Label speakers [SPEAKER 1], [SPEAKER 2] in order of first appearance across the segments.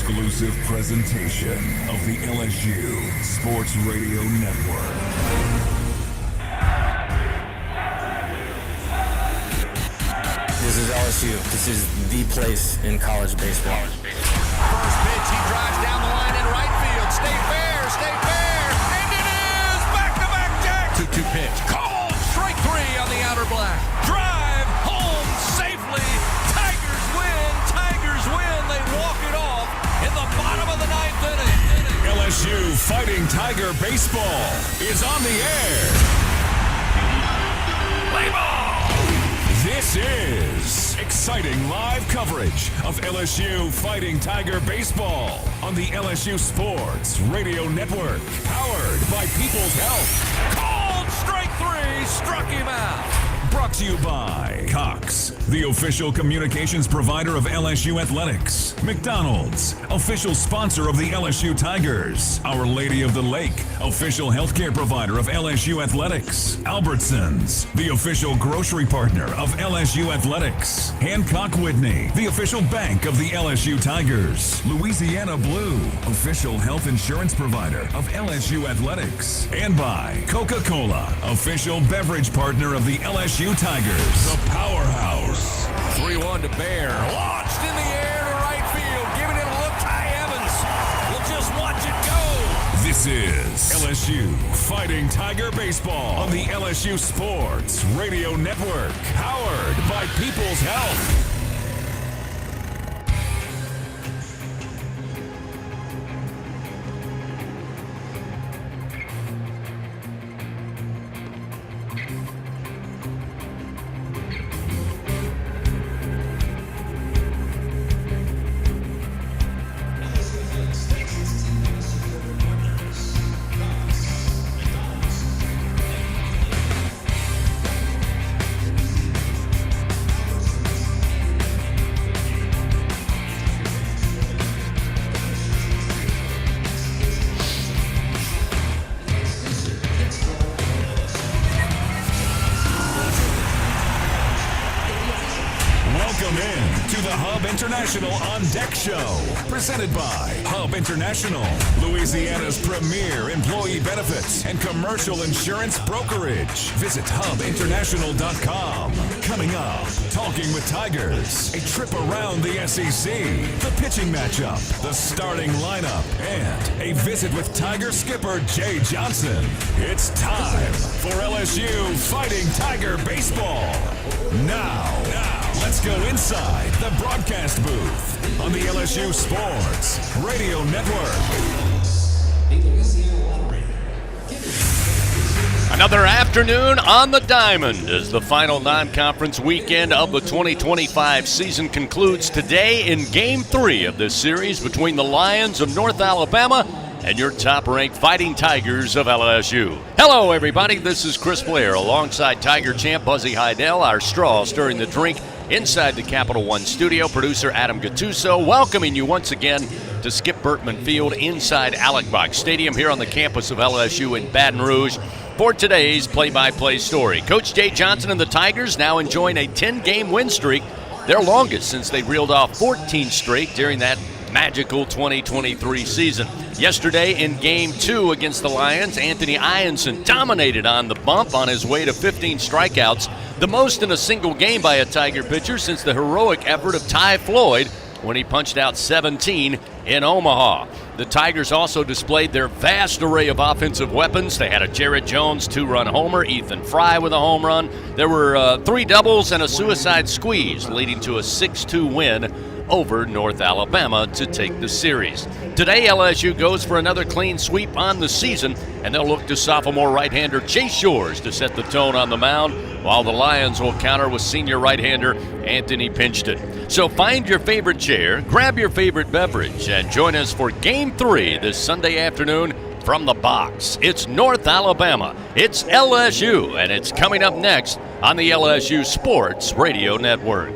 [SPEAKER 1] exclusive presentation of the LSU Sports Radio Network.
[SPEAKER 2] This is LSU. This is the place in college baseball.
[SPEAKER 3] First pitch, he drives down the line in right field. Stay fair, and it is back-to-back jacks. 2-2 pitch, called strike three on the outer black. Drive home safely. Tigers win. They walk it off in the bottom of the ninth inning.
[SPEAKER 1] LSU Fighting Tiger Baseball is on the air.
[SPEAKER 3] Play ball.
[SPEAKER 1] This is exciting live coverage of LSU Fighting Tiger Baseball on the LSU Sports Radio Network, powered by People's Health.
[SPEAKER 3] Called strike three, struck him out.
[SPEAKER 1] Brought to you by Cox, the official communications provider of LSU Athletics. McDonald's, official sponsor of the LSU Tigers. Our Lady of the Lake, official healthcare provider of LSU Athletics. Albertsons, the official grocery partner of LSU Athletics. Hancock Whitney, the official bank of the LSU Tigers. Louisiana Blue, official health insurance provider of LSU Athletics. And by Coca-Cola, official beverage partner of the LSU Tigers. The Powerhouse.
[SPEAKER 3] 3-1 to Bear. Launched in the air to right field. Giving it a look. Ty Evans will just watch it go.
[SPEAKER 1] This is LSU Fighting Tiger Baseball on the LSU Sports Radio Network. Powered by People's Health. International On Deck Show, presented by Hub International, Louisiana's premier employee benefits and commercial insurance brokerage. Visit hubinternational.com. Coming up, Talking with Tigers, a trip around the SEC, the pitching matchup, the starting lineup, and a visit with Tiger skipper Jay Johnson. It's time for LSU Fighting Tiger Baseball. Now, let's go inside the broadcast booth on the LSU Sports Radio Network.
[SPEAKER 4] Another afternoon on the diamond as the final non-conference weekend of the 2025 season concludes today in Game 3 of this series between the Lions of North Alabama and your top-ranked Fighting Tigers of LSU. Hello, everybody. This is Chris Blair alongside Tiger champ Buzzy Heidel, our straw stirring the drink inside the Capital One studio. Producer Adam Gattuso welcoming you once again to Skip Bertman Field inside Alec Box Stadium here on the campus of LSU in Baton Rouge for today's play-by-play story. Coach Jay Johnson and the Tigers now enjoying a 10-game win streak, their longest since they reeled off 14 straight during that magical 2023 season. Yesterday in Game 2 against the Lions, Anthony Ianson dominated on the bump on his way to 15 strikeouts, the most in a single game by a Tiger pitcher since the heroic effort of Ty Floyd when he punched out 17 in Omaha. The Tigers also displayed their vast array of offensive weapons. They had a Jarrett Jones 2-run homer, Ethan Fry with a home run. There were 3 doubles and a suicide squeeze, leading to a 6-2 win over North Alabama to take the series. Today, LSU goes for another clean sweep on the season, and they'll look to sophomore right-hander Chase Shores to set the tone on the mound, while the Lions will counter with senior right-hander Anthony Pinchton. So find your favorite chair, grab your favorite beverage, and join us for Game 3 this Sunday afternoon from the box. It's North Alabama, it's LSU, and it's coming up next on the LSU Sports Radio Network.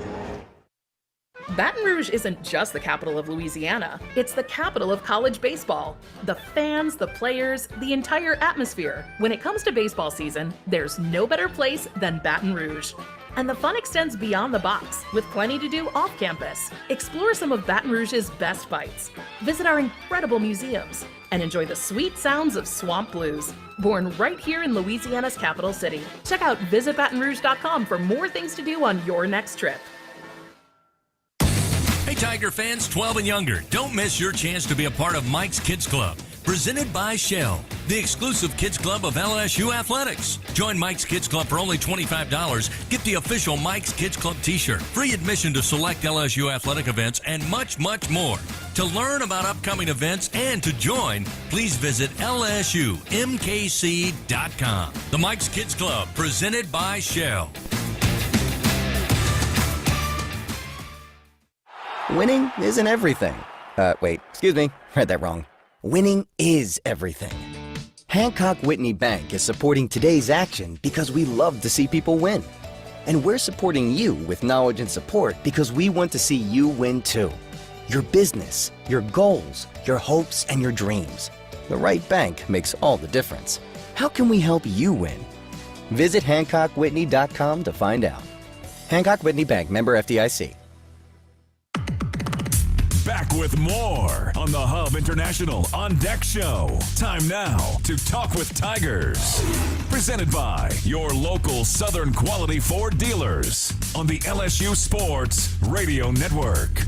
[SPEAKER 5] Baton Rouge isn't just the capital of Louisiana, it's the capital of college baseball. The fans, the players, the entire atmosphere. When it comes to baseball season, there's no better place than Baton Rouge. And the fun extends beyond the box, with plenty to do off campus. Explore some of Baton Rouge's best bites, visit our incredible museums, and enjoy the sweet sounds of swamp blues, born right here in Louisiana's capital city. Check out visitbatonrouge.com for more things to do on your next trip.
[SPEAKER 3] Hey, Tiger fans 12 and younger, don't miss your chance to be a part of Mike's Kids Club. Presented by Shell, the exclusive kids club of LSU Athletics. Join Mike's Kids Club for only $25. Get the official Mike's Kids Club t-shirt, free admission to select LSU athletic events, and much, much more. To learn about upcoming events and to join, please visit lsumkc.com. The Mike's Kids Club, presented by Shell.
[SPEAKER 6] Winning isn't everything. Wait, excuse me, read that wrong. Winning is everything. Hancock Whitney Bank is supporting today's action because we love to see people win. And we're supporting you with knowledge and support because we want to see you win too. Your business, your goals, your hopes, and your dreams. The right bank makes all the difference. How can we help you win? Visit HancockWhitney.com to find out. Hancock Whitney Bank, member FDIC.
[SPEAKER 1] Back with more on the Hub International On Deck Show. Time now to talk with Tigers. Presented by your local Southern Quality Ford dealers on the LSU Sports Radio Network.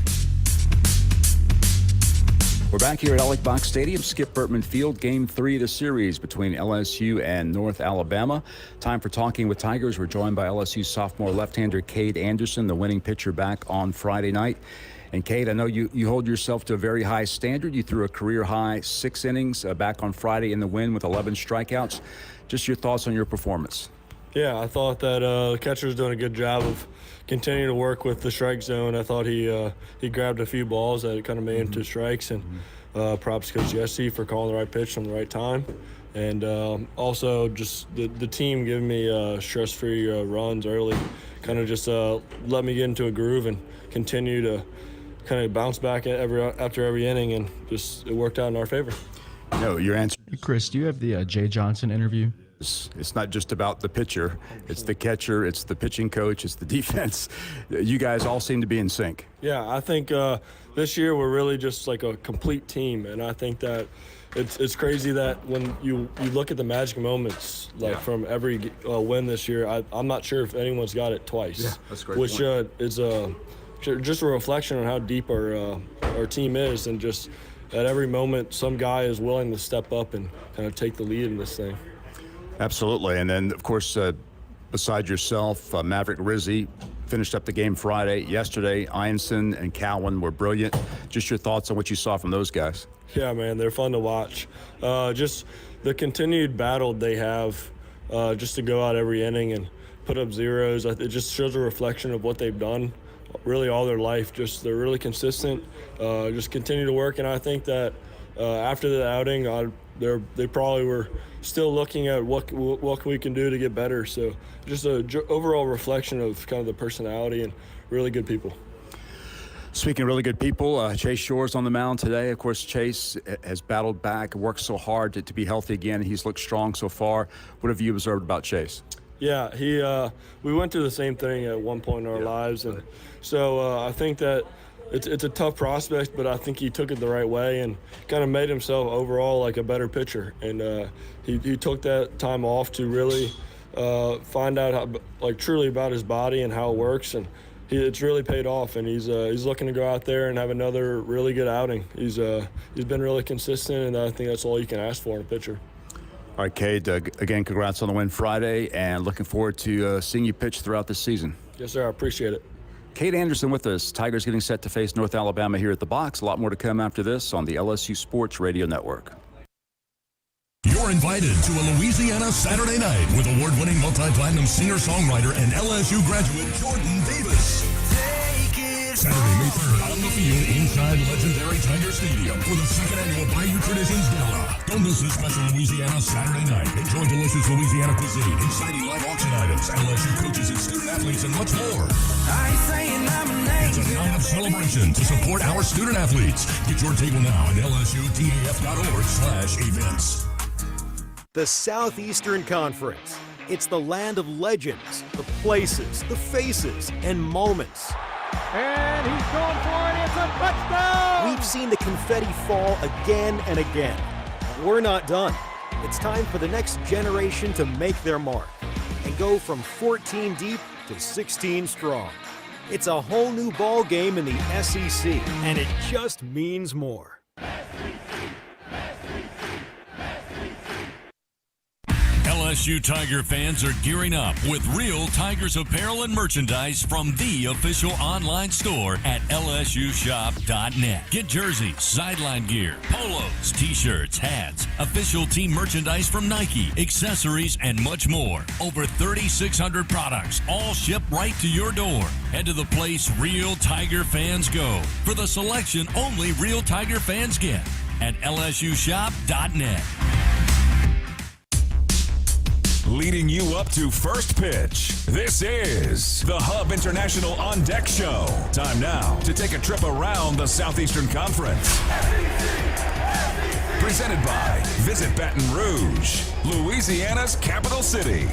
[SPEAKER 7] We're back here at Alex Box Stadium, Skip Bertman Field, Game 3 of the series between LSU and North Alabama. Time for Talking with Tigers. We're joined by LSU sophomore left-hander Kade Anderson, the winning pitcher back on Friday night. And Kade, I know you hold yourself to a very high standard. You threw a career-high 6 innings back on Friday in the win with 11 strikeouts. Just your thoughts on your performance.
[SPEAKER 8] Yeah, I thought that the catcher was doing a good job of continuing to work with the strike zone. I thought he grabbed a few balls that kind of made him 2 strikes. And props to Coach Jesse for calling the right pitch on the right time. And also just the team giving me stress-free runs early, kind of just let me get into a groove and continue to kind of bounce back after every inning, and just it worked out in our favor.
[SPEAKER 7] No, your answer.
[SPEAKER 9] Chris, do you have the Jay Johnson interview?
[SPEAKER 7] It's not just about the pitcher. It's the catcher. It's the pitching coach. It's the defense. You guys all seem to be in sync.
[SPEAKER 8] Yeah, I think this year we're really just like a complete team, and I think that it's crazy that when you look at the magic moments from every win this year, I'm not sure if anyone's got it twice.
[SPEAKER 7] Yeah, that's a great
[SPEAKER 8] which
[SPEAKER 7] point.
[SPEAKER 8] Is just a reflection on how deep our team is, and just at every moment some guy is willing to step up and kind of take the lead in this thing.
[SPEAKER 7] Absolutely. And then, of course, beside yourself, Maverick Rizzi finished up the game Friday. Yesterday, Ianson and Cowan were brilliant. Just your thoughts on what you saw from those guys.
[SPEAKER 8] Yeah, man, they're fun to watch. Just the continued battle they have just to go out every inning and put up zeros. It just shows a reflection of what they've done really all their life. Just they're really consistent, just continue to work. And I think that after the outing, they probably were still looking at what we can do to get better. So just a overall reflection of kind of the personality and really good people.
[SPEAKER 7] Speaking of really good people, Chase Shore's on the mound today. Of course, Chase has battled back, worked so hard to be healthy again. He's looked strong so far. What have you observed about Chase?
[SPEAKER 8] Yeah, we went through the same thing at one point in our lives, and so I think that it's a tough prospect, but I think he took it the right way and kind of made himself overall like a better pitcher. And he took that time off to really find out truly about his body and how it works, and it's really paid off. And he's looking to go out there and have another really good outing. He's been really consistent, and I think that's all you can ask for in a pitcher.
[SPEAKER 7] All right, Kade, again, congrats on the win Friday, and looking forward to seeing you pitch throughout the season.
[SPEAKER 8] Yes, sir. I appreciate it.
[SPEAKER 7] Kade Anderson with us. Tigers getting set to face North Alabama here at the box. A lot more to come after this on the LSU Sports Radio Network.
[SPEAKER 1] You're invited to a Louisiana Saturday night with award-winning multi-platinum singer-songwriter and LSU graduate Jordan Davis. Saturday, May 3rd, on the field inside legendary Tiger Stadium for the 2nd annual Bayou Traditions Gala. Don't miss this special Louisiana Saturday night. Enjoy delicious Louisiana cuisine, exciting live auction items, LSU coaches and student athletes, and much more. It's a night of celebration to support our student athletes. Get your table now at lsutaf.org/events.
[SPEAKER 10] The Southeastern Conference, It's the land of legends, the places, the faces, and moments.
[SPEAKER 11] And he's going for it. It's a touchdown!
[SPEAKER 10] We've seen the confetti fall again and again. We're not done. It's time for the next generation to make their mark and go from 14 deep to 16 strong. It's a whole new ball game in the SEC, and it just means more.
[SPEAKER 12] LSU Tiger fans are gearing up with real Tigers apparel and merchandise from the official online store at lsushop.net. Get jerseys, sideline gear, polos, t-shirts, hats, official team merchandise from Nike, accessories, and much more. Over 3,600 products, all shipped right to your door. Head to the place real Tiger fans go for the selection only real Tiger fans get at lsushop.net.
[SPEAKER 1] Leading you up to first pitch, this is the Hub International On Deck Show. Time now to take a trip around the Southeastern Conference. Presented by Visit Baton Rouge, Louisiana's capital city.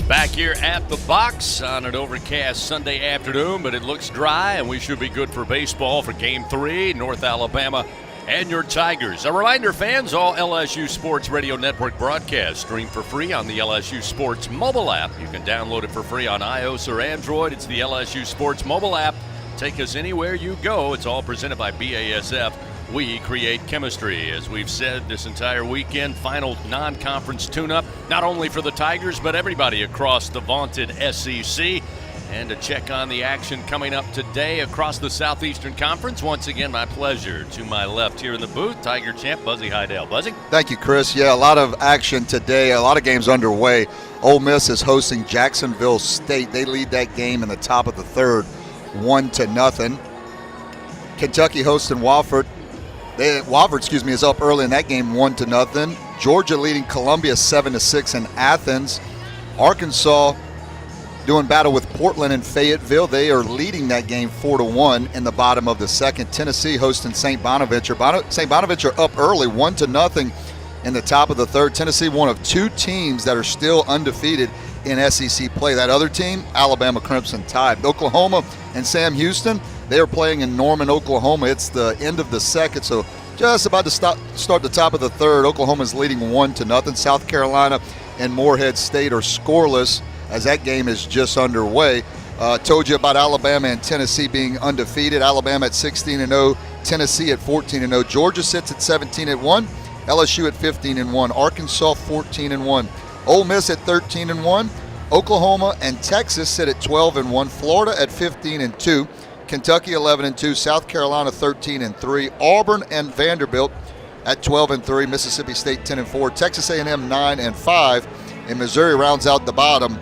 [SPEAKER 4] Back here at the box on an overcast Sunday afternoon, but it looks dry, and we should be good for baseball for Game 3, North Alabama and your Tigers. A reminder, fans, all LSU Sports Radio Network broadcasts stream for free on the LSU Sports mobile app. You can download it for free on iOS or Android. It's the LSU Sports mobile app. Take us anywhere you go. It's all presented by BASF. We create chemistry. As we've said this entire weekend, final non-conference tune-up, not only for the Tigers, but everybody across the vaunted SEC. And to check on the action coming up today across the Southeastern Conference, once again, my pleasure. To my left here in the booth, Tiger champ Buzzy Heidel. Buzzy?
[SPEAKER 13] Thank you, Chris. Yeah, a lot of action today, a lot of games underway. Ole Miss is hosting Jacksonville State. They lead that game in the top of the third, 1-0. Kentucky hosting Wofford. Wofford, is up early in that game, 1-0. Georgia leading Columbia 7-6 in Athens. Arkansas doing battle with Portland and Fayetteville. They are leading that game 4-1 in the bottom of the second. Tennessee hosting St. Bonaventure. St. Bonaventure up early, 1-0 in the top of the third. Tennessee, one of two teams that are still undefeated in SEC play. That other team, Alabama Crimson Tide. Oklahoma and Sam Houston, they are playing in Norman, Oklahoma. It's the end of the second, so just about to start the top of the third. Oklahoma's leading 1-0. South Carolina and Morehead State are scoreless as that game is just underway. Told you about Alabama and Tennessee being undefeated. Alabama at 16-0, Tennessee at 14-0. Georgia sits at 17-1, LSU at 15-1, Arkansas 14-1, Ole Miss at 13-1, Oklahoma and Texas sit at 12-1, Florida at 15-2, Kentucky 11-2, South Carolina 13-3, Auburn and Vanderbilt at 12-3, Mississippi State 10-4, Texas A&M 9-5, and Missouri rounds out the bottom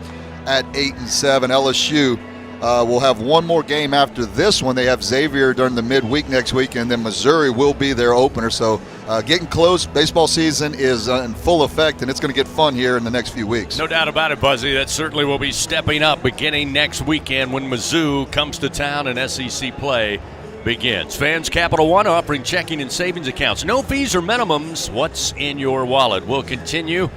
[SPEAKER 13] at 8-7. LSU will have one more game after this one. They have Xavier during the midweek next week, and then Missouri will be their opener. So getting close. Baseball season is in full effect, and it's going to get fun here in the next few weeks.
[SPEAKER 4] No doubt about it, Buzzy. That certainly will be stepping up beginning next weekend when Mizzou comes to town and SEC play begins. Fans Capital One offering checking and savings accounts. No fees or minimums. What's in your wallet? We'll continue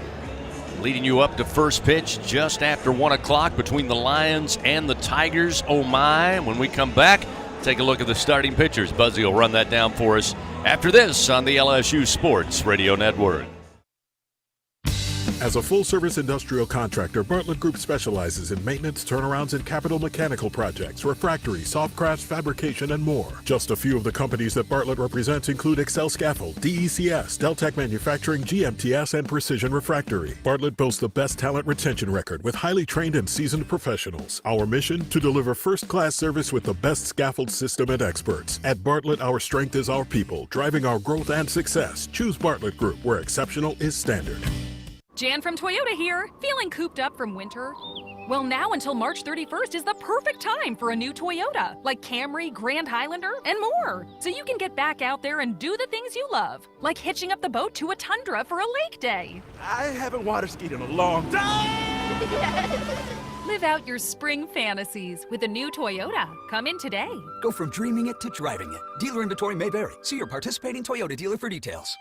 [SPEAKER 4] leading you up to first pitch just after 1 o'clock between the Lions and the Tigers. Oh my. When we come back, take a look at the starting pitchers. Buzzy will run that down for us after this on the LSU Sports Radio Network.
[SPEAKER 14] As a full-service industrial contractor, Bartlett Group specializes in maintenance, turnarounds, and capital mechanical projects, refractory, soft crafts, fabrication, and more. Just a few of the companies that Bartlett represents include Excel Scaffold, DECS, Deltec Manufacturing, GMTS, and Precision Refractory. Bartlett boasts the best talent retention record with highly trained and seasoned professionals. Our mission? To deliver first-class service with the best scaffold system and experts. At Bartlett, our strength is our people, driving our growth and success. Choose Bartlett Group, where exceptional is standard.
[SPEAKER 15] Jan from Toyota here. Feeling cooped up from winter? Well, now until March 31st is the perfect time for a new Toyota, like Camry, Grand Highlander, and more. So you can get back out there and do the things you love, like hitching up the boat to a tundra for a lake day.
[SPEAKER 11] I haven't water skied in a long time.
[SPEAKER 15] Live out your spring fantasies with a new Toyota. Come in today.
[SPEAKER 16] Go from dreaming it to driving it. Dealer inventory may vary. See your participating Toyota dealer for details.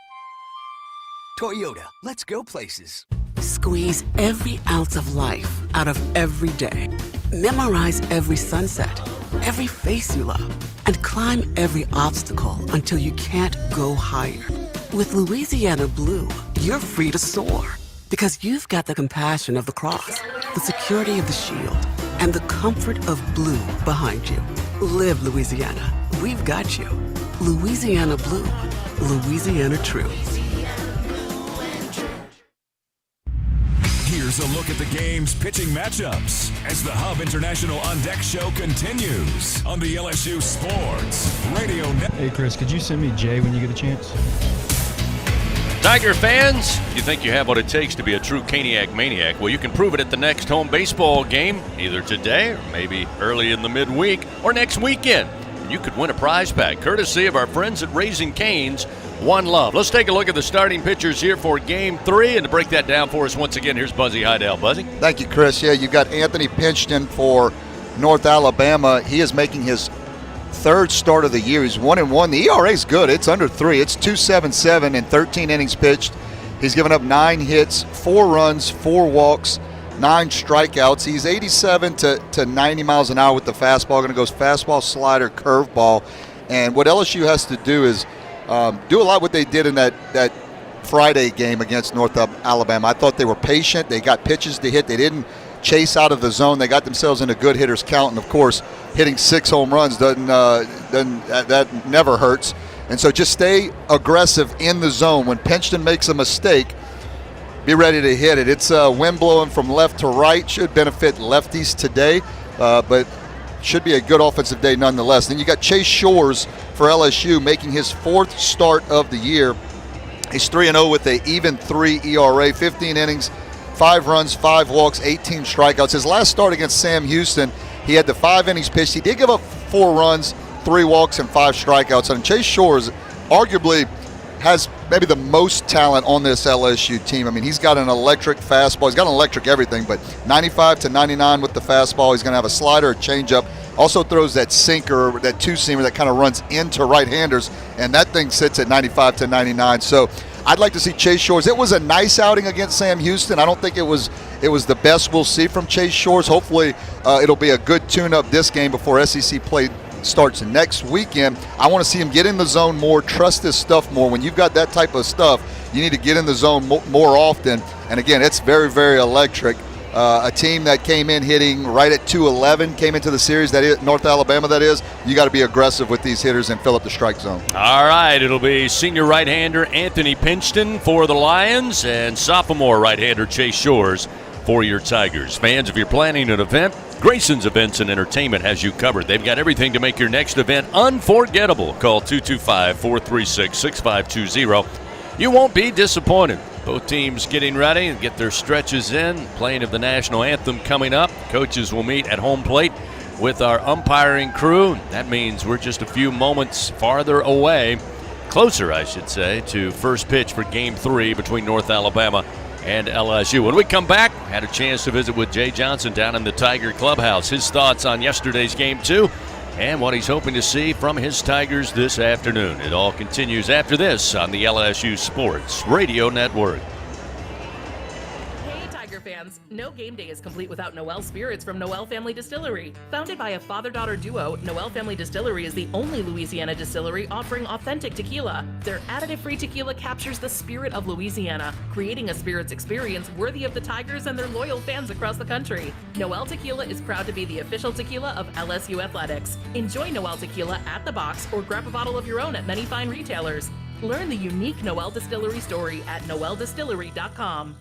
[SPEAKER 16] Toyota, let's go places.
[SPEAKER 17] Squeeze every ounce of life out of every day. Memorize every sunset, every face you love, and climb every obstacle until you can't go higher. With Louisiana Blue, you're free to soar because you've got the compassion of the cross, the security of the shield, and the comfort of blue behind you. Live Louisiana. We've got you. Louisiana Blue. Louisiana True.
[SPEAKER 1] Here's a look at the game's pitching matchups as the Hub International On Deck show continues on the LSU Sports Radio Network.
[SPEAKER 9] Hey, Chris, could you send me Jay when you get a chance?
[SPEAKER 4] Tiger fans, you think you have what it takes to be a true Caniac maniac? Well, you can prove it at the next home baseball game, either today or maybe early in the midweek or next weekend. You could win a prize pack, courtesy of our friends at Raising Cane's One Love. Let's take a look at the starting pitchers here for Game 3, and to break that down for us once again, here's Buzzy Heidel. Buzzy?
[SPEAKER 13] Thank you, Chris. Yeah, you got Anthony Pinchton for North Alabama. He is making his third start of the year. He's 1-1. The ERA is good. It's under 3. It's 2.77 in 13 innings pitched. He's given up 9 hits, 4 runs, 4 walks, 9 strikeouts. He's 87 to 90 miles an hour with the fastball. Going to go fastball, slider, curveball. And what LSU has to do is do a lot what they did in that Friday game against North Alabama. I thought they were patient. They got pitches to hit. They didn't chase out of the zone. They got themselves in a good hitter's count. And, of course, hitting 6 home runs that never hurts. And so just stay aggressive in the zone. When Pinchton makes a mistake, be ready to hit it. It's wind blowing from left to right. Should benefit lefties today, but should be a good offensive day nonetheless. Then you got Chase Shores for LSU making his 4th start of the year. He's 3-0 with an even 3 ERA, 15 innings, 5 runs, 5 walks, 18 strikeouts. His last start against Sam Houston, he had the 5 innings pitched. He did give up 4 runs, 3 walks, and 5 strikeouts. And Chase Shores arguably has maybe the most talent on this LSU team. I mean, he's got an electric fastball. He's got an electric everything, but 95 to 99 with the fastball. He's going to have a slider, a changeup. Also throws that sinker, that 2-seamer that kind of runs into right-handers, and that thing sits at 95 to 99. So I'd like to see Chase Shores. It was a nice outing against Sam Houston. I don't think it was the best we'll see from Chase Shores. Hopefully it'll be a good tune-up this game before SEC play starts next weekend. I want to see him get in the zone more, trust his stuff more. When you've got that type of stuff, you need to get in the zone more often. And again, it's very, very electric. A team that came in hitting right at 211, came into the series, that is North Alabama, that is. You got to be aggressive with these hitters and fill up the strike zone.
[SPEAKER 4] All right, it'll be senior right-hander Anthony Pinchton for the Lions and sophomore right-hander Chase Shores for your Tigers. Fans, if you're planning an event, Grayson's Events and Entertainment has you covered. They've got everything to make your next event unforgettable. Call 225-436-6520. You won't be disappointed. Both teams getting ready and get their stretches in. Playing of the national anthem coming up. Coaches will meet at home plate with our umpiring crew. That means we're just a few moments farther away, closer I should say, to first pitch for Game 3 between North Alabama and LSU. When we come back, had a chance to visit with Jay Johnson down in the Tiger Clubhouse. His thoughts on yesterday's Game 2 and what he's hoping to see from his Tigers this afternoon. It all continues after this on the LSU Sports Radio Network.
[SPEAKER 5] Hey, Tiger fans. No game day is complete without Noel Spirits from Noel Family Distillery. Founded by a father-daughter duo, Noel Family Distillery is the only Louisiana distillery offering authentic tequila. Their additive-free tequila captures the spirit of Louisiana, creating a spirits experience worthy of the Tigers and their loyal fans across the country. Noel Tequila is proud to be the official tequila of LSU Athletics. Enjoy Noel Tequila at the box or grab a bottle of your own at many fine retailers. Learn the unique Noel Distillery story at noeldistillery.com.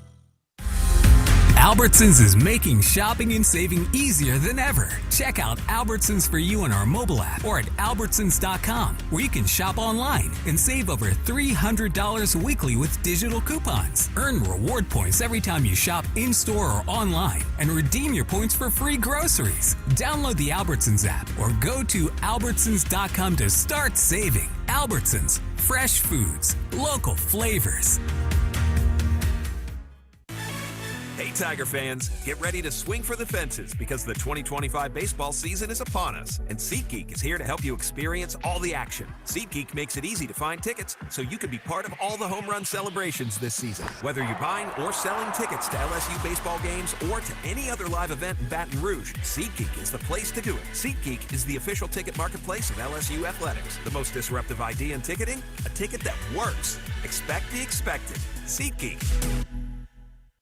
[SPEAKER 18] Albertsons is making shopping and saving easier than ever. Check out Albertsons for you on our mobile app or at albertsons.com, where you can shop online and save over $300 weekly with digital coupons. Earn reward points every time you shop in-store or online and redeem your points for free groceries. Download the Albertsons app or go to albertsons.com to start saving. Albertsons, fresh foods, local flavors.
[SPEAKER 16] Hey
[SPEAKER 19] Hey, Tiger fans, get ready to swing for the fences because the 2025 baseball season is upon us, and SeatGeek is here to help you experience all the action. SeatGeek makes it easy to find tickets so you can be part of all the home run celebrations this season. Whether you're buying or selling tickets to LSU baseball games or to any other live event in Baton Rouge, SeatGeek is the place to do it. SeatGeek is the official ticket marketplace of LSU Athletics. The most disruptive idea in ticketing? A ticket that works. Expect the expected. SeatGeek.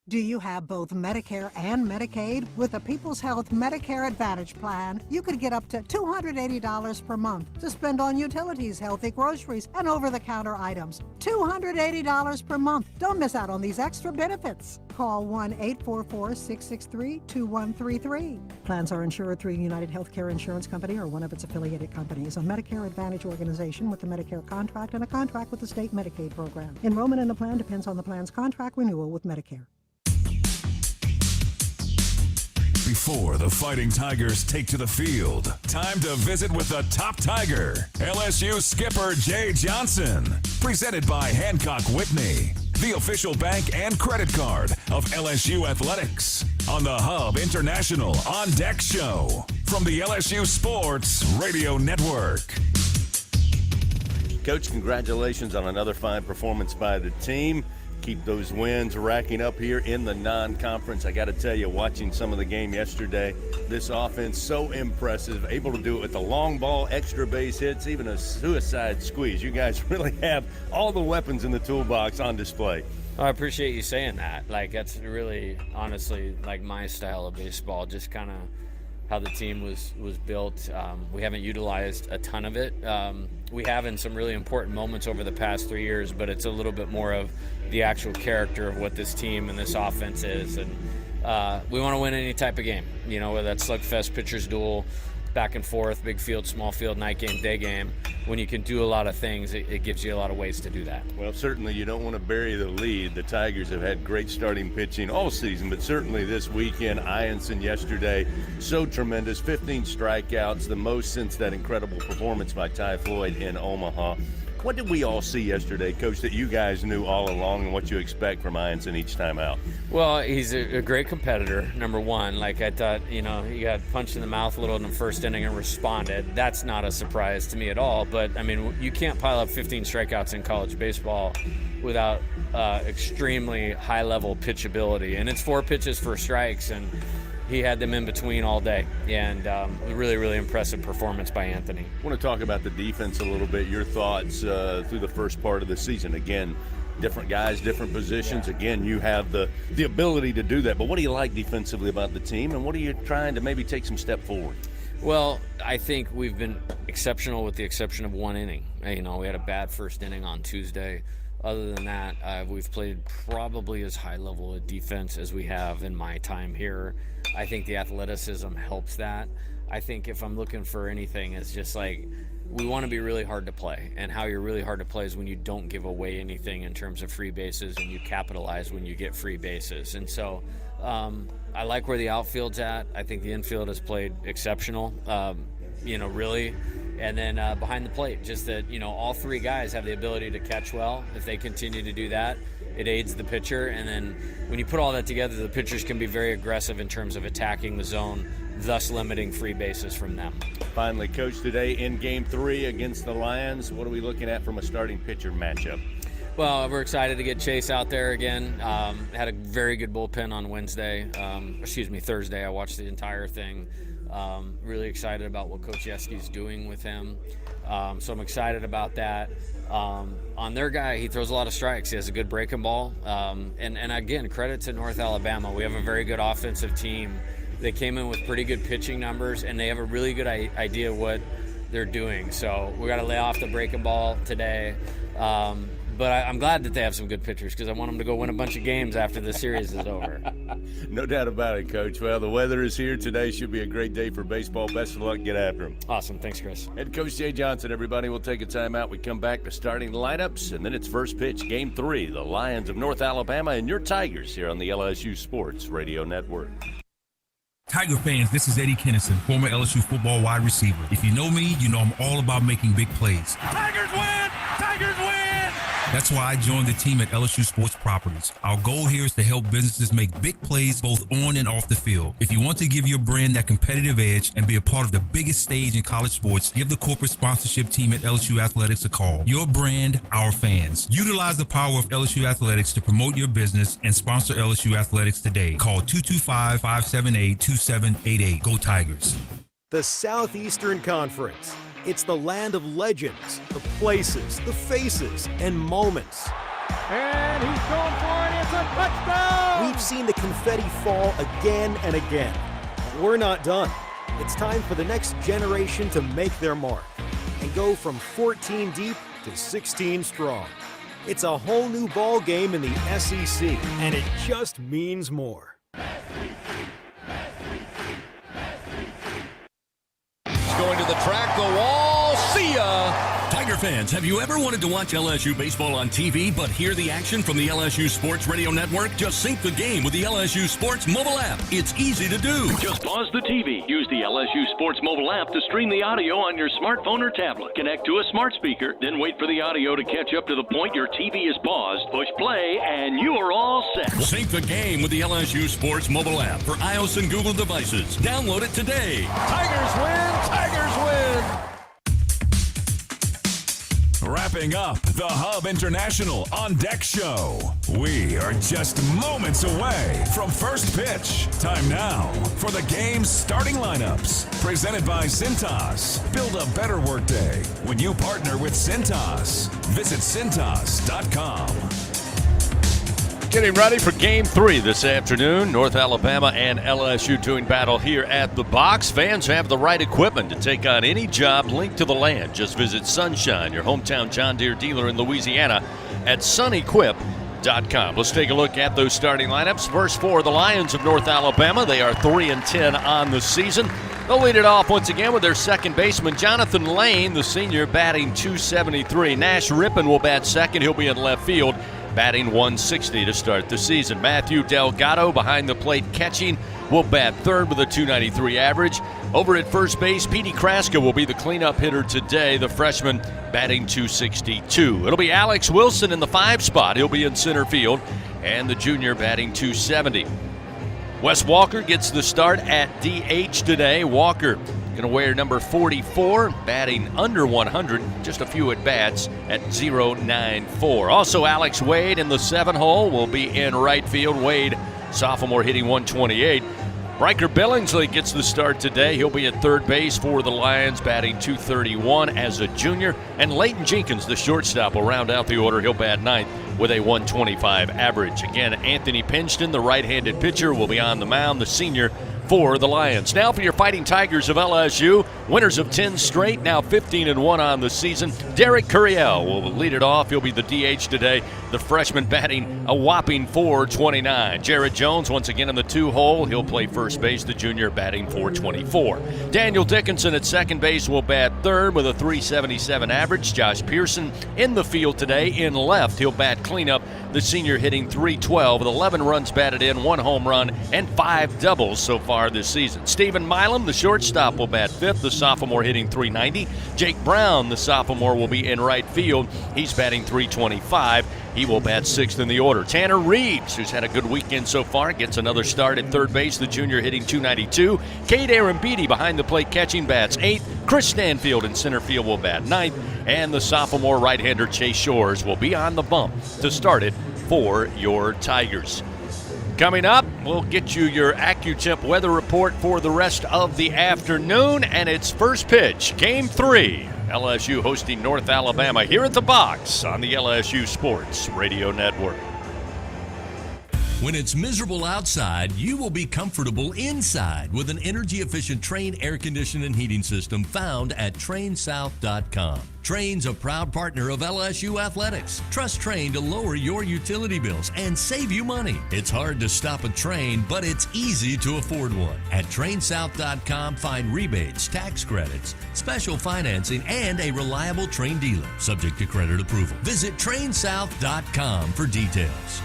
[SPEAKER 20] Do you have both Medicare and Medicaid? With the People's Health Medicare Advantage Plan, you could get up to $280 per month to spend on utilities, healthy groceries, and over-the-counter items. $280 per month. Don't miss out on these extra benefits. Call 1-844-663-2133. Plans are insured through United Healthcare Insurance Company or one of its affiliated companies, a Medicare Advantage organization with a Medicare contract and a contract with the state Medicaid program. Enrollment in the plan depends on the plan's contract renewal with Medicare.
[SPEAKER 1] Before the Fighting Tigers take to the field, time to visit with the top Tiger, LSU skipper Jay Johnson. Presented by Hancock Whitney, the official bank and credit card of LSU Athletics. On the Hub International On Deck Show from the LSU Sports Radio Network.
[SPEAKER 4] Coach, congratulations on another fine performance by the team. Keep those wins racking up here in the non-conference. I got to tell you, watching some of the game yesterday, this offense so impressive, able to do it with the long ball, extra base hits, even a suicide squeeze. You guys really have all the weapons in the toolbox on display.
[SPEAKER 21] I appreciate you saying that. Like, that's really, honestly, like my style of baseball, just kind of how the team was built. We haven't utilized a ton of it. We have in some really important moments over the past 3 years, but it's a little bit more of the actual character of what this team and this offense is. And we want to win any type of game, you know, whether that's slugfest, pitcher's duel, back and forth, big field, small field, night game, day game. When you can do a lot of things, it gives you a lot of ways to do that.
[SPEAKER 4] Well, certainly you don't want to bury the lead. The Tigers have had great starting pitching all season, but certainly this weekend, Ianson yesterday, so tremendous, 15 strikeouts, the most since that incredible performance by Ty Floyd in Omaha. What did we all see yesterday, Coach, that you guys knew all along and what you expect from Ianson each time out?
[SPEAKER 21] Well, he's a great competitor, number one. Like, I thought, you know, he got punched in the mouth a little in the first inning and responded. That's not a surprise to me at all. But, I mean, you can't pile up 15 strikeouts in college baseball without extremely high-level pitchability. And it's 4 pitches for strikes, and he had them in between all day, and really, really impressive performance by Anthony.
[SPEAKER 4] I want to talk about the defense a little bit, your thoughts through the first part of the season. Again, different guys, different positions. Yeah. Again, you have the ability to do that, but what do you like defensively about the team, and what are you trying to maybe take some step forward?
[SPEAKER 21] Well, I think we've been exceptional with the exception of 1 inning. You know, we had a bad first inning on Tuesday. Other than that, we've played probably as high level of defense as we have in my time here. I think the athleticism helps that. I think if I'm looking for anything, it's just like we want to be really hard to play. And how you're really hard to play is when you don't give away anything in terms of free bases and you capitalize when you get free bases. And so I like where the outfield's at. I think the infield has played exceptional, you know, really. And then behind the plate, just that, you know, all 3 guys have the ability to catch well. If they continue to do that, it aids the pitcher. And then when you put all that together, the pitchers can be very aggressive in terms of attacking the zone, thus limiting free bases from them.
[SPEAKER 4] Finally, Coach, today in Game 3 against the Lions, what are we looking at from a starting pitcher matchup?
[SPEAKER 21] Well, we're excited to get Chase out there again. Had a very good bullpen on Thursday. I watched the entire thing. Really excited about what Coach Yeski's doing with him. So I'm excited about that. On their guy, he throws a lot of strikes. He has a good breaking ball. And again, credit to North Alabama. We have a very good offensive team. They came in with pretty good pitching numbers, and they have a really good idea what they're doing. So we got to lay off the breaking ball today. But I'm glad that they have some good pitchers because I want them to go win a bunch of games after the series is over.
[SPEAKER 4] No doubt about it, Coach. Well, the weather is here today. Should be a great day for baseball. Best of luck. Get after them.
[SPEAKER 21] Awesome. Thanks, Chris.
[SPEAKER 4] Head Coach Jay Johnson, everybody. We'll take a timeout. We come back to starting lineups, and then it's first pitch, Game 3, the Lions of North Alabama and your Tigers here on the LSU Sports Radio Network.
[SPEAKER 22] Tiger fans, this is Eddie Kennison, former LSU football wide receiver. If you know me, you know I'm all about making big plays.
[SPEAKER 11] Tigers win! Tigers win!
[SPEAKER 22] That's why I joined the team at LSU Sports Properties. Our goal here is to help businesses make big plays both on and off the field. If you want to give your brand that competitive edge and be a part of the biggest stage in college sports, give the corporate sponsorship team at LSU Athletics a call. Your brand, our fans. Utilize the power of LSU Athletics to promote your business and sponsor LSU Athletics today. Call 225-578-2788. Go Tigers.
[SPEAKER 10] The Southeastern Conference. It's the land of legends, the places, the faces, and moments.
[SPEAKER 11] And he's going for it. It's a touchdown!
[SPEAKER 10] We've seen the confetti fall again and again. But we're not done. It's time for the next generation to make their mark and go from 14 deep to 16 strong. It's a whole new ball game in the SEC, and it just means more.
[SPEAKER 4] Going to the track, the wall, see ya!
[SPEAKER 12] Tiger fans, have you ever wanted to watch LSU baseball on TV but hear the action from the LSU Sports Radio Network? Just sync the game with the LSU Sports mobile app. It's easy to do. Just pause the TV. Use the LSU Sports mobile app to stream the audio on your smartphone or tablet. Connect to a smart speaker, then wait for the audio to catch up to the point your TV is paused. Push play, and you are all set. Sync the game with the LSU Sports mobile app for iOS and Google devices. Download it today.
[SPEAKER 11] Tigers win! Tigers win!
[SPEAKER 1] Wrapping up the Hub International On Deck Show. We are just moments away from first pitch. Time now for the game's starting lineups. Presented by Cintas. Build a better workday when you partner with Cintas. Visit Cintas.com.
[SPEAKER 4] Getting ready for Game 3 this afternoon. North Alabama and LSU doing battle here at the box. Fans have the right equipment to take on any job linked to the land. Just visit Sunshine, your hometown John Deere dealer in Louisiana, at sunequip.com. Let's take a look at those starting lineups. First for the Lions of North Alabama. They are 3-10 on the season. They'll lead it off once again with their second baseman, Jonathan Lane, the senior, batting .273. Nash Rippon will bat second. He'll be in left field, batting .160 to start the season. Matthew Delgado behind the plate catching will bat third with a .293 average. Over at first base, Petey Kraska will be the cleanup hitter today, the freshman batting .262. It'll be Alex Wilson in the 5 spot. He'll be in center field, and the junior batting .270. Wes Walker gets the start at DH today. Walker going to wear number 44, batting under 100, just a few at-bats at .094. Also, Alex Wade in the 7 hole will be in right field. Wade, sophomore, hitting .128. Riker Billingsley gets the start today. He'll be at third base for the Lions, batting .231 as a junior. And Leighton Jenkins, the shortstop, will round out the order. He'll bat ninth with a .125 average. Again, Anthony Pinchton, the right-handed pitcher, will be on the mound, the senior, for the Lions. Now for your Fighting Tigers of LSU, winners of 10 straight, now 15-1 on the season. Derek Curiel will lead it off. He'll be the DH today. The freshman batting a whopping .429. Jared Jones once again in the 2 hole. He'll play first base. The junior batting .424. Daniel Dickinson at second base will bat third with a .377 average. Josh Pearson in the field today. In left, he'll bat cleanup. The senior hitting .312 with 11 runs batted in, 1 home run, and 5 doubles so far this season. Stephen Milam, the shortstop, will bat fifth. The sophomore hitting .390. Jake Brown, the sophomore, will be in right field. He's batting .325. He will bat sixth in the order. Tanner Reeves, who's had a good weekend so far, gets another start at third base. The junior hitting .292. Kade Anderson behind the plate catching, bats eighth. Chris Stanfield in center field will bat ninth. And the sophomore right-hander Chase Shores will be on the bump to start it for your Tigers. Coming up, we'll get you your AccuTemp weather report for the rest of the afternoon, and it's first pitch, Game 3. LSU hosting North Alabama here at the box on the LSU Sports Radio Network.
[SPEAKER 12] When it's miserable outside, you will be comfortable inside with an energy-efficient Trane air conditioning and heating system found at TraneSouth.com. Trane's a proud partner of LSU Athletics. Trust Trane to lower your utility bills and save you money. It's hard to stop a Trane, but it's easy to afford one. At TraneSouth.com, find rebates, tax credits, special financing, and a reliable Trane dealer, subject to credit approval. Visit TraneSouth.com for details.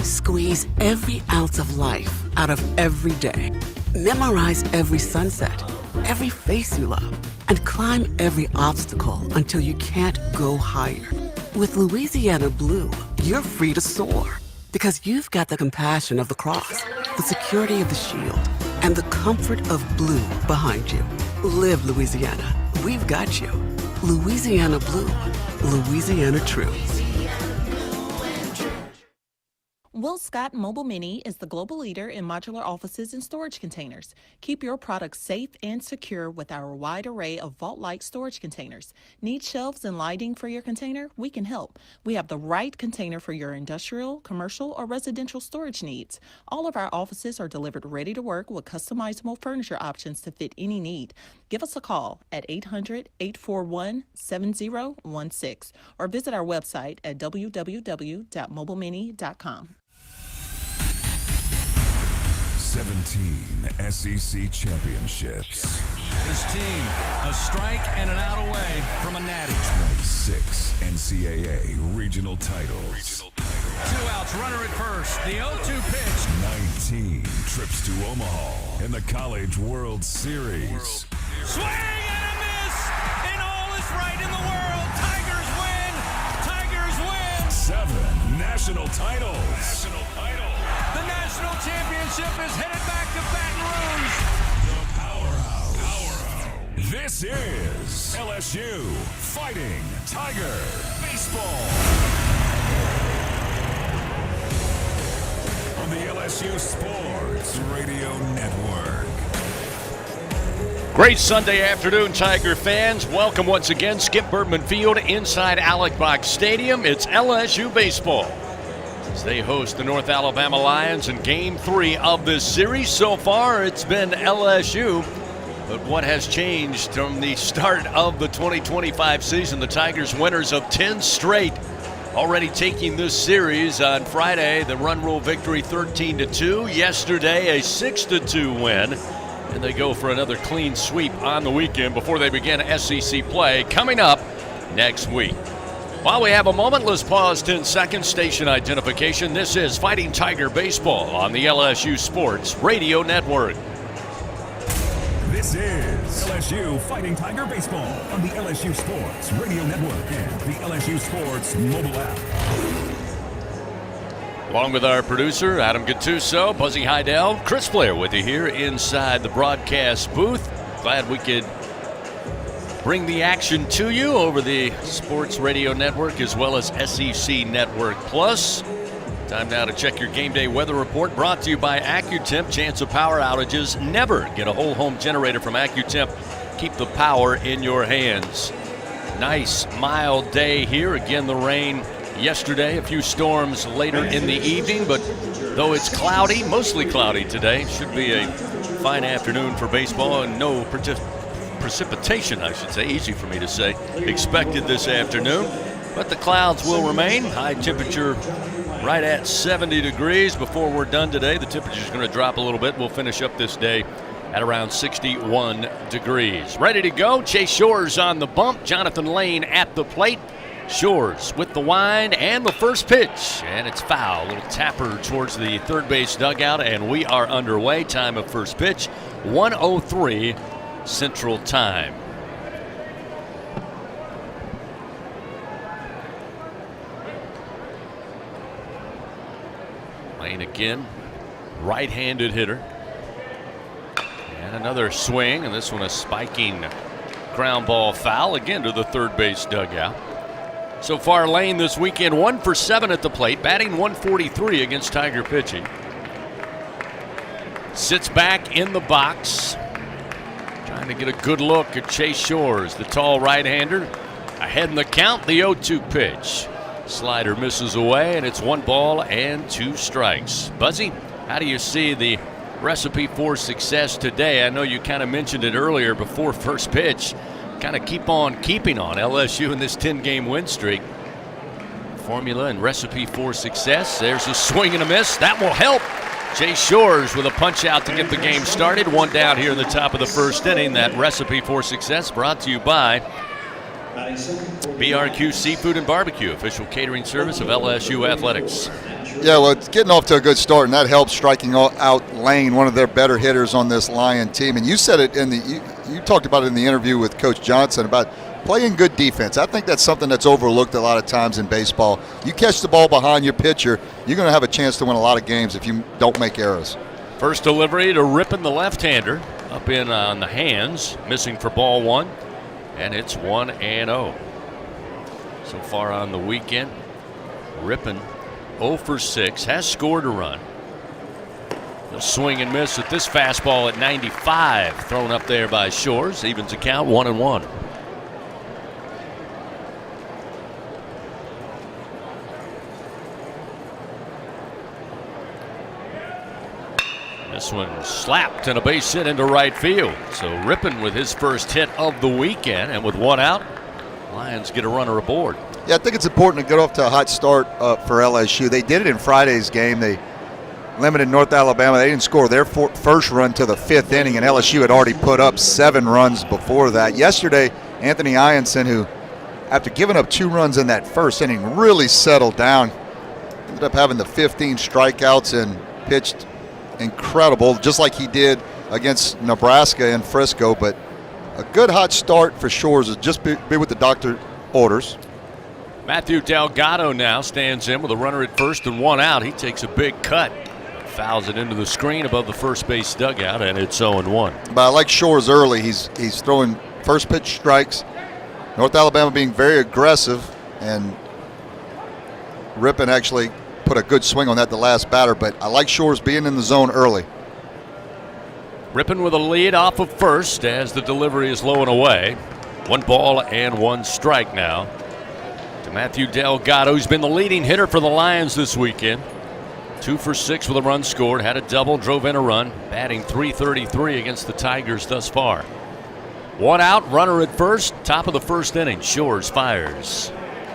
[SPEAKER 17] Squeeze every ounce of life out of every day. Memorize every sunset. every face you love, and climb every obstacle until you can't go higher. With Louisiana Blue, you're free to soar because you've got the compassion of the cross, the security of the shield, and the comfort of blue behind you. Live Louisiana. We've got you. Louisiana Blue. Louisiana True.
[SPEAKER 2] Will Scott Mobile Mini is the global leader in modular offices and storage containers. Keep your products safe and secure with our wide array of vault-like storage containers. Need shelves and lighting for your container? We can help. We have the right container for your industrial, commercial, or residential storage needs. All of our offices are delivered ready to work with customizable furniture options to fit any need. Give us a call at 800-841-7016 or visit our website at www.mobilemini.com.
[SPEAKER 1] 17 SEC championships.
[SPEAKER 12] His team, a strike and an out away from a natty.
[SPEAKER 1] 26 NCAA regional titles.
[SPEAKER 12] 2 outs, runner at first. The 0-2 pitch.
[SPEAKER 1] 19 trips to Omaha in the College World Series.
[SPEAKER 12] Swing and a miss, and all is right in the world. Tigers win. Tigers win.
[SPEAKER 1] 7 national titles.
[SPEAKER 12] The national championship is headed back to Baton Rouge.
[SPEAKER 1] The Powerhouse. This is LSU Fighting Tiger Baseball. On the LSU Sports Radio Network.
[SPEAKER 4] Great Sunday afternoon, Tiger fans. Welcome once again. Skip Bertman Field inside Alex Box Stadium. It's LSU Baseball as they host the North Alabama Lions in Game 3 of this series. So far, it's been LSU. But what has changed from the start of the 2025 season? The Tigers winners of 10 straight, already taking this series. On Friday, the run rule victory 13-2. Yesterday, a 6-2 win. And they go for another clean sweep on the weekend before they begin SEC play coming up next week. While we have a moment, let's pause 10 seconds. Station identification. This is Fighting Tiger Baseball on the LSU Sports Radio Network.
[SPEAKER 12] This is LSU Fighting Tiger Baseball on the LSU Sports Radio Network and the LSU Sports mobile app.
[SPEAKER 4] Along with our producer, Adam Gattuso, Buzzy Heidel, Chris Blair with you here inside the broadcast booth. Glad we could bring the action to you over the Sports Radio Network as well as SEC Network Plus. Time now to check your game day weather report, brought to you by AccuTemp. Chance of power outages. Never get a whole home generator from AccuTemp. Keep the power in your hands. Nice mild day here. Again, the rain yesterday, a few storms later in the evening, but though it's cloudy, mostly cloudy today, should be a fine afternoon for baseball, and no precipitation, I should say, easy for me to say, expected this afternoon. But the clouds will remain. High temperature right at 70 degrees before we're done today. The temperature is going to drop a little bit. We'll finish up this day at around 61 degrees. Ready to go. Chase Shores on the bump. Jonathan Lane at the plate. Shores with the wind and the first pitch. And it's foul. A little tapper towards the third base dugout, and we are underway. Time of first pitch, 1:03 Central Time. Lane again, right-handed hitter. And another swing, and this one a spiking ground ball foul, again to the third base dugout. So far, Lane this weekend 1 for 7 at the plate, batting .143 against Tiger pitching. Sits back in the box, trying to get a good look at Chase Shores, the tall right-hander. Ahead in the count, the 0-2 pitch. Slider misses away, and it's 1 ball and 2 strikes. Buzzy, how do you see the recipe for success today? I know you kind of mentioned it earlier before first pitch. Kind of keep on keeping on LSU in this 10-game win streak. Formula and recipe for success. There's a swing and a miss. That will help. Chase Shores with a punch out to get the game started. 1 down here in the top of the first inning. That recipe for success brought to you by BRQ Seafood and Barbecue, official catering service of LSU Athletics.
[SPEAKER 13] Yeah, well, it's getting off to a good start, and that helps striking out Lane, one of their better hitters on this Lion team. And you said it you talked about it in the interview with Coach Johnson about playing good defense. I think that's something that's overlooked a lot of times in baseball. You catch the ball behind your pitcher, you're going to have a chance to win a lot of games if you don't make errors.
[SPEAKER 4] First delivery to Rippon, the left-hander, up in on the hands, missing for ball one, and it's 1-0. So far on the weekend, Rippon 0 for 6, has scored a run. The swing and miss at this fastball at 95, thrown up there by Shores, evens the count 1-1. This one slapped and a base hit into right field. So Rippon with his first hit of the weekend, and with one out, Lions get a runner aboard.
[SPEAKER 13] Yeah, I think it's important to get off to a hot start for LSU. They did it in Friday's game. They limited North Alabama. They didn't score their first run to the 5th inning, and LSU had already put up 7 runs before that. Yesterday, Anthony Ianson, who after giving up 2 runs in that first inning, really settled down. Ended up having the 15 strikeouts and pitched incredible, just like he did against Nebraska in Frisco. But a good hot start for Shores is just be with the doctor orders.
[SPEAKER 4] Matthew Delgado now stands in with a runner at first and 1 out. He takes a big cut, fouls it into the screen above the first base dugout, and it's 0-1.
[SPEAKER 13] But I like Shores early. He's throwing first pitch strikes. North Alabama being very aggressive, and Rippon actually put a good swing on that the last batter, but I like Shores being in the zone early.
[SPEAKER 4] Rippon with a lead off of first as the delivery is low and away. 1 ball and 1 strike now to Matthew Delgado, who's been the leading hitter for the Lions this weekend. 2 for 6 with a run scored, had a double, drove in a run, batting .333 against the Tigers thus far. 1 out, runner at first, top of the first inning. Shores fires.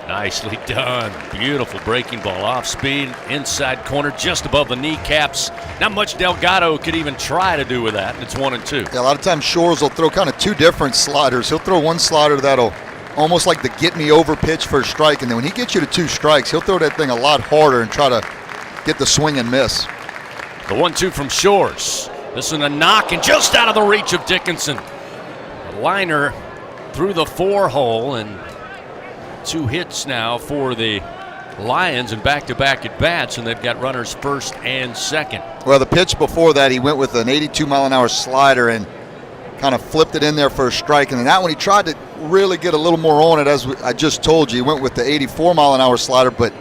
[SPEAKER 4] Nicely done. Beautiful breaking ball off speed, inside corner, just above the kneecaps. Not much Delgado could even try to do with that. It's 1-2.
[SPEAKER 13] Yeah, a lot of times Shores will throw kind of 2 different sliders. He'll throw one slider that'll almost like the get me over pitch for a strike, and then when he gets you to 2 strikes, he'll throw that thing a lot harder and try to get the swing and miss.
[SPEAKER 4] The 1-2 from Shores. This is a knock and just out of the reach of Dickinson. A liner through the 4-hole, and 2 hits now for the Lions and back-to-back at-bats, and they've got runners first and second.
[SPEAKER 13] Well, the pitch before that, he went with an 82-mile-an-hour slider and kind of flipped it in there for a strike. And then that one, he tried to really get a little more on it, as I just told you. He went with the 84-mile-an-hour slider, but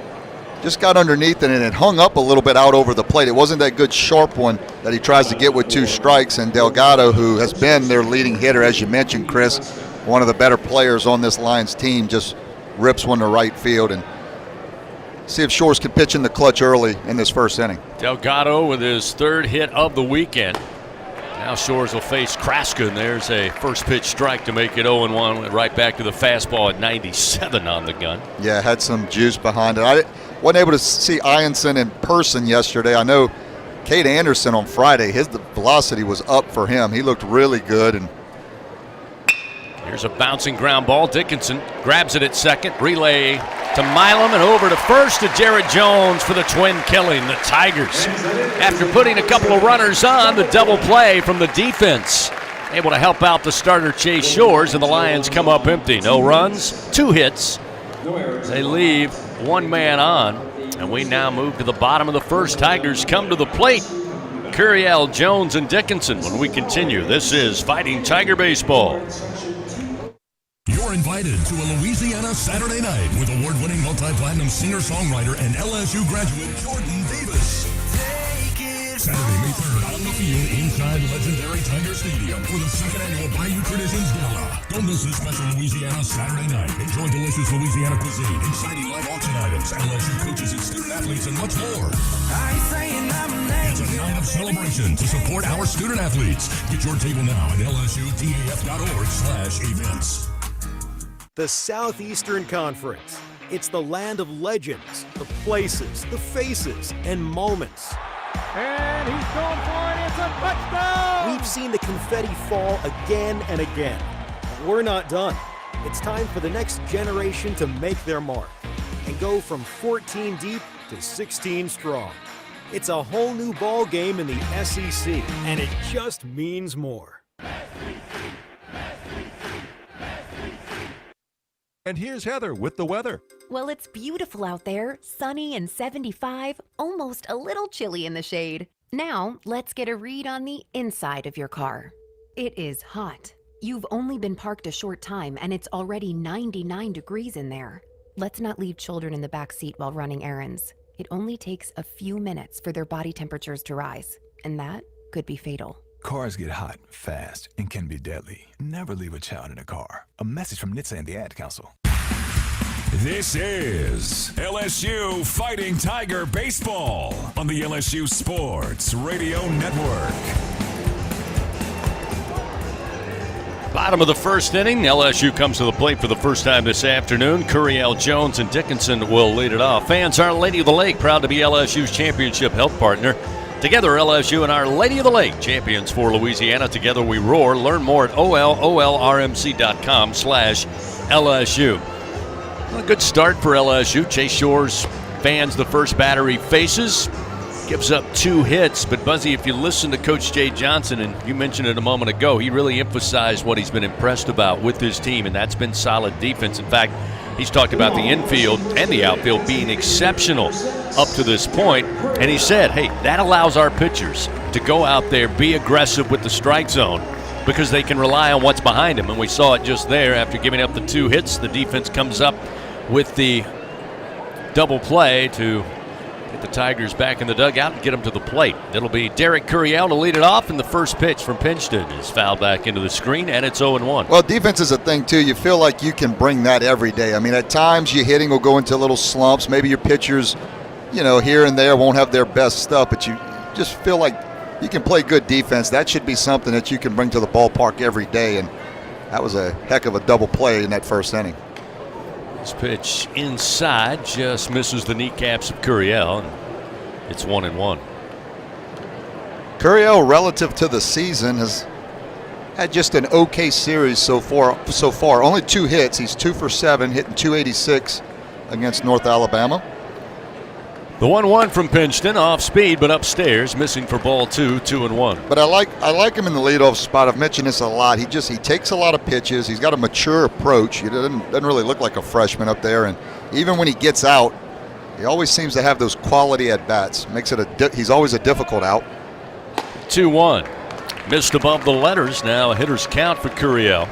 [SPEAKER 13] just got underneath it, and it hung up a little bit out over the plate. It wasn't that good sharp one that he tries to get with 2 strikes. And Delgado, who has been their leading hitter, as you mentioned, Chris, one of the better players on this Lions team, just rips one to right field. And see if Shores can pitch in the clutch early in this first inning.
[SPEAKER 4] Delgado with his 3rd hit of the weekend. Now Shores will face Kraska, and there's a first pitch strike to make it 0-1. Went right back to the fastball at 97 on the gun.
[SPEAKER 13] Yeah, had some juice behind it. I wasn't able to see Ianson in person yesterday. I know Kade Anderson on Friday, his velocity was up for him. He looked really good. And
[SPEAKER 4] here's a bouncing ground ball. Dickinson grabs it at second. Relay to Milam and over to first to Jared Jones for the twin killing. The Tigers, after putting a couple of runners on, the double play from the defense, able to help out the starter Chase Shores, and the Lions come up empty. No runs, 2 hits. They leave 1 man on, and we now move to the bottom of the first. Tigers come to the plate. Curiel, Jones, and Dickinson when we continue. This is Fighting Tiger Baseball.
[SPEAKER 12] You're invited to a Louisiana Saturday night with award-winning multi-platinum singer-songwriter and LSU graduate Jordan Davis. Saturday, May 3rd, on the field inside legendary Tiger Stadium for the 2nd annual Bayou Traditions Gala. Don't miss this special Louisiana Saturday night. Enjoy delicious Louisiana cuisine, exciting live auction items, LSU coaches and student-athletes, and much more. It's a night of celebration to support our student-athletes. Get your table now at lsutaf.org/events.
[SPEAKER 10] The Southeastern Conference. It's the land of legends, the places, the faces, and moments.
[SPEAKER 11] And he's going for it. It's a touchdown!
[SPEAKER 10] We've seen the confetti fall again and again. But we're not done. It's time for the next generation to make their mark and go from 14 deep to 16 strong. It's a whole new ball game in the SEC, and it just means more.
[SPEAKER 3] And here's Heather with the weather.
[SPEAKER 6] Well, it's beautiful out there, sunny and 75, almost a little chilly in the shade. Now, let's get a read on the inside of your car. It is hot. You've only been parked a short time and it's already 99 degrees in there. Let's not leave children in the back seat while running errands. It only takes a few minutes for their body temperatures to rise, and that could be fatal.
[SPEAKER 23] Cars get hot, fast, and can be deadly. Never leave a child in a car. A message from NHTSA and the Ad Council.
[SPEAKER 1] This is LSU Fighting Tiger Baseball on the LSU Sports Radio Network.
[SPEAKER 4] Bottom of the first inning, LSU comes to the plate for the first time this afternoon. Curiel, Jones, and Dickinson will lead it off. Fans, Our Lady of the Lake, proud to be LSU's championship health partner. Together, LSU and Our Lady of the Lake, champions for Louisiana. Together we roar. Learn more at olrmc.com/LSU. A good start for LSU. Chase Shore's fans the first batter he faces. Gives up 2 hits. But, Buzzy, if you listen to Coach Jay Johnson, and you mentioned it a moment ago, he really emphasized what he's been impressed about with his team, and that's been solid defense. In fact, he's talked about the infield and the outfield being exceptional up to this point. And he said, hey, that allows our pitchers to go out there, be aggressive with the strike zone, because they can rely on what's behind them. And we saw it just there. After giving up the 2 hits, the defense comes up with the double play to get the Tigers back in the dugout and get them to the plate. It'll be Derek Curiel to lead it off, and the first pitch from Pinchton is fouled back into the screen, and it's 0-1.
[SPEAKER 13] Well, defense is a thing, too. You feel like you can bring that every day. I mean, at times your hitting will go into little slumps. Maybe your pitchers, here and there won't have their best stuff, but you just feel like you can play good defense. That should be something that you can bring to the ballpark every day, and that was a heck of a double play in that first inning.
[SPEAKER 4] This pitch inside just misses the kneecaps of Curiel, and it's 1-1.
[SPEAKER 13] Curiel, relative to the season, has had just an okay series so far. Only 2 hits. He's 2 for 7, hitting .286 against North Alabama.
[SPEAKER 4] The 1-1 from Pinchton, off speed but upstairs, missing for ball 2, 2-1.
[SPEAKER 13] But I like him in the leadoff spot. I've mentioned this a lot. He takes a lot of pitches. He's got a mature approach. He doesn't really look like a freshman up there. And even when he gets out, he always seems to have those quality at bats. He's always a difficult out.
[SPEAKER 4] 2-1, missed above the letters. Now a hitter's count for Curiel.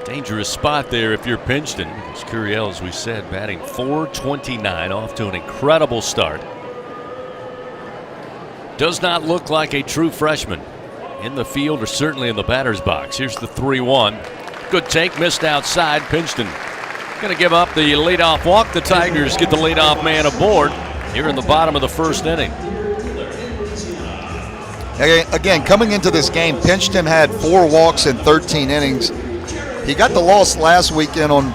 [SPEAKER 4] Dangerous spot there if you're Pinchton. Because Curiel, as we said, batting .429, off to an incredible start. Does not look like a true freshman in the field or certainly in the batter's box. Here's the 3-1. Good take, missed outside. Pinchton going to give up the leadoff walk. The Tigers get the leadoff man aboard here in the bottom of the first inning.
[SPEAKER 13] Again, coming into this game, Pinchton had 4 walks in 13 innings. He got the loss last weekend on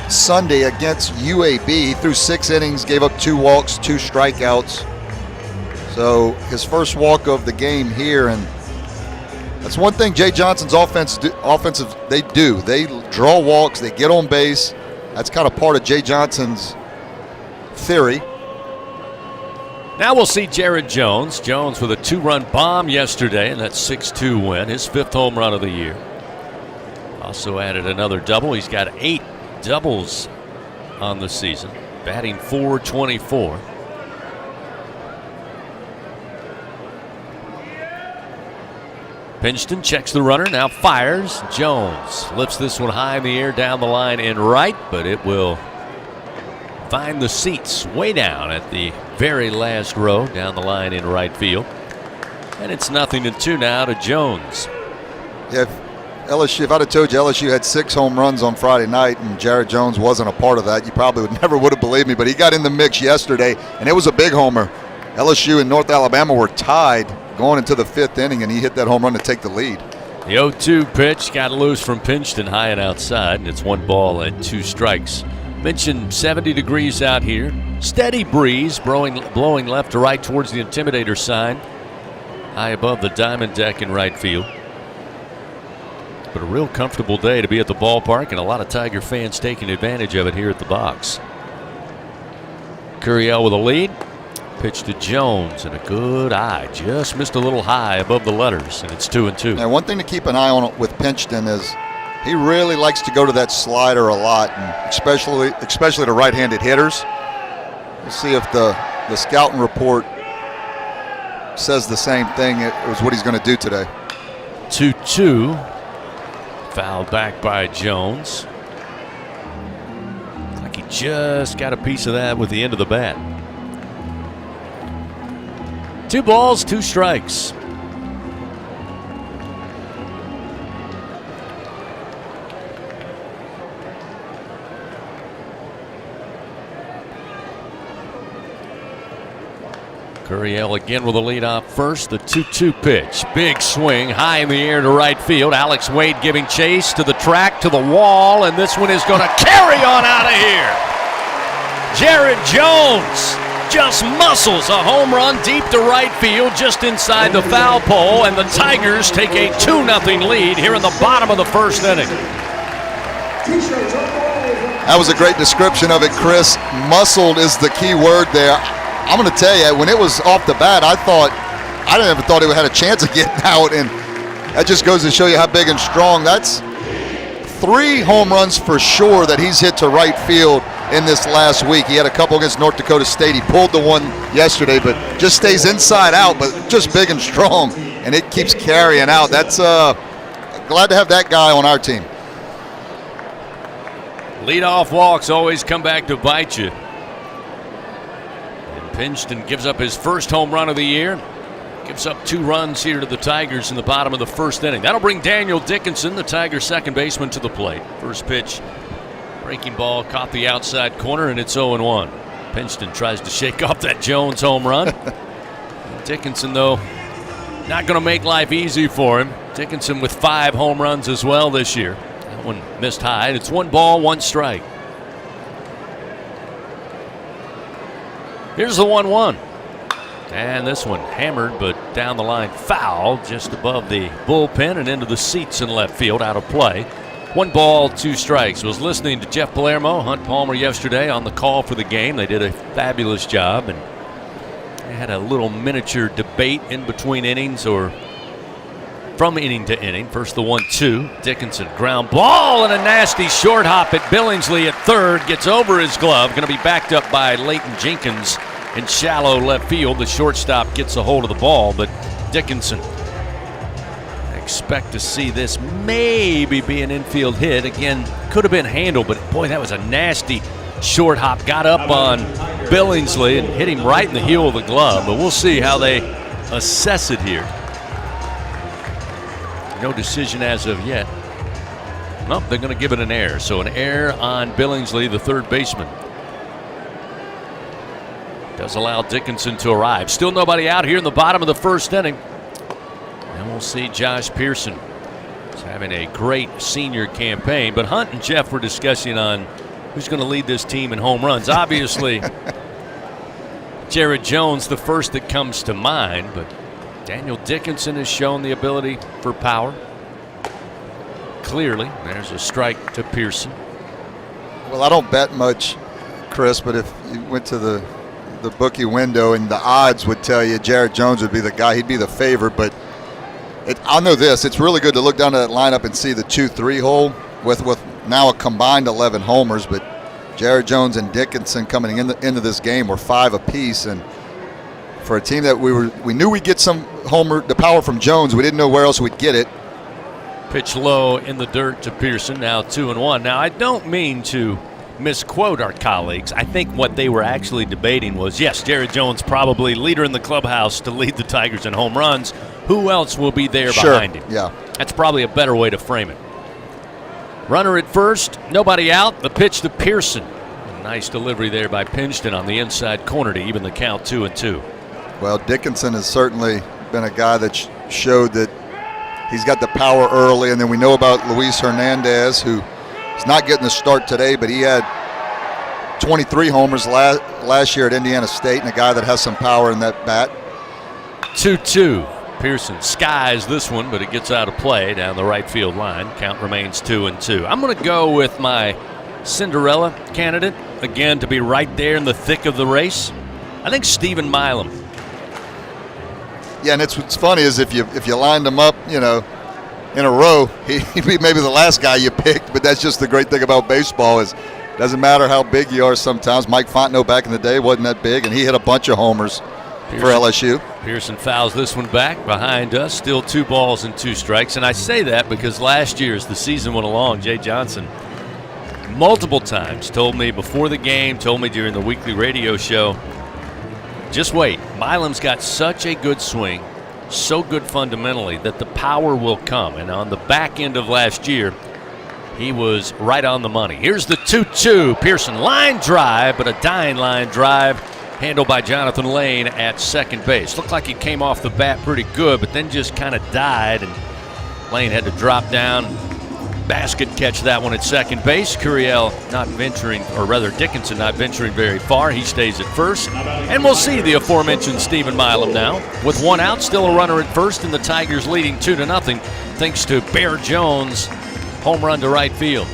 [SPEAKER 13] Sunday against UAB. He threw 6 innings, gave up 2 walks, 2 strikeouts. So his first walk of the game here, and that's one thing Jay Johnson's offensive they do. They draw walks, they get on base. That's kind of part of Jay Johnson's theory.
[SPEAKER 4] Now we'll see Jared Jones. Jones with a 2-run bomb yesterday, and that 6-2 win, his 5th home run of the year. Also added another double. He's got 8 doubles on the season, batting .424. Pinchton checks the runner, now fires. Jones lifts this one high in the air down the line in right, but it will find the seats way down at the very last row down the line in right field. And it's 0-2 now to Jones.
[SPEAKER 13] Yeah, if I'd have told you LSU had 6 home runs on Friday night and Jared Jones wasn't a part of that, you probably never would have believed me. But he got in the mix yesterday, and it was a big homer. LSU and North Alabama were tied going into the 5th inning, and he hit that home run to take the lead.
[SPEAKER 4] The 0-2 pitch got loose from Pinchton high and outside, and it's 1 ball and 2 strikes. Mentioned 70 degrees out here. Steady breeze blowing left to right towards the Intimidator sign, high above the diamond deck in right field. But a real comfortable day to be at the ballpark, and a lot of Tiger fans taking advantage of it here at the box. Curiel with a lead. Pitch to Jones, and a good eye. Just missed a little high above the letters, and it's 2-2.
[SPEAKER 13] Now, one thing to keep an eye on with Pinchton is He really likes to go to that slider a lot, and especially to right-handed hitters. We'll see if the scouting report says the same thing. It was what he's going to do today.
[SPEAKER 4] 2-2. Fouled back by Jones. Like he just got a piece of that with the end of the bat. 2 balls, 2 strikes. Gurriel again with a lead off first. The 2-2 pitch. Big swing high in the air to right field. Alex Wade giving chase to the track, to the wall, and this one is going to carry on out of here. Jared Jones just muscles a home run deep to right field just inside the foul pole, and the Tigers take a 2-0 lead here in the bottom of the first inning.
[SPEAKER 13] That was a great description of it, Chris. Muscled is the key word there. I'm going to tell you, when it was off the bat, I didn't ever thought it had a chance of getting out, and that just goes to show you how big and strong. That's 3 home runs for sure that he's hit to right field in this last week. He had a couple against North Dakota State. He pulled the one yesterday, but just stays inside out, but just big and strong, and it keeps carrying out. That's glad to have that guy on our team.
[SPEAKER 4] Leadoff walks always come back to bite you. Pinchton gives up his first home run of the year. Gives up 2 runs here to the Tigers in the bottom of the first inning. That'll bring Daniel Dickinson, the Tigers' second baseman, to the plate. First pitch, breaking ball, caught the outside corner, and it's 0-1. Pinchton tries to shake off that Jones home run. Dickinson, though, not going to make life easy for him. Dickinson with 5 home runs as well this year. That one missed high. It's 1 ball, 1 strike. Here's the 1-1. And this one hammered, but down the line foul just above the bullpen and into the seats in left field, out of play. 1 ball, 2 strikes. Was listening to Jeff Palermo, Hunt Palmer yesterday on the call for the game. They did a fabulous job, and they had a little miniature debate in between innings, or from inning to inning. First the 1-2. Dickinson ground ball and a nasty short hop at Billingsley at third. Gets over his glove. Going to be backed up by Leighton Jenkins in shallow left field. The shortstop gets a hold of the ball, but Dickinson, I expect to see this maybe be an infield hit. Again, could have been handled, but boy, that was a nasty short hop. Got up on Billingsley and hit him right in the heel of the glove, but we'll see how they assess it here. No decision as of yet. Nope, they're going to give it an error. So an error on Billingsley, the third baseman. Does allow Dickinson to arrive. Still nobody out here in the bottom of the first inning. And we'll see Josh Pearson. He's having a great senior campaign. But Hunt and Jeff were discussing on who's going to lead this team in home runs. Obviously, Jared Jones, the first that comes to mind, but Daniel Dickinson has shown the ability for power. Clearly, there's a strike to Pearson.
[SPEAKER 13] Well, I don't bet much, Chris, but if you went to the bookie window and the odds would tell you Jared Jones would be the guy, he'd be the favorite. But I know this, it's really good to look down at that lineup and see the 2-3 hole with now a combined 11 homers. But Jared Jones and Dickinson coming into this game were 5 apiece, and for a team that we knew we'd get some the power from Jones, we didn't know where else we'd get it.
[SPEAKER 4] Pitch low in the dirt to Pearson, now 2-1. Now, I don't mean to misquote our colleagues. I think what they were actually debating was, yes, Jared Jones probably leader in the clubhouse to lead the Tigers in home runs. Who else will be there behind him?
[SPEAKER 13] Yeah.
[SPEAKER 4] That's probably a better way to frame it. Runner at first, nobody out. The pitch to Pearson. A nice delivery there by Pinchton on the inside corner to even the count 2-2.
[SPEAKER 13] Well, Dickinson has certainly been a guy that showed that he's got the power early, and then we know about Luis Hernandez, who is not getting the start today, but he had 23 homers last year at Indiana State, and a guy that has some power in that bat.
[SPEAKER 4] 2-2. Pearson skies this one, but it gets out of play down the right field line. Count remains 2-2. I'm going to go with my Cinderella candidate, again, to be right there in the thick of the race. I think Stephen Milam.
[SPEAKER 13] Yeah, and what's funny is if you lined them up, in a row, he'd be maybe the last guy you picked, but that's just the great thing about baseball is it doesn't matter how big you are sometimes. Mike Fontenot back in the day wasn't that big, and he hit a bunch of homers for LSU.
[SPEAKER 4] Pearson fouls this one back behind us. Still 2 balls and 2 strikes. And I say that because last year, as the season went along, Jay Johnson multiple times told me before the game, told me during the weekly radio show, just wait. Milam's got such a good swing, so good fundamentally, that the power will come. And on the back end of last year, he was right on the money. Here's the 2-2. Pearson line drive, but a dying line drive handled by Jonathan Lane at second base. Looked like he came off the bat pretty good, but then just kind of died, and Lane had to drop down, basket catch that one at second base. Curiel not venturing, or rather Dickinson not venturing very far. He stays at first. And we'll see the aforementioned Stephen Milam now. With 1 out, still a runner at first, and the Tigers leading 2-0 thanks to Bear Jones' home run to right field.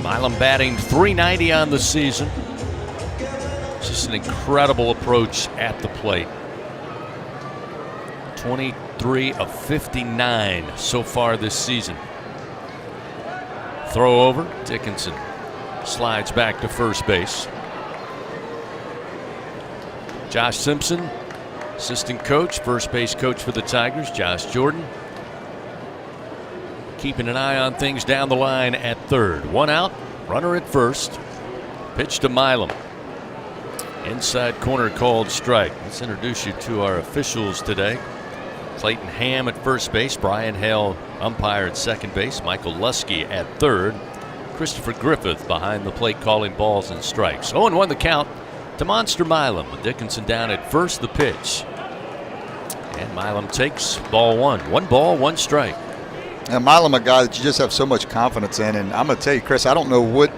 [SPEAKER 4] Milam batting .390 on the season. Just an incredible approach at the plate. 23 of 59 so far this season. Throw over. Dickinson slides back to first base. Josh Simpson, assistant coach, first base coach for the Tigers. Josh Jordan keeping an eye on things down the line at third. 1 out, runner at first. Pitch to Milam. Inside corner called strike. Let's introduce you to our officials today. Clayton Ham at first base. Brian Hale, umpire at second base. Michael Lusky at third. Christopher Griffith behind the plate calling balls and strikes. 0-1 the count to Monster Milam. With Dickinson down at first, the pitch. And Milam takes ball 1. 1 ball, 1 strike.
[SPEAKER 13] And Milam, a guy that you just have so much confidence in. And I'm going to tell you, Chris, I don't know what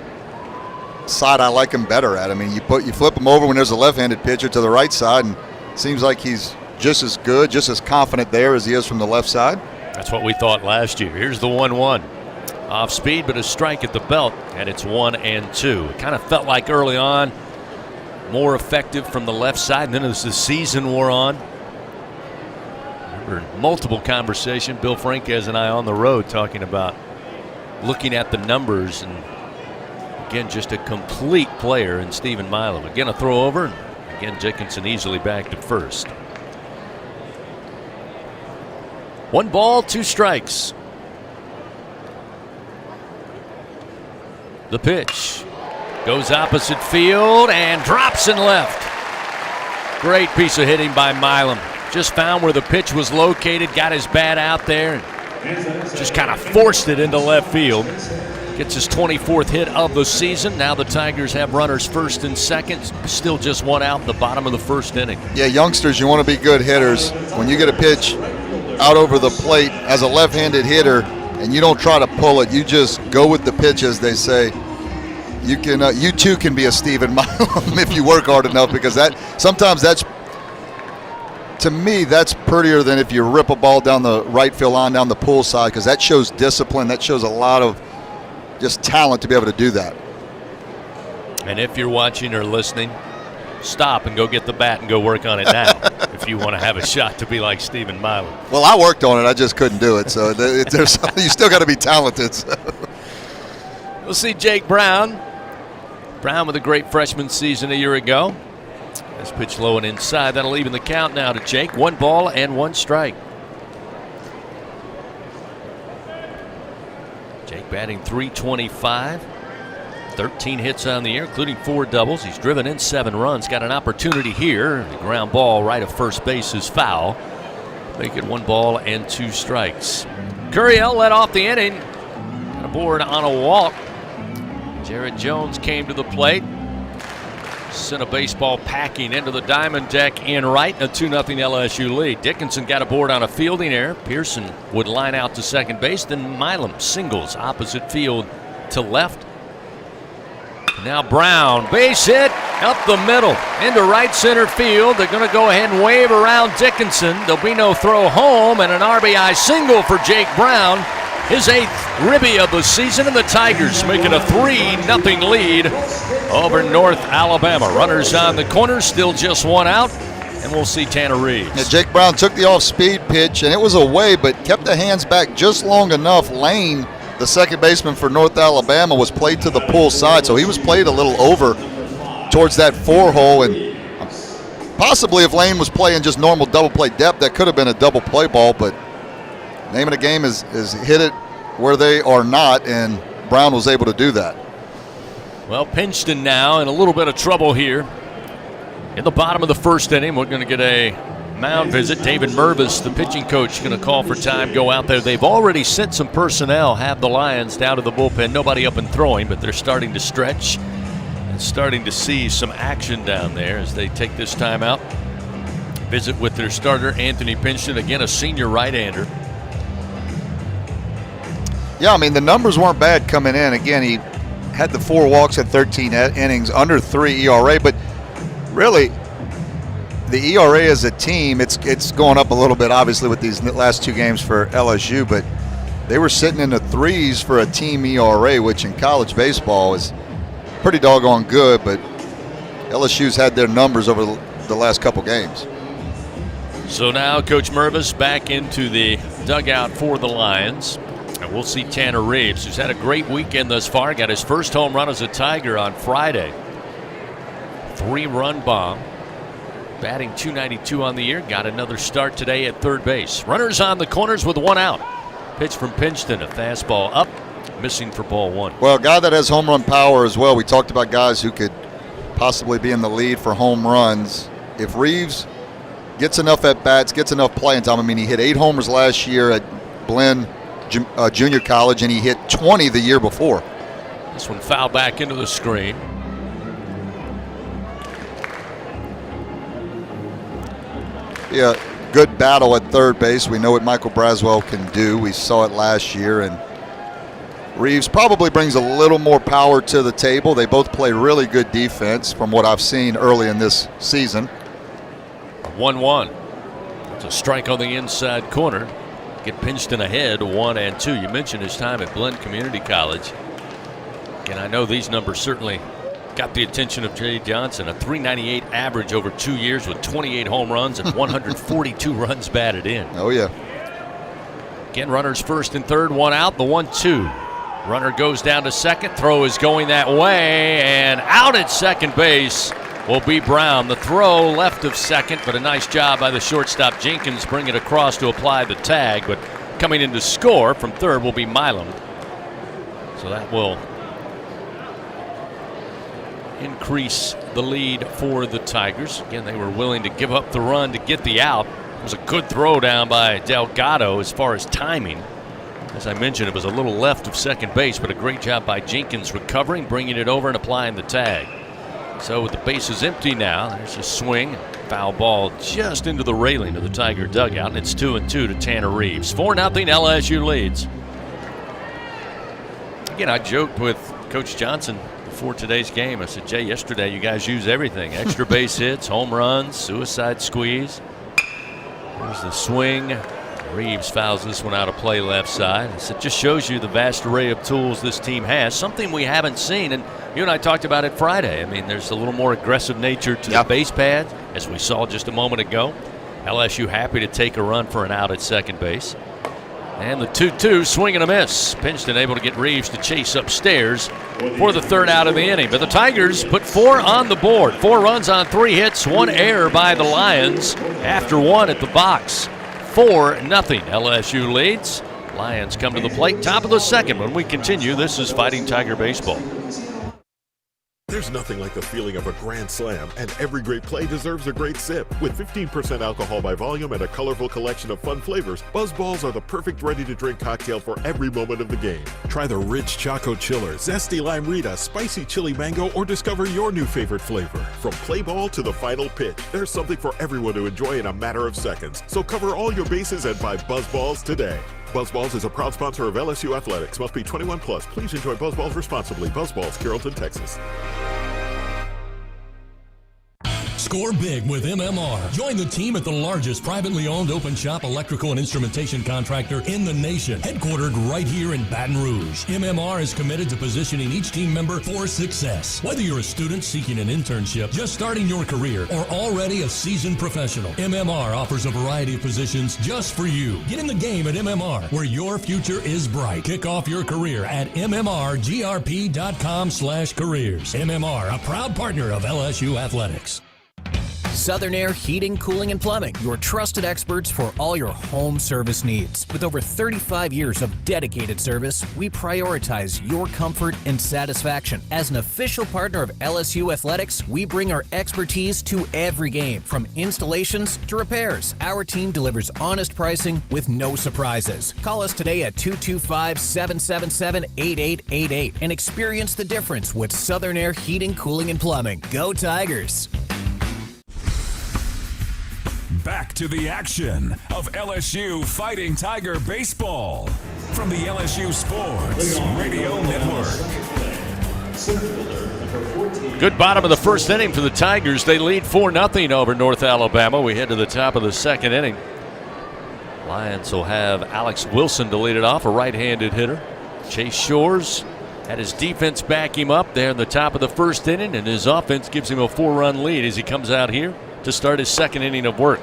[SPEAKER 13] side I like him better at. I mean, you flip him over when there's a left-handed pitcher to the right side, and it seems like he's just as good, just as confident there as he is from the left side.
[SPEAKER 4] That's what we thought last year. Here's the 1-1. Off speed, but a strike at the belt, and it's 1-2. It kind of felt like early on, more effective from the left side, and then as the season wore on, remember multiple conversation, Bill Franquez and I on the road talking about looking at the numbers, and again, just a complete player in Stephen Milam. Again, a throw over, and again, Dickinson easily back to first. 1 ball, 2 strikes. The pitch goes opposite field and drops in left. Great piece of hitting by Milam. Just found where the pitch was located, got his bat out there, and just kind of forced it into left field. Gets his 24th hit of the season. Now the Tigers have runners first and second. Still just 1 out in the bottom of the first inning.
[SPEAKER 13] Yeah, youngsters, you want to be good hitters. When you get a pitch out over the plate as a left-handed hitter and you don't try to pull it, you just go with the pitch, as they say. You can, you too can be a Stephen Milam if you work hard enough, because sometimes that's, to me, that's prettier than if you rip a ball down the right field line, down the pull side, because that shows discipline. That shows a lot of just talent to be able to do that.
[SPEAKER 4] And if you're watching or listening, stop and go get the bat and go work on it now if you want to have a shot to be like Stephen Milam.
[SPEAKER 13] Well, I worked on it. I just couldn't do it. So there's you still got to be talented. So.
[SPEAKER 4] We'll see Jake Brown. Brown with a great freshman season a year ago. This pitch low and inside. That'll even the count now to Jake. 1 ball and 1 strike. Jake batting .325. 13 hits on the year, including 4 doubles. He's driven in 7 runs. Got an opportunity here. The ground ball right of first base is foul. Make it 1 ball and 2 strikes. Curiel led off the inning. Got aboard on a walk. Jared Jones came to the plate. Sent a baseball packing into the diamond deck in right. A 2-0 LSU lead. Dickinson got aboard on a fielding error. Pearson would line out to second base. Then Milam singles opposite field to left. Now Brown, base hit up the middle into right center field. They're going to go ahead and wave around Dickinson. There'll be no throw home, and an RBI single for Jake Brown. His 8th ribby of the season, and the Tigers make it a 3-0 lead over North Alabama. Runners on the corner, still just 1 out. And we'll see Tanner Reeves.
[SPEAKER 13] Yeah, Jake Brown took the off-speed pitch, and it was away, but kept the hands back just long enough. Lane, the second baseman for North Alabama, was played to the pull side, so he was played a little over towards that 4-hole. And possibly if Lane was playing just normal double play depth, that could have been a double play ball, but name of the game is hit it where they are not, and Brown was able to do that.
[SPEAKER 4] Well, Pinchton now in a little bit of trouble here. In the bottom of the first inning, we're going to get a mound visit. David Mervis, the pitching coach, going to call for time, go out there. They've already sent some personnel, have the Lions down to the bullpen. Nobody up and throwing, but they're starting to stretch and starting to see some action down there as they take this time out. Visit with their starter, Anthony Pinchton, again a senior right-hander.
[SPEAKER 13] Yeah, I mean, the numbers weren't bad coming in. Again, he had the 4 walks at 13 innings, under 3 ERA, but really the ERA as a team, it's going up a little bit, obviously, with these last 2 games for LSU, but they were sitting in the 3s for a team ERA, which in college baseball is pretty doggone good, but LSU's had their numbers over the last couple games.
[SPEAKER 4] So now Coach Mervis back into the dugout for the Lions. And we'll see Tanner Reeves, who's had a great weekend thus far. Got his first home run as a Tiger on Friday. 3-run bomb. Batting .292 on the year. Got another start today at third base. Runners on the corners with 1 out. Pitch from Pinchton. A fastball up. Missing for ball 1.
[SPEAKER 13] Well, a guy that has home run power as well. We talked about guys who could possibly be in the lead for home runs. If Reeves gets enough at-bats, gets enough playing time. I mean, he hit 8 homers last year at Glenn Junior College, and he hit 20 the year before.
[SPEAKER 4] This one fouled back into the screen.
[SPEAKER 13] Yeah, good battle at third base. We know what Michael Braswell can do. We saw it last year, and Reeves probably brings a little more power to the table. They both play really good defense from what I've seen early in this season.
[SPEAKER 4] 1-1. It's a strike on the inside corner. Get Pinchton ahead 1-2. You mentioned his time at Blinn Community College. And I know these numbers certainly got the attention of Jay Johnson. A .398 average over 2 years with 28 home runs and 142 runs batted in.
[SPEAKER 13] Oh, yeah.
[SPEAKER 4] Again, runners first and third, 1 out, the 1-2. Runner goes down to second. Throw is going that way, and out at second base will be Brown. The throw left of second, but a nice job by the shortstop Jenkins bring it across to apply the tag. But coming in to score from third will be Milam. So that will increase the lead for the Tigers. Again, they were willing to give up the run to get the out. It was a good throw down by Delgado as far as timing. As I mentioned, it was a little left of second base, but a great job by Jenkins recovering, bringing it over and applying the tag. So with the bases empty now, there's a swing. Foul ball just into the railing of the Tiger dugout, and it's 2-2 to Tanner Reeves. 4-0 LSU leads. Again, I joked with Coach Johnson before today's game. I said, Jay, yesterday you guys use everything. Extra base hits, home runs, suicide squeeze. There's the swing. Reeves fouls this one out of play left side. It just shows you the vast array of tools this team has, something we haven't seen. And you and I talked about it Friday. I mean, there's a little more aggressive nature to the base pads, as we saw just a moment ago. LSU happy to take a run for an out at second base. And the 2-2, swing and a miss. Pinchton able to get Reeves to chase upstairs for the third out of the inning. But the Tigers put 4 on the board. 4 runs on 3 hits, 1 error by the Lions after 1 at the box. 4-0 LSU leads. Lions come to the plate, top of the second. When we continue, this is Fighting Tiger Baseball.
[SPEAKER 14] There's nothing like the feeling of a grand slam, and every great play deserves a great sip. With 15% alcohol by volume and a colorful collection of fun flavors, Buzz Balls are the perfect ready-to-drink cocktail for every moment of the game. Try the rich Choco Chiller, Zesty Lime Rita, Spicy Chili Mango, or discover your new favorite flavor. From play ball to the final pitch, there's something for everyone to enjoy in a matter of seconds. So cover all your bases and buy Buzz Balls today. Buzz Balls is a proud sponsor of LSU Athletics. Must be 21 plus. Please enjoy Buzz Balls responsibly. Buzz Balls, Carrollton, Texas.
[SPEAKER 3] Score big with MMR. Join the team at the largest privately owned open shop electrical and instrumentation contractor in the nation, headquartered right here in Baton Rouge. MMR is committed to positioning each team member for success. Whether you're a student seeking an internship, just starting your career, or already a seasoned professional, MMR offers a variety of positions just for you. Get in the game at MMR, where your future is bright. Kick off your career at mmrgrp.com/careers. MMR, a proud partner of LSU Athletics.
[SPEAKER 7] Southern Air Heating, Cooling, and Plumbing, your trusted experts for all your home service needs. With over 35 years of dedicated service, we prioritize your comfort and satisfaction. As an official partner of LSU Athletics, we bring our expertise to every game. From installations to repairs, our team delivers honest pricing with no surprises. Call us today at 225-777-8888 and experience the difference with Southern Air Heating, Cooling, and Plumbing. Go Tigers!
[SPEAKER 1] Back to the action of LSU Fighting Tiger Baseball from the LSU Sports Radio Network.
[SPEAKER 4] Good bottom of the first inning for the Tigers. They lead 4-0 over North Alabama. We head to the top of the second inning. Lions will have Alex Wilson to lead it off, a right-handed hitter. Chase Shores had his defense back him up there in the top of the first inning, and his offense gives him a 4-run lead as he comes out here to start his second inning of work.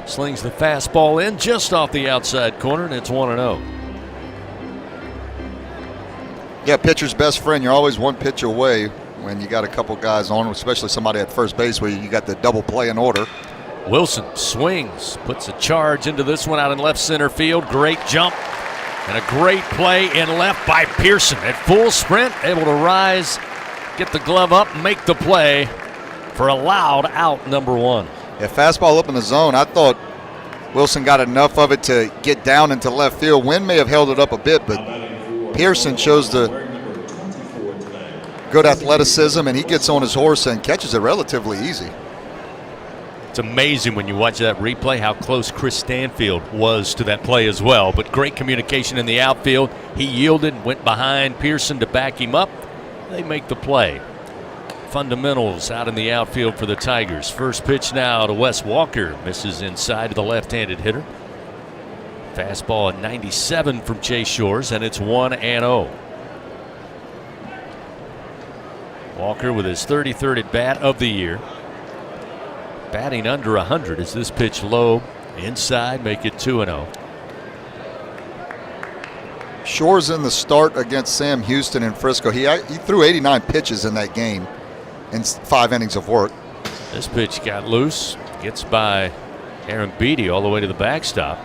[SPEAKER 4] Slings the fastball in just off the outside corner, and it's 1-0.
[SPEAKER 13] Yeah, pitcher's best friend. You're always one pitch away when you got a couple guys on, especially somebody at first base where you got the double play in order.
[SPEAKER 4] Wilson swings, puts a charge into this one out in left center field. Great jump and a great play in left by Pearson. At full sprint, able to rise, get the glove up, make the play for a loud out, number one.
[SPEAKER 13] Yeah, fastball up in the zone. I thought Wilson got enough of it to get down into left field. Wynn may have held it up a bit, but Pearson shows the good athleticism, and he gets on his horse and catches it relatively easy.
[SPEAKER 4] It's amazing when you watch that replay how close Chris Stanfield was to that play as well. But great communication in the outfield. He yielded, went behind Pearson to back him up. They make the play. Fundamentals out in the outfield for the Tigers. First pitch now to Wes Walker. Misses inside to the left-handed hitter. Fastball at 97 from Chase Shores, and it's 1-0. Walker with his 33rd at bat of the year. Batting under 100 as this pitch low inside, make it 2-0.
[SPEAKER 13] Shores in the start against Sam Houston in Frisco. He threw 89 pitches in that game in 5 innings of work.
[SPEAKER 4] This pitch got loose, gets by Aaron Beatty all the way to the backstop.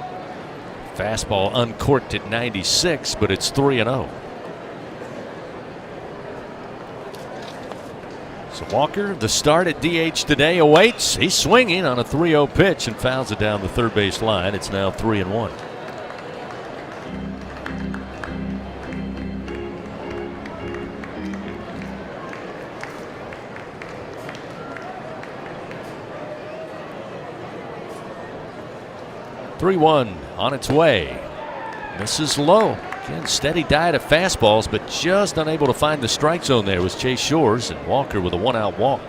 [SPEAKER 4] Fastball uncorked at 96, but it's 3-0. So Walker, the start at DH today, awaits. He's swinging on a 3-0 pitch and fouls it down the third base line. It's now 3-1. (3-1) on its way. Misses low. Again, steady diet of fastballs, but just unable to find the strike zone there was Chase Shores, and Walker with a 1-out walk.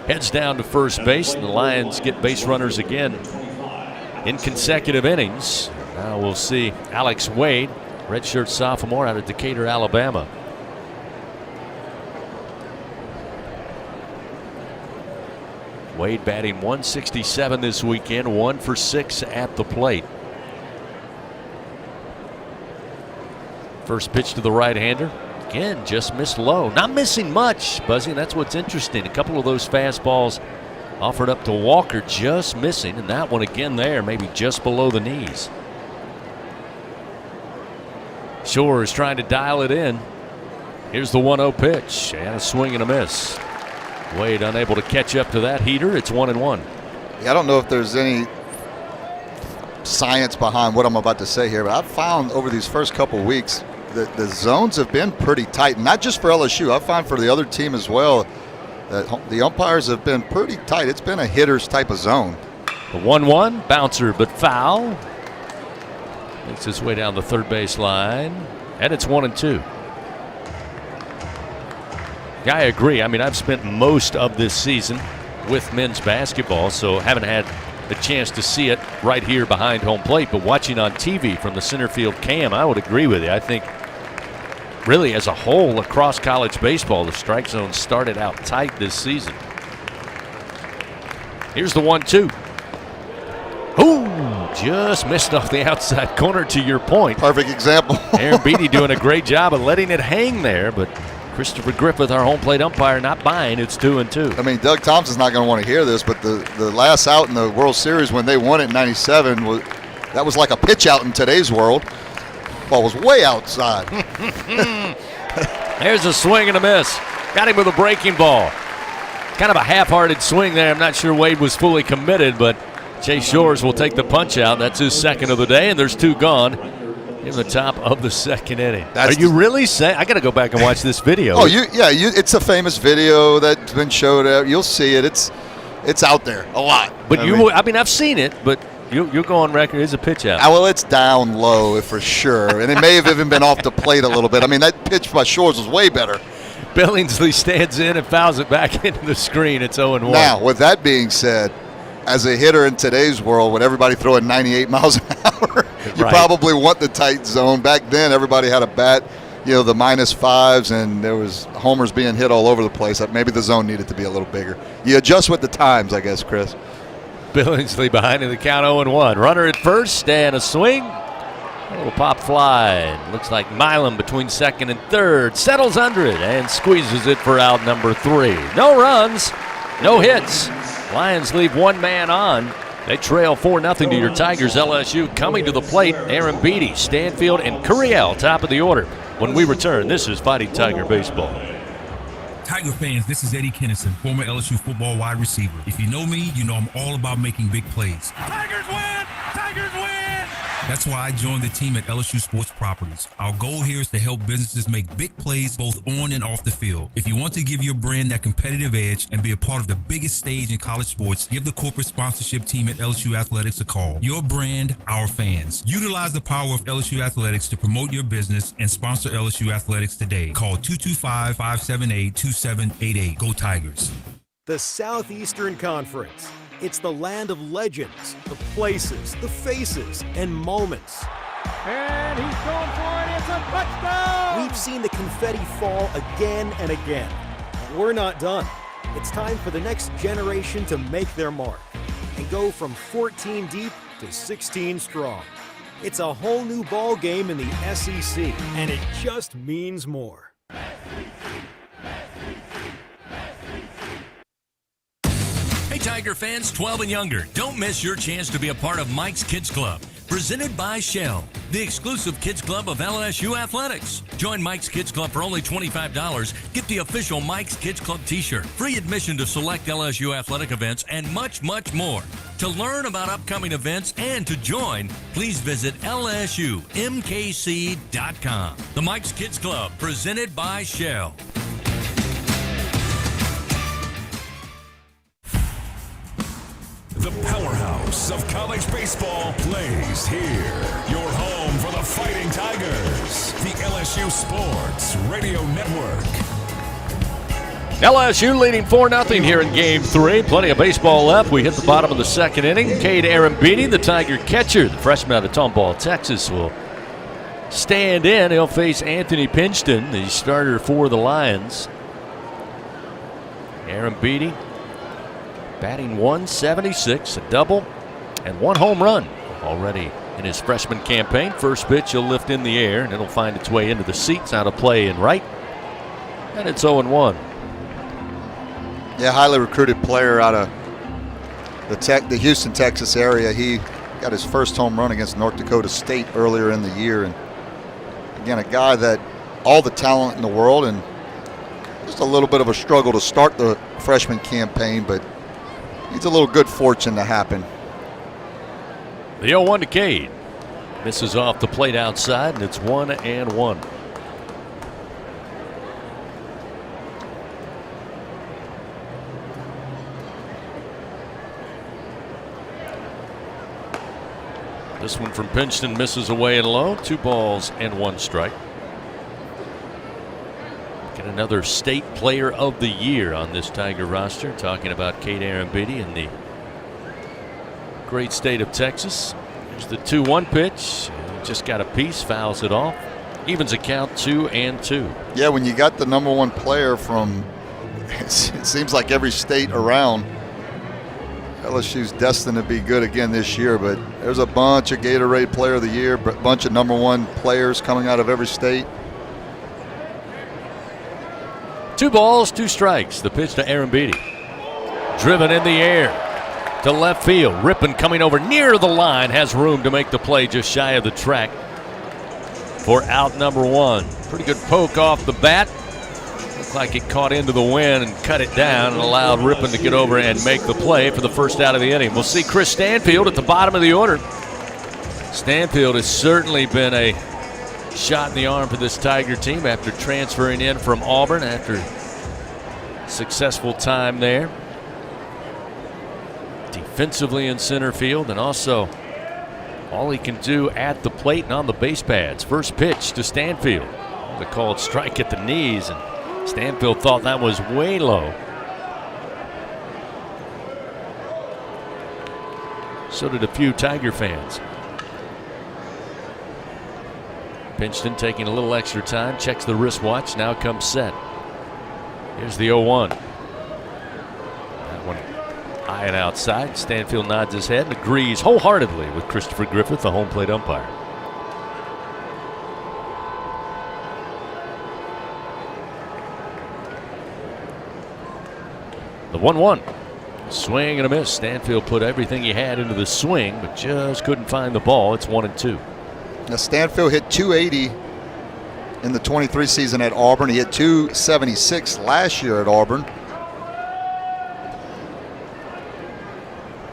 [SPEAKER 4] Heads down to first base, and the Lions get base runners again in consecutive innings. Now we'll see Alex Wade, redshirt sophomore out of Decatur, Alabama. Wade batting 167 this weekend, 1 for 6 at the plate. First pitch to the right-hander. Again, just missed low. Not missing much, Buzzy. That's what's interesting. A couple of those fastballs offered up to Walker, just missing. And that one again there, maybe just below the knees. Shores trying to dial it in. Here's the 1-0 pitch. And a swing and a miss. Wade unable to catch up to that heater. It's 1-1.
[SPEAKER 13] Yeah, I don't know if there's any science behind what I'm about to say here, but I've found over these first couple weeks that the zones have been pretty tight, not just for LSU. I find for the other team as well that the umpires have been pretty tight. It's been a hitter's type of zone.
[SPEAKER 4] The 1-1 bouncer, but foul. Makes its way down the third base line, and it's 1-2. Yeah, I agree. I mean, I've spent most of this season with men's basketball, so haven't had the chance to see it right here behind home plate. But watching on TV from the center field cam, I would agree with you. I think really as a whole across college baseball, the strike zone started out tight this season. Here's the 1-2. Ooh, just missed off the outside corner to your point.
[SPEAKER 13] Perfect example.
[SPEAKER 4] Aaron Beatty doing a great job of letting it hang there, but Christopher Griffith, our home plate umpire, not buying. It's 2-2.
[SPEAKER 13] I mean, Doug Thompson's not going to want to hear this, but the last out in the World Series when they won it in '97, that was like a pitch out in today's world. Ball was way outside.
[SPEAKER 4] There's a swing and a miss. Got him with a breaking ball. Kind of a half-hearted swing there. I'm not sure Wade was fully committed, but Chase Shores will take the punch out. That's his second of the day, and there's 2 gone in the top of the second inning. Are you really saying? I got to go back and watch this video.
[SPEAKER 13] Oh, it's a famous video that's been showed out. You'll see it. It's out there a lot.
[SPEAKER 4] But I've seen it, but you'll go on record. It's a pitch out.
[SPEAKER 13] Well, it's down low for sure, and it may have even been off the plate a little bit. I mean, that pitch by Shores was way better.
[SPEAKER 4] Billingsley stands in and fouls it back into the screen. It's 0-1.
[SPEAKER 13] Now, with that being said, as a hitter in today's world, with everybody throwing 98 miles an hour, you probably want the tight zone. Back then, everybody had a bat, the -5s, and there was homers being hit all over the place. Maybe the zone needed to be a little bigger. You adjust with the times, I guess, Chris.
[SPEAKER 4] Billingsley behind in the count, 0-1. Runner at first and a swing. A little pop fly. Looks like Milam between second and third. Settles under it and squeezes it for out number 3. No runs, no hits. Lions leave one man on. They trail 4-0 to your Tigers. LSU coming to the plate. Aaron Beatty, Stanfield, and Curiel top of the order. When we return, this is Fighting Tiger Baseball.
[SPEAKER 22] Tiger fans, this is Eddie Kennison, former LSU football wide receiver. If you know me, you know I'm all about making big plays.
[SPEAKER 11] Tigers win! Tigers win!
[SPEAKER 22] That's why I joined the team at LSU Sports Properties. Our goal here is to help businesses make big plays both on and off the field. If you want to give your brand that competitive edge and be a part of the biggest stage in college sports, give the corporate sponsorship team at LSU Athletics a call. Your brand, our fans. Utilize the power of LSU Athletics to promote your business and sponsor LSU Athletics today. Call 225-578-2788. Go Tigers.
[SPEAKER 10] The Southeastern Conference. It's the land of legends, the places, the faces, and moments.
[SPEAKER 11] And he's going for it. It's a touchdown!
[SPEAKER 10] We've seen the confetti fall again and again. But we're not done. It's time for the next generation to make their mark and go from 14 deep to 16 strong. It's a whole new ball game in the SEC, and it just means more.
[SPEAKER 3] Hey Tiger fans 12 and younger, don't miss your chance to be a part of Mike's Kids Club, presented by Shell, the exclusive kids club of LSU Athletics. Join Mike's Kids Club for only $25. Get the official Mike's Kids Club t-shirt, free admission to select LSU athletic events, and much, much more. To learn about upcoming events and to join, please visit lsumkc.com. The Mike's Kids Club, presented by Shell.
[SPEAKER 1] The powerhouse of college baseball plays here. Your home for the Fighting Tigers. The LSU Sports Radio Network.
[SPEAKER 4] LSU leading 4-0 here in Game 3. Plenty of baseball left. We hit the bottom of the second inning. Kade Aaron Beatty, the Tiger catcher, the freshman out of Tomball, Texas, will stand in. He'll face Anthony Pinchton, the starter for the Lions. Aaron Beatty batting .176, a double, and 1 home run already in his freshman campaign. First pitch he'll lift in the air, and it'll find its way into the seats. Out of play in right, and it's 0-1.
[SPEAKER 13] Yeah, highly recruited player out of the Houston, Texas area. He got his first home run against North Dakota State earlier in the year. And again, a guy that all the talent in the world, and just a little bit of a struggle to start the freshman campaign, but needs a little good fortune to happen.
[SPEAKER 4] The 0-1 to Kade. Misses off the plate outside, and it's 1-1. This one from Pinchton misses away and low. 2 balls and 1 strike. Get another state player of the year on this Tiger roster. Talking about Kade Anderson in the great state of Texas. There's the 2-1 pitch. Just got a piece, fouls it off. Evens a count 2-2.
[SPEAKER 13] Yeah, when you got the number one player from, it seems like every state around, LSU's destined to be good again this year, but there's a bunch of Gatorade Player of the Year, a bunch of number one players coming out of every state.
[SPEAKER 4] 2 balls, 2 strikes. The pitch to Aaron Beatty. Driven in the air to left field. Rippon coming over near the line. Has room to make the play just shy of the track for out number 1. Pretty good poke off the bat. Looked like it caught into the wind and cut it down and allowed Rippon to get over and make the play for the first out of the inning. We'll see Chris Stanfield at the bottom of the order. Stanfield has certainly been a shot in the arm for this Tiger team after transferring in from Auburn after successful time there. Defensively in center field, and also all he can do at the plate and on the base pads. First pitch to Stanfield. The called strike at the knees, and Stanfield thought that was way low. So did a few Tiger fans. Pinchton taking a little extra time, checks the wristwatch, now comes set. Here's the 0-1. That one high and outside. Stanfield nods his head and agrees wholeheartedly with Christopher Griffith, the home plate umpire. The 1-1. Swing and a miss. Stanfield put everything he had into the swing, but just couldn't find the ball. It's 1-2.
[SPEAKER 13] Now Stanfield hit 280 in the 23 season at Auburn. He hit 276 last year at Auburn.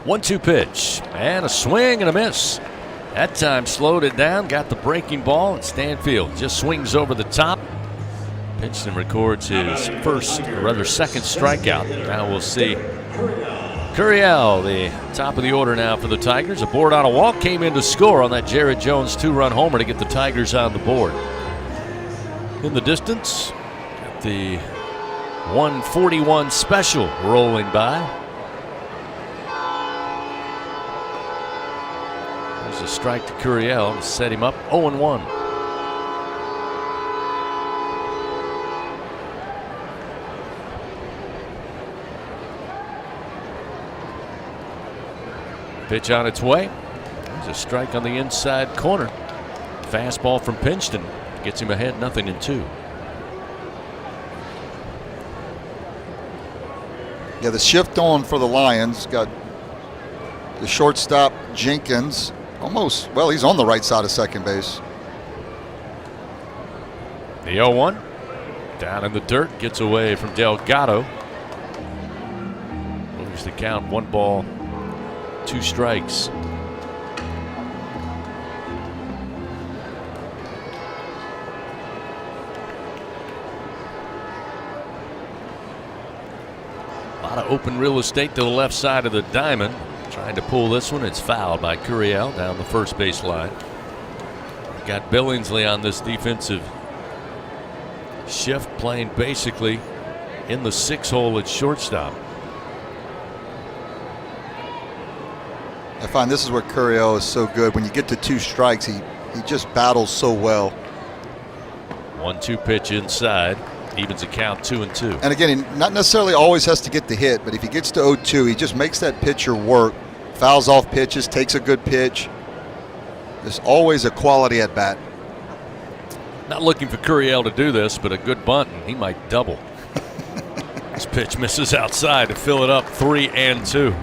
[SPEAKER 4] 1-2 pitch and a swing and a miss. That time slowed it down, got the breaking ball, and Stanfield just swings over the top. Pinchton records his first, or rather second strikeout. Now we'll see Curiel, the top of the order now for the Tigers. Aboard on a walk, came in to score on that Jared Jones 2-run homer to get the Tigers on the board. In the distance, got the 141 special rolling by. There's a strike to Curiel to set him up 0-1. Pitch on its way. There's a strike on the inside corner. Fastball from Pinchton gets him ahead 0-2.
[SPEAKER 13] Yeah, the shift on for the Lions. Got the shortstop Jenkins almost, well, he's on the right side of second base.
[SPEAKER 4] The 0-1 down in the dirt, gets away from Delgado. Moves the count 1 ball, 2 strikes. A lot of open real estate to the left side of the diamond. Trying to pull this one. It's fouled by Curiel down the first base line. Got Billingsley on this defensive shift, playing basically in the 6-hole at shortstop.
[SPEAKER 13] I find this is where Curiel is so good. When you get to 2 strikes, he just battles so well.
[SPEAKER 4] 1-2 pitch inside. Evens a count 2-2.
[SPEAKER 13] And again, he not necessarily always has to get the hit, but if he gets to 0-2, he just makes that pitcher work. Fouls off pitches, takes a good pitch. There's always a quality at bat.
[SPEAKER 4] Not looking for Curiel to do this, but a good bunt, and he might double. This pitch misses outside to fill it up 3-2.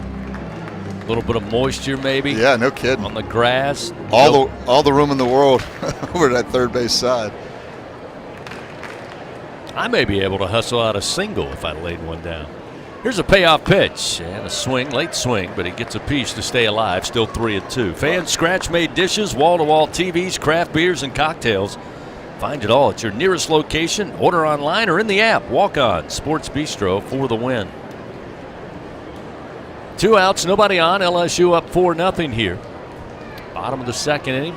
[SPEAKER 4] A little bit of moisture, maybe.
[SPEAKER 13] Yeah, no kidding.
[SPEAKER 4] On the grass.
[SPEAKER 13] All the room in the world over that third base side.
[SPEAKER 4] I may be able to hustle out a single if I laid one down. Here's a payoff pitch and a swing, late swing, but he gets a piece to stay alive. Still 3-2. Fans scratch-made dishes, wall-to-wall TVs, craft beers, and cocktails. Find it all at your nearest location. Order online or in the app. Walk on Sports Bistro for the win. 2 outs, nobody on. LSU up 4-0 here. Bottom of the second inning.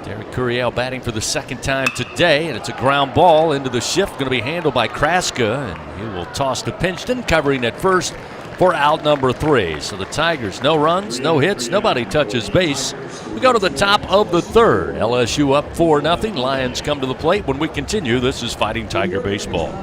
[SPEAKER 4] Derek Curiel batting for the second time today, and it's a ground ball into the shift. Going to be handled by Kraska, and he will toss to Pinchton, covering at first for out number 3. So the Tigers, no runs, no hits, nobody touches base. We go to the top of the third. LSU up 4-0. Lions come to the plate. When we continue, this is Fighting Tiger Baseball.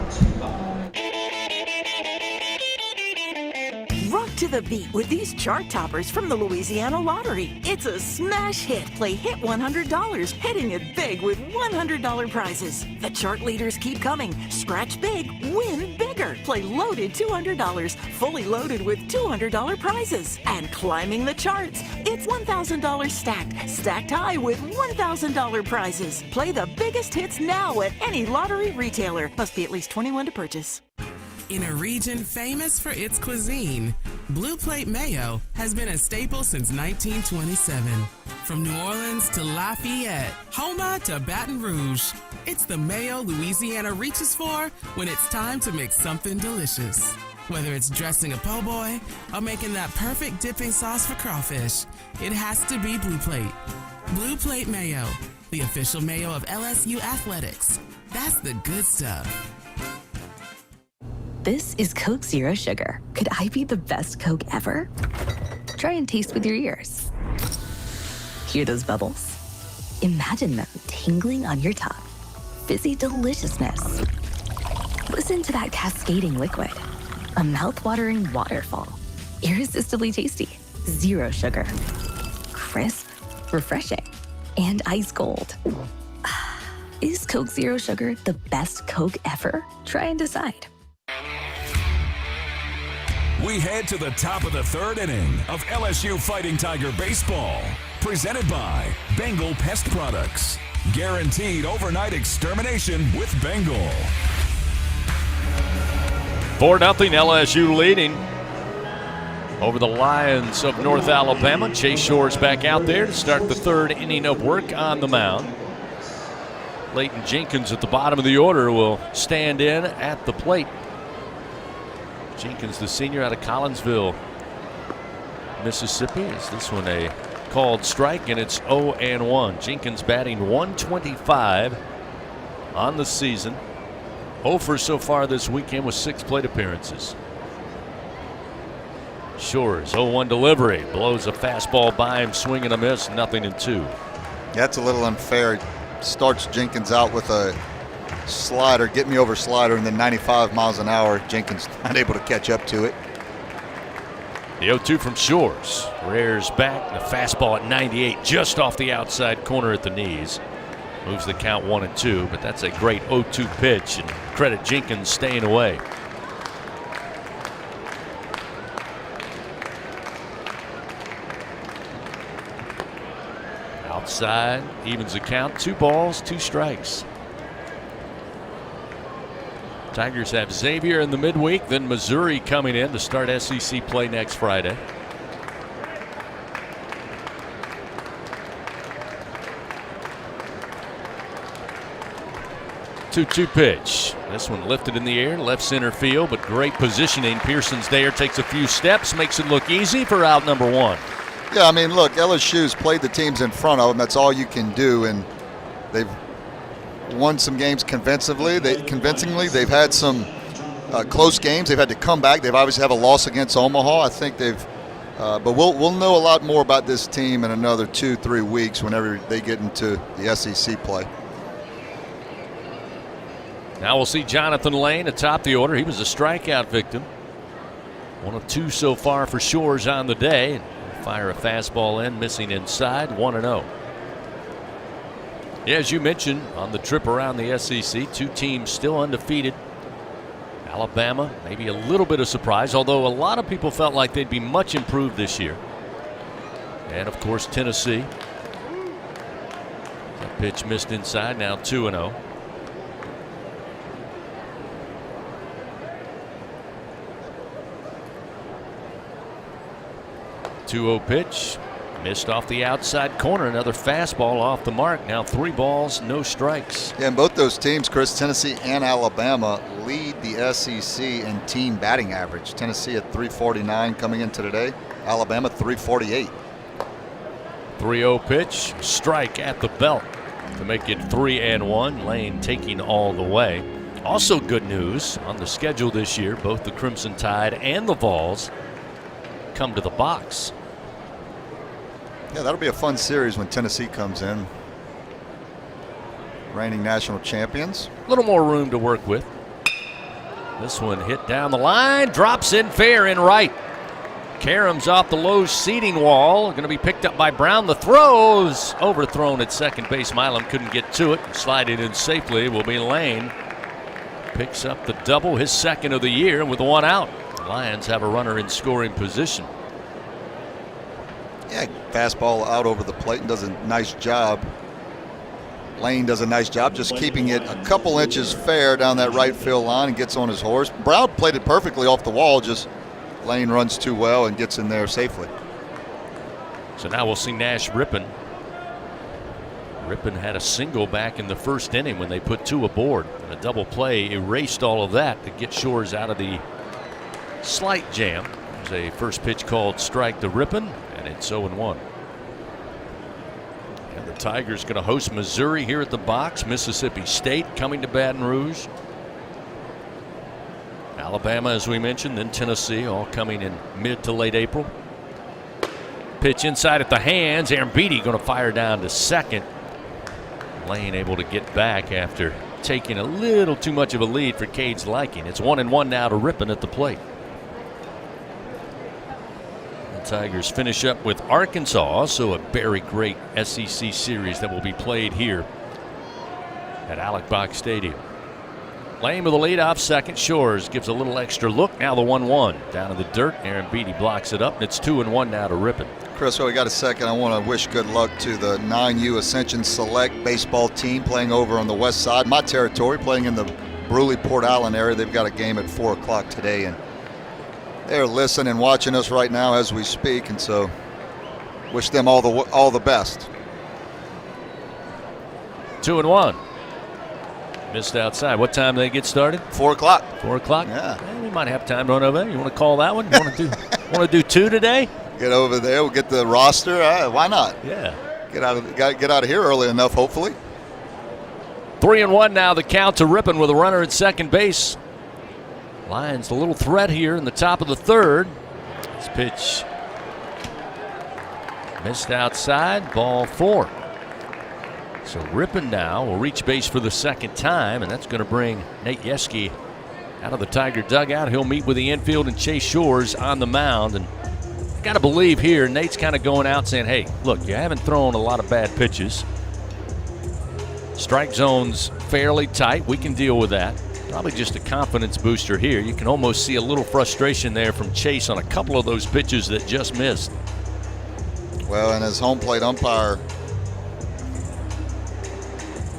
[SPEAKER 8] Rock to the beat with these chart toppers from the Louisiana Lottery. It's a smash hit. Play Hit $100, hitting it big with $100 prizes. The chart leaders keep coming. Scratch big, win bigger. Play Loaded $200, fully loaded with $200 prizes. And climbing the charts, it's $1,000 stacked high with $1,000 prizes. Play the biggest hits now at any lottery retailer. Must be at least 21 to purchase.
[SPEAKER 9] In a region famous for its cuisine, Blue Plate Mayo has been a staple since 1927. From New Orleans to Lafayette, Houma to Baton Rouge, it's the mayo Louisiana reaches for when it's time to make something delicious. Whether it's dressing a po' boy or making that perfect dipping sauce for crawfish, it has to be Blue Plate. Blue Plate Mayo, the official mayo of LSU Athletics. That's the good stuff.
[SPEAKER 15] This is Coke Zero Sugar. Could I be the best Coke ever? Try and taste with your ears. Hear those bubbles? Imagine them tingling on your tongue. Fizzy deliciousness. Listen to that cascading liquid. A mouth-watering waterfall. Irresistibly tasty. Zero sugar. Crisp, refreshing, and ice cold. Is Coke Zero Sugar the best Coke ever? Try and decide.
[SPEAKER 1] We head to the top of the third inning of LSU Fighting Tiger Baseball. Presented by Bengal Pest Products. Guaranteed overnight extermination with Bengal.
[SPEAKER 4] 4-0 LSU leading over the Lions of North Alabama. Chase Shores back out there to start the third inning of work on the mound. Leighton Jenkins at the bottom of the order will stand in at the plate. Jenkins, the senior out of Collinsville, Mississippi. Is this one a called strike? And it's 0-1. Jenkins batting 125 on the season. 0 for so far this weekend with 6 plate appearances. Shores, 0-1 delivery. Blows a fastball by him, swing and a miss, 0-2.
[SPEAKER 13] That's a little unfair. Starts Jenkins out with a slider, get me over slider, and then 95 miles an hour. Jenkins not able to catch up to it.
[SPEAKER 4] The 0-2 from Shores. Rears back, the fastball at 98, just off the outside corner at the knees. Moves the count 1-2, but that's a great 0-2 pitch, and credit Jenkins staying away. Outside, evens the count, 2 balls, 2 strikes. Tigers have Xavier in the midweek, then Missouri coming in to start SEC play next Friday. Two-two pitch. This one lifted in the air, left center field, but great positioning. Pearson's there, takes a few steps, makes it look easy for out number 1.
[SPEAKER 13] Yeah, I mean, look, LSU's played the teams in front of them. That's all you can do, and they've won some games convincingly. They've had some close games. They've had to come back. They've obviously have a loss against Omaha. I think they've, but we'll know a lot more about this team in another 2-3 weeks whenever they get into the SEC play.
[SPEAKER 4] Now we'll see Jonathan Lane atop the order. He was a strikeout victim. 1 of 2 so far for Shores on the day. Fire a fastball in, missing inside, 1-0. Yeah, as you mentioned, on the trip around the SEC, 2 teams still undefeated. Alabama, maybe a little bit of surprise, although a lot of people felt like they'd be much improved this year. And, of course, Tennessee. That pitch missed inside, now 2-0. 2-0 pitch. Missed off the outside corner. Another fastball off the mark. Now 3 balls, no strikes.
[SPEAKER 13] Yeah, and both those teams, Chris, Tennessee and Alabama, lead the SEC in team batting average. Tennessee at 349 coming into today. Alabama 348.
[SPEAKER 4] 3-0 pitch, strike at the belt to make it 3-1. Lane taking all the way. Also good news on the schedule this year, both the Crimson Tide and the Vols come to the box.
[SPEAKER 13] Yeah, that'll be a fun series when Tennessee comes in. Reigning national champions.
[SPEAKER 4] A little more room to work with. This one hit down the line, drops in fair in right. Karams off the low seating wall, going to be picked up by Brown. The throw's overthrown at second base. Milam couldn't get to it. Sliding in safely will be Lane. Picks up the double, his second of the year with one out. The Lions have a runner in scoring position.
[SPEAKER 13] Yeah, fastball out over the plate and does a nice job. Lane does a nice job just keeping it a couple inches fair down that right field line and gets on his horse. Brown played it perfectly off the wall, just Lane runs too well and gets in there safely.
[SPEAKER 4] So now we'll see Nash Rippon. Rippon had a single back in the first inning when they put two aboard. And a double play erased all of that to get Shores out of the slight jam. There's a first pitch called strike to Rippon, and it's 0-1. And the Tigers going to host Missouri here at the box. Mississippi State coming to Baton Rouge. Alabama, as we mentioned, then Tennessee, all coming in mid to late April. Pitch inside at the hands. Aaron Beatty going to fire down to second. Lane able to get back after taking a little too much of a lead for Cade's liking. It's 1-1 now to Rippon at the plate. The Tigers finish up with Arkansas, also a very great SEC series that will be played here at Alex Box Stadium. Lane with the lead off second. Shores gives a little extra look. Now the 1-1 down in the dirt. Aaron Beatty blocks it up, and it's 2-1 now to Rippon.
[SPEAKER 13] Chris, while we got a second, I want to wish good luck to the 9U Ascension Select baseball team playing over on the west side, my territory, playing in the Bruley-Port Allen area. They've got a game at 4 o'clock today, and they're listening and watching us right now as we speak, and so wish them all the best.
[SPEAKER 4] 2-1. Missed outside. What time do they get started?
[SPEAKER 13] 4 o'clock.
[SPEAKER 4] 4 o'clock?
[SPEAKER 13] Yeah.
[SPEAKER 4] We might have time to run over there. You want to call that one? You want to do two today?
[SPEAKER 13] Get over there. We'll get the roster. Why not?
[SPEAKER 4] Yeah.
[SPEAKER 13] Get out of here early enough, hopefully.
[SPEAKER 4] 3-1 now. The count to Rippon with a runner at second base. Lions a little threat here in the top of the third. This pitch missed outside. Ball 4. So Rippon now will reach base for the second time, and that's going to bring Nate Yeske out of the Tiger dugout. He'll meet with the infield and Chase Shores on the mound. And got to believe here, Nate's kind of going out saying, hey, look, you haven't thrown a lot of bad pitches. Strike zone's fairly tight. We can deal with that. Probably just a confidence booster here. You can almost see a little frustration there from Chase on a couple of those pitches that just missed.
[SPEAKER 13] Well, and as home plate umpire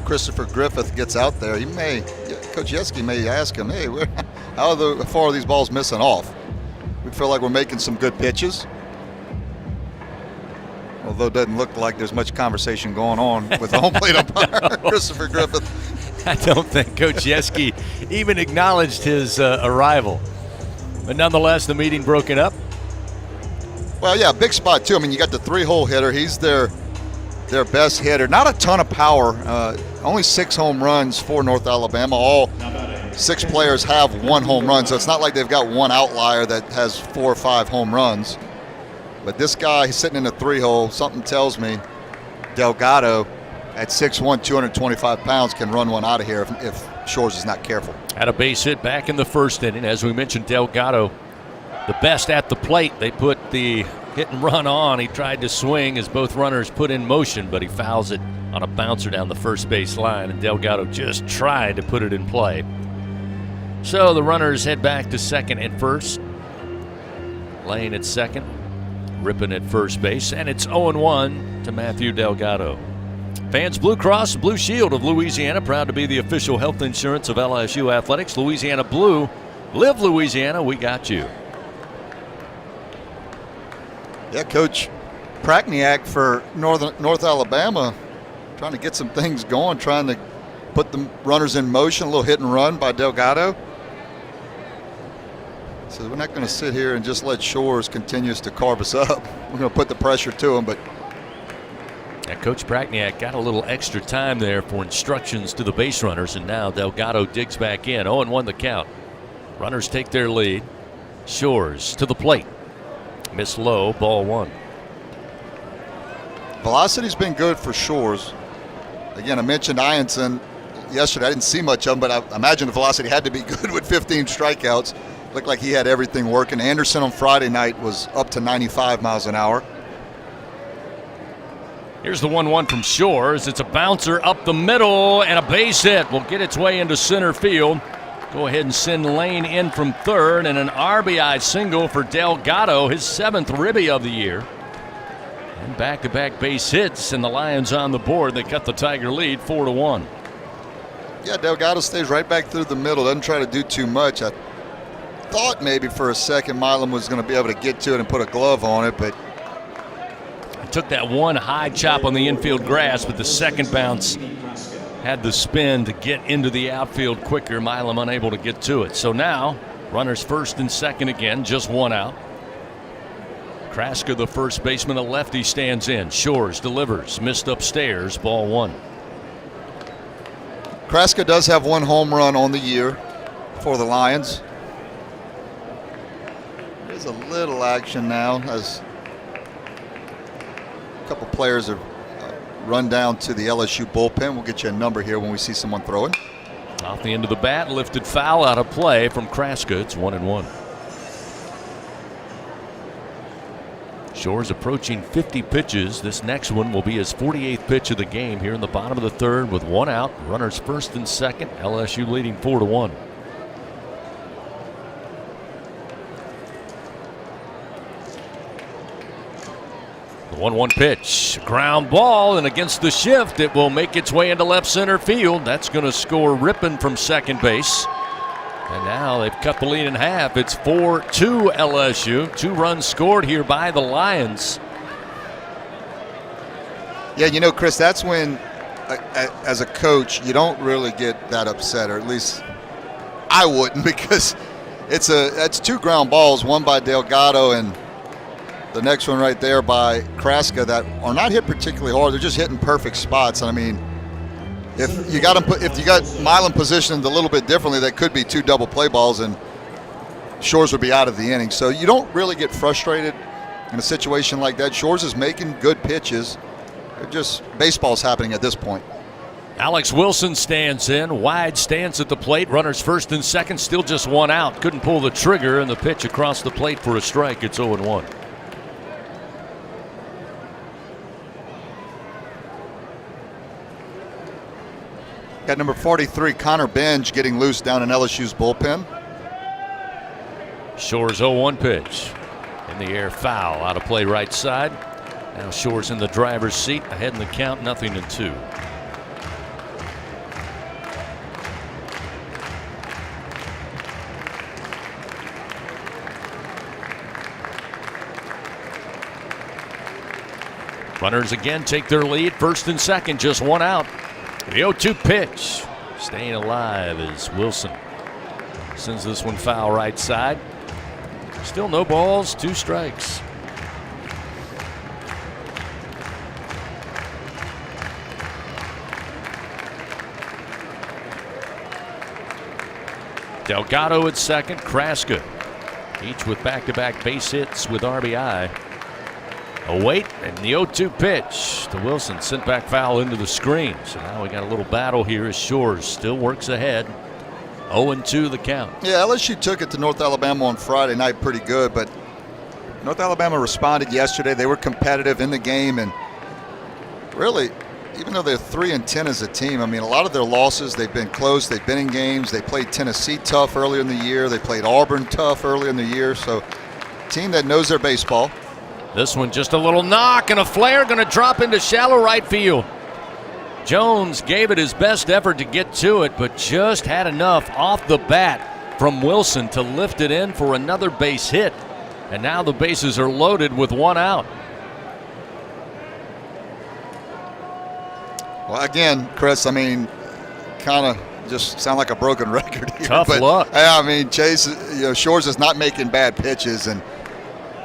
[SPEAKER 13] Christopher Griffith gets out there, Coach Yeske may ask him, hey, how far are these balls missing off? We feel like we're making some good pitches. Although it doesn't look like there's much conversation going on with the home plate umpire, Christopher Griffith.
[SPEAKER 4] I don't think Coach Yeske even acknowledged his arrival. But nonetheless, the meeting broken up.
[SPEAKER 13] Well, yeah, big spot too. I mean, you got the 3-hole hitter. He's their best hitter. Not a ton of power. Only 6 home runs for North Alabama. All 6 players have 1 home run, so it's not like they've got one outlier that has 4 or 5 home runs. But this guy, he's sitting in a 3-hole. Something tells me Delgado at 6'1", 225 pounds can run one out of here if Shores is not careful.
[SPEAKER 4] Had a base hit back in the first inning. As we mentioned, Delgado, the best at the plate. They put the hit and run on. He tried to swing as both runners put in motion, but he fouls it on a bouncer down the first base line, and Delgado just tried to put it in play. So the runners head back to second and first. Lane at second, Rippon at first base, and it's 0-1 to Matthew Delgado. Fans, Blue Cross Blue Shield of Louisiana, proud to be the official health insurance of LSU Athletics. Louisiana Blue, live Louisiana, we got you.
[SPEAKER 13] Yeah, Coach Prakniak for North Alabama, trying to get some things going, trying to put the runners in motion, a little hit and run by Delgado. So we're not going to sit here and just let Shores continues to carve us up. We're going to put the pressure to him, but
[SPEAKER 4] And Coach Brackniak got a little extra time there for instructions to the base runners, and now Delgado digs back in. 0-1 the count. Runners take their lead. Shores to the plate. Miss low, ball one.
[SPEAKER 13] Velocity's been good for Shores. Again, I mentioned Ianson yesterday. I didn't see much of him, but I imagine the velocity had to be good with 15 strikeouts. Looked like he had everything working. Anderson on Friday night was up to 95 miles an hour.
[SPEAKER 4] Here's the 1-1 from Shores. It's a bouncer up the middle, and a base hit will get its way into center field. Go ahead and send Lane in from third, and an RBI single for Delgado, his 7th ribby of the year. And back-to-back base hits, and the Lions on the board. They cut the Tiger lead 4-1.
[SPEAKER 13] Yeah, Delgado stays right back through the middle, doesn't try to do too much. I thought maybe for a second Milam was going to be able to get to it and put a glove on it, but
[SPEAKER 4] he took that one high chop on the infield grass, but the second bounce had the spin to get into the outfield quicker. Milam unable to get to it. So now runners first and second again, just one out. Kraska, the first baseman, a lefty, stands in. Shores delivers, missed upstairs, ball one.
[SPEAKER 13] Kraska does have one home run on the year for the Lions. There's a little action now as a couple players have run down to the LSU bullpen. We'll get you a number here when we see someone throwing.
[SPEAKER 4] Off the end of the bat, lifted foul out of play from Kraska. It's 1-1. Shores approaching 50 pitches. This next one will be his 48th pitch of the game here in the bottom of the third with one out. Runners first and second. LSU leading 4-1. The 1-1 pitch. Ground ball, and against the shift, it will make its way into left center field. That's going to score Rippon from second base. And now they've cut the lead in half. It's 4-2 LSU. 2 runs scored here by the Lions.
[SPEAKER 13] Yeah, you know, Chris, that's when, as a coach, you don't really get that upset, or at least I wouldn't, because it's 2 ground balls, one by Delgado and the next one right there by Kraska that are not hit particularly hard. They're just hitting perfect spots. And I mean, if you got Milam positioned a little bit differently, that could be 2 double play balls and Shores would be out of the inning. So you don't really get frustrated in a situation like that. Shores is making good pitches. They're just baseball's happening at this point.
[SPEAKER 4] Alex Wilson stands in. Wide stance at the plate. Runners first and second. Still just one out. Couldn't pull the trigger, and the pitch across the plate for a strike. It's 0-1.
[SPEAKER 13] Got number 43, Connor Benj, getting loose down in LSU's bullpen.
[SPEAKER 4] Shores 0-1 pitch. In the air, foul. Out of play right side. Now Shores in the driver's seat. Ahead in the count, 0-2. Runners again take their lead. First and second, just one out. The 0-2 pitch. Staying alive is Wilson. Sends this one foul right side. Still no balls, 2 strikes. Delgado at second, Kraska, each with back-to-back base hits with RBI. A wait, and the 0-2 pitch to Wilson, sent back foul into the screen. So now we got a little battle here as Shores still works ahead. 0-2 the count.
[SPEAKER 13] Yeah, LSU took it to North Alabama on Friday night pretty good, but North Alabama responded yesterday. They were competitive in the game, and really, even though they're 3-10 as a team, I mean, a lot of their losses, they've been close. They've been in games. They played Tennessee tough earlier in the year. They played Auburn tough earlier in the year. So, team that knows their baseball.
[SPEAKER 4] This one just a little knock and a flare, going to drop into shallow right field. Jones gave it his best effort to get to it, but just had enough off the bat from Wilson to lift it in for another base hit. And now the bases are loaded with one out.
[SPEAKER 13] Well, again, Chris, I mean, kind of just sound like a broken record here.
[SPEAKER 4] Tough luck.
[SPEAKER 13] I mean, Chase, Shores is not making bad pitches, and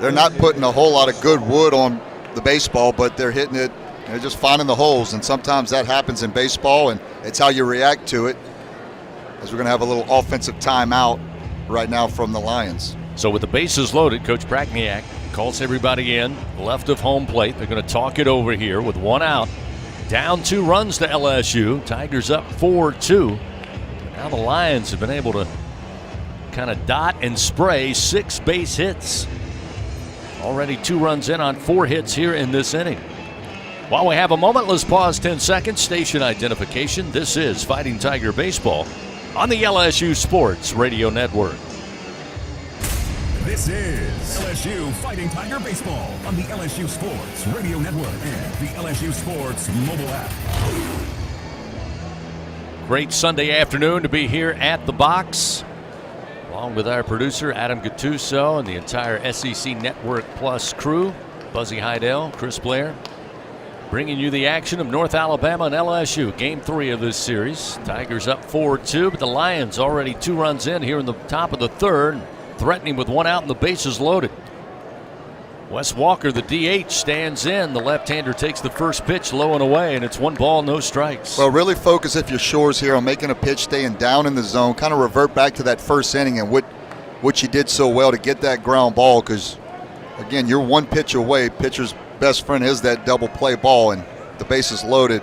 [SPEAKER 13] they're not putting a whole lot of good wood on the baseball, but they're hitting it They're just finding the holes, and sometimes that happens in baseball, and it's how you react to it, as we're going to have a little offensive timeout right now from the Lions.
[SPEAKER 4] So with the bases loaded, Coach Bragniak calls everybody in, left of home plate. They're going to talk it over here with one out. Down 2 runs to LSU. Tigers up 4-2. Now the Lions have been able to kind of dot and spray 6 base hits. Already 2 runs in on 4 hits here in this inning. While we have a moment, let's pause 10 seconds. Station identification. This is Fighting Tiger Baseball on the LSU Sports Radio Network.
[SPEAKER 1] This is LSU Fighting Tiger Baseball on the LSU Sports Radio Network and the LSU Sports mobile app.
[SPEAKER 4] Great Sunday afternoon to be here at the box, along with our producer Adam Gattuso and the entire SEC Network Plus crew. Buzzy Heidel, Chris Blair, bringing you the action of North Alabama and LSU. Game 3 of this series. Tigers up 4-2, but the Lions already 2 runs in here in the top of the 3rd. Threatening with 1 out and the bases loaded. Wes Walker, the DH, stands in. The left-hander takes the first pitch low and away, and it's 1 ball, no strikes.
[SPEAKER 13] Well, really focus if you're Shores here on making a pitch, staying down in the zone, kind of revert back to that first inning and what you did so well to get that ground ball, because, again, you're 1 pitch away. Pitcher's best friend is that double play ball, and the bases loaded.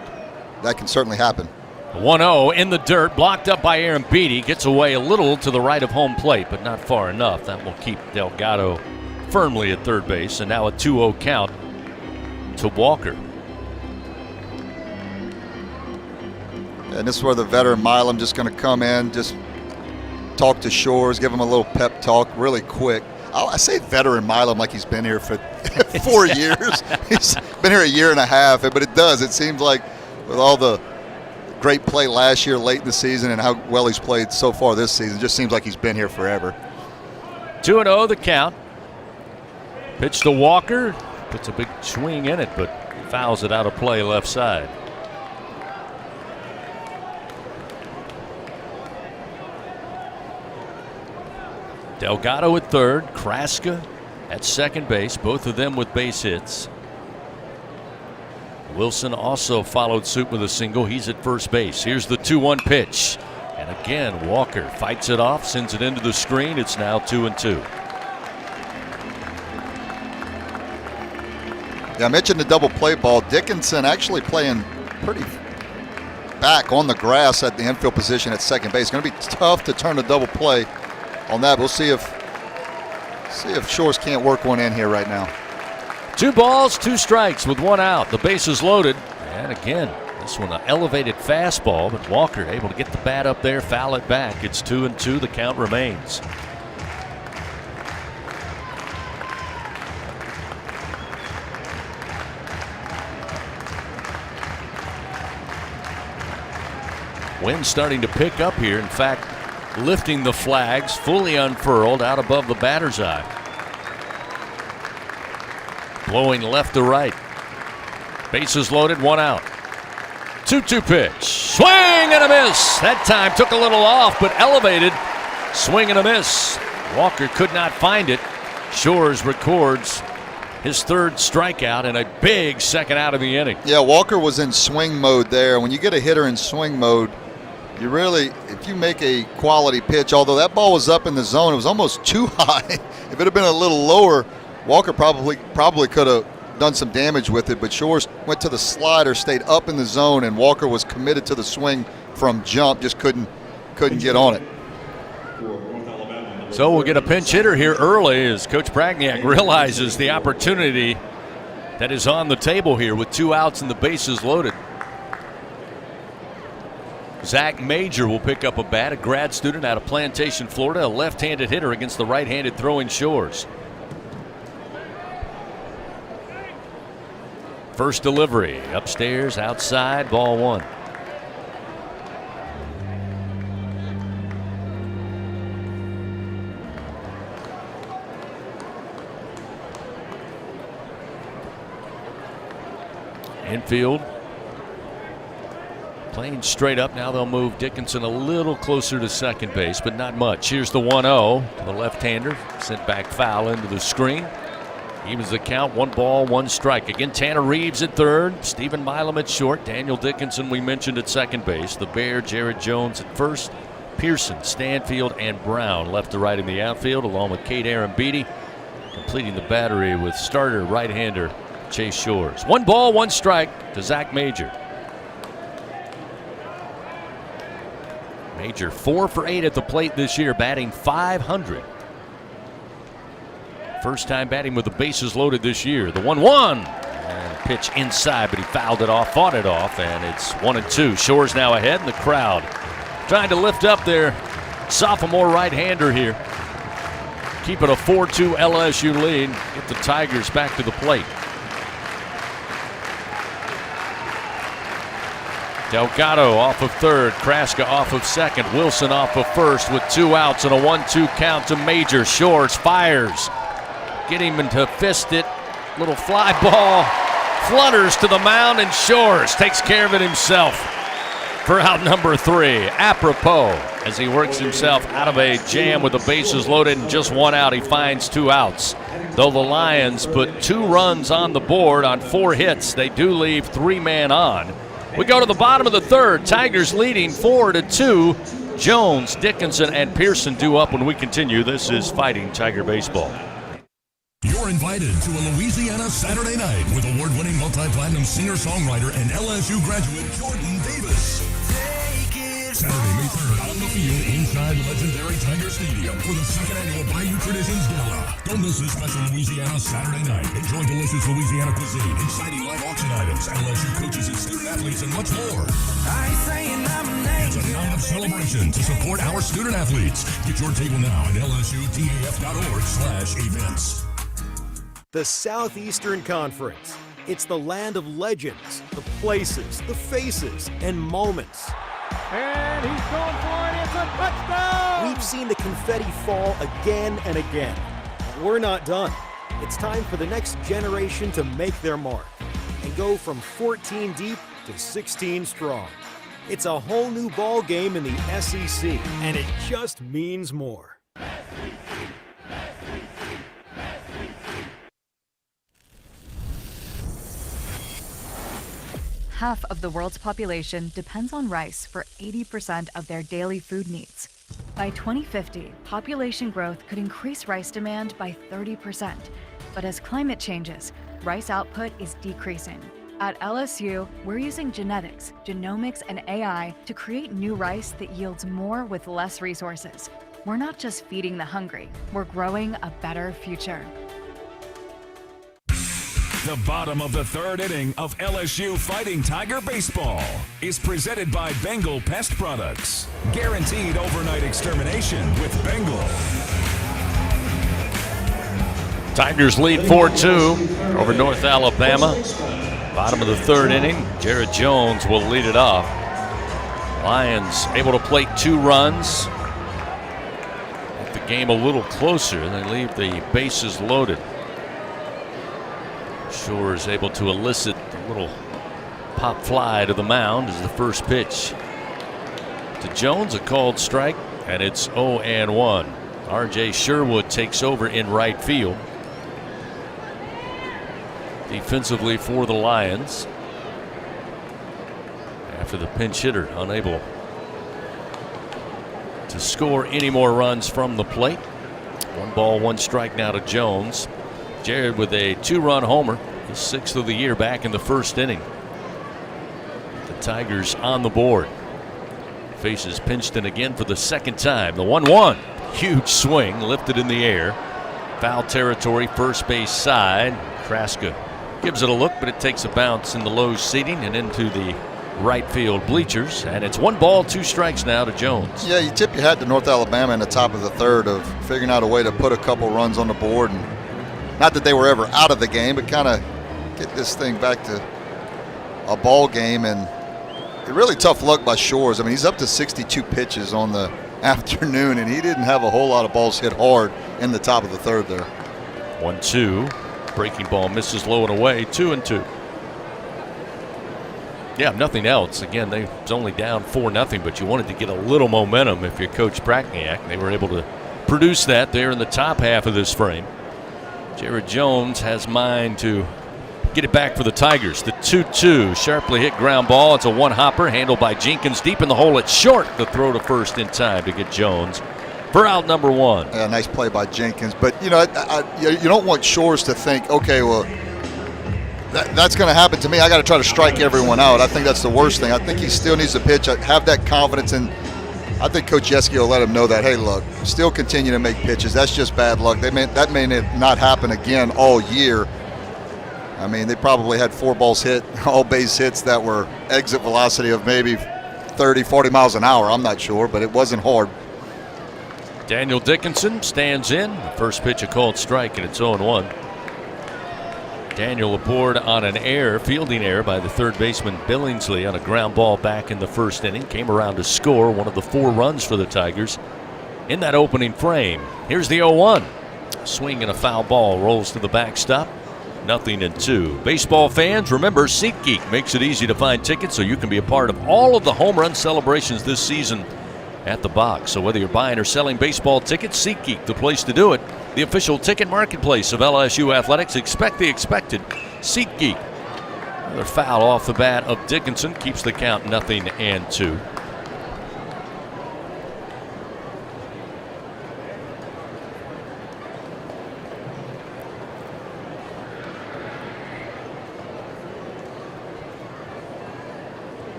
[SPEAKER 13] That can certainly happen.
[SPEAKER 4] 1-0 in the dirt, blocked up by Aaron Beatty. Gets away a little to the right of home plate, but not far enough. That will keep Delgado firmly at third base, and now a 2-0 count to Walker.
[SPEAKER 13] And this is where the veteran Milam just going to come in, just talk to Shores, give him a little pep talk really quick. I say veteran Milam like he's been here for 4 years. He's been here a year and a half, but it does. It seems like with all the great play last year late in the season and how well he's played so far this season, it just seems like he's been here forever.
[SPEAKER 4] 2-0 the count. Pitch to Walker. Puts a big swing in it, but fouls it out of play left side. Delgado at third, Kraska at second base, both of them with base hits. Wilson also followed suit with a single. He's at first base. Here's the 2-1 pitch. And again, Walker fights it off, sends it into the screen. It's now 2-2.
[SPEAKER 13] Yeah, I mentioned the double play ball. Dickinson actually playing pretty back on the grass at the infield position at second base. It's going to be tough to turn a double play on that. We'll see if Shores can't work one in here right now.
[SPEAKER 4] 2 balls, 2 strikes with 1 out. The bases loaded. And again, this one an elevated fastball, but Walker able to get the bat up there, foul it back. It's 2-2. The count remains. Wind starting to pick up here. In fact, lifting the flags, fully unfurled out above the batter's eye. Blowing left to right. Bases loaded, 1 out. 2-2 pitch. Swing and a miss. That time took a little off, but elevated. Swing and a miss. Walker could not find it. Shores records his 3rd strikeout and a big second out of the inning.
[SPEAKER 13] Yeah, Walker was in swing mode there. When you get a hitter in swing mode, you really, if you make a quality pitch, although that ball was up in the zone, it was almost too high. If it had been a little lower, Walker probably could have done some damage with it, but Shores went to the slider, stayed up in the zone, and Walker was committed to the swing from jump, just couldn't get on it.
[SPEAKER 4] So we'll get a pinch hitter here early as Coach Bragniak realizes the opportunity that is on the table here with 2 outs and the bases loaded. Zach Major will pick up a bat, a grad student out of Plantation, Florida, a left-handed hitter against the right-handed throwing Shores. First delivery, upstairs, outside, ball 1. Infield. Playing straight up. Now they'll move Dickinson a little closer to second base, but not much. Here's the 1-0 to the left-hander. Sent back foul into the screen. Evens the count, 1 ball, 1 strike. Again, Tanner Reeves at third, Stephen Milam at short, Daniel Dickinson we mentioned at second base, the Bear, Jared Jones at first, Pearson, Stanfield, and Brown left to right in the outfield, along with Kade Anderson, completing the battery with starter right-hander Chase Shores. 1 ball, 1 strike to Zach Major. Major 4 for 8 at the plate this year, batting .500. First time batting with the bases loaded this year. The 1-1. And a pitch inside, but he fouled it off, fought it off, and it's 1-2. Shores now ahead, and the crowd trying to lift up their sophomore right-hander here. Keep it a 4-2 LSU lead. Get the Tigers back to the plate. Delgado off of third, Kraska off of second, Wilson off of first with 2 outs and a 1-2 count to Major. Shores fires. Get him to fist it. Little fly ball flutters to the mound, and Shores takes care of it himself for out number 3. Apropos, as he works himself out of a jam with the bases loaded and just 1 out, he finds 2 outs. Though the Lions put 2 runs on the board on 4 hits, they do leave 3 men on. We go to the bottom of the third. Tigers leading 4-2. Jones, Dickinson, and Pearson due up when we continue. This is Fighting Tiger Baseball.
[SPEAKER 3] You're invited to a Louisiana Saturday night with award-winning multi-platinum singer-songwriter and LSU graduate Jordan Davis. Saturday, May 3rd, on the field inside legendary Tiger Stadium for the 2nd annual Bayou Traditions Gala. Don't miss this special Louisiana Saturday night. Enjoy delicious Louisiana cuisine, exciting live auction items, LSU coaches and student athletes, and much more. It's a night of celebration to support our student athletes. Get your table now at lsutaf.org/events.
[SPEAKER 10] The Southeastern Conference. It's the land of legends, the places, the faces, and moments.
[SPEAKER 11] And he's going for it. It's a touchdown!
[SPEAKER 10] We've seen the confetti fall again and again. We're not done. It's time for the next generation to make their mark and go from 14 deep to 16 strong. It's a whole new ball game in the SEC, and it just means more.
[SPEAKER 5] Half of the world's population depends on rice for 80% of their daily food needs. By 2050, population growth could increase rice demand by 30%. But as climate changes, rice output is decreasing. At LSU, we're using genetics, genomics, and AI to create new rice that yields more with less resources. We're not just feeding the hungry, we're growing a better future.
[SPEAKER 1] The bottom of the 3rd inning of LSU Fighting Tiger Baseball is presented by Bengal Pest Products. Guaranteed overnight extermination with Bengal.
[SPEAKER 4] Tigers lead 4-2 over North Alabama. Bottom of the 3rd inning, Jared Jones will lead it off. Lions able to plate 2 runs. Make the game a little closer. They leave the bases loaded. Shores able to elicit a little pop fly to the mound as the first pitch to Jones, a called strike, and it's 0-1. R.J. Sherwood takes over in right field. Defensively for the Lions, after the pinch hitter unable to score any more runs from the plate. 1 ball, 1 strike now to Jones. Jared with a 2-run homer, his 6th of the year, back in the 1st inning. The Tigers on the board. Faces Pinchton again for the 2nd time. The 1-1, huge swing, lifted in the air. Foul territory, first base side. Kraska gives it a look, but it takes a bounce in the low seating and into the right field bleachers. And it's 1 ball, 2 strikes now to Jones.
[SPEAKER 13] Yeah, you tip your hat to North Alabama in the top of the 3rd of figuring out a way to put a couple runs on the board. And not that they were ever out of the game, but kind of get this thing back to a ball game. And a really tough luck by Shores. I mean, he's up to 62 pitches on the afternoon, and he didn't have a whole lot of balls hit hard in the top of the 3rd there.
[SPEAKER 4] 1-2. Breaking ball misses low and away. 2-2. Yeah, nothing else. Again, they was only down 4-0, but you wanted to get a little momentum if you're Coach Brackniak. They were able to produce that there in the top half of this frame. Jared Jones has mind to get it back for the Tigers. The 2-2, sharply hit ground ball. It's a one-hopper handled by Jenkins deep in the hole. It's short. The throw to first in time to get Jones for out number 1.
[SPEAKER 13] Yeah, nice play by Jenkins. But, you don't want Shores to think, okay, well, that's going to happen to me. I got to try to strike everyone out. I think that's the worst thing. I think he still needs to pitch, have that confidence, and I think Coach Yeske will let him know that, hey, look, still continue to make pitches. That's just bad luck. That may not happen again all year. I mean, they probably had 4 balls hit, all base hits that were exit velocity of maybe 30, 40 miles an hour. I'm not sure, but it wasn't hard.
[SPEAKER 4] Daniel Dickinson stands in. The first pitch a called strike, and it's 0-1. Daniel aboard on an fielding error by the third baseman Billingsley on a ground ball back in the first inning. Came around to score one of the 4 runs for the Tigers in that opening frame. Here's the 0-1. Swing and a foul ball rolls to the backstop. 0-2. Baseball fans, remember SeatGeek makes it easy to find tickets so you can be a part of all of the home run celebrations this season at the box. So whether you're buying or selling baseball tickets, SeatGeek, the place to do it. The official ticket marketplace of LSU Athletics. Expect the expected. SeatGeek. Another foul off the bat of Dickinson keeps the count 0-2.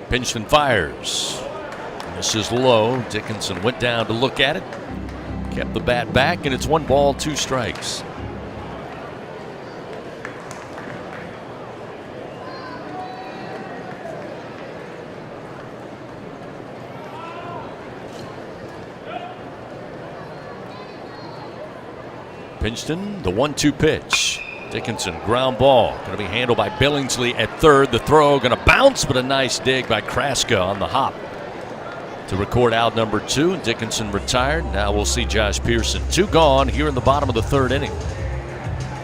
[SPEAKER 4] Pinchton fires. This is low. Dickinson went down to look at it. Kept the bat back, and it's 1 ball, 2 strikes. Pinchton, the 1-2 pitch. Dickinson, ground ball. Going to be handled by Billingsley at third. The throw going to bounce, but a nice dig by Kraska on the hop to record out number 2. Dickinson retired. Now we'll see Josh Pearson. 2 gone here in the bottom of the 3rd inning.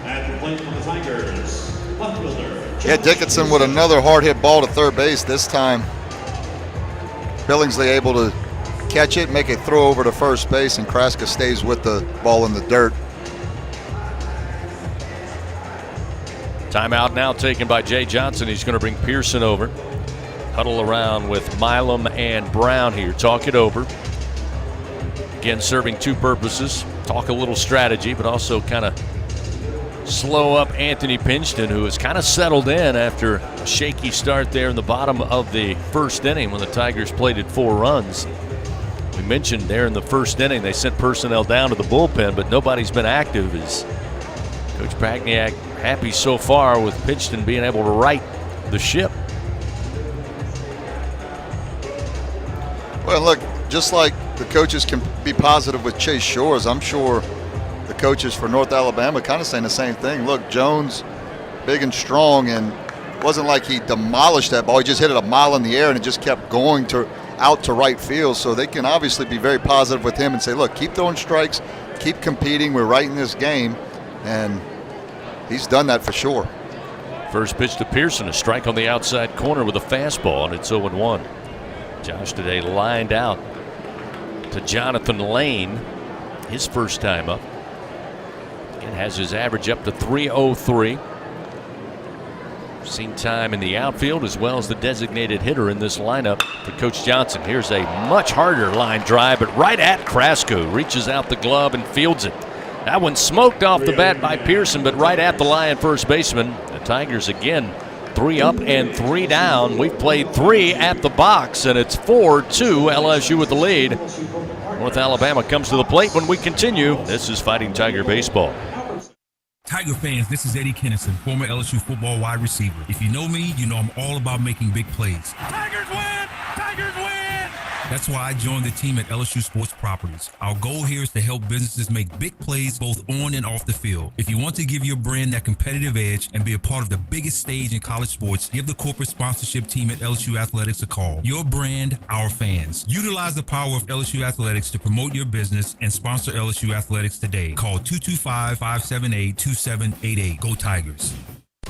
[SPEAKER 16] At the plate for the Tigers, left fielder.
[SPEAKER 13] Yeah, Dickinson with another hard hit ball to third base. This time, Billingsley able to catch it, make a throw over to first base, and Kraska stays with the ball in the dirt.
[SPEAKER 4] Timeout now taken by Jay Johnson. He's going to bring Pearson over. Huddle around with Milam and Brown here. Talk it over. Again, serving 2 purposes. Talk a little strategy, but also kind of slow up Anthony Pinchton, who has kind of settled in after a shaky start there in the bottom of the 1st inning when the Tigers plated 4 runs. We mentioned there in the 1st inning they sent personnel down to the bullpen, but nobody's been active. As Coach Pagniak happy so far with Pinchton being able to right the ship.
[SPEAKER 13] Well, look, just like the coaches can be positive with Chase Shores, I'm sure the coaches for North Alabama kind of saying the same thing. Look, Jones, big and strong, and it wasn't like he demolished that ball. He just hit it a mile in the air, and it just kept going out to right field. So they can obviously be very positive with him and say, look, keep throwing strikes, keep competing. We're right in this game, and he's done that for sure.
[SPEAKER 4] First pitch to Pearson, a strike on the outside corner with a fastball, and it's 0-1. Josh today lined out to Jonathan Lane, his first time up. And has his average up to 303. Seen time in the outfield as well as the designated hitter in this lineup for Coach Johnson. Here's a much harder line drive, but right at Kraska. Reaches out the glove and fields it. That one smoked off the bat by Pearson, but right at the Lion first baseman. The Tigers again 3 up and 3 down. We've played 3 at the box, and it's 4-2 LSU with the lead. North Alabama comes to the plate when we continue. This is Fighting Tiger Baseball.
[SPEAKER 22] Tiger fans, this is Eddie Kennison, former LSU football wide receiver. If you know me, you know I'm all about making big plays.
[SPEAKER 11] Tigers win! Tigers win!
[SPEAKER 22] That's why I joined the team at LSU Sports Properties. Our goal here is to help businesses make big plays both on and off the field. If you want to give your brand that competitive edge and be a part of the biggest stage in college sports, give the corporate sponsorship team at LSU Athletics a call. Your brand, our fans. Utilize the power of LSU Athletics to promote your business and sponsor LSU Athletics today. Call 225-578-2788. Go Tigers.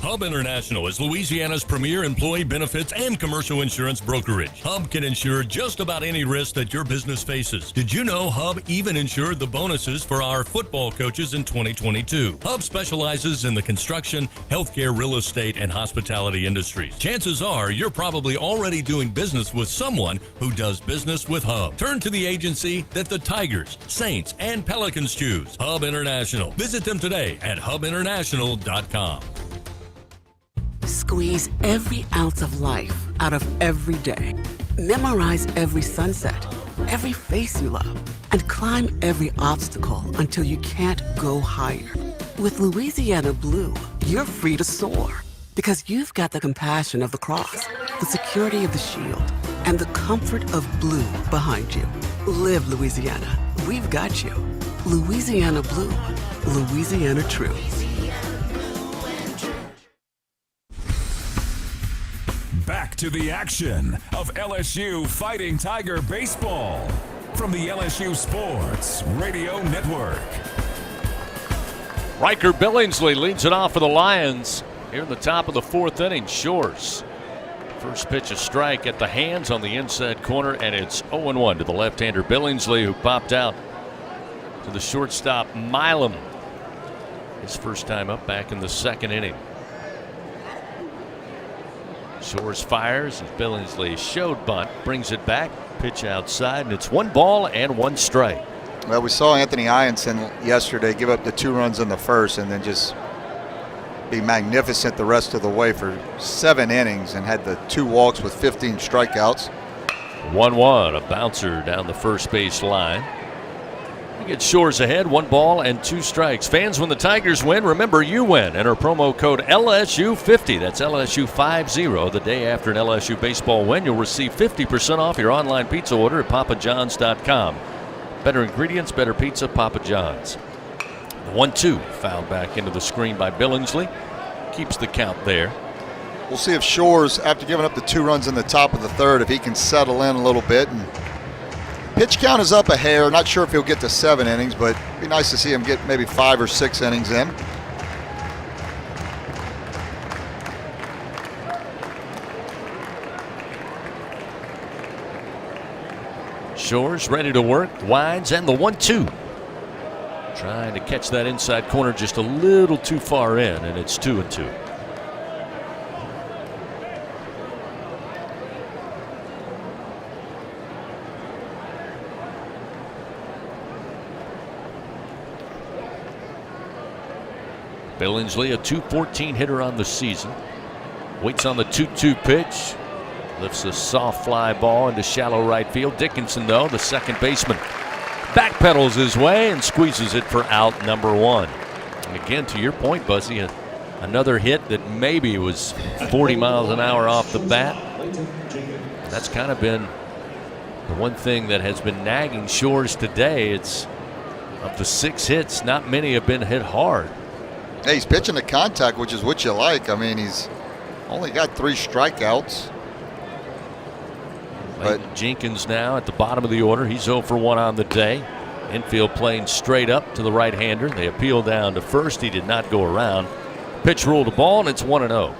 [SPEAKER 3] Hub International is Louisiana's premier employee benefits and commercial insurance brokerage. Hub can insure just about any risk that your business faces. Did you know Hub even insured the bonuses for our football coaches in 2022? Hub specializes in the construction, healthcare, real estate, and hospitality industries. Chances are you're probably already doing business with someone who does business with Hub. Turn to the agency that the Tigers, Saints, and Pelicans choose. Hub International. Visit them today at hubinternational.com.
[SPEAKER 17] Squeeze every ounce of life out of every day. Memorize every sunset, every face you love, and climb every obstacle until you can't go higher. With Louisiana Blue, you're free to soar because you've got the compassion of the cross, the security of the shield, and the comfort of blue behind you. Live Louisiana. We've got you. Louisiana Blue. Louisiana True.
[SPEAKER 1] Back to the action of LSU Fighting Tiger Baseball from the LSU Sports Radio Network.
[SPEAKER 4] Riker Billingsley leads it off for the Lions here in the top of the fourth inning. Shores. First pitch a strike at the hands on the inside corner, and it's 0-1 to the left-hander Billingsley, who popped out to the shortstop Milam. His first time up back in the second inning. Shores fires as Billingsley showed bunt, brings it back, pitch outside, and it's 1-1 strike.
[SPEAKER 13] Well, we saw Anthony Ianson yesterday give up the 2 runs in the first and then just be magnificent the rest of the way for 7 innings and had the 2 walks with 15 strikeouts.
[SPEAKER 4] 1-1, a bouncer down the first base line. We get Shores ahead, 1-2 strikes. Fans, when the Tigers win, remember you win. Enter promo code LSU50. That's LSU50. The day after an LSU baseball win, you'll receive 50% off your online pizza order at papajohns.com. Better ingredients, better pizza, Papa John's. The 1-2 fouled back into the screen by Billingsley. Keeps the count there.
[SPEAKER 13] We'll see if Shores, after giving up the 2 runs in the top of the third, if he can settle in a little bit. And pitch count is up a hair. Not sure if he'll get to 7 innings, but it'd be nice to see him get maybe 5 or 6 innings in.
[SPEAKER 4] Shores ready to work, winds, and the 1-2. Trying to catch that inside corner just a little too far in, and it's 2-2. Billingsley, a .214 hitter on the season. Waits on the 2-2 pitch. Lifts a soft fly ball into shallow right field. Dickinson, though, the second baseman, backpedals his way and squeezes it for out number 1. And again, to your point, Buzzy, another hit that maybe was 40 miles an hour off the bat. That's kind of been the one thing that has been nagging Shores today. It's of the 6 hits, not many have been hit hard.
[SPEAKER 13] Hey, he's pitching to contact, which is what you like. I mean, he's only got 3 strikeouts.
[SPEAKER 4] But Jenkins now at the bottom of the order. He's 0 for 1 on the day. Infield playing straight up to the right-hander. They appeal down to first. He did not go around. Pitch ruled a ball, and it's 1-0.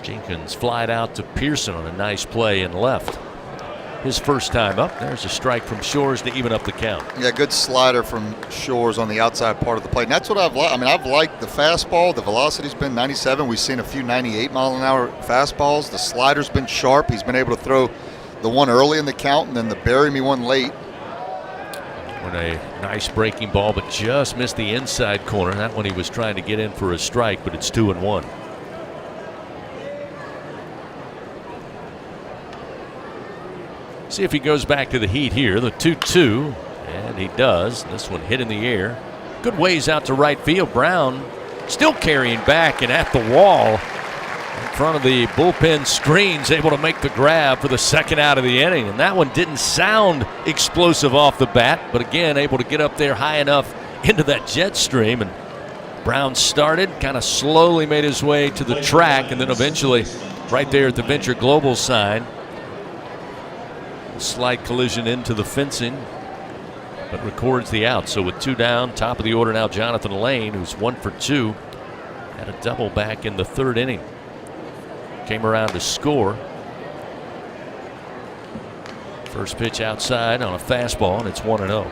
[SPEAKER 4] Jenkins flied out to Pearson on a nice play in left. His first time up. There's a strike from Shores to even up the count.
[SPEAKER 13] Yeah, good slider from Shores on the outside part of the plate. And that's what I've liked. I mean, I've liked the fastball. The velocity's been 97. We've seen a few 98-mile-an-hour fastballs. The slider's been sharp. He's been able to throw the one early in the count and then the bury me one late.
[SPEAKER 4] When a nice breaking ball, but just missed the inside corner. That one he was trying to get in for a strike, but it's 2-1. See if he goes back to the heat here. The 2-2, and he does. This one hit in the air. Good ways out to right field. Brown still carrying back and at the wall in front of the bullpen screens, able to make the grab for the second out of the inning. And that one didn't sound explosive off the bat, but again, able to get up there high enough into that jet stream. And Brown started, kind of slowly made his way to the track, and then eventually right there at the Venture Global sign, slight collision into the fencing. but records the out. So with 2 down, top of the order now Jonathan Lane, who's 1 for 2. Had a double back in the 3rd inning. Came around to score. First pitch outside on a fastball, and it's 1-0.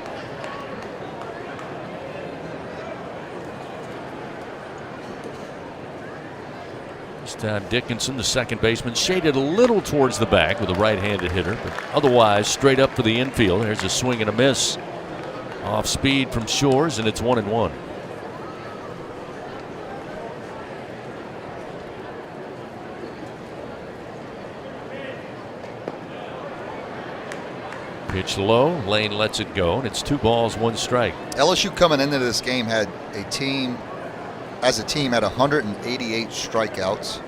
[SPEAKER 4] This time Dickinson, the second baseman, shaded a little towards the back with a right-handed hitter, but otherwise straight up for the infield. There's a swing and a miss. Off speed from Shores, and it's 1-1. Pitch low, Lane lets it go, and it's 2 balls, 1 strike.
[SPEAKER 13] LSU coming into this game had a team, as a team, had 188 strikeouts.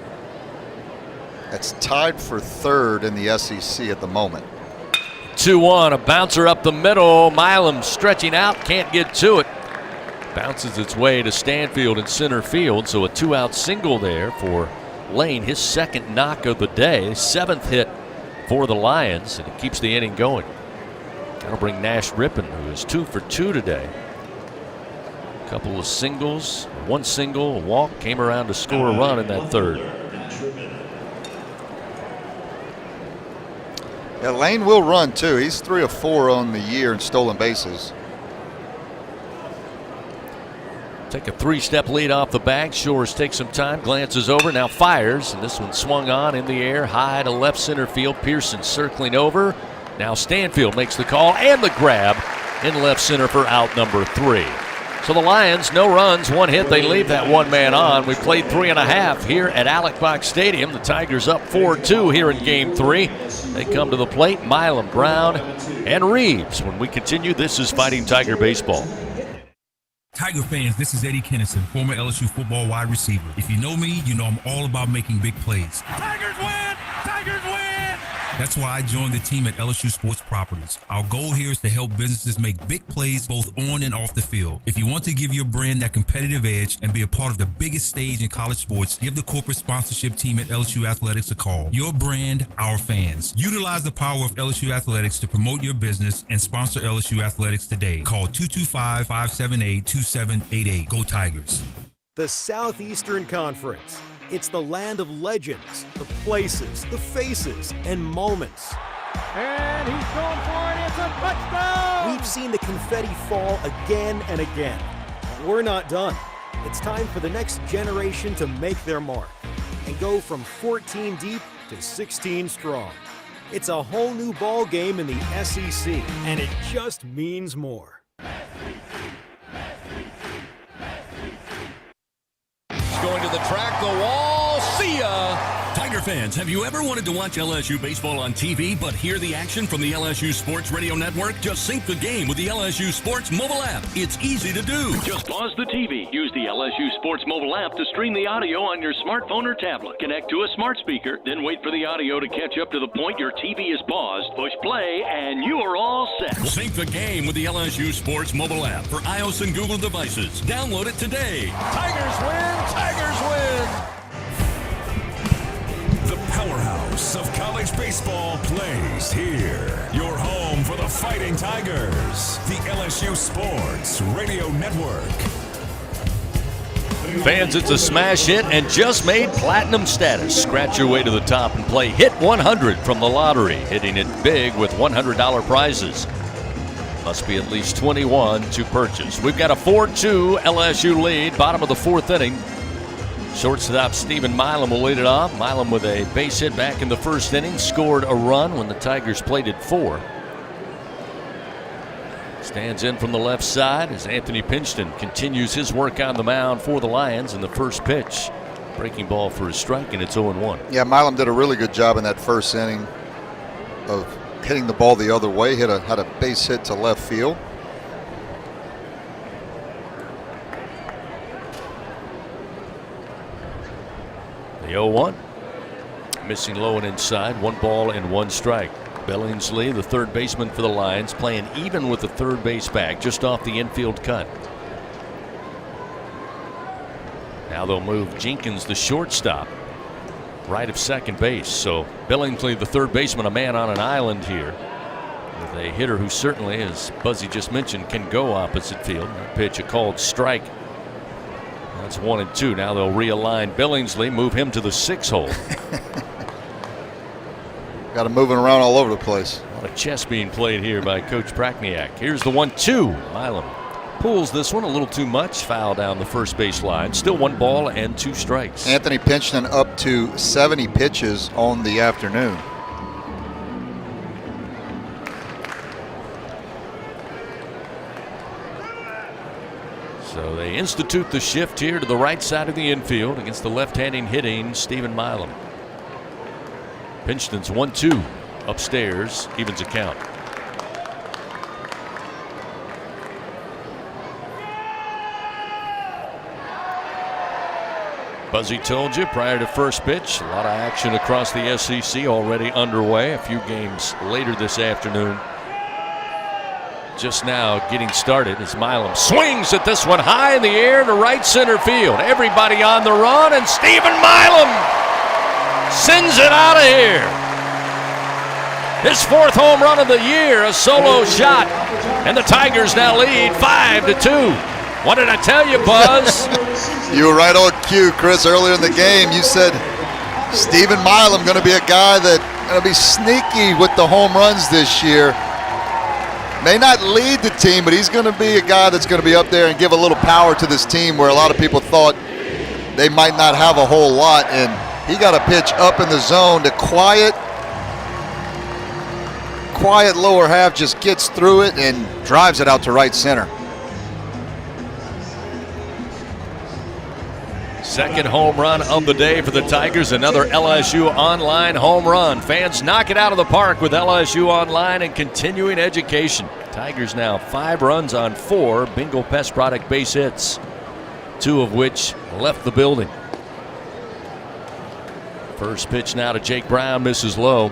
[SPEAKER 13] That's tied for 3rd in the SEC at the moment.
[SPEAKER 4] 2-1, a bouncer up the middle. Milam stretching out, can't get to it. Bounces its way to Stanfield in center field, so a 2-out single there for Lane, his 2nd knock of the day, 7th hit for the Lions, and it keeps the inning going. That'll bring Nash Rippon, who is 2 for 2 today. A couple of singles, 1 single, a walk, came around to score a run in that 3rd.
[SPEAKER 13] Yeah, Lane will run too. He's 3 of 4 on the year in stolen bases.
[SPEAKER 4] Take a 3-step lead off the bag. Shores takes some time, glances over, now fires, and this one swung on in the air, high to left center field. Pearson circling over. Now Stanfield makes the call and the grab in left center for out number 3. So the Lions, no runs, 1 hit. They leave that 1 man on. We played 3.5 here at Alex Box Stadium. The Tigers up 4-2 here in Game 3. They come to the plate, Milam, Brown, and Reeves. When we continue, this is Fighting Tiger Baseball.
[SPEAKER 22] Tiger fans, this is Eddie Kennison, former LSU football wide receiver. If you know me, you know I'm all about making big plays.
[SPEAKER 11] Tigers win! Tigers win!
[SPEAKER 22] That's why I joined the team at LSU Sports Properties. Our goal here is to help businesses make big plays both on and off the field. If you want to give your brand that competitive edge and be a part of the biggest stage in college sports, give the corporate sponsorship team at LSU Athletics a call. Your brand, our fans. Utilize the power of LSU Athletics to promote your business and sponsor LSU Athletics today. Call 225-578-2788. Go Tigers.
[SPEAKER 10] The Southeastern Conference. It's the land of legends, the places, the faces, and moments.
[SPEAKER 11] And he's going for it. It's a touchdown!
[SPEAKER 10] We've seen the confetti fall again and again. We're not done. It's time for the next generation to make their mark and go from 14 deep to 16 strong. It's a whole new ball game in the SEC, and it just means more.
[SPEAKER 3] Going to the track, the wall, see ya! Tiger fans, have you ever wanted to watch LSU baseball on TV but hear the action from the LSU Sports Radio Network? Just sync the game with the LSU Sports mobile app. It's easy to do. Just pause the TV. Use the LSU Sports mobile app to stream the audio on your smartphone or tablet. Connect to a smart speaker, then wait for the audio to catch up to the point your TV is paused. Push play, and you are all set. Sync the game with the LSU Sports mobile app for iOS and Google devices. Download it today.
[SPEAKER 11] Tigers win! Tigers win!
[SPEAKER 1] The powerhouse of college baseball plays here. Your home for the Fighting Tigers. The LSU Sports Radio Network.
[SPEAKER 4] Fans, it's a smash hit and just made platinum status. Scratch your way to the top and play Hit 100 from the lottery. Hitting it big with $100 prizes. Must be at least 21 to purchase. We've got a 4-2 LSU lead, bottom of the 4th inning. Shortstop Stephen Milam will lead it off. Milam with a base hit back in the 1st inning. Scored a run when the Tigers played at 4. Stands in from the left side as Anthony Pinchton continues his work on the mound for the Lions in the first pitch. Breaking ball for a strike, and it's 0-1.
[SPEAKER 13] Yeah, Milam did a really good job in that 1st inning of hitting the ball the other way. Had a base hit to left field.
[SPEAKER 4] The 0-1. Missing low and inside. 1 ball and 1 strike. Billingsley, the 3rd baseman for the Lions, playing even with the 3rd base bag, just off the infield cut. Now they'll move Jenkins, the shortstop, right of second base. So Billingsley, the 3rd baseman, a man on an island here. with a hitter who certainly, as Buzzy just mentioned, can go opposite field. That pitch, a called strike. That's 1-2. Now they'll realign Billingsley, move him to the 6 hole.
[SPEAKER 13] Got him moving around all over the place.
[SPEAKER 4] A lot of chess being played here by Coach Prakniak. Here's the 1-2. Milam pulls this one a little too much. Foul down the first base line. Still 1 ball and 2 strikes.
[SPEAKER 13] Anthony Pinchton up to 70 pitches on the afternoon.
[SPEAKER 4] So they institute the shift here to the right side of the infield against the left-handed hitting Stephen Milam. Pinchton's 1-2 upstairs, evens a count. Buzzy told you prior to first pitch, a lot of action across the SEC already underway. A few games later this afternoon. Just now getting started as Milam swings at this one high in the air to right center field. Everybody on the run, and Stephen Milam sends it out of here. His 4th home run of the year, a solo shot, and the Tigers now lead 5-2. What did I tell you, Buzz?
[SPEAKER 13] You were right on cue, Chris. Earlier in the game, you said Stephen Milam going to be a guy that going to be sneaky with the home runs this year. May not lead the team, but he's going to be a guy that's going to be up there and give a little power to this team where a lot of people thought they might not have a whole lot. And he got a pitch up in the zone to quiet lower half, just gets through it and drives it out to right center.
[SPEAKER 4] Second home run of the day for the Tigers. Another LSU Online home run. Fans knock it out of the park with LSU Online and continuing education. Tigers now 5 runs on 4 Bingo Pest Product base hits, 2 of which left the building. First pitch now to Jake Brown, misses low.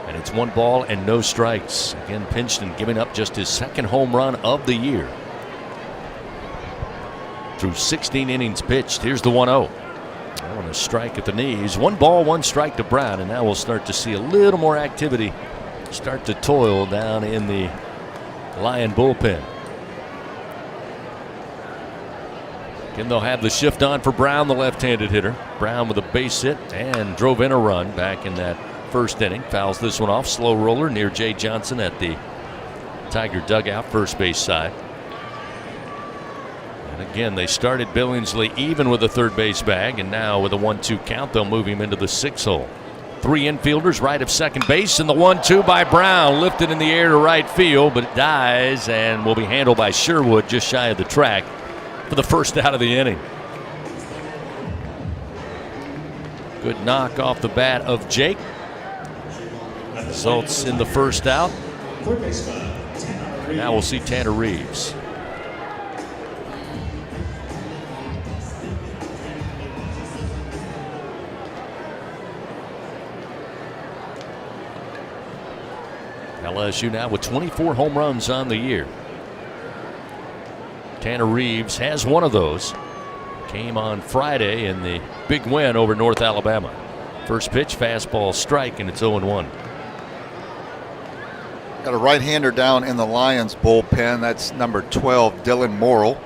[SPEAKER 4] And it's 1 ball and no strikes. Again, Pinchton giving up just his 2nd home run of the year. Through 16 innings pitched. Here's the 1-0. And a strike at the knees. 1 ball, 1 strike to Brown. And now we'll start to see a little more activity start to toil down in the Lion bullpen. Again, they'll have the shift on for Brown, the left-handed hitter. Brown with a base hit and drove in a run back in that first inning. Fouls this one off. Slow roller near Jay Johnson at the Tiger dugout, first base side. And again, they started Billingsley even with a third base bag, and now with a 1-2 count, they'll move him into the 6th hole. 3 infielders right of second base, and the 1-2 by Brown lifted in the air to right field, but it dies and will be handled by Sherwood just shy of the track for the first out of the inning. Good knock off the bat of Jake. Results in the first out. Now we'll see Tanner Reeves. LSU now with 24 home runs on the year. Tanner Reeves has one of those. Came on Friday in the big win over North Alabama. First pitch, fastball strike, and it's 0-1.
[SPEAKER 13] Got a right-hander down in the Lions bullpen. That's number 12, Dylan Morrill.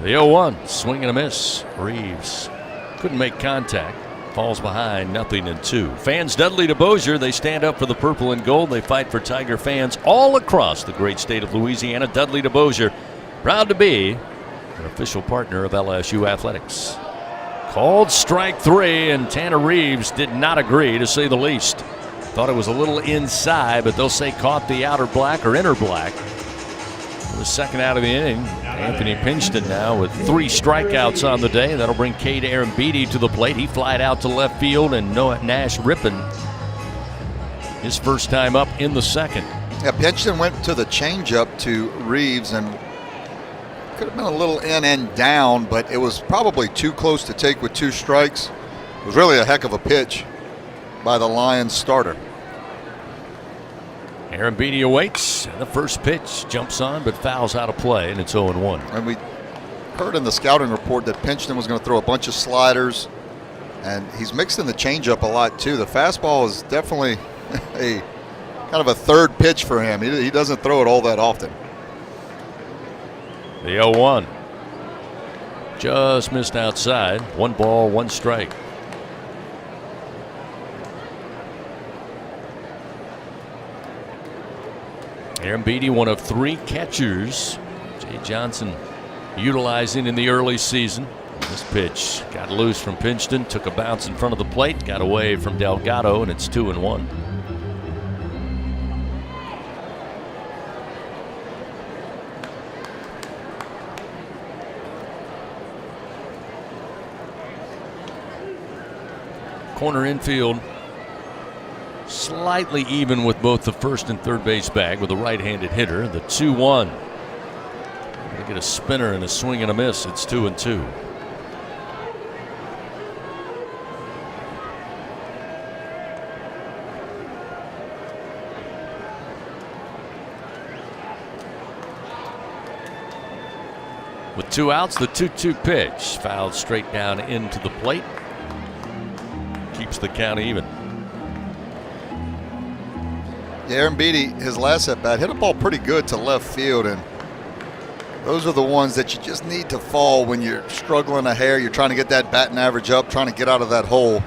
[SPEAKER 4] The 0-1, swing and a miss. Reeves couldn't make contact. Falls behind, 0-2. Fans Dudley DeBosier, they stand up for the purple and gold. They fight for Tiger fans all across the great state of Louisiana. Dudley DeBosier, proud to be an official partner of LSU Athletics. Called strike 3, and Tanner Reeves did not agree, to say the least. Thought it was a little inside, but they'll say caught the outer black or inner black. The second out of the inning, Anthony Pinchton now with 3 strikeouts on the day. That'll bring Kade Anderson to the plate. He flied out to left field, and Noah Nash ripping his first time up in the second.
[SPEAKER 13] Yeah, Pinchton went to the changeup to Reeves, and could have been a little in and down, but it was probably too close to take with 2 strikes. It was really a heck of a pitch by the Lions starter.
[SPEAKER 4] Aaron Beatty awaits. The first pitch jumps on, but fouls out of play, and it's 0-1.
[SPEAKER 13] And we heard in the scouting report that Pinchton was going to throw a bunch of sliders, And he's mixing the changeup a lot too. The fastball is definitely a kind of a third pitch for him. He doesn't throw it all that often.
[SPEAKER 4] The 0-1. Just missed outside. 1 ball, 1 strike. Aaron Beatty, one of 3 catchers Jay Johnson utilizing in the early season. This pitch got loose from Pinchton, took a bounce in front of the plate, got away from Delgado, and it's 2-1. Corner infield slightly even with both the first and third base bag with a right-handed hitter. The 2-1. They get a spinner and a swing and a miss. It's 2-2. With 2 outs, the 2-2 pitch fouled straight down into the plate. Keeps the count even.
[SPEAKER 13] Aaron Beatty, his last at bat, hit a ball pretty good to left field, and those are the ones that you just need to fall when you're struggling a hair. You're trying to get that batting average up, trying to get out of that hole.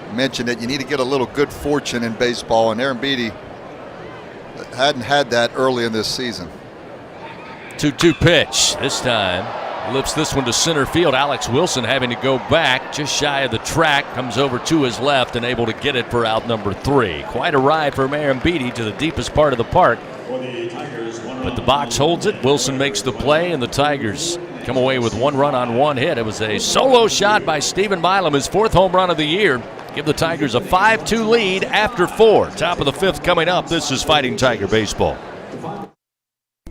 [SPEAKER 13] I mentioned that you need to get a little good fortune in baseball, and Aaron Beatty hadn't had that early in this season.
[SPEAKER 4] 2-2 pitch. This time lifts this one to center field. Alex Wilson having to go back just shy of the track. Comes over to his left and able to get it for out number 3. Quite a ride from Aaron Beatty to the deepest part of the park. But the box holds it. Wilson makes the play, and the Tigers come away with 1 run on 1 hit. It was a solo shot by Stephen Milam, his 4th home run of the year. Give the Tigers a 5-2 lead after 4. Top of the 5th coming up. This is Fighting Tiger Baseball.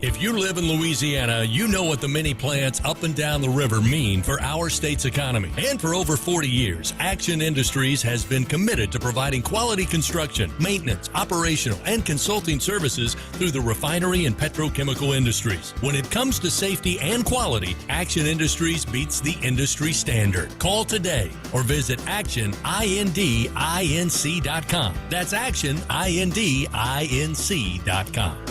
[SPEAKER 3] If you live in Louisiana, you know what the mini plants up and down the river mean for our state's economy. And for over 40 years, Action Industries has been committed to providing quality construction, maintenance, operational, and consulting services through the refinery and petrochemical industries. When it comes to safety and quality, Action Industries beats the industry standard. Call today or visit actionindinc.com. That's actionindinc.com.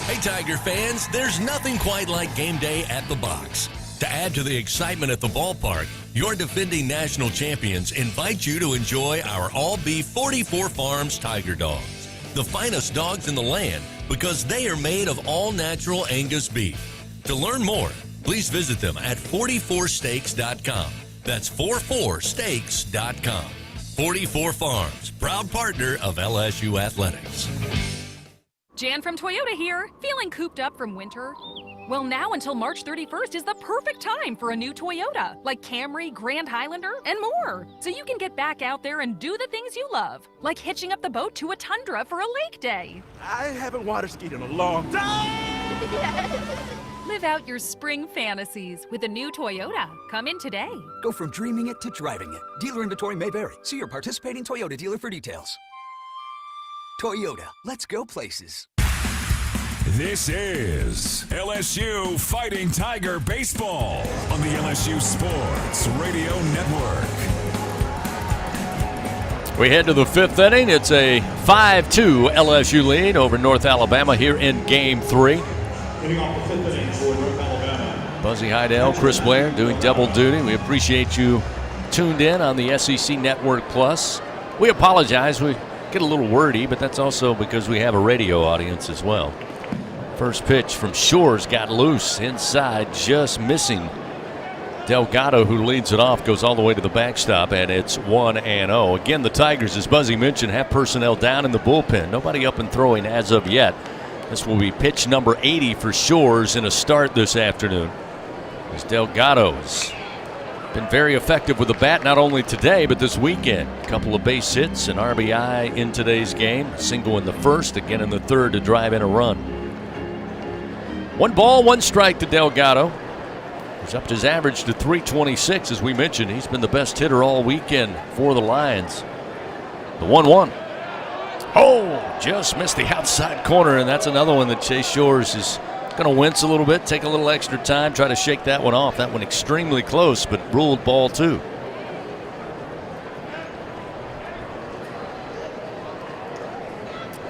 [SPEAKER 3] Hey Tiger fans, there's nothing quite like game day at the box. To add to the excitement at the ballpark, your defending national champions invite you to enjoy our all-beef 44 Farms Tiger Dogs. The finest dogs in the land because they are made of all-natural Angus beef. To learn more, please visit them at 44steaks.com. That's 44steaks.com. 44 Farms, proud partner of LSU Athletics.
[SPEAKER 18] Jan from Toyota here. Feeling cooped up from winter? Well, now until March 31st is the perfect time for a new Toyota, like Camry, Grand Highlander, and more. So you can get back out there and do the things you love, like hitching up the boat to a tundra for a lake day.
[SPEAKER 11] I haven't water skied in a long time.
[SPEAKER 18] Live out your spring fantasies with a new Toyota. Come in today.
[SPEAKER 19] Go from dreaming it to driving it. Dealer inventory may vary. See your participating Toyota dealer for details. Toyota, let's go places.
[SPEAKER 1] This is LSU Fighting Tiger Baseball on the LSU Sports Radio Network.
[SPEAKER 4] We head to the 5th inning. It's a 5-2 LSU lead over North Alabama here in Game 3.
[SPEAKER 16] Hitting off the 5th inning for North Alabama.
[SPEAKER 4] Buzzy Heidel, Chris Blair doing double duty. We appreciate you tuned in on the SEC Network Plus. We apologize. We get a little wordy, but that's also because we have a radio audience as well. First pitch from Shores got loose inside, just missing. Delgado, who leads it off, goes all the way to the backstop, and it's 1-0. Again, the Tigers, as Buzzy mentioned, have personnel down in the bullpen. Nobody up and throwing as of yet. This will be pitch number 80 for Shores in a start this afternoon. As Delgado's been very effective with the bat, not only today, but this weekend. A couple of base hits, an RBI in today's game. A single in the first, again in the third to drive in a run. 1 ball, 1 strike to Delgado. He's upped his average to 326. As we mentioned, he's been the best hitter all weekend for the Lions. The 1-1. Oh, just missed the outside corner, and that's another one that Chase Shores has Going to wince a little bit, take a little extra time, try to shake that one off. That one extremely close, but ruled ball 2.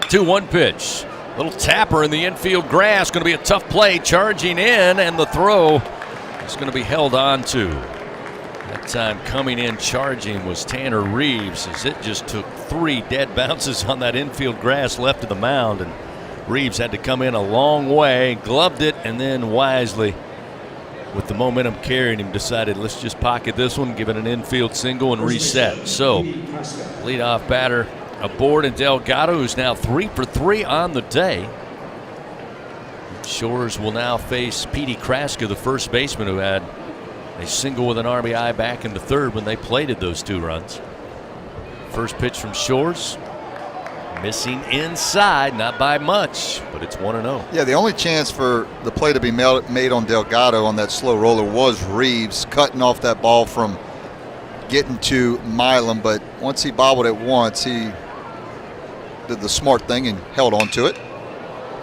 [SPEAKER 4] Two-one pitch. Little tapper in the infield grass. Going to be a tough play. Charging in, and the throw is going to be held on to. That time coming in charging was Tanner Reeves, as it just took 3 dead bounces on that infield grass left of the mound, and Reeves had to come in a long way, gloved it, and then wisely, with the momentum carrying him, decided let's just pocket this one, give it an infield single, and reset. So, leadoff batter aboard, and Delgado, who's now 3 for 3 on the day. Shores will now face Petey Kraska, the first baseman, who had a single with an RBI back in the 3rd when they plated those 2 runs. First pitch from Shores. Missing inside, not by much, but it's 1-0.
[SPEAKER 13] Yeah, the only chance for the play to be made on Delgado on that slow roller was Reeves cutting off that ball from getting to Milam, but once he bobbled it once, he did the smart thing and held on to it.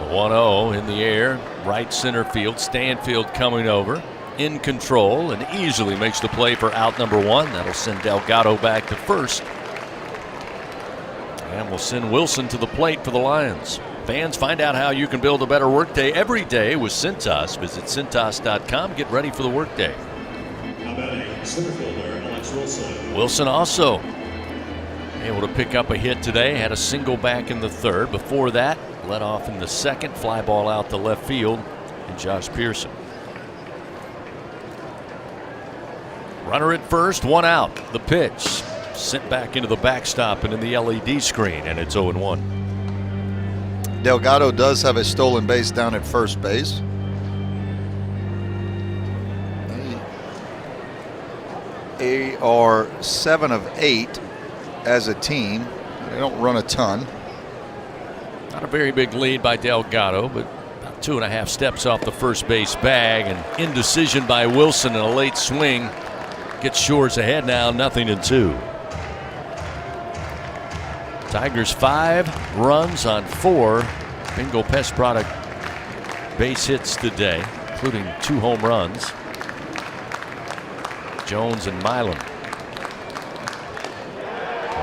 [SPEAKER 4] 1-0 in the air, right center field. Stanfield coming over, in control, and easily makes the play for out number 1. That'll send Delgado back to first. And we'll send Wilson to the plate for the Lions. Fans, find out how you can build a better workday every day with Cintas. Visit Cintas.com. Get ready for the workday. Wilson also able to pick up a hit today. Had a single back in the 3rd. Before that, led off in the 2nd. Fly ball out to left field. And Josh Pearson. Runner at first, 1 out. The pitch. Sent back into the backstop and in the LED screen, and it's 0-1.
[SPEAKER 13] Delgado does have a stolen base down at first base. They are 7 of 8 as a team. They don't run a ton.
[SPEAKER 4] Not a very big lead by Delgado, but about 2.5 steps off the first base bag, and indecision by Wilson in a late swing gets Shores ahead now, 0-2. Tigers 5 runs on 4 Bingo Pest Product base hits today, including 2 home runs. Jones and Milam.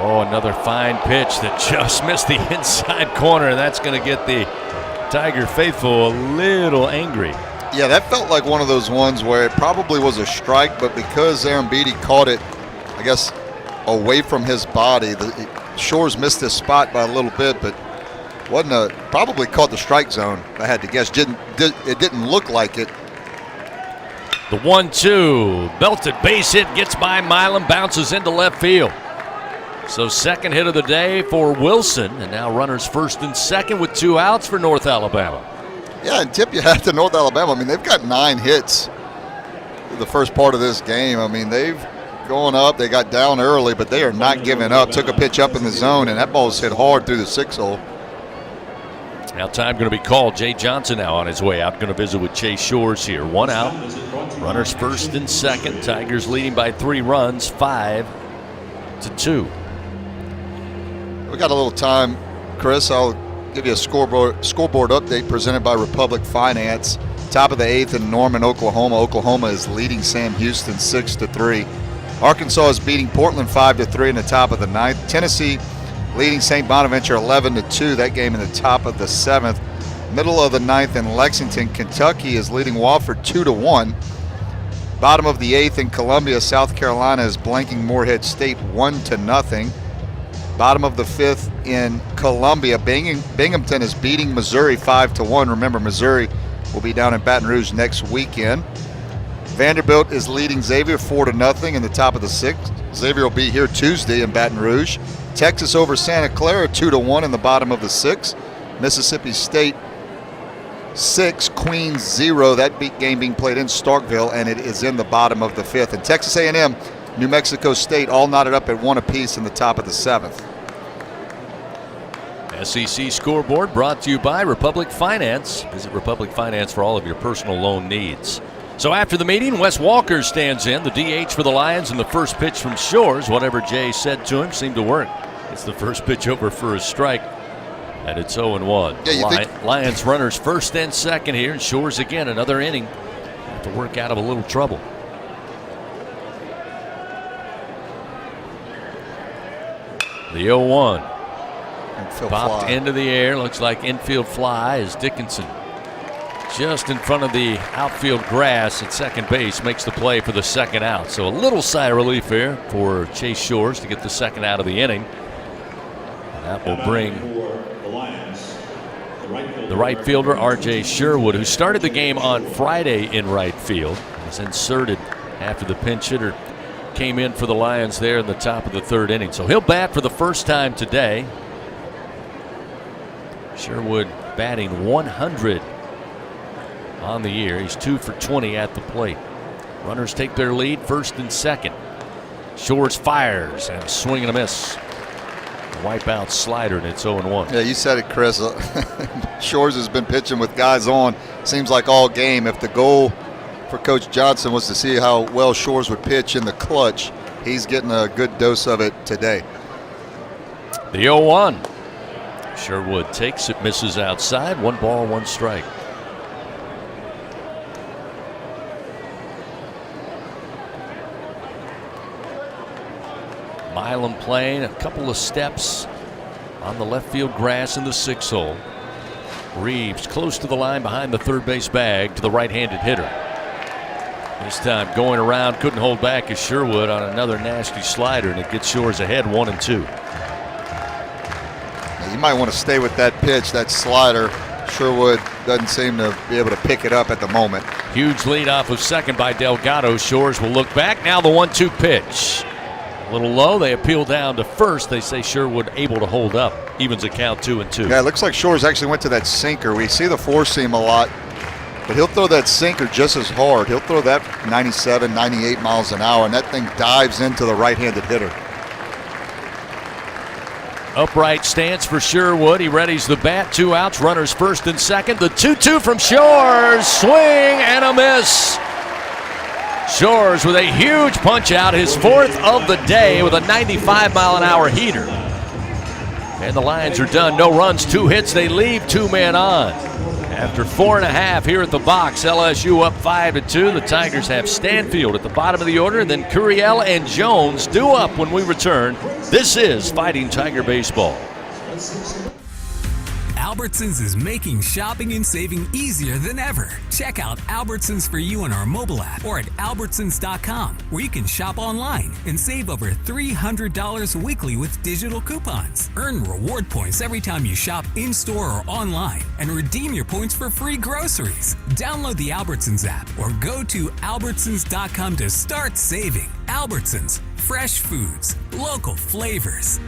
[SPEAKER 4] Oh, another fine pitch that just missed the inside corner. That's going to get the Tiger faithful a little angry.
[SPEAKER 13] Yeah, that felt like one of those ones where it probably was a strike, but because Aaron Beatty caught it, I guess, away from his body, Shores missed his spot by a little bit, but probably caught the strike zone, I had to guess. It didn't look like it.
[SPEAKER 4] The 1-2, belted base hit, gets by Milam, bounces into left field. So 2nd hit of the day for Wilson, and now runners 1st and 2nd with 2 outs for North Alabama.
[SPEAKER 13] Yeah, and tip you hat to North Alabama. I mean, they've got 9 hits the first part of this game. I mean, they've going up. They got down early, but they are not giving up. Took a pitch up in the zone, and that ball's hit hard through the 6-hole.
[SPEAKER 4] Now time going to be called. Jay Johnson now on his way out. Going to visit with Chase Shores here. 1 out. Runners 1st and 2nd. Tigers leading by 3 runs, 5-2.
[SPEAKER 13] We got a little time, Chris. I'll give you a scoreboard update presented by Republic Finance. Top of the 8th in Norman, Oklahoma. Oklahoma is leading Sam Houston 6-3. Arkansas is beating Portland 5-3 in the top of the 9th. Tennessee leading St. Bonaventure 11-2. That game in the top of the 7th. Middle of the 9th in Lexington, Kentucky is leading Wofford 2-1. Bottom of the 8th in Columbia, South Carolina is blanking Morehead State 1-0. Bottom of the 5th in Columbia, Binghamton is beating Missouri 5-1. Remember, Missouri will be down in Baton Rouge next weekend. Vanderbilt is leading Xavier 4-0 in the top of the 6th. Xavier will be here Tuesday in Baton Rouge. Texas over Santa Clara 2-1 in the bottom of the 6th. Mississippi State 6, Queens 0. That game being played in Starkville, and it is in the bottom of the 5th. And Texas A&M, New Mexico State all knotted up at 1 apiece in the top of the 7th.
[SPEAKER 4] SEC scoreboard brought to you by Republic Finance. Visit Republic Finance for all of your personal loan needs. So after the meeting, Wes Walker stands in, the DH for the Lions, and the first pitch from Shores. Whatever Jay said to him seemed to work. It's the first pitch over for a strike. And it's 0-1.
[SPEAKER 13] Yeah,
[SPEAKER 4] Lions runners first and second here, and Shores again another inning. Have to work out of a little trouble. The 0-1. Popped
[SPEAKER 13] fly.
[SPEAKER 4] into the air. Looks like infield fly as Dickinson just in front of the outfield grass at second base makes the play for the second out. So a little sigh of relief here for Chase Shores to get the second out of the inning. And that will bring the right fielder R.J. Sherwood, who started the game on Friday in right field, was inserted after the pinch hitter came in for the Lions there in the top of the third inning. So he'll bat for the first time today. Sherwood batting 100 on the year. He's 2 for 20 at the plate. Runners take their lead first and second. Shores fires and swing and a miss. Wipeout slider, and it's 0-1.
[SPEAKER 13] Yeah, you said it, Chris. Shores has been pitching with guys on, seems like all game. If the goal for Coach Johnson was to see how well Shores would pitch in the clutch, he's getting a good dose of it today.
[SPEAKER 4] The 0-1. Sherwood takes it, misses outside. 1 ball, 1 strike. Milam playing a couple of steps on the left field grass in the 6th hole. Reeves close to the line behind the third base bag to the right-handed hitter. This time going around, couldn't hold back as Sherwood on another nasty slider, and it gets Shores ahead 1-2.
[SPEAKER 13] You might want to stay with that pitch, that slider. Sherwood doesn't seem to be able to pick it up at the moment.
[SPEAKER 4] Huge lead off of second by Delgado. Shores will look back. Now the 1-2 pitch. A little low. They appeal down to first. They say Sherwood able to hold up. Evens a count 2-2.
[SPEAKER 13] Yeah, it looks like Shores actually went to that sinker. We see the four seam a lot, but he'll throw that sinker just as hard. He'll throw that 97, 98 miles an hour, and that thing dives into the right-handed hitter.
[SPEAKER 4] Upright stance for Sherwood. He readies the bat. 2 outs. Runners first and second. The 2-2 from Shores. Swing and a miss. Shores with a huge punch out, his 4th of the day with a 95-mile-an-hour heater. And the Lions are done. No runs, 2 hits. They leave 2 men on. After 4.5 here at the box, LSU up 5-2. The Tigers have Stanfield at the bottom of the order, then Curiel and Jones due up when we return. This is Fighting Tiger Baseball.
[SPEAKER 2] Albertsons is making shopping and saving easier than ever. Check out Albertsons for you on our mobile app or at albertsons.com, where you can shop online and save over $300 weekly with digital coupons. Earn reward points every time you shop in-store or online and redeem your points for free groceries. Download the Albertsons app or go to albertsons.com to start saving. Albertsons, fresh foods, local flavors.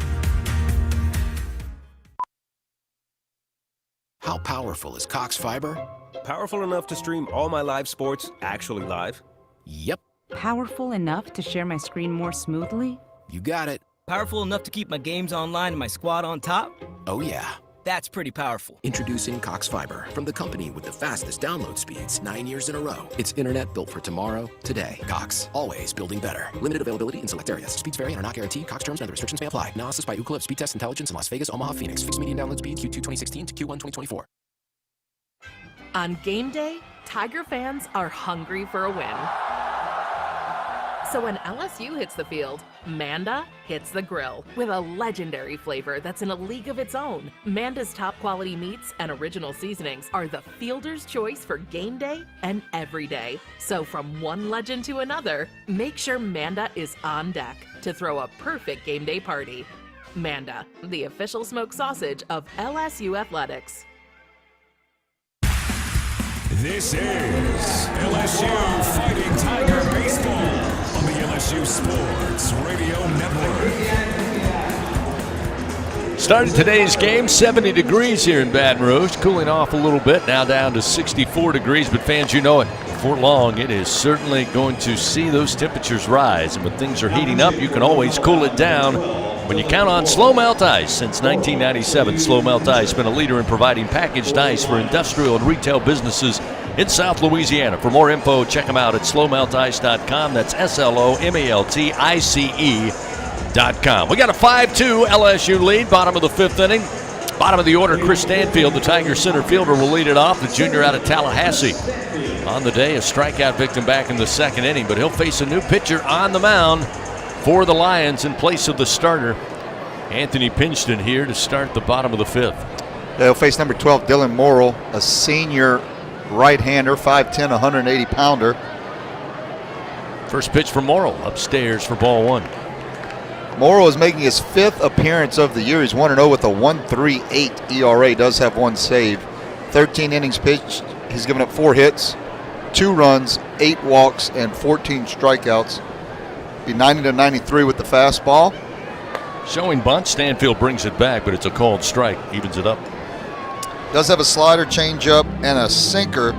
[SPEAKER 20] How powerful is Cox Fiber?
[SPEAKER 21] Powerful enough to stream all my live sports actually live?
[SPEAKER 20] Yep.
[SPEAKER 24] Powerful enough to share my screen more smoothly?
[SPEAKER 20] You got it.
[SPEAKER 25] Powerful enough to keep my games online and my squad on top?
[SPEAKER 20] Oh yeah.
[SPEAKER 25] That's pretty powerful.
[SPEAKER 20] Introducing Cox Fiber, from the company with the fastest download speeds 9 years in a row. It's internet built for tomorrow, today. Cox, always building better. Limited availability in select areas. Speeds vary and are not guaranteed. Cox terms and other restrictions may apply. Analysis by Ookla of Speed Test Intelligence in Las Vegas, Omaha, Phoenix. Fixed median download speed Q2 2016 to Q1 2024.
[SPEAKER 26] On game day, Tiger fans are hungry for a win. So when LSU hits the field, Manda hits the grill with a legendary flavor that's in a league of its own. Manda's top quality meats and original seasonings are the fielder's choice for game day and every day. So from one legend to another, make sure Manda is on deck to throw a perfect game day party. Manda, the official smoked sausage of LSU Athletics.
[SPEAKER 1] This is LSU Fighting Tiger Baseball on the LSU Sports Radio Network.
[SPEAKER 4] Started today's game, 70 degrees here in Baton Rouge, cooling off a little bit, now down to 64 degrees, but fans, you know it, before long it is certainly going to see those temperatures rise, and when things are heating up, you can always cool it down when you count on Slow Melt Ice. Since 1997, Slow Melt Ice has been a leader in providing packaged ice for industrial and retail businesses in South Louisiana. For more info, check them out at slowmeltice.com. That's SLOMELTICE.com. We got a 5-2 LSU lead, bottom of the 5th inning. Bottom of the order, Chris Stanfield, the Tigers center fielder, will lead it off. The junior out of Tallahassee. On the day, a strikeout victim back in the second inning, but he'll face a new pitcher on the mound for the Lions in place of the starter, Anthony Pinchton, here to start the bottom of the fifth.
[SPEAKER 13] They'll face number 12, Dylan Morrill, a senior right-hander, 5'10", 180-pounder.
[SPEAKER 4] First pitch for Morrill, upstairs for ball one.
[SPEAKER 13] Morrill is making his 5th appearance of the year. He's 1-0 with a 1.38 ERA. Does have one save. 13 innings pitched. He's given up 4 hits, 2 runs, 8 walks, and 14 strikeouts. Be 90-93 with the fastball.
[SPEAKER 4] Showing bunt. Stanfield brings it back, but it's a called strike. Evens it up.
[SPEAKER 13] Does have a slider, changeup, and a sinker,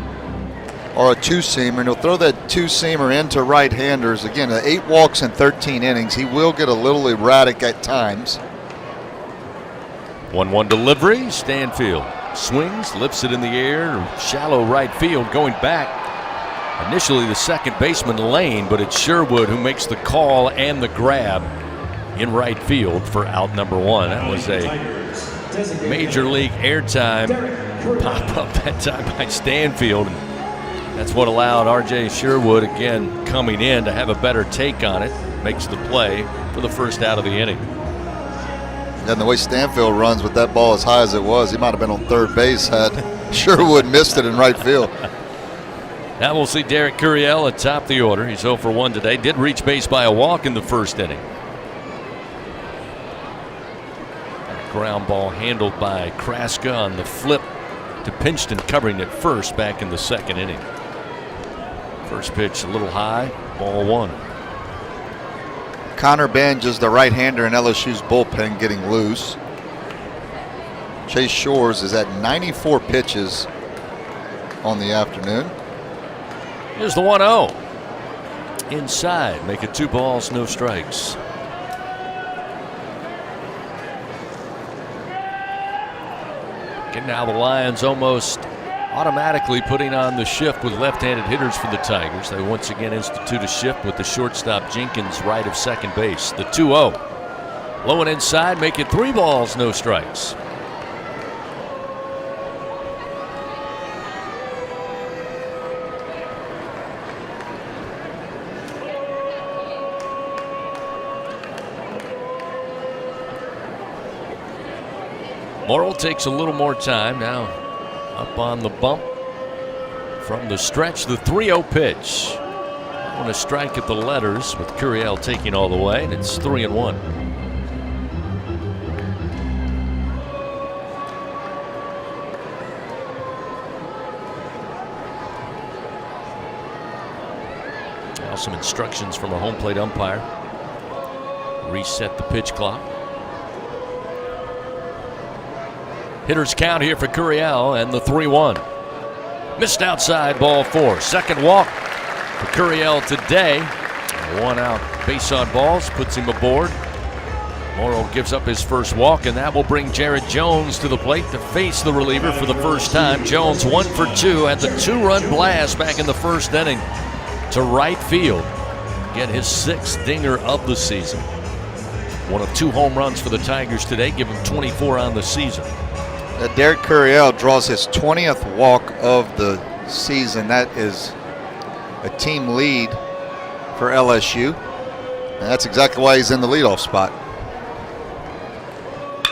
[SPEAKER 13] or a two-seamer, and he'll throw that two-seamer into right-handers. Again, 8 walks in 13 innings. He will get a little erratic at times.
[SPEAKER 4] 1-1 delivery. Stanfield swings, lifts it in the air, shallow right field, going back. Initially the second baseman Lane, but it's Sherwood who makes the call and the grab in right field for out number 1. That was a major league airtime pop up that time by Stanfield. That's what allowed R.J. Sherwood, again coming in, to have a better take on it. Makes the play for the first out of the inning.
[SPEAKER 13] And the way Stanfield runs with that ball as high as it was, he might have been on third base had Sherwood missed it in right field.
[SPEAKER 4] Now we'll see Derek Curiel atop the order. He's 0 for 1 today. Did reach base by a walk in the first inning. Ground ball handled by Kraska on the flip to Pinchton, covering it first back in the second inning. First pitch a little high, ball 1.
[SPEAKER 13] Connor Benj is the right-hander in LSU's bullpen, getting loose. Chase Shores is at 94 pitches on the afternoon.
[SPEAKER 4] Here's the 1-0. Inside, make it 2 balls, no strikes. And now the Lions almost automatically putting on the shift with left-handed hitters for the Tigers. They once again institute a shift with the shortstop Jenkins right of second base. The 2-0. Low and inside, make it 3 balls, no strikes. Morrill takes a little more time now. Up on the bump from the stretch, the 3-0 pitch. On a strike at the letters with Curiel taking all the way, and it's 3-1. Now some instructions from our home plate umpire. Reset the pitch clock. Hitters count here for Curiel, and the 3-1. Missed outside, ball 4. Second walk for Curiel today. 1 out, base on balls, puts him aboard. Morrill gives up his first walk, and that will bring Jared Jones to the plate to face the reliever for the first time. Jones 1 for 2 at the 2-run blast back in the first inning to right field. Get his 6th dinger of the season. 1 of 2 home runs for the Tigers today, give him 24 on the season.
[SPEAKER 13] Derek Curiel draws his 20th walk of the season. That is a team lead for LSU. And that's exactly why he's in the leadoff spot.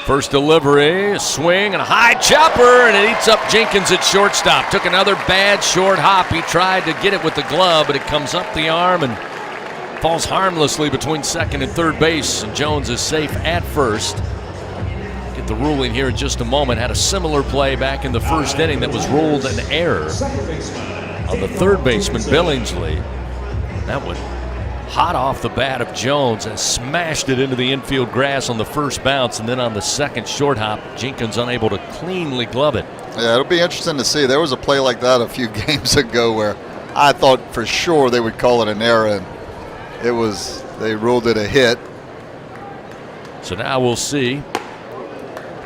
[SPEAKER 4] First delivery, a swing, and a high chopper, and it eats up Jenkins at shortstop. Took another bad short hop. He tried to get it with the glove, but it comes up the arm and falls harmlessly between second and third base. And Jones is safe at first. Get the ruling here in just a moment. Had a similar play back in the first inning that was ruled an error on the third baseman, Billingsley. That one hot off the bat of Jones and smashed it into the infield grass on the first bounce, and then on the second short hop, Jenkins unable to cleanly glove it.
[SPEAKER 13] Yeah, it'll be interesting to see. There was a play like that a few games ago where I thought for sure they would call it an error, and they ruled it a hit.
[SPEAKER 4] So now we'll see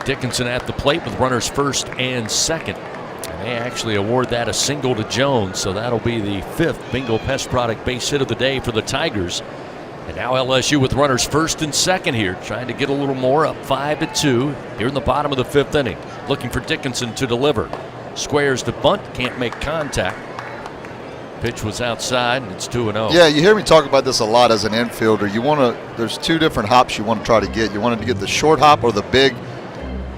[SPEAKER 4] Dickinson at the plate with runners first and second. And they actually award that a single to Jones, so that'll be the 5th Bingo Pest Product base hit of the day for the Tigers. And now LSU with runners first and second here, trying to get a little more, up 5-2 here in the bottom of the 5th inning. Looking for Dickinson to deliver. Squares to bunt, can't make contact. Pitch was outside, and it's 2-0.
[SPEAKER 13] Yeah, you hear me talk about this a lot as an infielder. There's two different hops you want to try to get. You want to get the short hop or the big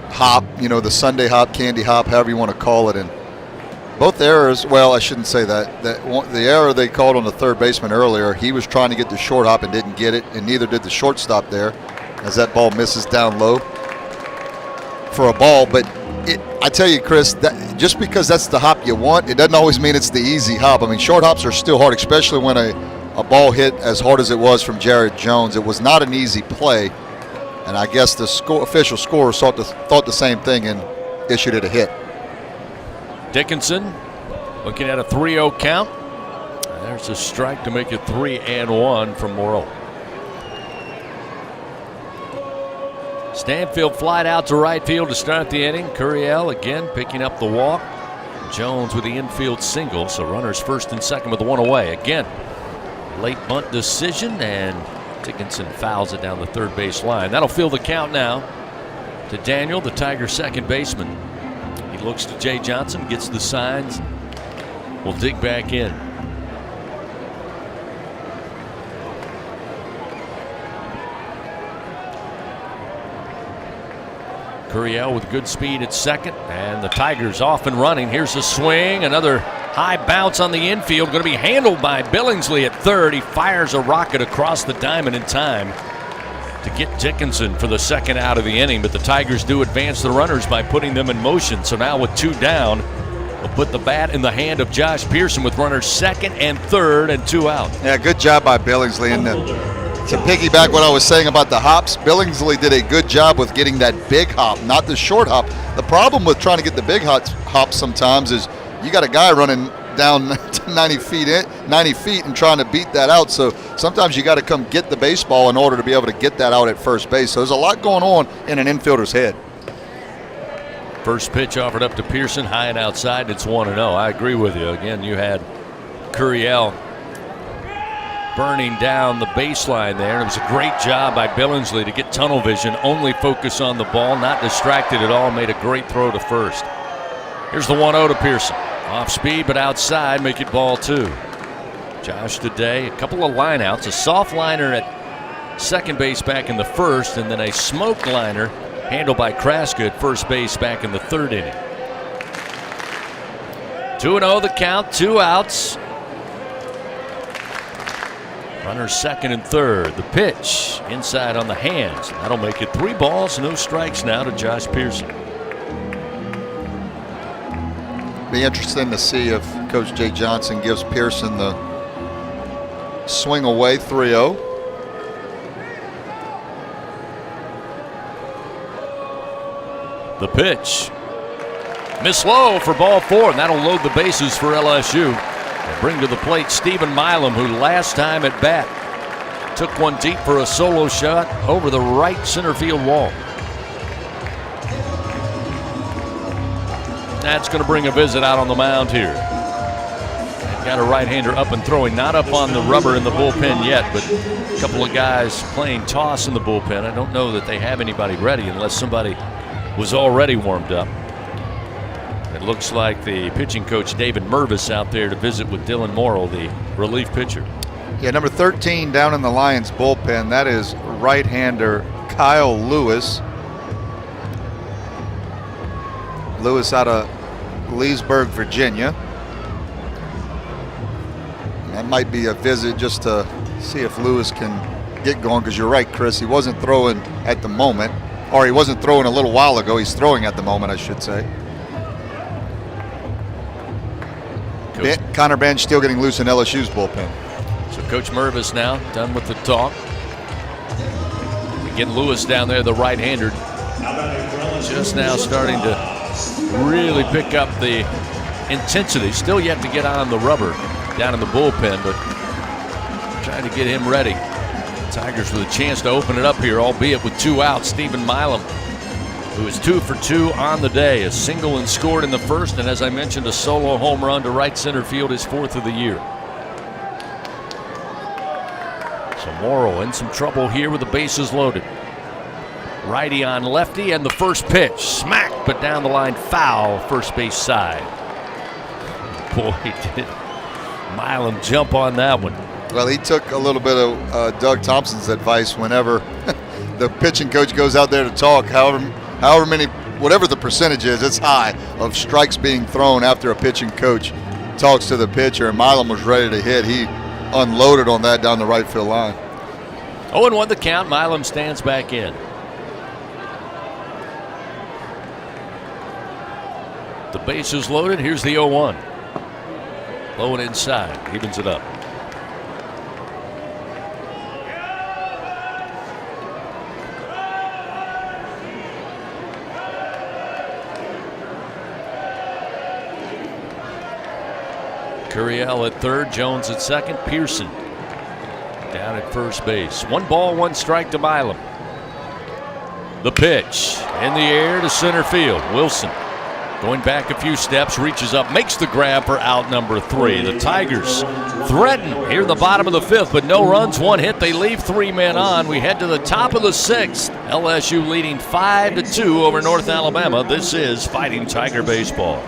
[SPEAKER 13] hop, the Sunday hop, candy hop, however you want to call it. And both errors, well, I shouldn't say that. The error they called on the third baseman earlier, he was trying to get the short hop and didn't get it, and neither did the shortstop there, as that ball misses down low for a ball. But I tell you, Chris, that just because that's the hop you want, it doesn't always mean it's the easy hop. I mean, short hops are still hard, especially when a ball hit as hard as it was from Jared Jones. It was not an easy play, and I guess the official scorer thought the same thing and issued it a hit.
[SPEAKER 4] Dickinson looking at a 3-0 count. There's a strike to make it 3-1 from Morrill. Stanfield flied out to right field to start the inning. Curiel again picking up the walk. Jones with the infield single, so runners first and second with the one away. Again, late bunt decision, and Dickinson fouls it down the third base line. That'll fill the count now to Daniel, the Tiger second baseman. He looks to Jay Johnson, gets the signs. We'll dig back in. Curiel with good speed at second, and the Tigers off and running. Here's a swing, another high bounce on the infield, going to be handled by Billingsley at third. He fires a rocket across the diamond in time to get Dickinson for the second out of the inning, but the Tigers do advance the runners by putting them in motion. So now with two down, we'll put the bat in the hand of Josh Pearson with runners second and third and two out.
[SPEAKER 13] Yeah, good job by Billingsley. And to piggyback what I was saying about the hops, Billingsley did a good job with getting that big hop, not the short hop. The problem with trying to get the big hop sometimes is you got a guy running down 90 feet and trying to beat that out. So sometimes you got to come get the baseball in order to be able to get that out at first base. So there's a lot going on in an infielder's head.
[SPEAKER 4] First pitch offered up to Pearson, high and outside. It's 1-0. I agree with you. Again, you had Curiel burning down the baseline there. It was a great job by Billingsley to get tunnel vision, only focus on the ball, not distracted at all, made a great throw to first. Here's the 1-0 to Pearson. Off speed, but outside, make it ball two. Josh today, a couple of lineouts, a soft liner at second base back in the first, and then a smoke liner handled by Kraska at first base back in the third inning. 2-0 the count, two outs. Runners second and third. The pitch inside on the hands. That'll make it 3 balls, no strikes now to Josh Pearson.
[SPEAKER 13] Be interesting to see if Coach Jay Johnson gives Pearson the swing away 3-0.
[SPEAKER 4] The pitch. Miss low for ball 4, and that'll load the bases for LSU. They'll bring to the plate Stephen Milam, who last time at bat took one deep for a solo shot over the right center field wall. That's going to bring a visit out on the mound here. Got a right-hander up and throwing, not up on the rubber in the bullpen yet, but a couple of guys playing toss in the bullpen. I don't know that they have anybody ready unless somebody was already warmed up. It looks like the pitching coach David Mervis out there to visit with Dylan Morrill, the relief pitcher.
[SPEAKER 13] Yeah, number 13 down in the Lions bullpen, that is right-hander Kyle Lewis. Lewis out of Leesburg, Virginia. That might be a visit just to see if Lewis can get going, because you're right, Chris. He wasn't throwing at the moment, or he wasn't throwing a little while ago. He's throwing at the moment, I should say. Connor Bench still getting loose in LSU's bullpen.
[SPEAKER 4] So Coach Mervis now done with the talk. Again, Lewis down there, the right-hander, just now starting to really pick up the intensity. Still yet to get on the rubber down in the bullpen, but trying to get him ready. Tigers with a chance to open it up here, albeit with 2 outs. Stephen Milam, who is 2 for 2 on the day, a single and scored in the first, and as I mentioned, a solo home run to right center field, his 4th of the year. So Morrow in some trouble here with the bases loaded. Righty on lefty, and the first pitch. Smack, but down the line, foul, first base side. Boy, did Milam jump on that one.
[SPEAKER 13] Well, he took a little bit of Doug Thompson's advice whenever the pitching coach goes out there to talk, however many, whatever the percentage is, it's high, of strikes being thrown after a pitching coach talks to the pitcher, and Milam was ready to hit. He unloaded on that down the right field line.
[SPEAKER 4] 0-1 the count. Milam stands back in. The base is loaded. Here's the 0-1. Low and inside. Evens it up. Curiel at third, Jones at second, Pearson down at first base. 1 ball, 1 strike to Milam. The pitch in the air to center field. Wilson going back a few steps, reaches up, makes the grab for out number 3. The Tigers threaten here in the bottom of the 5th, but no runs, 1 hit. They leave 3 men on. We head to the top of the 6th. LSU leading 5-2 over North Alabama. This is Fighting Tiger baseball.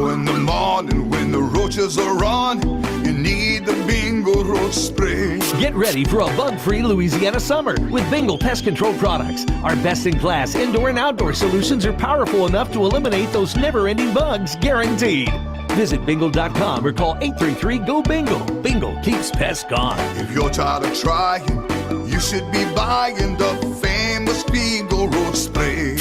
[SPEAKER 6] In the morning when the roaches are on, you need the Bingo roach spray.
[SPEAKER 7] Get ready for a bug-free Louisiana summer with Bingo Pest Control products. Our best-in-class indoor and outdoor solutions are powerful enough to eliminate those never-ending bugs, guaranteed. Visit bingo.com or call 833-GO-BINGO. Bingo keeps pests gone.
[SPEAKER 6] If you're tired of trying, you should be buying the famous Bingo roach spray.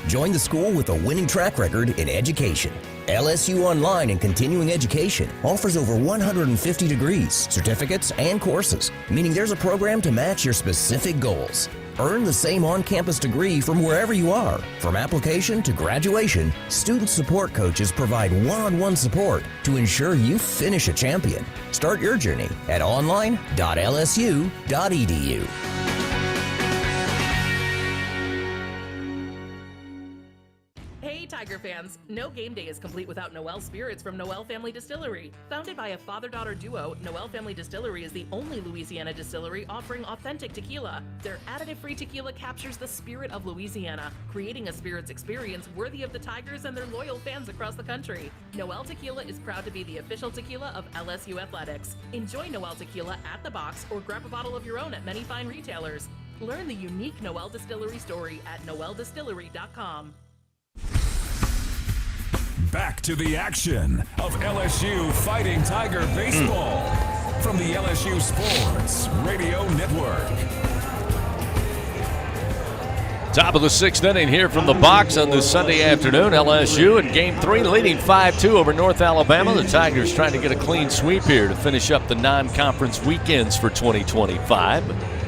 [SPEAKER 8] Join the school with a winning track record in education. LSU Online and Continuing Education offers over 150 degrees, certificates, and courses, meaning there's a program to match your specific goals. Earn the same on-campus degree from wherever you are. From application to graduation, student support coaches provide one-on-one support to ensure you finish a champion. Start your journey at online.lsu.edu.
[SPEAKER 26] Tiger fans, no game day is complete without Noel Spirits from Noel Family Distillery. Founded by a father-daughter duo, Noel Family Distillery is the only Louisiana distillery offering authentic tequila. Their additive-free tequila captures the spirit of Louisiana, creating a spirits experience worthy of the Tigers and their loyal fans across the country. Noel Tequila is proud to be the official tequila of LSU Athletics. Enjoy Noel Tequila at the box or grab a bottle of your own at many fine retailers. Learn the unique Noel Distillery story at noeldistillery.com.
[SPEAKER 1] Back to the action of LSU Fighting Tiger baseball from the LSU Sports Radio Network.
[SPEAKER 4] Top of the 6th inning here from the box on this Sunday afternoon. LSU in Game 3 leading 5-2 over North Alabama. The Tigers trying to get a clean sweep here to finish up the non-conference weekends for 2025.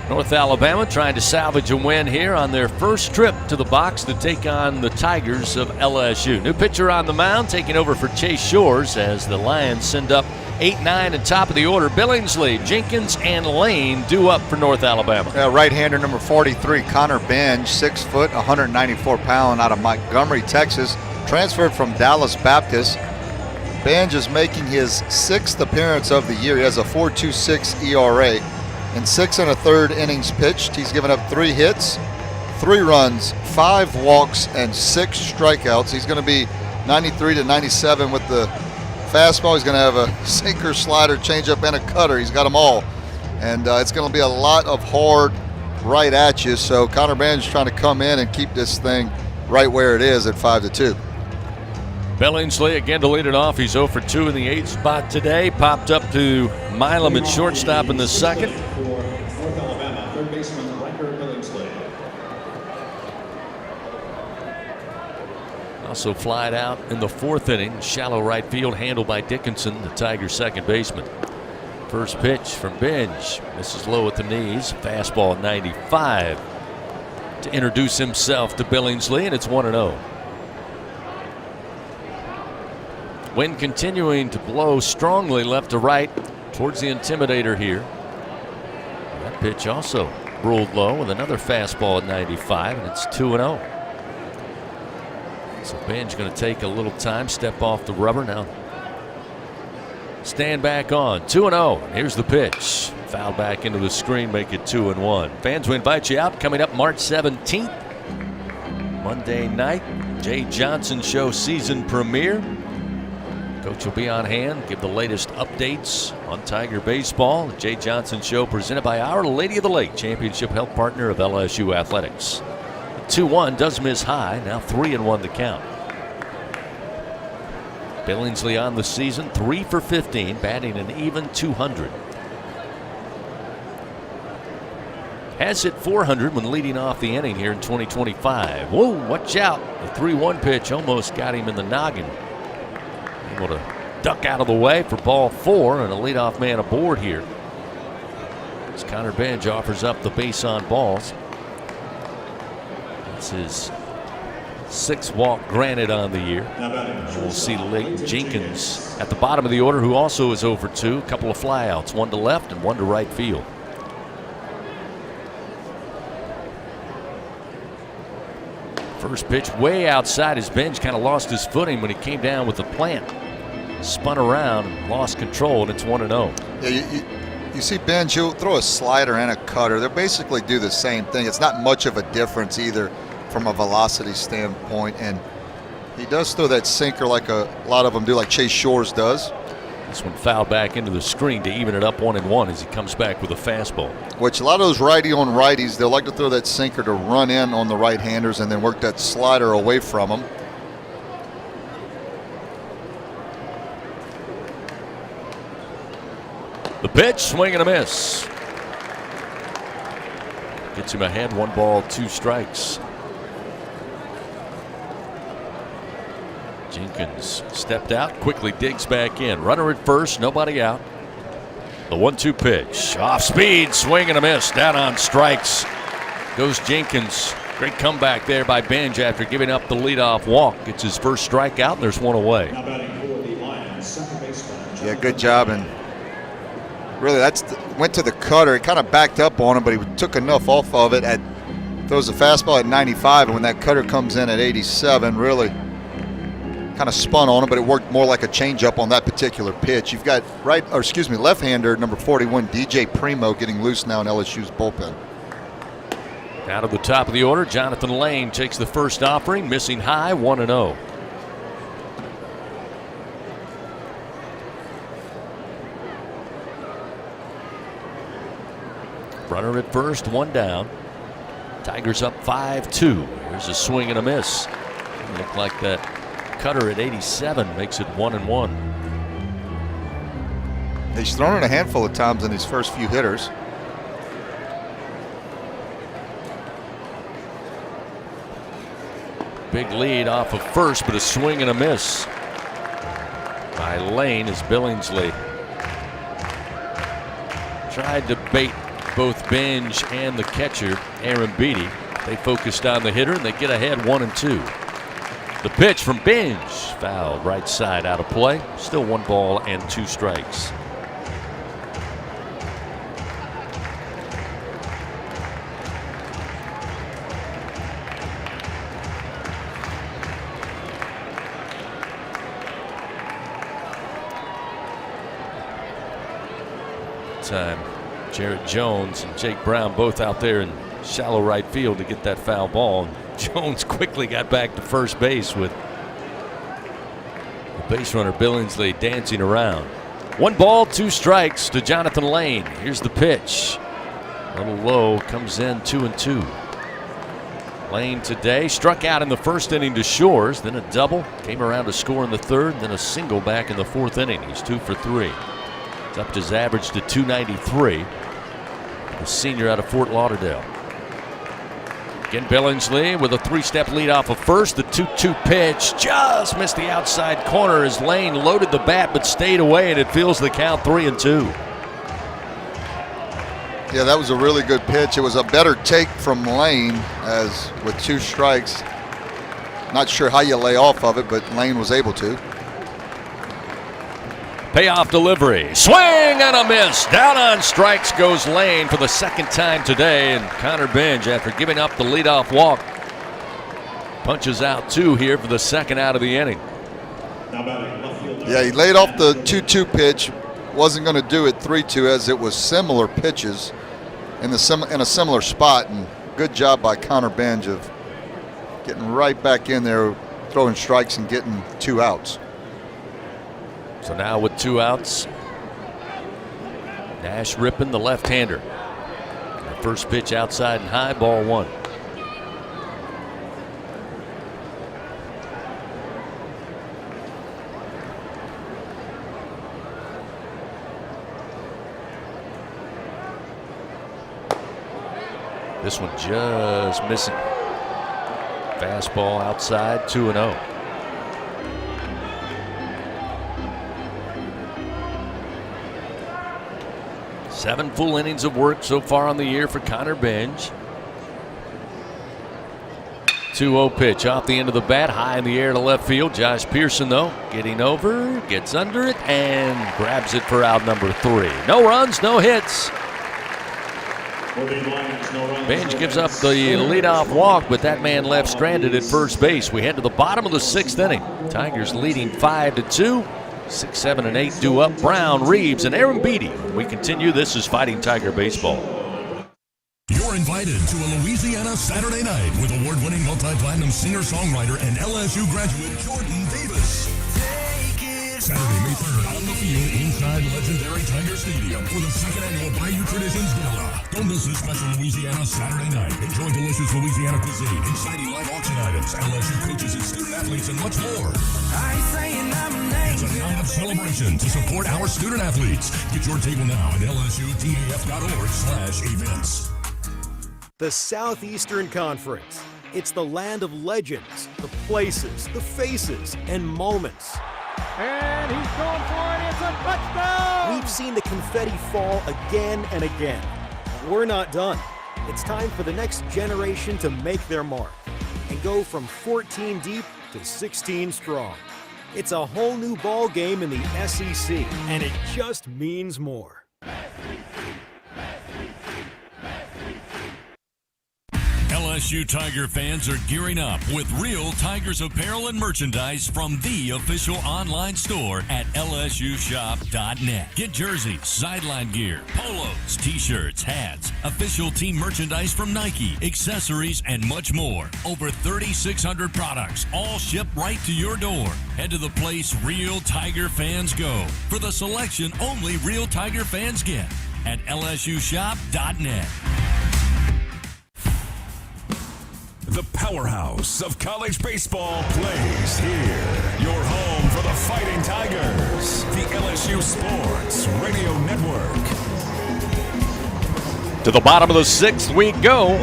[SPEAKER 4] North Alabama trying to salvage a win here on their first trip to the box to take on the Tigers of LSU. New pitcher on the mound, taking over for Chase Shores as the Lions send up 8-9 and top of the order. Billingsley, Jenkins, and Lane due up for North Alabama.
[SPEAKER 13] Right-hander number 43, Connor Benj, 6 foot, 194 pound, out of Montgomery, Texas. Transferred from Dallas Baptist. Benj is making his 6th appearance of the year. He has a 4.26 ERA. In 6 1/3 innings pitched, he's given up 3 hits, 3 runs, 5 walks, and 6 strikeouts. He's going to be 93 to 97 with the fastball. He's going to have a sinker, slider, changeup, and a cutter. He's got them all. And it's going to be a lot of hard right at you. So Connor Benj trying to come in and keep this thing right where it is at 5-2.
[SPEAKER 4] Billingsley again to lead it off. He's 0 for 2 in the 8th spot today. Popped up to Milam at shortstop in the 2nd.
[SPEAKER 16] For North Alabama, third baseman Riker Billingsley.
[SPEAKER 4] Also flied out in the 4th inning. Shallow right field handled by Dickinson, the Tigers' second baseman. First pitch from Benj. Misses low at the knees. Fastball 95 to introduce himself to Billingsley, and it's 1-0. Wind continuing to blow strongly left to right towards the Intimidator here. That pitch also rolled low with another fastball at 95, and it's 2-0. So Benj going to take a little time, step off the rubber now. Stand back on 2-0. Here's the pitch. Foul back into the screen, make it 2-1. Fans, we invite you out. Coming up March 17th, Monday night, Jay Johnson Show season premiere. Coach will be on hand, give the latest updates on Tiger baseball. The Jay Johnson Show presented by Our Lady of the Lake, championship health partner of LSU Athletics. 2-1 does miss high, now 3-1 the count. Billingsley on the season, 3 for 15, batting an even 200. Has hit 400 when leading off the inning here in 2025. Whoa, watch out. The 3-1 pitch almost got him in the noggin. Able to duck out of the way for ball 4 and a leadoff man aboard here. As Connor Benj offers up the base on balls. That's his 6th walk granted on the year. We'll see Lake Jenkins at the bottom of the order, who also is 0 for 2. A couple of flyouts, 1 to left and 1 to right field. First pitch way outside his bench, kind of lost his footing when he came down with the plant. Spun around and lost control, and it's 1-0.
[SPEAKER 13] Yeah, you see Benj, he'll throw a slider and a cutter. They basically do the same thing. It's not much of a difference either from a velocity standpoint, and he does throw that sinker like a lot of them do, like Chase Shores does.
[SPEAKER 4] This one fouled back into the screen to even it up 1-1 as he comes back with a fastball.
[SPEAKER 13] Which a lot of those righty on righties, they'll like to throw that sinker to run in on the right-handers and then work that slider away from them.
[SPEAKER 4] The pitch, swing and a miss. Gets him ahead, 1 ball, 2 strikes. Jenkins stepped out, quickly digs back in. Runner at first, nobody out. The 1-2 pitch. Off speed, swing and a miss. Down on strikes goes Jenkins. Great comeback there by Benj after giving up the leadoff walk. Gets his first strikeout, and there's 1 away.
[SPEAKER 13] Yeah, good job. And really, went to the cutter. It kind of backed up on him, but he took enough off of it. Throws a fastball at 95, and when that cutter comes in at 87, really kind of spun on him, but it worked more like a changeup on that particular pitch. You've got left-hander number 41, DJ Primo, getting loose now in LSU's bullpen.
[SPEAKER 4] Out of the top of the order, Jonathan Lane takes the first offering, missing high, 1-0. Runner at first, 1 down. Tigers up 5-2. Here's a swing and a miss. Looked like that cutter at 87 makes it 1-1.
[SPEAKER 13] He's thrown it a handful of times in his first few hitters.
[SPEAKER 4] Big lead off of first, but a swing and a miss by Lane as Billingsley tried to bait both Benj and the catcher, Aaron Beatty. They focused on the hitter, and they get ahead 1-2. The pitch from Benj, foul right side out of play. Still 1 ball and 2 strikes. Time, Jarrett Jones and Jake Brown both out there in shallow right field to get that foul ball. Jones quickly got back to first base with the base runner Billingsley dancing around. 1 ball, 2 strikes to Jonathan Lane. Here's the pitch. A little low, comes in 2-2. Lane today struck out in the first inning to Shores, then a double, came around to score in the 3rd, then a single back in the 4th inning. He's 2 for 3. It's up his average to 293. The senior out of Fort Lauderdale. Again, Billingsley with a 3-step lead off of first. The 2-2 pitch just missed the outside corner as Lane loaded the bat but stayed away, and it feels the count 3-2.
[SPEAKER 13] Yeah, that was a really good pitch. It was a better take from Lane, as with 2 strikes. Not sure how you lay off of it, but Lane was able to.
[SPEAKER 4] Payoff delivery. Swing and a miss. Down on strikes goes Lane for the 2nd time today. And Connor Benj, after giving up the leadoff walk, Punches out 2 here for the second out of the inning.
[SPEAKER 13] Yeah, he laid off the 2-2 pitch. Wasn't going to do it 3-2 as it was similar pitches in a similar spot. And good job by Connor Benj of getting right back in there, throwing strikes and getting 2 outs.
[SPEAKER 4] So now with 2 outs, Nash Rippon, the left-hander. The first pitch outside and high, ball 1. This one just missing. Fastball outside, 2-0. Seven full innings of work so far on the year for Connor Benj. 2-0 pitch off the end of the bat, high in the air to left field. Josh Pearson, though, getting over, gets under it, and grabs it for out number 3. No runs, no hits. Benj gives up the leadoff walk, but that man left stranded at first base. We head to the bottom of the 6th inning. Tigers leading 5-2. 6, 7, and 8 due up. Brown, Reeves, and Aaron Beatty. We continue. This is Fighting Tiger Baseball.
[SPEAKER 3] You're invited to a Louisiana Saturday night with award-winning multi-platinum singer-songwriter and LSU graduate Jordan Davis. Saturday, May 3rd, on the field inside legendary Tiger Stadium for the 2nd annual Bayou Traditions Gala. Don't miss this special Louisiana Saturday night. Enjoy delicious Louisiana cuisine, exciting live auction items, LSU coaches and student-athletes, and much more. It's a night of celebration to support our student-athletes. Get your table now at lsutaf.org/events.
[SPEAKER 10] The Southeastern Conference. It's the land of legends, the places, the faces, and moments.
[SPEAKER 11] And he's going for it. It's a touchdown!
[SPEAKER 10] We've seen the confetti fall again and again. But we're not done. It's time for the next generation to make their mark and go from 14 deep to 16 strong. It's a whole new ball game in the SEC, and it just means more.
[SPEAKER 3] LSU Tiger fans are gearing up with real Tigers apparel and merchandise from the official online store at lsushop.net. Get jerseys, sideline gear, polos, t-shirts, hats, official team merchandise from Nike, accessories, and much more. Over 3,600 products, all shipped right to your door. Head to the place real Tiger fans go for the selection only real Tiger fans get at lsushop.net.
[SPEAKER 1] The powerhouse of college baseball plays here. Your home for the Fighting Tigers. The LSU Sports Radio Network.
[SPEAKER 4] To the bottom of the 6th we go.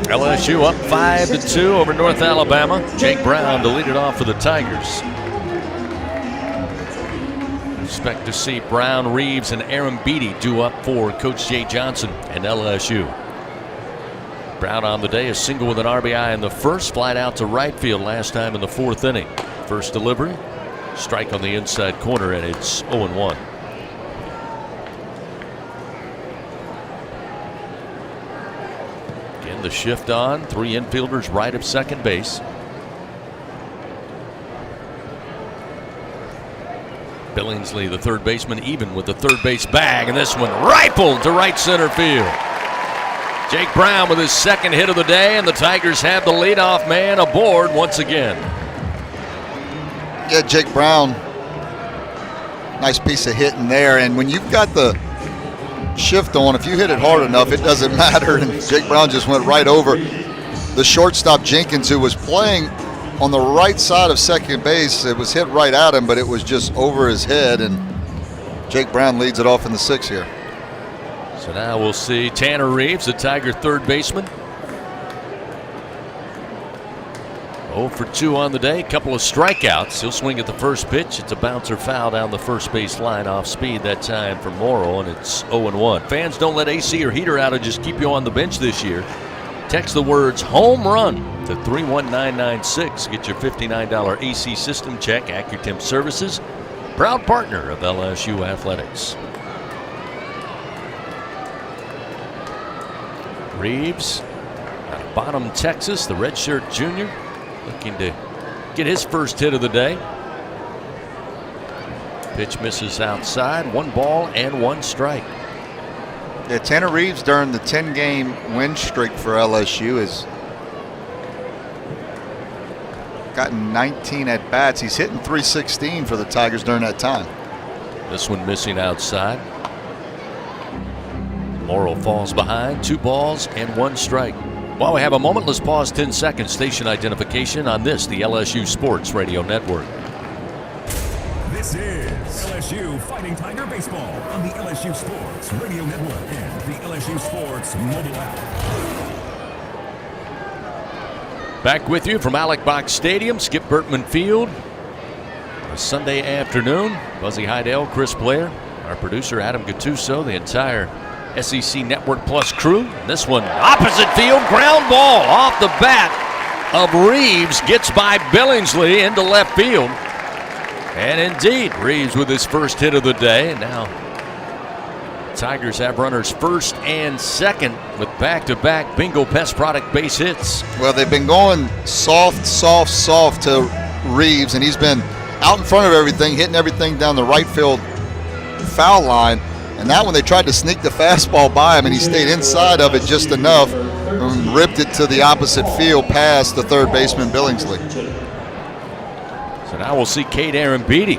[SPEAKER 4] LSU up 5-2 over North Alabama. Jake Brown to lead it off for the Tigers. Expect to see Brown, Reeves, and Aaron Beatty due up for Coach Jay Johnson and LSU. Brown on the day, a single with an RBI in the first, flied out to right field last time in the 4th inning. First delivery, strike on the inside corner, and it's 0-1. Again, the shift on, 3 infielders right of second base. Billingsley, the third baseman, even with the third base bag, and this one rifled to right center field. Jake Brown with his 2nd hit of the day, and the Tigers have the leadoff man aboard once again.
[SPEAKER 13] Yeah, Jake Brown, nice piece of hitting there. And when you've got the shift on, if you hit it hard enough, it doesn't matter. And Jake Brown just went right over the shortstop Jenkins, who was playing on the right side of second base. It was hit right at him, but it was just over his head. And Jake Brown leads it off in the 6th here.
[SPEAKER 4] So now we'll see Tanner Reeves, the Tiger third baseman. 0 for 2 on the day, a couple of strikeouts. He'll swing at the first pitch. It's a bouncer foul down the first base line off speed that time for Morrow, and it's 0-1. Fans, don't let AC or heater outages keep you on the bench this year. Text the words home run to 31996. Get your $59 AC system check. AccuTemp Services, proud partner of LSU Athletics. Reeves out of Bottom, Texas, the redshirt junior. looking to get his first hit of the day. Pitch misses outside. 1 ball and 1 strike.
[SPEAKER 13] Yeah, Tanner Reeves during the 10-game win streak for LSU has gotten 19 at-bats. He's hitting .316 for the Tigers during that time.
[SPEAKER 4] This one missing outside. Morrow falls behind. 2 balls and 1 strike. While we have a moment, let's pause 10 seconds. Station identification on this, the LSU Sports Radio Network.
[SPEAKER 1] This is LSU Fighting Tiger Baseball on the LSU Sports Radio Network and the LSU Sports mobile app.
[SPEAKER 4] Back with you from Alec Box Stadium, Skip Bertman Field. A Sunday afternoon. Buzzy Heidel, Chris Blair, our producer Adam Gattuso, the entire SEC Network Plus crew. This one, opposite field, ground ball off the bat of Reeves, gets by Billingsley into left field. And indeed, Reeves with his first hit of the day. And now Tigers have runners first and second with back-to-back Bingo Pest Product base hits.
[SPEAKER 13] Well, they've been going soft to Reeves, and he's been out in front of everything, hitting everything down the right field foul line. And that one, they tried to sneak the fastball by him, and he stayed inside of it just enough and ripped it to the opposite field past the third baseman, Billingsley.
[SPEAKER 4] So now we'll see Kade Anderson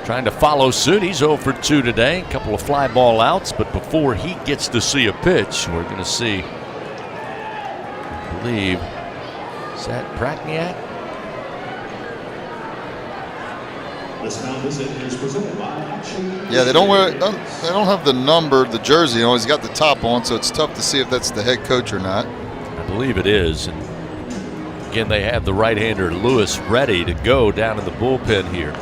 [SPEAKER 4] trying to follow suit. He's 0 for 2 today. A couple of fly ball outs, but before he gets to see a pitch, we're going to see, I believe, is that Prakniak?
[SPEAKER 16] This now visit is presented by
[SPEAKER 13] Yeah, they don't have the number, the jersey. You know, he's got the top on, so it's tough to see if that's the head coach or not.
[SPEAKER 4] I believe it is. And again, they have the right-hander Lewis ready to go down in the bullpen here.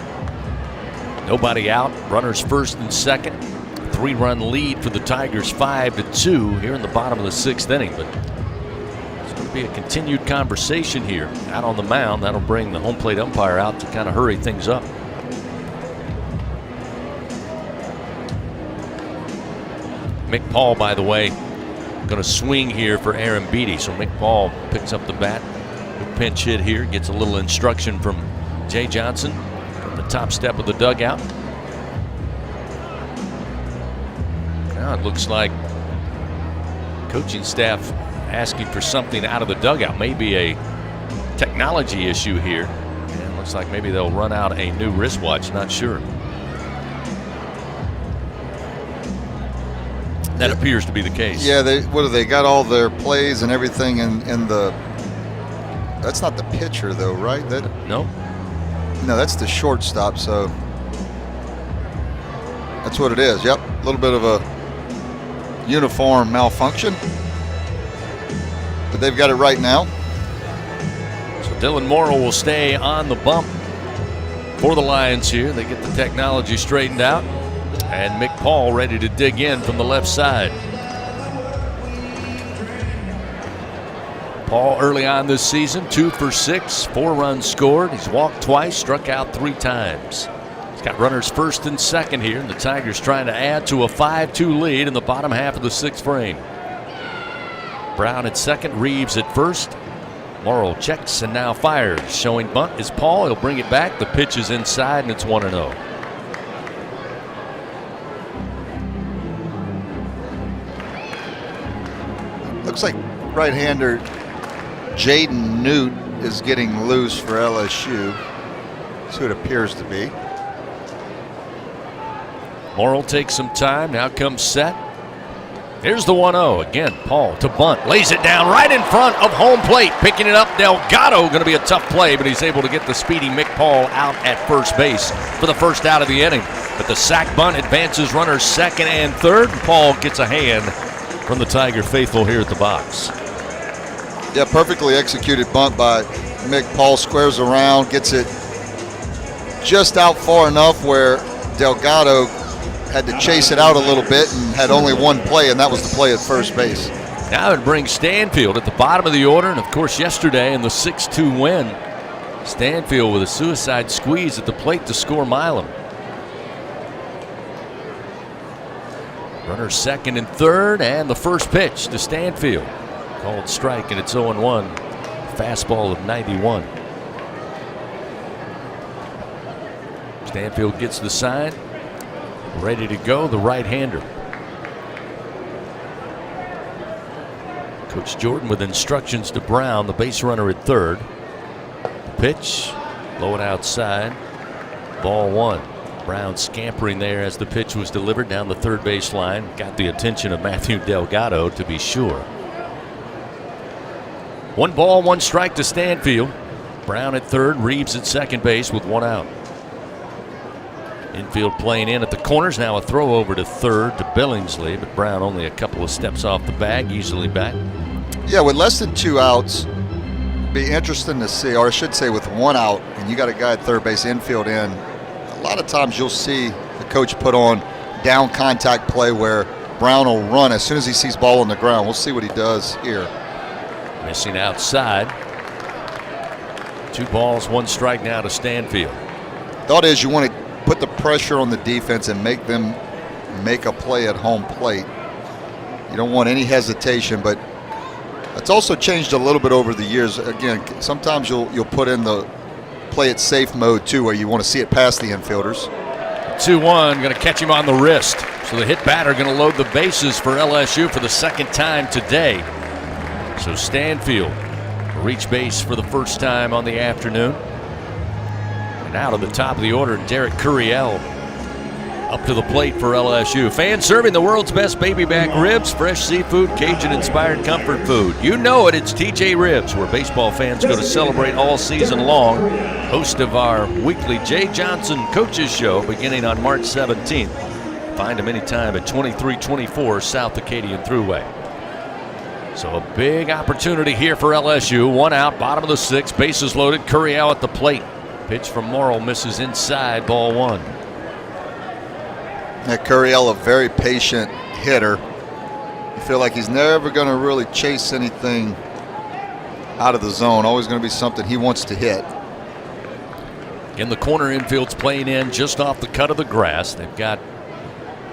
[SPEAKER 4] Nobody out. Runners first and second. 3-run lead for the Tigers, 5-2 here in the bottom of the 6th inning. But it's going to be a continued conversation here out on the mound. That'll bring the home plate umpire out to kind of hurry things up. Mick Paul, by the way, going to swing here for Aaron Beatty. So Mick Paul picks up the bat. Good pinch hit here. Gets a little instruction from Jay Johnson from the top step of the dugout. Now it looks like coaching staff asking for something out of the dugout. Maybe a technology issue here. And looks like maybe they'll run out a new wristwatch. Not sure. That appears to be the case.
[SPEAKER 13] Yeah, they got all their plays and everything in the. That's not the pitcher though, right?
[SPEAKER 4] No,
[SPEAKER 13] that's the shortstop. So that's what it is. Yep, a little bit of a uniform malfunction, but they've got it right now.
[SPEAKER 4] So Dylan Morrow will stay on the bump for the Lions here. They get the technology straightened out. And Mick Paul ready to dig in from the left side. Paul early on this season, 2 for 6, 4 runs scored. He's walked twice, struck out 3 times. He's got runners first and second here, and the Tigers trying to add to a 5-2 lead in the bottom half of the 6th frame. Brown at second, Reeves at first. Morrow checks and now fires. Showing bunt is Paul. He'll bring it back. The pitch is inside, and it's 1-0.
[SPEAKER 13] Looks like right-hander Jaden Newt is getting loose for LSU. That's who it appears to be.
[SPEAKER 4] Morrill takes some time. Now comes set. Here's the 1-0. Again, Paul to bunt. Lays it down right in front of home plate. Picking it up, Delgado. Going to be a tough play, but he's able to get the speedy Mick Paul out at first base for the first out of the inning. But the sac bunt advances runners second and third. Paul gets a hand from the Tiger faithful here at the box.
[SPEAKER 13] Yeah, perfectly executed bunt by Mick Paul. Squares around, gets it just out far enough where Delgado had to chase it out a little bit and had only one play, and that was the play at first base.
[SPEAKER 4] Now it brings Stanfield at the bottom of the order, and of course yesterday in the 6-2 win, Stanfield with a suicide squeeze at the plate to score Milam. Runners second and third, and the first pitch to Stanfield. Called strike, and it's 0-1. fastball of 91. Stanfield gets the sign. Ready to go, the right-hander. Coach Jordan with instructions to Brown, the base runner at third. The pitch, low and outside. Ball one. Brown scampering there as the pitch was delivered down the third base line. Got the attention of Matthew Delgado, to be sure. 1 ball, 1 strike to Stanfield. Brown at third, Reeves at second base with 1 out. Infield playing in at the corners. Now a throw over to third to Billingsley, but Brown only a couple of steps off the bag, easily back.
[SPEAKER 13] Yeah, with less than 2 outs, be interesting to see, or I should say with 1 out, and you got a guy at third base, infield in. A lot of times you'll see the coach put on down contact play where Brown will run as soon as he sees ball on the ground. We'll see what he does here.
[SPEAKER 4] Missing outside. 2 balls, 1 strike now to Stanfield.
[SPEAKER 13] Thought is you want to put the pressure on the defense and make them make a play at home plate. You don't want any hesitation, but it's also changed a little bit over the years. Again, sometimes you'll put in the play it safe mode too, where you want to see it past the infielders.
[SPEAKER 4] 2-1, going to catch him on the wrist. So the hit batter going to load the bases for LSU for the second time today. So Stanfield reach base for the first time on the afternoon. And out of the top of the order, Derek Curiel up to the plate for LSU. Fans serving the world's best baby back ribs, fresh seafood, Cajun-inspired comfort food. You know it, it's TJ Ribs, where baseball fans go to celebrate all season long. Host of our weekly Jay Johnson Coaches Show beginning on March 17th. Find him anytime at 2324 South Acadian Thruway. So a big opportunity here for LSU. 1 out, bottom of the 6th, bases loaded. Curiel at the plate. Pitch from Morrill misses inside, ball 1.
[SPEAKER 13] Curiel, a very patient hitter. You feel like he's never going to really chase anything out of the zone. Always going to be something he wants to hit.
[SPEAKER 4] In the corner, infield's playing in just off the cut of the grass. They've got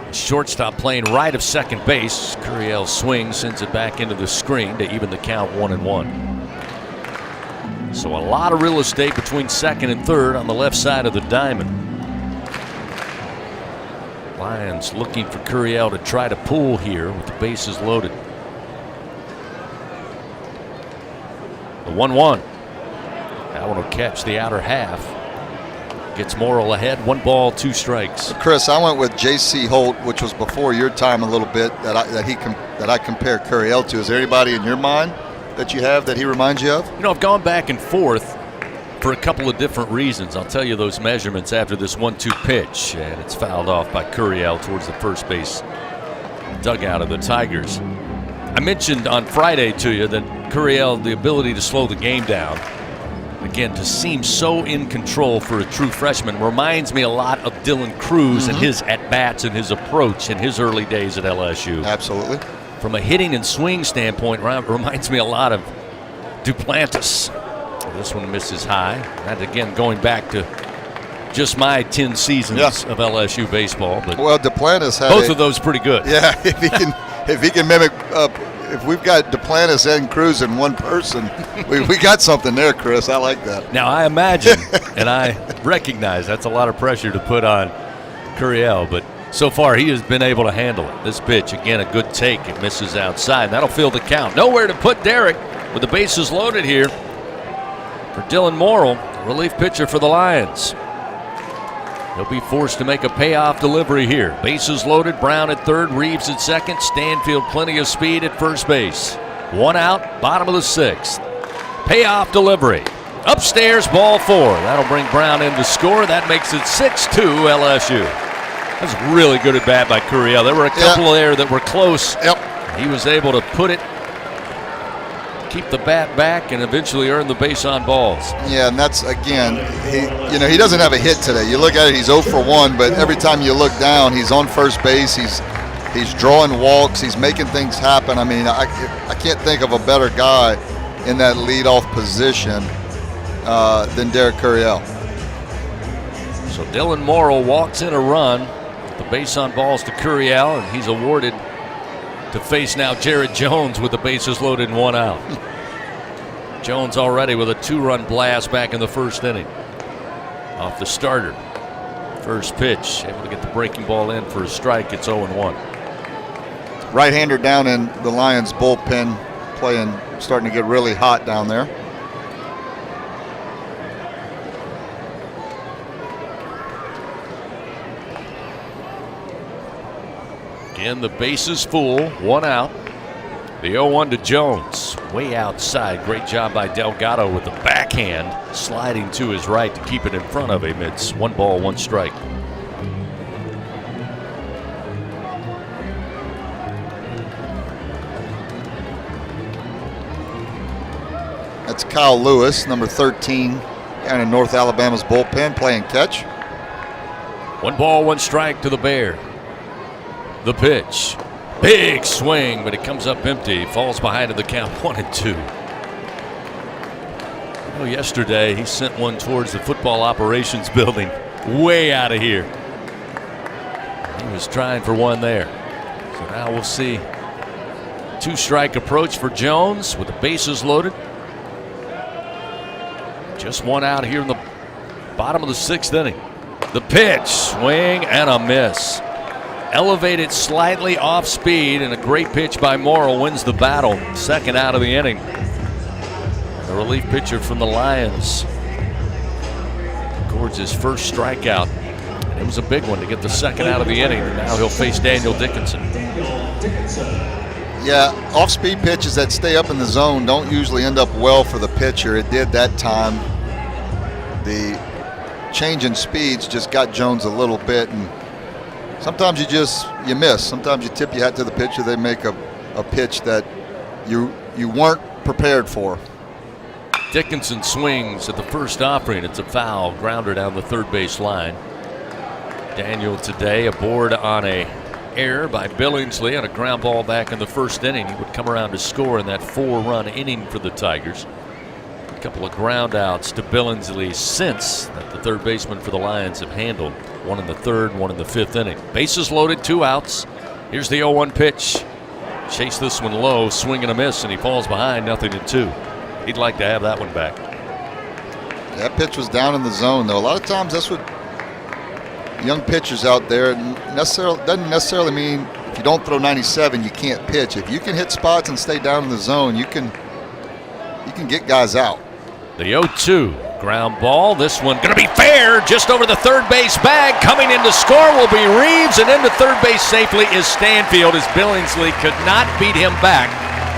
[SPEAKER 4] a shortstop playing right of second base. Curiel swings, sends it back into the screen to even the count 1-1. So a lot of real estate between second and third on the left side of the diamond. Lions looking for Curiel to try to pull here with the bases loaded. The 1-1. That one will catch the outer half. Gets Morrill ahead. 1 ball, 2 strikes.
[SPEAKER 13] Chris, I went with J.C. Holt, which was before your time a little bit, that I compare Curiel to. Is there anybody in your mind that you have that he reminds you of?
[SPEAKER 4] You know, I've gone back and forth for a couple of different reasons. I'll tell you those measurements after this 1-2 pitch, and it's fouled off by Curiel towards the first base dugout of the Tigers. I mentioned on Friday to you that Curiel, the ability to slow the game down, again, to seem so in control for a true freshman, reminds me a lot of Dylan Cruz and his at-bats and his approach in his early days at LSU.
[SPEAKER 13] Absolutely.
[SPEAKER 4] From a hitting and swing standpoint, reminds me a lot of Duplantis. This one misses high. That, again, going back to just my 10 seasons of LSU baseball. But
[SPEAKER 13] well, Duplantis had
[SPEAKER 4] both of those pretty good.
[SPEAKER 13] Yeah, if he can mimic if we've got Duplantis and Cruz in one person, we got something there, Chris. I like that.
[SPEAKER 4] Now, I imagine, and I recognize that's a lot of pressure to put on Curiel, but so far he has been able to handle it. This pitch, again, a good take. It misses outside. That'll fill the count. Nowhere to put Derek with the bases loaded here for Dylan Morrill, relief pitcher for the Lions. He'll be forced to make a payoff delivery here. Bases loaded, Brown at third, Reeves at second, Stanfield plenty of speed at first base. 1 out, bottom of the 6th. Payoff delivery. Upstairs, ball 4. That'll bring Brown in to score. That makes it 6-2 LSU. That's really good at bat by Curiel. There were a couple there that were close. He was able to put it, keep the bat back, and eventually earn the base on balls.
[SPEAKER 13] Yeah, and that's, again, he doesn't have a hit today. You look at it, he's 0 for 1, but every time you look down, he's on first base. He's drawing walks. He's making things happen. I mean, I can't think of a better guy in that leadoff position than Derek Curiel.
[SPEAKER 4] So Dylan Morrill walks in a run. The base on balls to Curiel, and he's awarded to face now Jared Jones with the bases loaded and 1 out. Jones already with a 2-run blast back in the first inning. Off the starter. First pitch, able to get the breaking ball in for a strike. It's 0-1.
[SPEAKER 13] Right-hander down in the Lions bullpen, starting to get really hot down there.
[SPEAKER 4] Again, the base is full, 1 out. The 0-1 to Jones, way outside. Great job by Delgado with the backhand, sliding to his right to keep it in front of him. It's 1 ball, 1 strike.
[SPEAKER 13] That's Kyle Lewis, number 13, down in North Alabama's bullpen, playing catch.
[SPEAKER 4] 1 ball, 1 strike to the Bear. The pitch. Big swing, but it comes up empty. Falls behind in the count, 1-2. Oh, yesterday he sent one towards the football operations building, way out of here. He was trying for one there. So now we'll see 2-strike approach for Jones with the bases loaded. Just 1 out here in the bottom of the 6th inning. The pitch, swing and a miss. Elevated slightly off speed, and a great pitch by Morrill wins the battle. 2nd out of the inning. The relief pitcher from the Lions records his first strikeout. And it was a big one to get the 2nd out of the inning. And now he'll face Daniel Dickinson.
[SPEAKER 13] Yeah, off-speed pitches that stay up in the zone don't usually end up well for the pitcher. It did that time. The change in speeds just got Jones a little bit, and sometimes you miss. Sometimes you tip your hat to the pitcher. They make a pitch that you weren't prepared for.
[SPEAKER 4] Dickinson swings at the first offering. It's a foul. Grounder down the third base line. Daniel today aboard on a error by Billingsley on a ground ball back in the first inning. He would come around to score in that 4-run inning for the Tigers. A couple of ground outs to Billingsley since that the third baseman for the Lions have handled. 1 in the 3rd, 1 in the 5th inning. Bases loaded, 2 outs. Here's the 0-1 pitch. Chase this one low, swing and a miss, and he falls behind, 0-2. He'd like to have that one back.
[SPEAKER 13] That pitch was down in the zone, though. A lot of times that's what young pitchers out there, doesn't necessarily mean if you don't throw 97, you can't pitch. If you can hit spots and stay down in the zone, you can get guys out.
[SPEAKER 4] The 0-2 ground ball. This one going to be fair, just over the third base bag. Coming in to score will be Reeves, and into third base safely is Stanfield, as Billingsley could not beat him back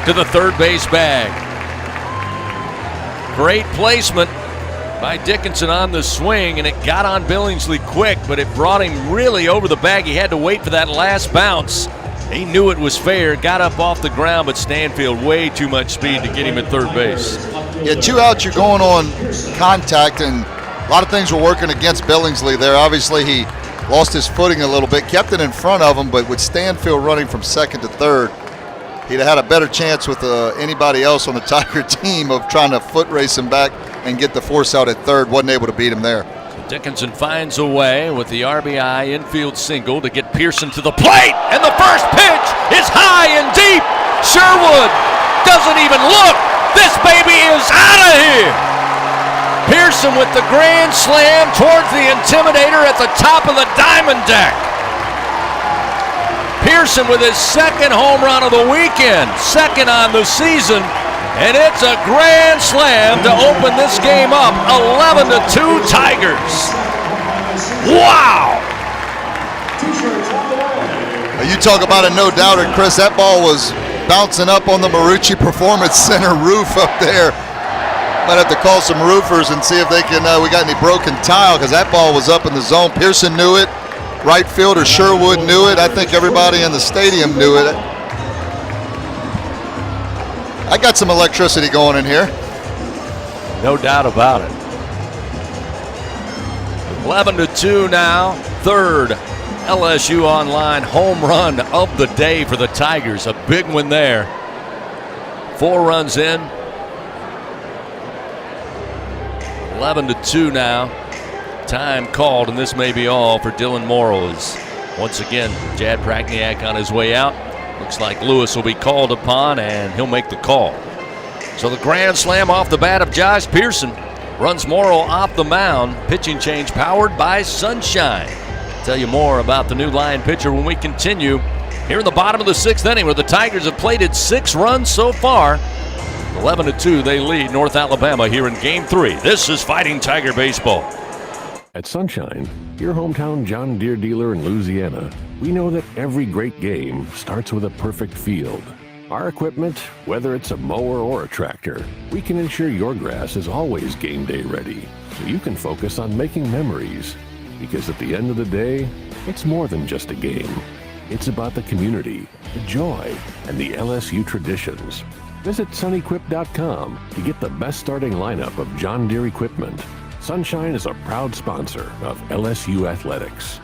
[SPEAKER 4] to the third base bag. Great placement by Dickinson on the swing, and it got on Billingsley quick, but it brought him really over the bag. He had to wait for that last bounce. He knew it was fair, got up off the ground, but Stanfield way too much speed to get him at third base.
[SPEAKER 13] Yeah, 2 outs, you're going on contact, and a lot of things were working against Billingsley there. Obviously, he lost his footing a little bit, kept it in front of him, but with Stanfield running from 2nd to 3rd, he'd have had a better chance with anybody else on the Tiger team of trying to foot race him back and get the force out at 3rd. Wasn't able to beat him there.
[SPEAKER 4] Dickinson finds a way with the RBI infield single to get Pearson to the plate, and the first pitch is high and deep. Sherwood doesn't even look. This baby is out of here. Pearson with the grand slam towards the Intimidator at the top of the diamond deck. Pearson with his 2nd home run of the weekend, 2nd on the season. And it's a grand slam to open this game up. 11-2 Tigers. Wow!
[SPEAKER 13] You talk about a no-doubter, Chris. That ball was bouncing up on the Marucci Performance Center roof up there. Might have to call some roofers and see if they can. We got any broken tile, because that ball was up in the zone. Pearson knew it. Right fielder Sherwood knew it. I think everybody in the stadium knew it. I got some electricity going in here.
[SPEAKER 4] No doubt about it. 11-2 now. 3rd LSU Online home run of the day for the Tigers. A big one there. 4 runs in. 11-2 now. Time called, and this may be all for Dylan Morrill. Once again, Jad Pragniak on his way out. Looks like Lewis will be called upon, and he'll make the call. So the grand slam off the bat of Josh Pearson. Runs Morrow off the mound. Pitching change powered by Sunshine. Tell you more about the new Lion pitcher when we continue here in the bottom of the 6th inning, where the Tigers have plated 6 runs so far. 11-2, they lead North Alabama here in Game 3. This is Fighting Tiger Baseball.
[SPEAKER 5] At Sunshine, your hometown John Deere dealer in Louisiana, we know that every great game starts with a perfect field. Our equipment, whether it's a mower or a tractor, we can ensure your grass is always game day ready, so you can focus on making memories. Because at the end of the day, it's more than just a game. It's about the community, the joy, and the LSU traditions. Visit sunequip.com to get the best starting lineup of John Deere equipment. Sunshine is a proud sponsor of LSU Athletics.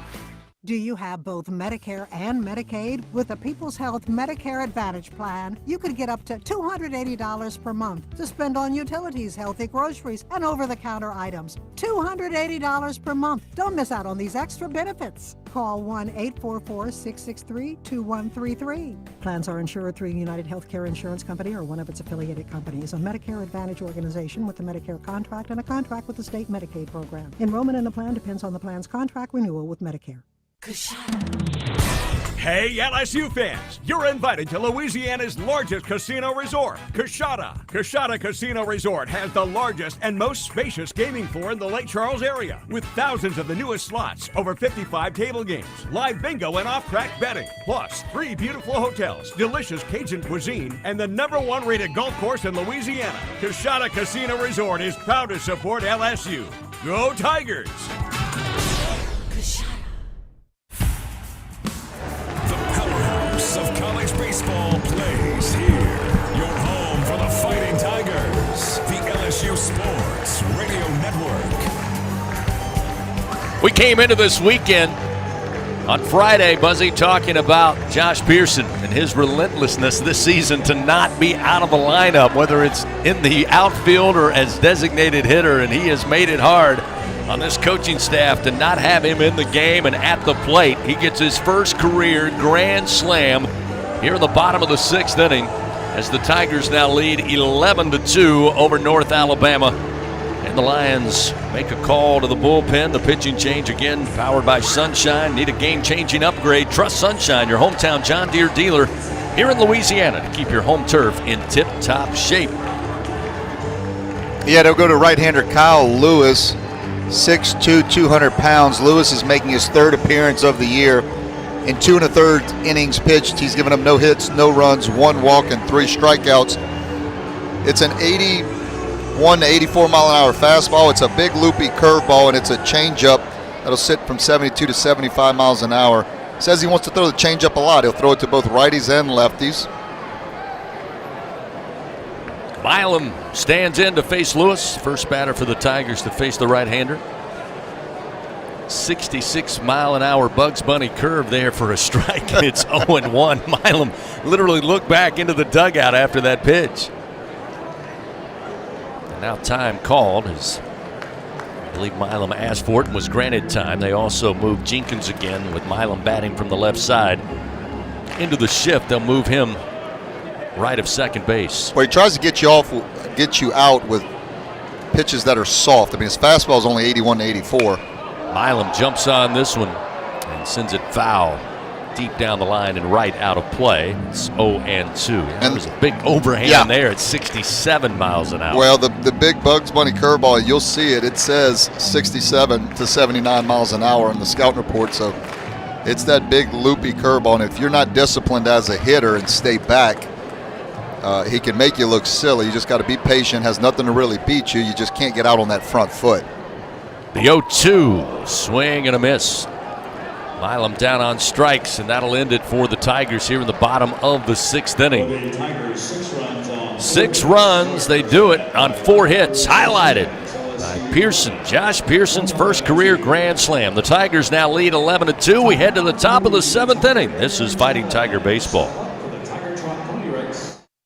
[SPEAKER 9] Do you have both Medicare and Medicaid? With the People's Health Medicare Advantage Plan, you could get up to $280 per month to spend on utilities, healthy groceries, and over-the-counter items. $280 per month. Don't miss out on these extra benefits. Call 1-844-663-2133. Plans are insured through United Healthcare Insurance Company or one of its affiliated companies, a Medicare Advantage organization with a Medicare contract and a contract with the state Medicaid program. Enrollment in the plan depends on the plan's contract renewal with Medicare.
[SPEAKER 11] Hey, LSU fans, you're invited to Louisiana's largest casino resort, Coshada. Coshada Casino Resort has the largest and most spacious gaming floor in the Lake Charles area, with thousands of the newest slots, over 55 table games, live bingo and off-track betting, plus 3 beautiful hotels, delicious Cajun cuisine, and the #1 rated golf course in Louisiana. Coshada Casino Resort is proud to support LSU. Go Tigers!
[SPEAKER 1] Of college baseball plays here. Your home for the Fighting Tigers. The LSU Sports Radio Network.
[SPEAKER 4] We came into this weekend on Friday, Buzzy, talking about Josh Pearson and his relentlessness this season to not be out of the lineup, whether it's in the outfield or as designated hitter, and he has made it hard on this coaching staff to not have him in the game and at the plate. He gets his first career grand slam here in the bottom of the 6th inning as the Tigers now lead 11-2 over North Alabama. And the Lions make a call to the bullpen. The pitching change again powered by Sunshine. Need a game-changing upgrade. Trust Sunshine, your hometown John Deere dealer here in Louisiana, to keep your home turf in tip-top shape.
[SPEAKER 13] Yeah, they'll go to right-hander Kyle Lewis. 6'2", 200 pounds. Lewis is making his 3rd appearance of the year. In 2 1/3 innings pitched, he's given up no hits, no runs, 1 walk, and 3 strikeouts. It's an 81 to 84 mile an hour fastball. It's a big loopy curveball, and it's a changeup that'll sit from 72 to 75 miles an hour. Says he wants to throw the changeup a lot. He'll throw it to both righties and lefties.
[SPEAKER 4] Milam stands in to face Lewis. First batter for the Tigers to face the right-hander. 66 mile an hour Bugs Bunny curve there for a strike. It's 0-1. Milam literally looked back into the dugout after that pitch. And now time called, as I believe Milam asked for it and was granted time. They also moved Jenkins again, with Milam batting from the left side into the shift. They'll move him right of second base.
[SPEAKER 13] Well, he tries to get you out with pitches that are soft. I mean, his fastball is only 81 to 84.
[SPEAKER 4] Milam jumps on this one and sends it foul deep down the line and right out of play. It's 0-2. There was a big overhand there at 67 miles an hour.
[SPEAKER 13] Well, the big Bugs Bunny curveball, you'll see it. It says 67 to 79 miles an hour in the scouting report. So it's that big loopy curveball. And if you're not disciplined as a hitter and stay back, he can make you look silly. You just got to be patient. Has nothing to really beat you. You just can't get out on that front foot.
[SPEAKER 4] The 0-2 swing and a miss. Milam down on strikes, and that'll end it for the Tigers here in the bottom of the 6th inning. 6 runs. They do it on 4 hits, highlighted by Pearson. Josh Pearson's first career grand slam. The Tigers now lead 11-2. We head to the top of the 7th inning. This is Fighting Tiger Baseball.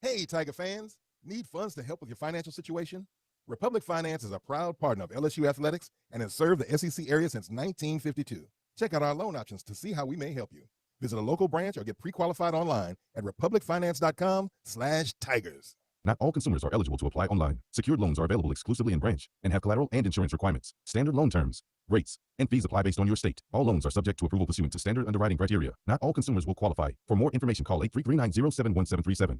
[SPEAKER 12] Hey, Tiger fans. Need funds to help with your financial situation? Republic Finance is a proud partner of LSU Athletics and has served the SEC area since 1952. Check out our loan options to see how we may help you. Visit a local branch or get pre-qualified online at republicfinance.com/tigers. Not all consumers are eligible to apply online. Secured loans are available exclusively in branch and have collateral and insurance requirements. Standard loan terms, rates, and fees apply based on your state. All loans are subject to approval pursuant to standard underwriting criteria. Not all consumers will qualify. For more information, call 833-907-1737.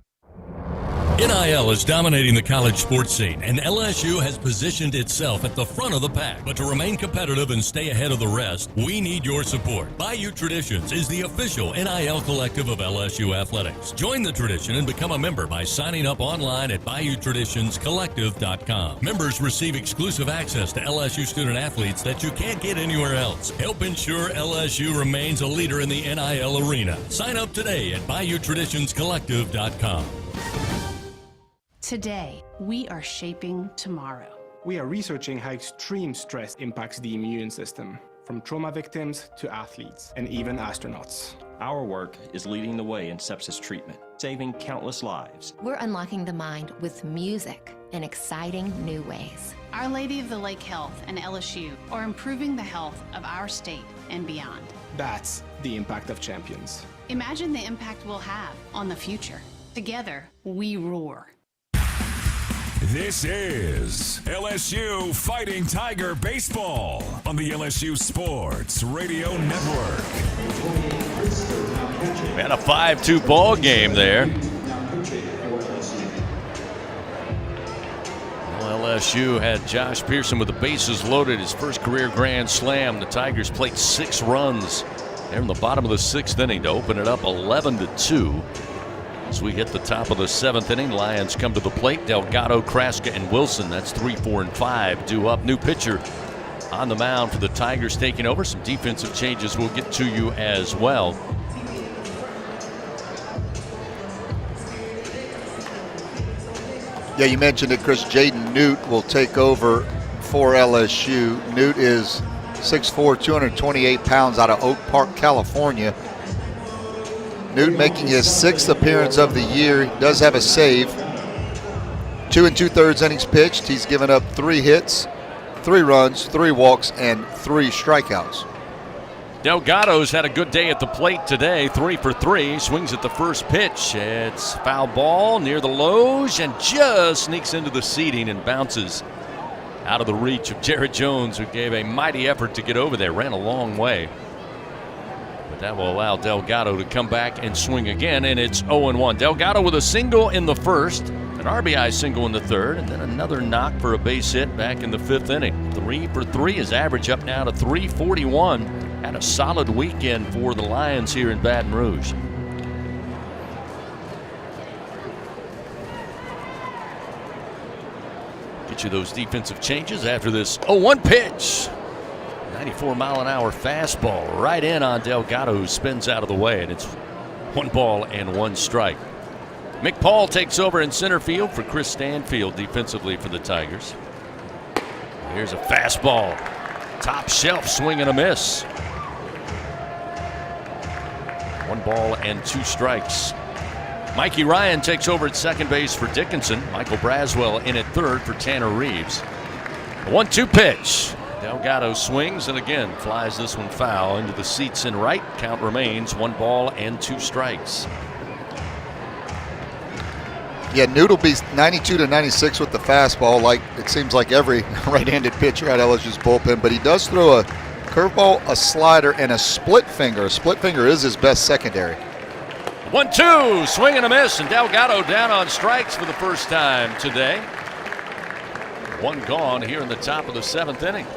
[SPEAKER 3] NIL is dominating the college sports scene, and LSU has positioned itself at the front of the pack. But to remain competitive and stay ahead of the rest, we need your support. Bayou Traditions is the official NIL collective of LSU Athletics. Join the tradition and become a member by signing up online at BayouTraditionsCollective.com. Members receive exclusive access to LSU student athletes that you can't get anywhere else. Help ensure LSU remains a leader in the NIL arena. Sign up today at BayouTraditionsCollective.com.
[SPEAKER 14] Today, we are shaping tomorrow.
[SPEAKER 15] We are researching how extreme stress impacts the immune system, from trauma victims to athletes and even astronauts.
[SPEAKER 17] Our work is leading the way in sepsis treatment, saving countless lives.
[SPEAKER 18] We're unlocking the mind with music in exciting new ways.
[SPEAKER 14] Our Lady of the Lake Health and LSU are improving the health of our state and beyond.
[SPEAKER 15] That's the impact of champions.
[SPEAKER 14] Imagine the impact we'll have on the future. Together, we roar.
[SPEAKER 1] This is LSU Fighting Tiger Baseball on the LSU Sports Radio Network.
[SPEAKER 4] And a 5-2 ball game there. Well, LSU had Josh Pearson with the bases loaded, his first career grand slam. The Tigers played 6 runs there in the bottom of the 6th inning to open it up 11-2. As we hit the top of the 7th inning, Lions come to the plate. Delgado, Kraska, and Wilson. That's 3, 4, and 5 due up. New pitcher on the mound for the Tigers taking over. Some defensive changes we'll get to you as well.
[SPEAKER 13] Yeah, you mentioned it, Chris. Jaden Newt will take over for LSU. Newt is 6'4", 228 pounds out of Oak Park, California. Newt making his 6th appearance of the year. He does have a save. 2 2/3 innings pitched. He's given up 3 hits, 3 runs, 3 walks, and 3 strikeouts.
[SPEAKER 4] Delgado's had a good day at the plate today. 3 for 3. Swings at the first pitch. It's foul ball near the loge and just sneaks into the seating and bounces out of the reach of Jared Jones, who gave a mighty effort to get over there. Ran a long way. That will allow Delgado to come back and swing again, and it's 0-1. Delgado with a single in the first, an RBI single in the third, and then another knock for a base hit back in the 5th inning. 3 for 3, his average up now to 341. Had a solid weekend for the Lions here in Baton Rouge. Get you those defensive changes after this 0-1 pitch. 94-mile-an-hour fastball right in on Delgado, who spins out of the way, and it's 1 ball and 1 strike. Mick Paul takes over in center field for Chris Stanfield defensively for the Tigers. Here's a fastball. Top shelf swing and a miss. 1 ball and 2 strikes. Mikey Ryan takes over at second base for Dickinson. Michael Braswell in at third for Tanner Reeves. A 1-2 pitch. Delgado swings and again flies this one foul into the seats in right. Count remains 1 ball and 2 strikes.
[SPEAKER 13] Yeah, Newt will be 92-96 with the fastball, like it seems like every right-handed pitcher at LSU's bullpen, but he does throw a curveball, a slider, and a split finger. A split finger is his best secondary.
[SPEAKER 4] 1-2, swing and a miss, and Delgado down on strikes for the first time today. 1 gone here in the top of the 7th inning.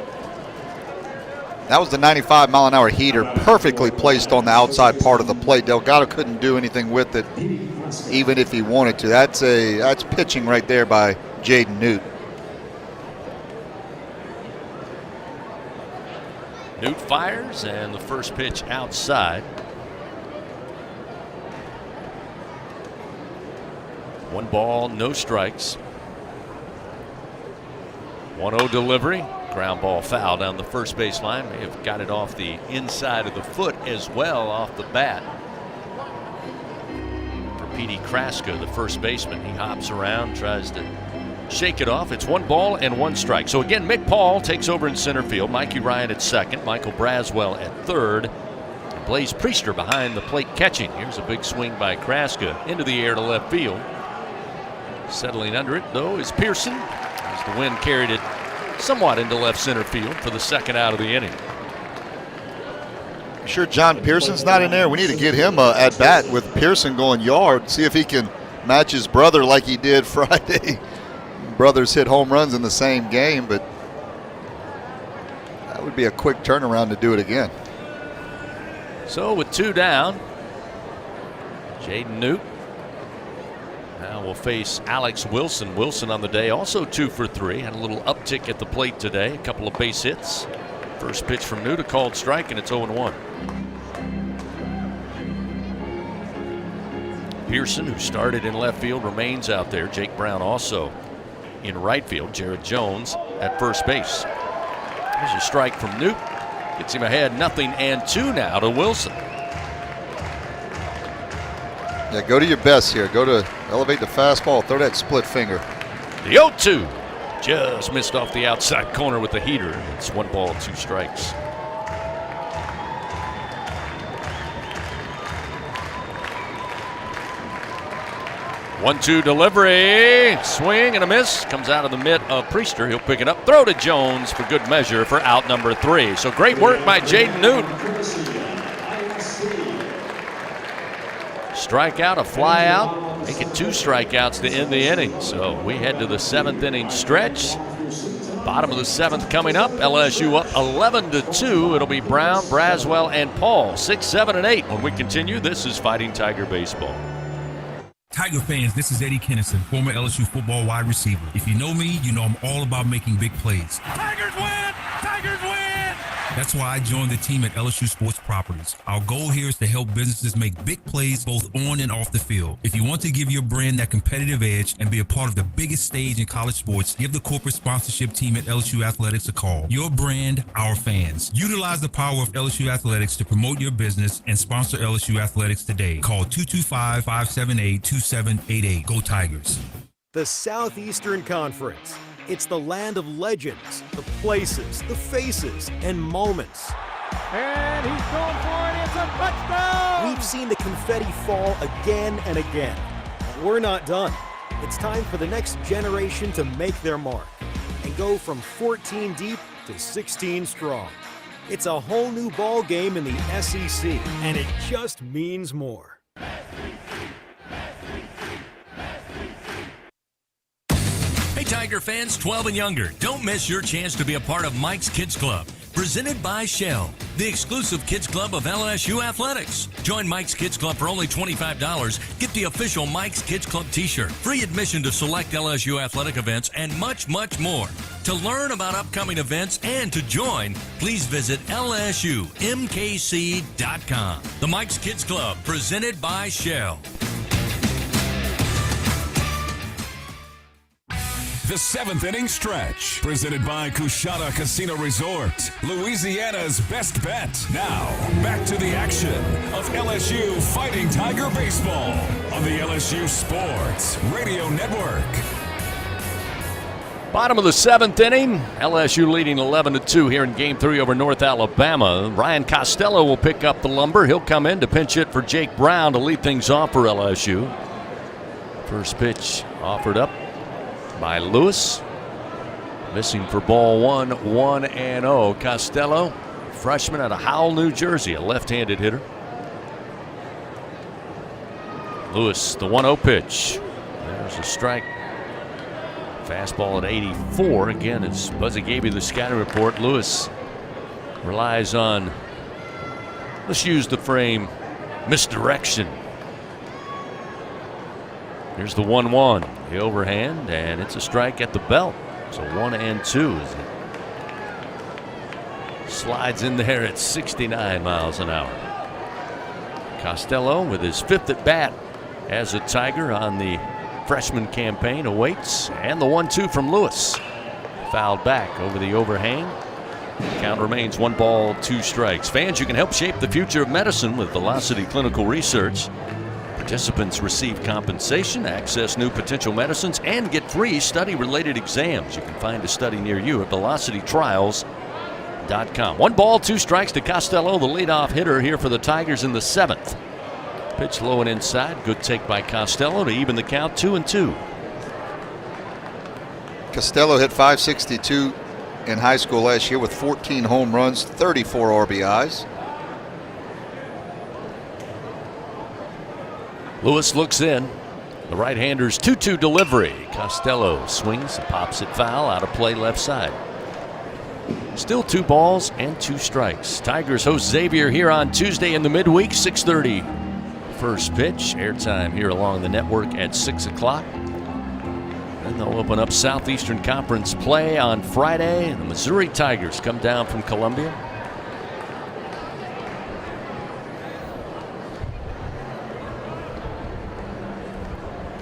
[SPEAKER 13] That was the 95-mile-an-hour heater, perfectly placed on the outside part of the plate. Delgado couldn't do anything with it, even if he wanted to. That's pitching right there by Jaden Newt.
[SPEAKER 4] Newt fires, and the first pitch outside. 1 ball, no strikes. 1-0 delivery. Ground ball foul down the first base line. May have got it off the inside of the foot as well off the bat. For Petey Kraska, the first baseman, he hops around, tries to shake it off. It's 1 ball and 1 strike. So again, Mick Paul takes over in center field. Mikey Ryan at second. Michael Braswell at third. Blaze Priester behind the plate catching. Here's a big swing by Kraska into the air to left field. Settling under it, though, is Pearson, as the wind carried it somewhat into left center field for the second out of the inning.
[SPEAKER 13] You sure John Pearson's not in there? We need to get him at bat with Pearson going yard, see if he can match his brother like he did Friday. Brothers hit home runs in the same game, but that would be a quick turnaround to do it again.
[SPEAKER 4] So with 2 down, Jaden Newt now will face Alex Wilson. Wilson on the day also 2 for 3. Had a little uptick at the plate today. A couple of base hits. First pitch from Newt, a called strike, and it's 0-1. Pearson, who started in left field, remains out there. Jake Brown also in right field. Jared Jones at first base. There's a strike from Newt. Gets him ahead 0-2 now to Wilson.
[SPEAKER 13] Yeah, go to your best here. Go to elevate the fastball. Throw that split finger.
[SPEAKER 4] The 0-2 just missed off the outside corner with the heater. It's 1 ball, 2 strikes. One-two delivery, swing and a miss. Comes out of the mitt of Priester. He'll pick it up, throw to Jones for good measure for out number 3. So great work by Jaden Newt. Strikeout, a fly out, making 2 strikeouts to end the inning. So we head to the 7th inning stretch. Bottom of the 7th coming up. LSU up 11-2. It'll be Brown, Braswell, and Paul. 6, 7, and 8 when we continue. This is Fighting Tiger Baseball.
[SPEAKER 2] Tiger fans, this is Eddie Kennison, former LSU football wide receiver. If you know me, you know I'm all about making big plays.
[SPEAKER 19] Tigers win! Tigers win!
[SPEAKER 2] That's why I joined the team at LSU Sports Properties. Our goal here is to help businesses make big plays both on and off the field. If you want to give your brand that competitive edge and be a part of the biggest stage in college sports, give the corporate sponsorship team at LSU Athletics a call. Your brand, our fans. Utilize the power of LSU Athletics to promote your business and sponsor LSU Athletics today. Call 225-578-2788. Go Tigers.
[SPEAKER 10] The Southeastern Conference. It's the land of legends, the places, the faces, and moments.
[SPEAKER 19] And he's going for it. It's a touchdown!
[SPEAKER 10] We've seen the confetti fall again and again. But we're not done. It's time for the next generation to make their mark and go from 14 deep to 16 strong. It's a whole new ball game in the SEC, and it just means more.
[SPEAKER 3] Hey Tiger fans 12 and younger, don't miss your chance to be a part of Mike's Kids Club, presented by Shell, the exclusive kids club of LSU Athletics. Join Mike's Kids Club for only $25. Get the official Mike's Kids Club t-shirt, free admission to select LSU athletic events, and much, much more. To learn about upcoming events and to join, please visit lsumkc.com. The Mike's Kids Club, presented by Shell.
[SPEAKER 1] The 7th inning stretch, presented by Coushatta Casino Resort, Louisiana's best bet. Now, back to the action of LSU Fighting Tiger Baseball on the LSU Sports Radio Network.
[SPEAKER 4] Bottom of the 7th inning, LSU leading 11-2 here in Game 3 over North Alabama. Ryan Costello will pick up the lumber. He'll come in to pinch hit for Jake Brown to lead things off for LSU. First pitch offered up by Lewis. Missing for ball 1, 1-0. Costello, freshman out of Howell, New Jersey, a left-handed hitter. Lewis, the 1-0 pitch. There's a strike. Fastball at 84. Again, as Buzzy gave you the scouting report, Lewis relies on, let's use the frame, misdirection. Here's the 1-1, the overhand, and it's a strike at the belt. So 1-2 as it slides in there at 69 miles an hour. Costello with his 5th at bat as a Tiger on the freshman campaign awaits, and the 1-2 from Lewis. Fouled back over the overhang. Count remains 1 ball, 2 strikes. Fans, you can help shape the future of medicine with Velocity Clinical Research. Participants receive compensation, access new potential medicines, and get free study-related exams. You can find a study near you at velocitytrials.com. 1 ball, 2 strikes to Costello, the leadoff hitter here for the Tigers in the 7th. Pitch low and inside. Good take by Costello to even the count, 2-2.
[SPEAKER 13] Costello hit .562 in high school last year with 14 home runs, 34 RBIs.
[SPEAKER 4] Lewis looks in. The right-hander's 2-2 delivery. Costello swings and pops it foul, out of play left side. Still 2 balls and 2 strikes. Tigers host Xavier here on Tuesday in the midweek, 6:30. First pitch, airtime here along the network at 6 o'clock. Then they'll open up Southeastern Conference play on Friday. And the Missouri Tigers come down from Columbia.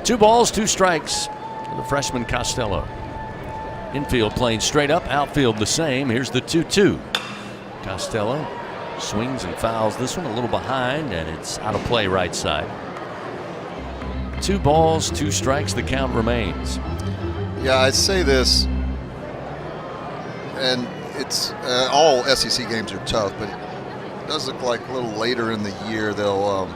[SPEAKER 4] Two balls, 2 strikes for the freshman Costello. Infield playing straight up, outfield the same. Here's the 2-2. Costello swings and fouls this one a little behind, and it's out of play right side. 2 balls, 2 strikes, the count remains.
[SPEAKER 13] Yeah, I'd say this, and it's all SEC games are tough, but it does look like a little later in the year they'll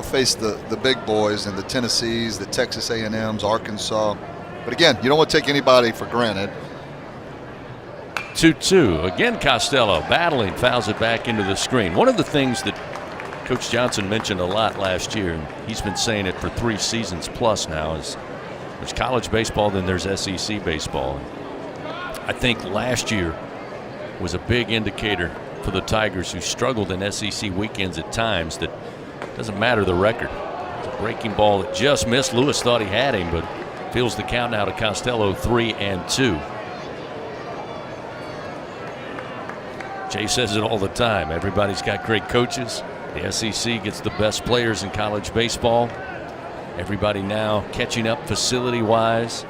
[SPEAKER 13] face the big boys and the Tennessees, the Texas A&Ms, Arkansas. But again, you don't want to take anybody for granted.
[SPEAKER 4] 2-2. Again, Costello battling, fouls it back into the screen. One of the things that Coach Johnson mentioned a lot last year, and he's been saying it for 3 seasons plus now, is there's college baseball, then there's SEC baseball. I think last year was a big indicator for the Tigers, who struggled in SEC weekends at times, that doesn't matter the record. It's a breaking ball that just missed. Lewis thought he had him, but feels the count now to Costello, 3-2. Jay says it all the time. Everybody's got great coaches. The SEC gets the best players in college baseball. Everybody now catching up facility-wise.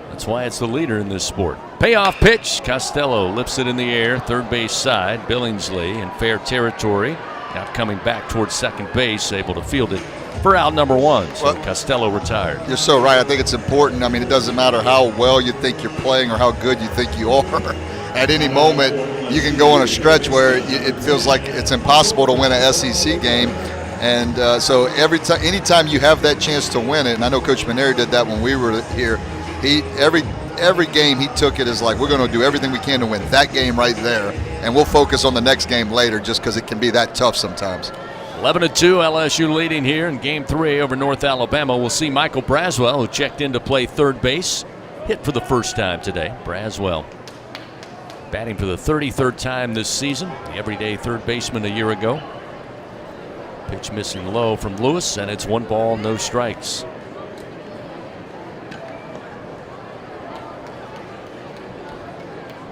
[SPEAKER 4] That's why it's the leader in this sport. Payoff pitch. Costello lifts it in the air, third base side. Billingsley in fair territory. Now coming back towards second base, able to field it for out number 1. So well, Costello retired.
[SPEAKER 13] You're so right. I think it's important. I mean, it doesn't matter how well you think you're playing or how good you think you are. At any moment, you can go on a stretch where it feels like it's impossible to win an SEC game. And so anytime you have that chance to win it, and I know Coach Maneri did that when we were here, every game he took it as like, we're going to do everything we can to win that game right there, and we'll focus on the next game later, just because it can be that tough sometimes.
[SPEAKER 4] 11-2, LSU leading here in Game 3 over North Alabama. We'll see Michael Braswell, who checked in to play third base, hit for the first time today. Braswell batting for the 33rd time this season, the everyday third baseman a year ago. Pitch missing low from Lewis, and it's 1 ball, no strikes.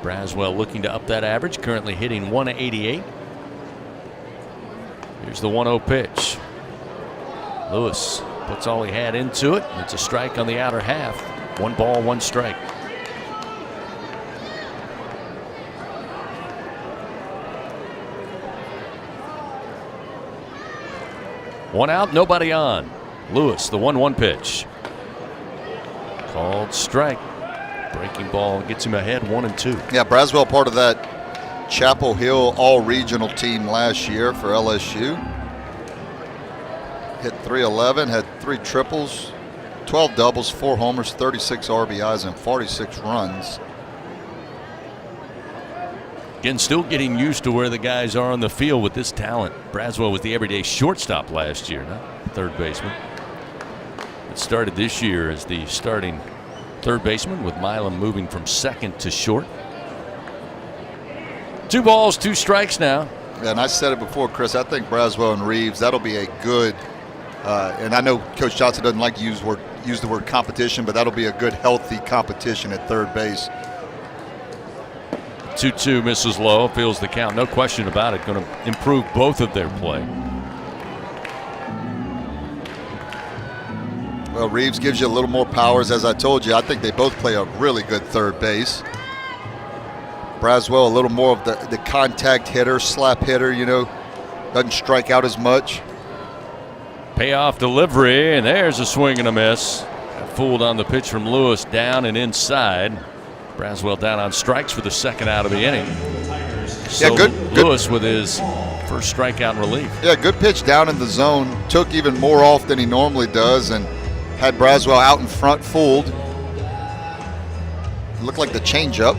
[SPEAKER 4] Braswell looking to up that average, currently hitting .188. Here's the 1-0 pitch. Lewis puts all he had into it. It's a strike on the outer half. 1 ball, 1 strike. One out, nobody on. Lewis, the 1-1 pitch. Called strike. Breaking ball gets him ahead, 1-2.
[SPEAKER 13] Yeah, Braswell part of that Chapel Hill all-regional team last year for LSU. Hit .311, had 3 triples, 12 doubles, 4 homers, 36 RBIs, and 46 runs.
[SPEAKER 4] Again, still getting used to where the guys are on the field with this talent. Braswell was the everyday shortstop last year, not third baseman. It started this year as the starting third baseman, with Milam moving from second to short. 2 balls, 2 strikes now.
[SPEAKER 13] Yeah, and I said it before, Chris, I think Braswell and Reeves, that'll be a good, and I know Coach Johnson doesn't like to use the word competition, but that'll be a good, healthy competition at third base.
[SPEAKER 4] 2-2 misses low, feels the count, no question about it. Going to improve both of their play.
[SPEAKER 13] Well, Reeves gives you a little more powers, as I told you. I think they both play a really good third base. Braswell a little more of the contact hitter, slap hitter, doesn't strike out as much.
[SPEAKER 4] Payoff delivery, and there's a swing and a miss. Got fooled on the pitch from Lewis, down and inside. Braswell down on strikes for the second out of the inning. So
[SPEAKER 13] yeah, good.
[SPEAKER 4] Lewis with his first strikeout in relief.
[SPEAKER 13] Yeah, good pitch down in the zone. Took even more off than he normally does, and had Braswell out in front fooled. looked like the changeup.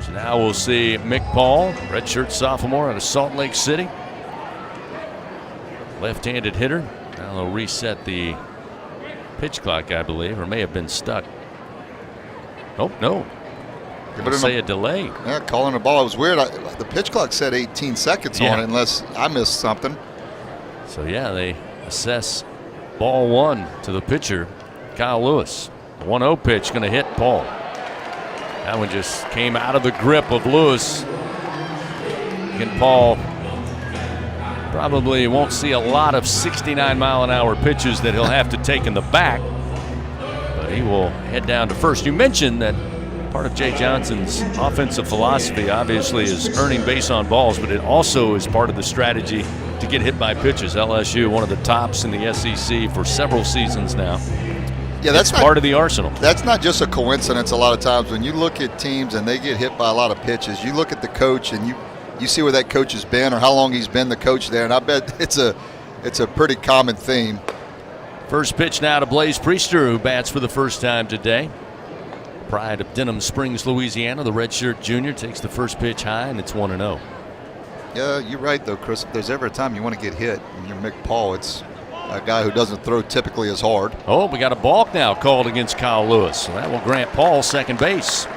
[SPEAKER 4] So now we'll see Mick Paul, redshirt sophomore out of Salt Lake City. Left-handed hitter. Now they'll reset the pitch clock, I believe, or may have been stuck. Oh, no. But say a delay.
[SPEAKER 13] Yeah, calling the ball. It was weird. The pitch clock said 18 seconds on it, unless I missed something.
[SPEAKER 4] So, yeah, they assess ball one to the pitcher, Kyle Lewis. The 1-0 pitch going to hit Paul. That one just came out of the grip of Lewis. And Paul probably won't see a lot of 69-mile-an-hour pitches that he'll have to take in the back. But he will head down to first. You mentioned that part of Jay Johnson's offensive philosophy, obviously, is earning base on balls, but it also is part of the strategy to get hit by pitches. LSU, one of the tops in the SEC for several seasons now.
[SPEAKER 13] Yeah, that's
[SPEAKER 4] part of the arsenal.
[SPEAKER 13] That's not just a coincidence. A lot of times when you look at teams and they get hit by a lot of pitches, you look at the coach and you see where that coach has been or how long he's been the coach there, and I bet it's a pretty common theme.
[SPEAKER 4] First pitch now to Blaze Priester, who bats for the first time today. Pride of Denham Springs, Louisiana. The redshirt junior takes the first pitch high, and it's 1-0.
[SPEAKER 13] Yeah, you're right, though, Chris. If there's ever a time you want to get hit, and you're Mick Paul, it's a guy who doesn't throw typically as hard.
[SPEAKER 4] Oh, we got a balk now called against Kyle Lewis. So that will grant Paul second base.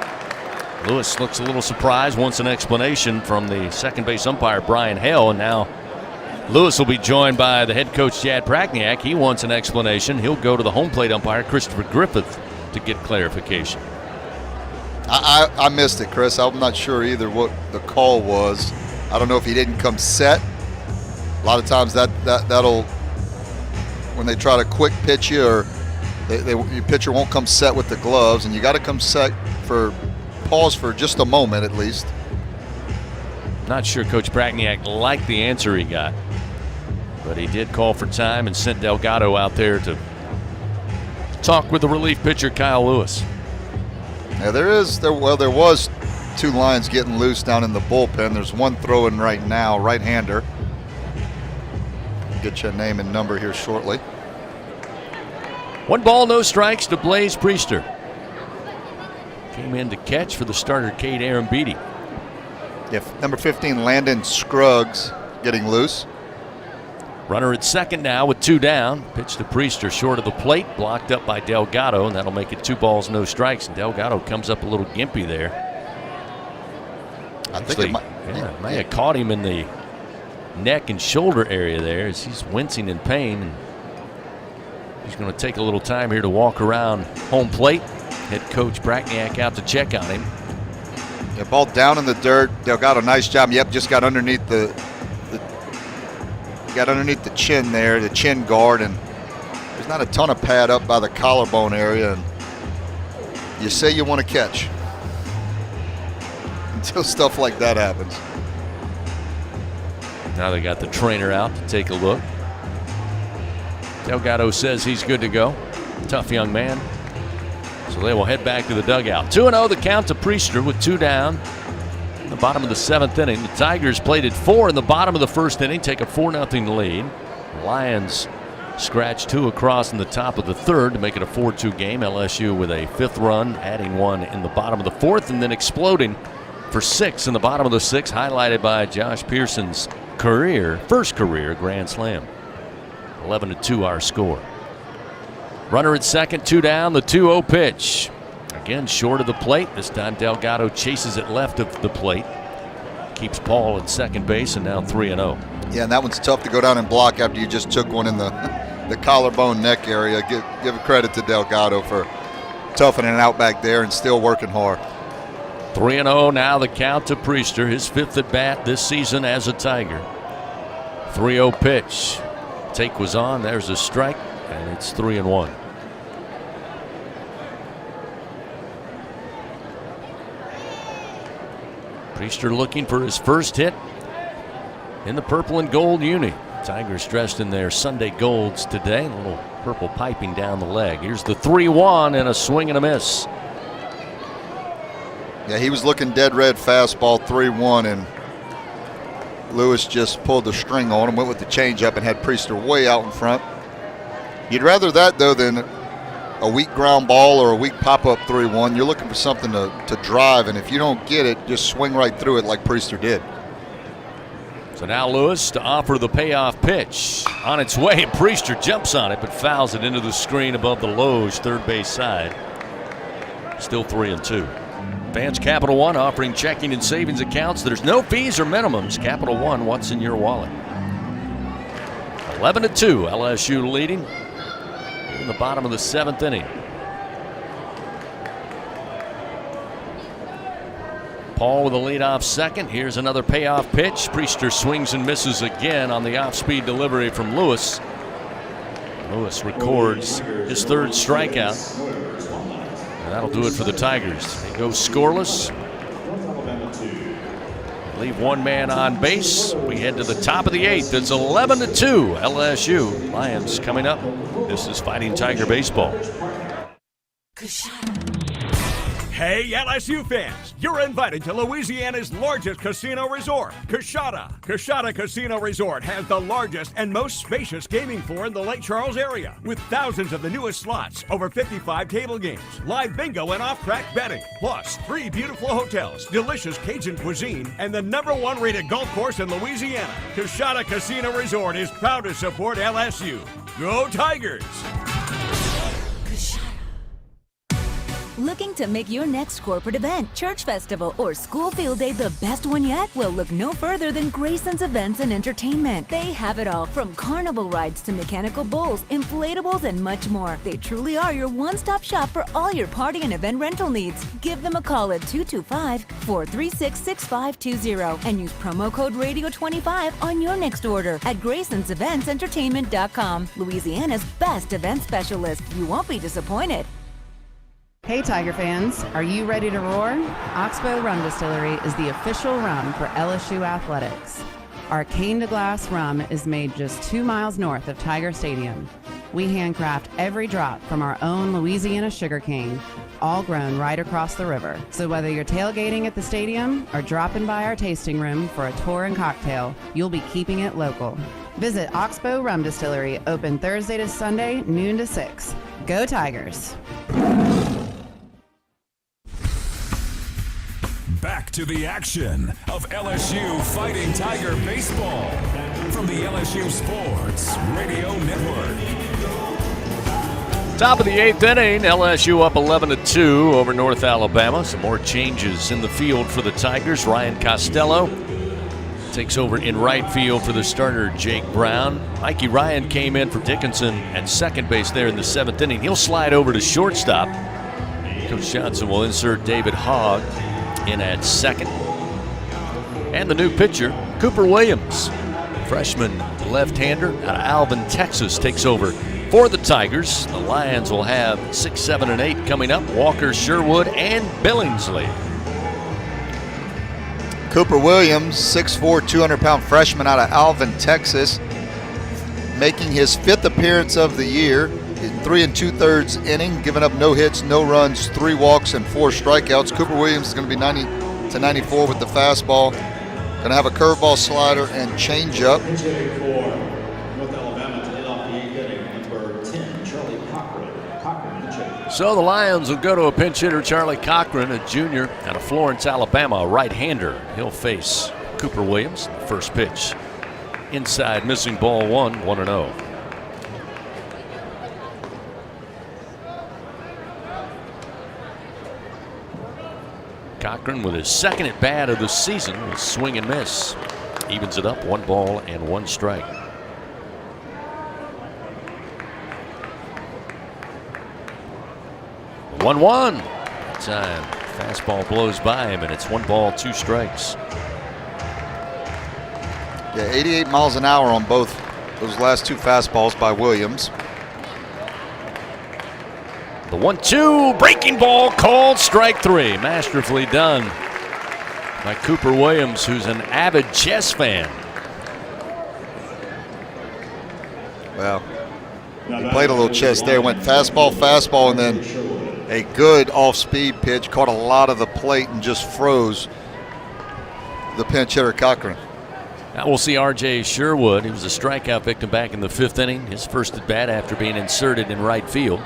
[SPEAKER 4] Lewis looks a little surprised, wants an explanation from the second base umpire, Brian Hale, and now Lewis will be joined by the head coach, Chad Prachniak. He wants an explanation. He'll go to the home plate umpire, Christopher Griffith, to get clarification.
[SPEAKER 13] I missed it, Chris. I'm not sure either what the call was. I don't know if he didn't come set. A lot of times that'll when they try to quick pitch you, or your pitcher won't come set with the gloves, and you got to come set for pause for just a moment at least.
[SPEAKER 4] Not sure Coach Prachniak liked the answer he got, but he did call for time and sent Delgado out there to talk with the relief pitcher, Kyle Lewis.
[SPEAKER 13] Yeah, there was two lines getting loose down in the bullpen. There's one throwing right now, right-hander. Get you a name and number here shortly.
[SPEAKER 4] 1 ball, no strikes to Blaze Priester. Came in to catch for the starter, Kade Anderson.
[SPEAKER 13] If number 15, Landon Scruggs, getting loose.
[SPEAKER 4] Runner at second now with 2 down. Pitch to Priester short of the plate, blocked up by Delgado, and that'll make it 2 balls, no strikes. And Delgado comes up a little gimpy there.
[SPEAKER 13] I think it
[SPEAKER 4] may have caught him in the neck and shoulder area there as he's wincing in pain. And he's going to take a little time here to walk around home plate. Head coach Prachniak out to check on him.
[SPEAKER 13] Yeah, ball down in the dirt. Delgado, nice job. Yep, just got underneath the chin there, the chin guard, and there's not a ton of pad up by the collarbone area. And you say you want to catch until stuff like that happens.
[SPEAKER 4] Now they got the trainer out to take a look. Delgado says he's good to go. Tough young man. So they will head back to the dugout. 2-0 the count to Priester with 2 down. In the bottom of the 7th inning. The Tigers played at 4 in the bottom of the 1st inning, take a 4-0 lead. The Lions scratch 2 across in the top of the 3rd to make it a 4-2 game. LSU with a 5th run, adding 1 in the bottom of the 4th, and then exploding for 6 in the bottom of the 6th, highlighted by Josh Pearson's first career grand slam. 11-2 our score. Runner at second, 2 down, the 2-0 pitch. Again, short of the plate. This time Delgado chases it left of the plate. Keeps Paul at second base, and now 3-0.
[SPEAKER 13] Yeah, and that one's tough to go down and block after you just took one in the collarbone neck area. Give credit to Delgado for toughing it out back there and still working hard.
[SPEAKER 4] 3-0 now the count to Priester, his 5th at bat this season as a Tiger. 3-0 pitch. Take was on. There's a strike, and it's 3-1. Priester looking for his first hit in the purple and gold uni. Tigers dressed in their Sunday golds today. A little purple piping down the leg. Here's the 3-1 and a swing and a miss.
[SPEAKER 13] Yeah, he was looking dead red fastball, 3-1, and Lewis just pulled the string on him, went with the changeup, and had Priester way out in front. You'd rather that, though, than a weak ground ball or a weak pop-up 3-1. You're looking for something to drive, and if you don't get it, just swing right through it like Priester did.
[SPEAKER 4] So now Lewis to offer the payoff pitch. On its way, Priester jumps on it, but fouls it into the screen above the Loge third base side. Still 3-2. Fans Capital One offering checking and savings accounts. There's no fees or minimums. Capital One, what's in your wallet? 11-2, LSU leading in the bottom of the 7th inning. Paul with a leadoff second. Here's another payoff pitch. Priester swings and misses again on the off-speed delivery from Lewis. Lewis records his third strikeout. And that'll do it for the Tigers. They go scoreless. Leave one man on base. We head to the top of the 8th. It's 11-2 LSU. Lions coming up. This is Fighting Tiger Baseball.
[SPEAKER 11] Hey, LSU fans, you're invited to Louisiana's largest casino resort, Kashada. Kashada Casino Resort has the largest and most spacious gaming floor in the Lake Charles area, with thousands of the newest slots, over 55 table games, live bingo and off-track betting, plus 3 beautiful hotels, delicious Cajun cuisine, and the #1 rated golf course in Louisiana. Kashada Casino Resort is proud to support LSU. Go Tigers!
[SPEAKER 20] Looking to make your next corporate event, church festival, or school field day the best one yet? Well, look no further than Grayson's Events and Entertainment. They have it all, from carnival rides to mechanical bulls, inflatables, and much more. They truly are your one-stop shop for all your party and event rental needs. Give them a call at 225-436-6520 and use promo code RADIO25 on your next order at Grayson'sEventsEntertainment.com. Louisiana's best event specialist. You won't be disappointed.
[SPEAKER 21] Hey Tiger fans, are you ready to roar? Oxbow Rum Distillery is the official rum for LSU Athletics. Our cane to glass rum is made just 2 miles north of Tiger Stadium. We handcraft every drop from our own Louisiana sugarcane, all grown right across the river. So whether you're tailgating at the stadium or dropping by our tasting room for a tour and cocktail, you'll be keeping it local. Visit Oxbow Rum Distillery, open Thursday to Sunday, noon to 6. Go Tigers!
[SPEAKER 1] Back to the action of LSU Fighting Tiger Baseball from the LSU Sports Radio Network.
[SPEAKER 4] Top of the 8th inning, LSU up 11-2 over North Alabama. Some more changes in the field for the Tigers. Ryan Costello takes over in right field for the starter, Jake Brown. Mikey Ryan came in for Dickinson at second base there in the 7th inning. He'll slide over to shortstop. Coach Johnson will insert David Hogg in at second. And the new pitcher, Cooper Williams, freshman left-hander out of Alvin, Texas, takes over for the Tigers. The Lions will have 6, 7, and 8 coming up. Walker, Sherwood, and Billingsley.
[SPEAKER 13] Cooper Williams, 6'4", 200-pound freshman out of Alvin, Texas, making his 5th appearance of the year. In 3 2/3 inning, giving up no hits, no runs, 3 walks, and 4 strikeouts. Cooper Williams is going to be 90 to 94 with the fastball. Going to have a curveball, slider, and changeup.
[SPEAKER 4] So the Lions will go to a pinch hitter, Charlie Cochran, a junior out of Florence, Alabama, a right-hander. He'll face Cooper Williams. First pitch inside, missing ball 1, 1-0. Cochran with his second at bat of the season, a swing and miss. Evens it up, 1 ball and 1 strike. The 1-1. That time, fastball blows by him, and it's 1 ball, 2 strikes.
[SPEAKER 13] Yeah, 88 miles an hour on both those last 2 fastballs by Williams.
[SPEAKER 4] The 1-2, breaking ball, called strike 3. Masterfully done by Cooper Williams, who's an avid chess fan.
[SPEAKER 13] Well, he played a little chess there. Went fastball, fastball, and then a good off-speed pitch. Caught a lot of the plate and just froze the pinch hitter Cochran.
[SPEAKER 4] Now we'll see R.J. Sherwood. He was a strikeout victim back in the 5th inning. His first at bat after being inserted in right field.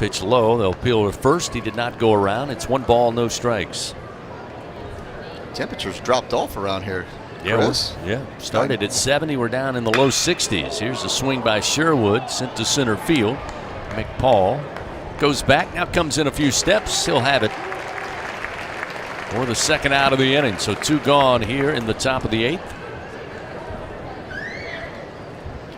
[SPEAKER 4] Pitch low. They'll peel to first. He did not go around. It's 1 ball, no strikes.
[SPEAKER 13] Temperatures dropped off around here. Chris.
[SPEAKER 4] Started at 70. We're down in the low 60s. Here's a swing by Sherwood, sent to center field. McPaul goes back. Now comes in a few steps. He'll have it for the second out of the inning. So 2 gone here in the top of the 8th.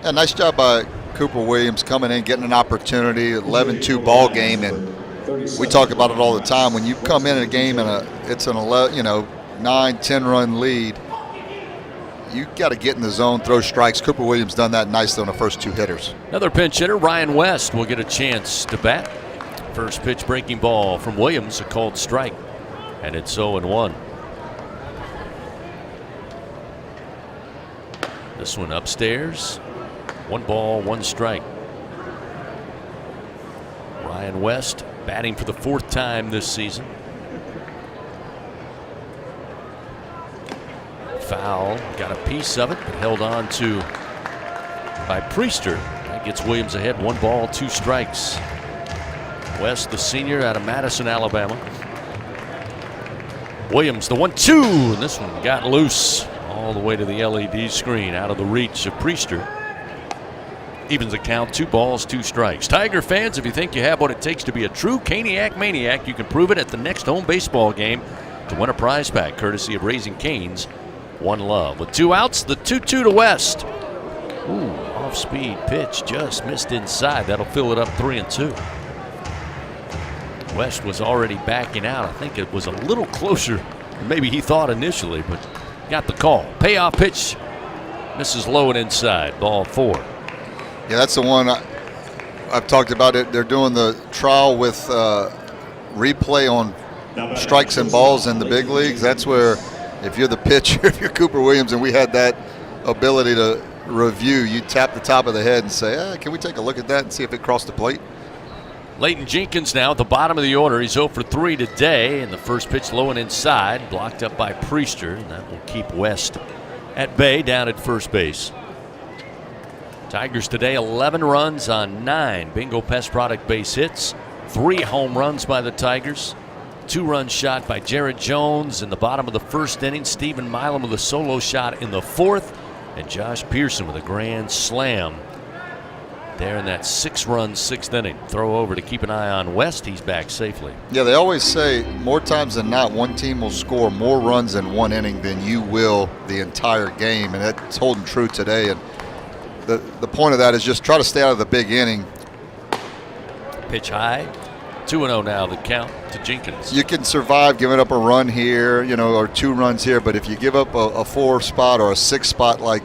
[SPEAKER 13] Yeah, nice job by Cooper Williams coming in, getting an opportunity, 11-2 ball game, and we talk about it all the time. When you come in a game and it's an 9-10 run lead, you got to get in the zone, throw strikes. Cooper Williams done that nicely on the first 2 hitters.
[SPEAKER 4] Another pinch hitter, Ryan West, will get a chance to bat. First pitch breaking ball from Williams, a called strike, and it's 0-1. This one upstairs. 1 ball, 1 strike. Ryan West batting for the 4th time this season. Foul, got a piece of it, but held on to by Priester. That gets Williams ahead, 1 ball, 2 strikes. West, the senior out of Madison, Alabama. Williams, the 1-2, and this one got loose all the way to the LED screen, out of the reach of Priester. Evens the count, 2 balls, 2 strikes. Tiger fans, if you think you have what it takes to be a true Caniac maniac, you can prove it at the next home baseball game to win a prize pack, courtesy of Raising Cane's One Love. With 2 outs, the 2-2 to West. Ooh, off-speed pitch, just missed inside. That'll fill it up 3-2. West was already backing out. I think it was a little closer than maybe he thought initially, but got the call. Payoff pitch, misses low and inside, ball 4.
[SPEAKER 13] Yeah, that's the one I've talked about. It. They're doing the trial with replay on strikes and balls in the big leagues. That's where, if you're the pitcher, if you're Cooper Williams, and we had that ability to review, you tap the top of the head and say, can we take a look at that and see if it crossed the plate?
[SPEAKER 4] Leighton Jenkins now at the bottom of the order. He's 0 for 3 today, and the first pitch low and inside, blocked up by Priester, and that will keep West at bay down at first base. Tigers today 11 runs on 9 Bingo Pest Product base hits, 3 home runs by the Tigers, 2 runs shot by Jared Jones in the bottom of the 1st inning, Stephen Milam with a solo shot in the 4th, and Josh Pearson with a grand slam there in that 6-run 6th inning. Throw over to keep an eye on West. He's back safely.
[SPEAKER 13] Yeah, they always say more times than not, one team will score more runs in 1 inning than you will the entire game, and that's holding true today. And the point of that is just try to stay out of the big inning.
[SPEAKER 4] Pitch high. 2-0 now, the count to Jenkins.
[SPEAKER 13] You can survive giving up a run here, or 2 runs here, but if you give up a 4 spot or a 6 spot like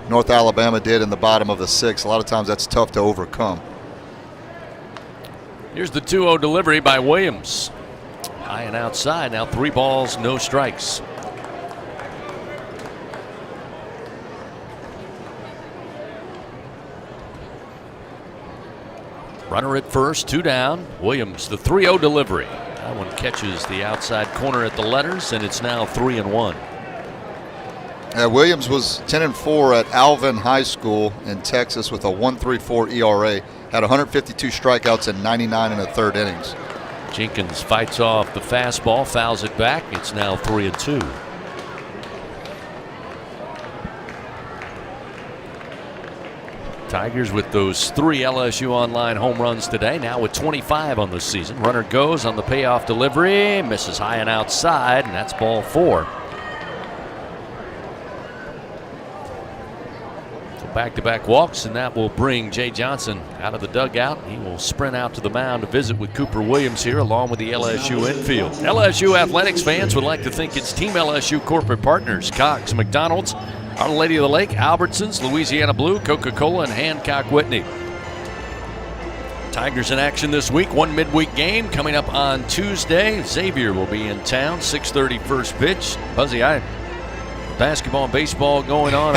[SPEAKER 13] North Alabama did in the bottom of the 6th, a lot of times that's tough to overcome.
[SPEAKER 4] Here's the 2-0 delivery by Williams. High and outside, now 3 balls, no strikes. Runner at first, 2 down. Williams, the 3-0 delivery. That one catches the outside corner at the letters, and it's now 3-1.
[SPEAKER 13] Williams was 10-4 at Alvin High School in Texas with a 1.34 ERA. Had 152 strikeouts in 99 1/3 innings.
[SPEAKER 4] Jenkins fights off the fastball, fouls it back. It's now 3-2. Tigers with those 3 LSU Online home runs today, now with 25 on the season. Runner goes on the payoff delivery, misses high and outside, and that's ball 4. So back-to-back walks, and that will bring Jay Johnson out of the dugout. He will sprint out to the mound to visit with Cooper Williams here, along with the LSU infield. LSU Athletics fans would like to thank its Team LSU corporate partners, Cox, McDonald's, Our Lady of the Lake, Albertsons, Louisiana Blue, Coca-Cola, and Hancock Whitney. Tigers in action this week. 1 midweek game coming up on Tuesday. Xavier will be in town. 6:30 first pitch. Buzzy, basketball and baseball going on.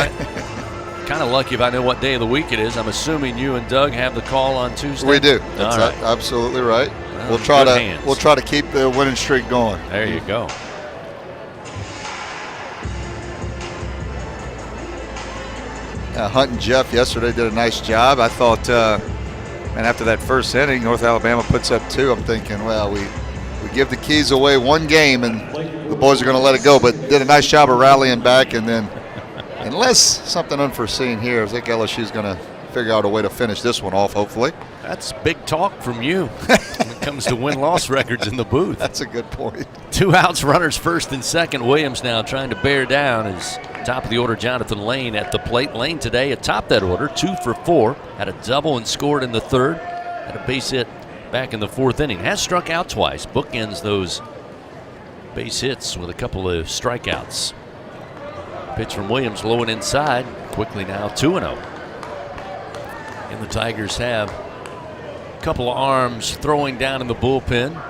[SPEAKER 4] Kind of lucky if I know what day of the week it is. I'm assuming you and Doug have the call on Tuesday.
[SPEAKER 13] We do. That's absolutely right. We'll try to keep the winning streak going.
[SPEAKER 4] There you go.
[SPEAKER 13] Hunt and Jeff yesterday did a nice job. I thought And after that first inning, North Alabama puts up 2. I'm thinking, well, we give the keys away one game and the boys are going to let it go. But did a nice job of rallying back. And then, unless something unforeseen here, I think LSU's going to figure out a way to finish this one off, hopefully.
[SPEAKER 4] That's big talk from you when it comes to win-loss records in the booth.
[SPEAKER 13] That's a good point.
[SPEAKER 4] 2 outs, runners first and second. Williams now trying to bear down as top of the order, Jonathan Lane at the plate. Lane today atop that order, 2 for 4. Had a double and scored in the third. Had a base hit back in the fourth inning. Has struck out twice. Bookends those base hits with a couple of strikeouts. Pitch from Williams low and inside. Quickly now 2-0. And the Tigers have a couple of arms throwing down in the bullpen.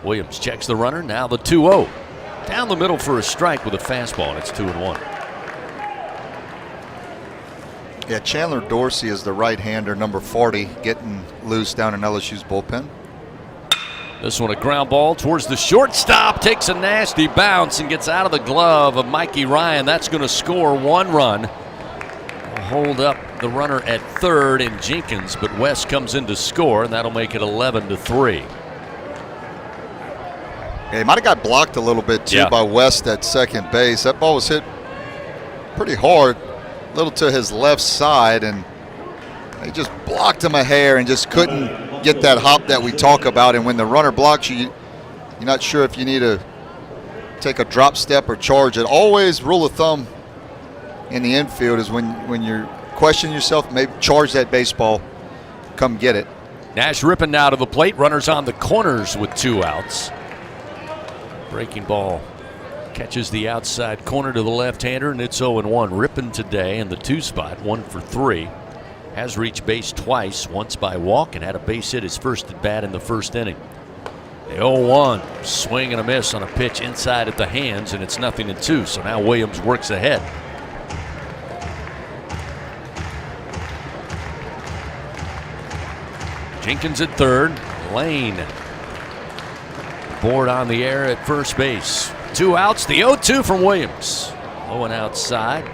[SPEAKER 4] Williams checks the runner. Now the 2-0. Down the middle for a strike with a fastball, and it's 2-1.
[SPEAKER 13] Yeah, Chandler Dorsey is the right-hander, number 40, getting loose down in LSU's bullpen.
[SPEAKER 4] This one a ground ball towards the shortstop. Takes a nasty bounce and gets out of the glove of Mikey Ryan. That's going to score 1 run. Hold up the runner at third in Jenkins, but West comes in to score, and that'll make it 11-3.
[SPEAKER 13] Yeah, he might have got blocked a little bit, too, by West at second base. That ball was hit pretty hard, a little to his left side, and he just blocked him a hair and just couldn't get that hop that we talk about. And when the runner blocks you, you're not sure if you need to take a drop step or charge it. Always rule of thumb in the infield is when you're questioning yourself, maybe charge that baseball, come get it.
[SPEAKER 4] Nash Rippon now to the plate. Runners on the corners with 2 outs. Breaking ball catches the outside corner to the left-hander, and it's 0-1. Rippon today in the 2 spot, 1 for 3. Has reached base twice, once by walk, and had a base hit his first at bat in the first inning. The 0-1, swing and a miss on a pitch inside at the hands, and it's 0-2. So now Williams works ahead. Jenkins at third. Lane board on the air at first base. 2 outs. The 0-2 from Williams. Low and outside.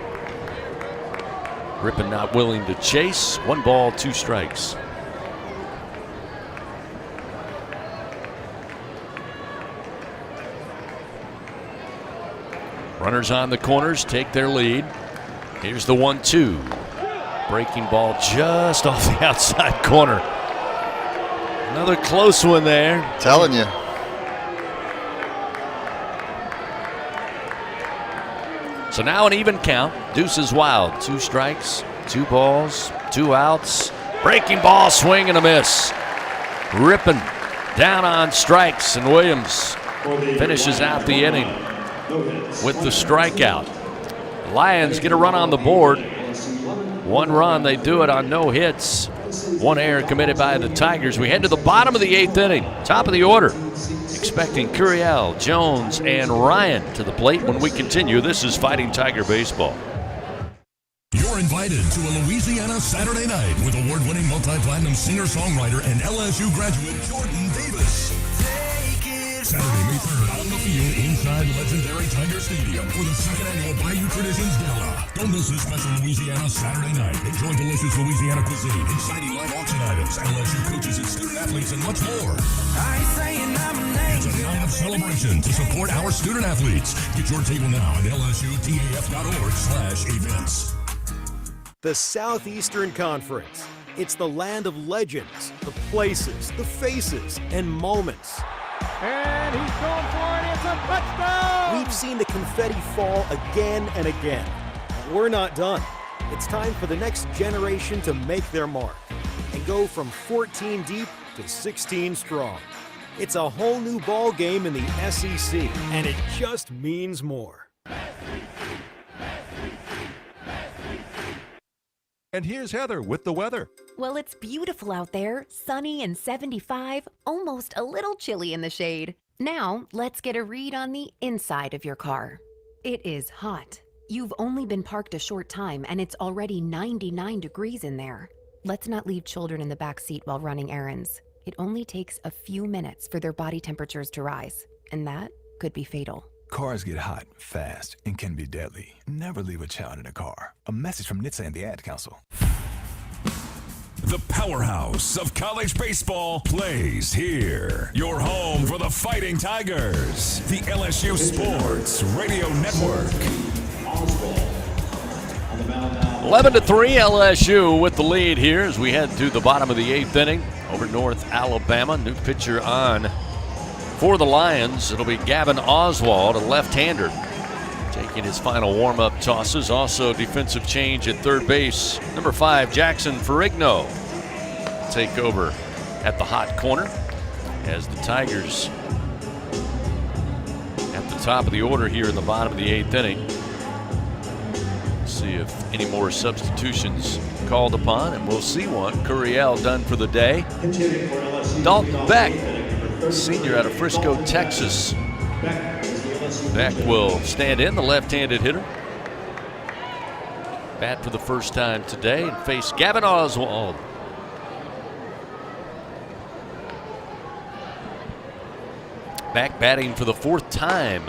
[SPEAKER 4] Rippon not willing to chase. 1 ball, 2 strikes. Runners on the corners take their lead. Here's the 1-2. Breaking ball just off the outside corner. Another close one there.
[SPEAKER 13] Telling you.
[SPEAKER 4] So now an even count. Deuce is wild. 2 strikes, 2 balls, 2 outs. Breaking ball, swing and a miss. Rippon down on strikes, and Williams finishes out the inning with the strikeout. Lions get a run on the board. 1 run, they do it on no hits. 1 error committed by the Tigers. We head to the bottom of the 8th inning, top of the order. Expecting Curiel, Jones, and Ryan to the plate when we continue. This is Fighting Tiger Baseball.
[SPEAKER 3] You're invited to a Louisiana Saturday night with award-winning multi-platinum singer-songwriter and LSU graduate Jordan Davis. Saturday, May 3rd, on the field inside legendary Tiger Stadium for the 2nd annual Bayou Traditions Gala. Don't miss this special Louisiana Saturday night. Enjoy delicious Louisiana cuisine, exciting live auction items, LSU coaches and student-athletes, and much more. It's a night of celebration to support our student-athletes. Get your table now at lsutaf.org/events.
[SPEAKER 10] The Southeastern Conference. It's the land of legends, the places, the faces, and moments.
[SPEAKER 19] And he's going for it. It's a touchdown!
[SPEAKER 10] We've seen the confetti fall again and again. But we're not done. It's time for the next generation to make their mark and go from 14 deep to 16 strong. It's a whole new ball game in the SEC, and it just means more.
[SPEAKER 6] And here's Heather with the weather.
[SPEAKER 18] Well, it's beautiful out there, sunny and 75, almost a little chilly in the shade. Now, let's get a read on the inside of your car. It is hot. You've only been parked a short time and it's already 99 degrees in there. Let's not leave children in the back seat while running errands. It only takes a few minutes for their body temperatures to rise, and that could be fatal.
[SPEAKER 7] Cars get hot, fast, and can be deadly. Never leave a child in a car. A message from NHTSA and the Ad Council.
[SPEAKER 1] The powerhouse of college baseball plays here. Your home for the Fighting Tigers. The LSU Sports Radio Network.
[SPEAKER 4] 11-3 LSU with the lead here as we head to the bottom of the 8th inning over North Alabama. New pitcher on for the Lions. It'll be Gavin Oswald, a left-hander, taking his final warm-up tosses. Also defensive change at third base. Number 5, Jackson Ferrigno, take over at the hot corner as the Tigers at the top of the order here in the bottom of the 8th inning. See if any more substitutions called upon, and we'll see one. Curiel done for the day. Dalton Beck, senior out of Frisco, Texas. Beck will stand in, the left-handed hitter. Bat for the first time today and face Gavin Oswald. Beck batting for the 4th time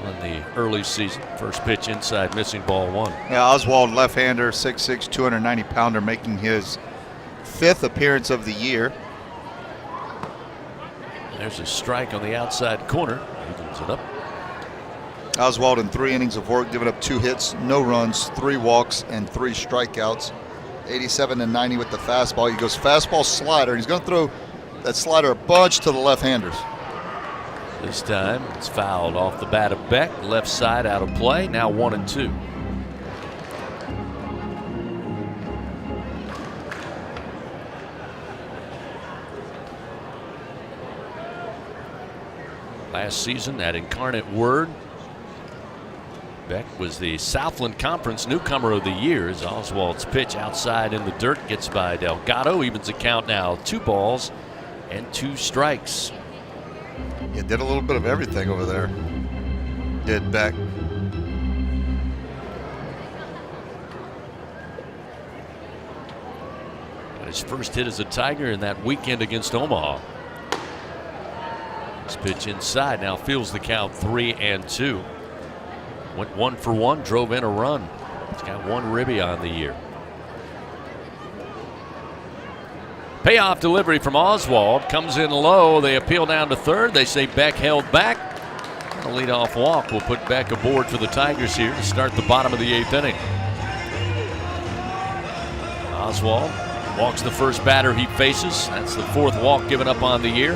[SPEAKER 4] on the early season. First pitch inside, missing ball 1.
[SPEAKER 13] Yeah, Oswald, left-hander, 6'6", 290-pounder, making his 5th appearance of the year.
[SPEAKER 4] There's a strike on the outside corner. Evens it up.
[SPEAKER 13] Oswald in 3 innings of work, giving up 2 hits, no runs, 3 walks, and 3 strikeouts. 87-90 with the fastball. He goes fastball, slider, and he's going to throw that slider a bunch to the left-handers.
[SPEAKER 4] This time it's fouled off the bat of Beck. Left side out of play. Now 1-2. Last season at Incarnate Word, Beck was the Southland Conference Newcomer of the Year as Oswald's pitch outside in the dirt gets by Delgado. Evens the count now. 2 balls and 2 strikes.
[SPEAKER 13] Yeah, did a little bit of everything over there. Did Beck.
[SPEAKER 4] Got his first hit as a Tiger in that weekend against Omaha. This pitch inside now feels the count. 3-2. Went 1 for 1, drove in a run. He's got 1 ribby on the year. Payoff delivery from Oswald. Comes in low. They appeal down to third. They say Beck held back. A leadoff walk will put Beck aboard for the Tigers here to start the bottom of the 8th inning. Oswald walks the first batter he faces. That's the 4th walk given up on the year.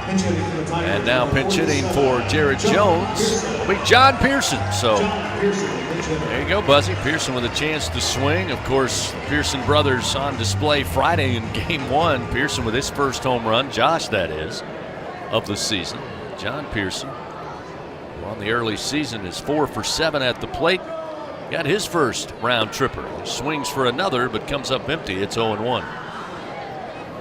[SPEAKER 4] And now pinch hitting for Jared Jones will be John Pearson. So there you go, Buzzy. Pearson with a chance to swing. Of course, the Pearson brothers on display Friday in Game 1. Pearson with his first home run, Josh that is, of the season. John Pearson, who on the early season is 4 for 7 at the plate, got his first round tripper. He swings for another, but comes up empty. It's 0-1.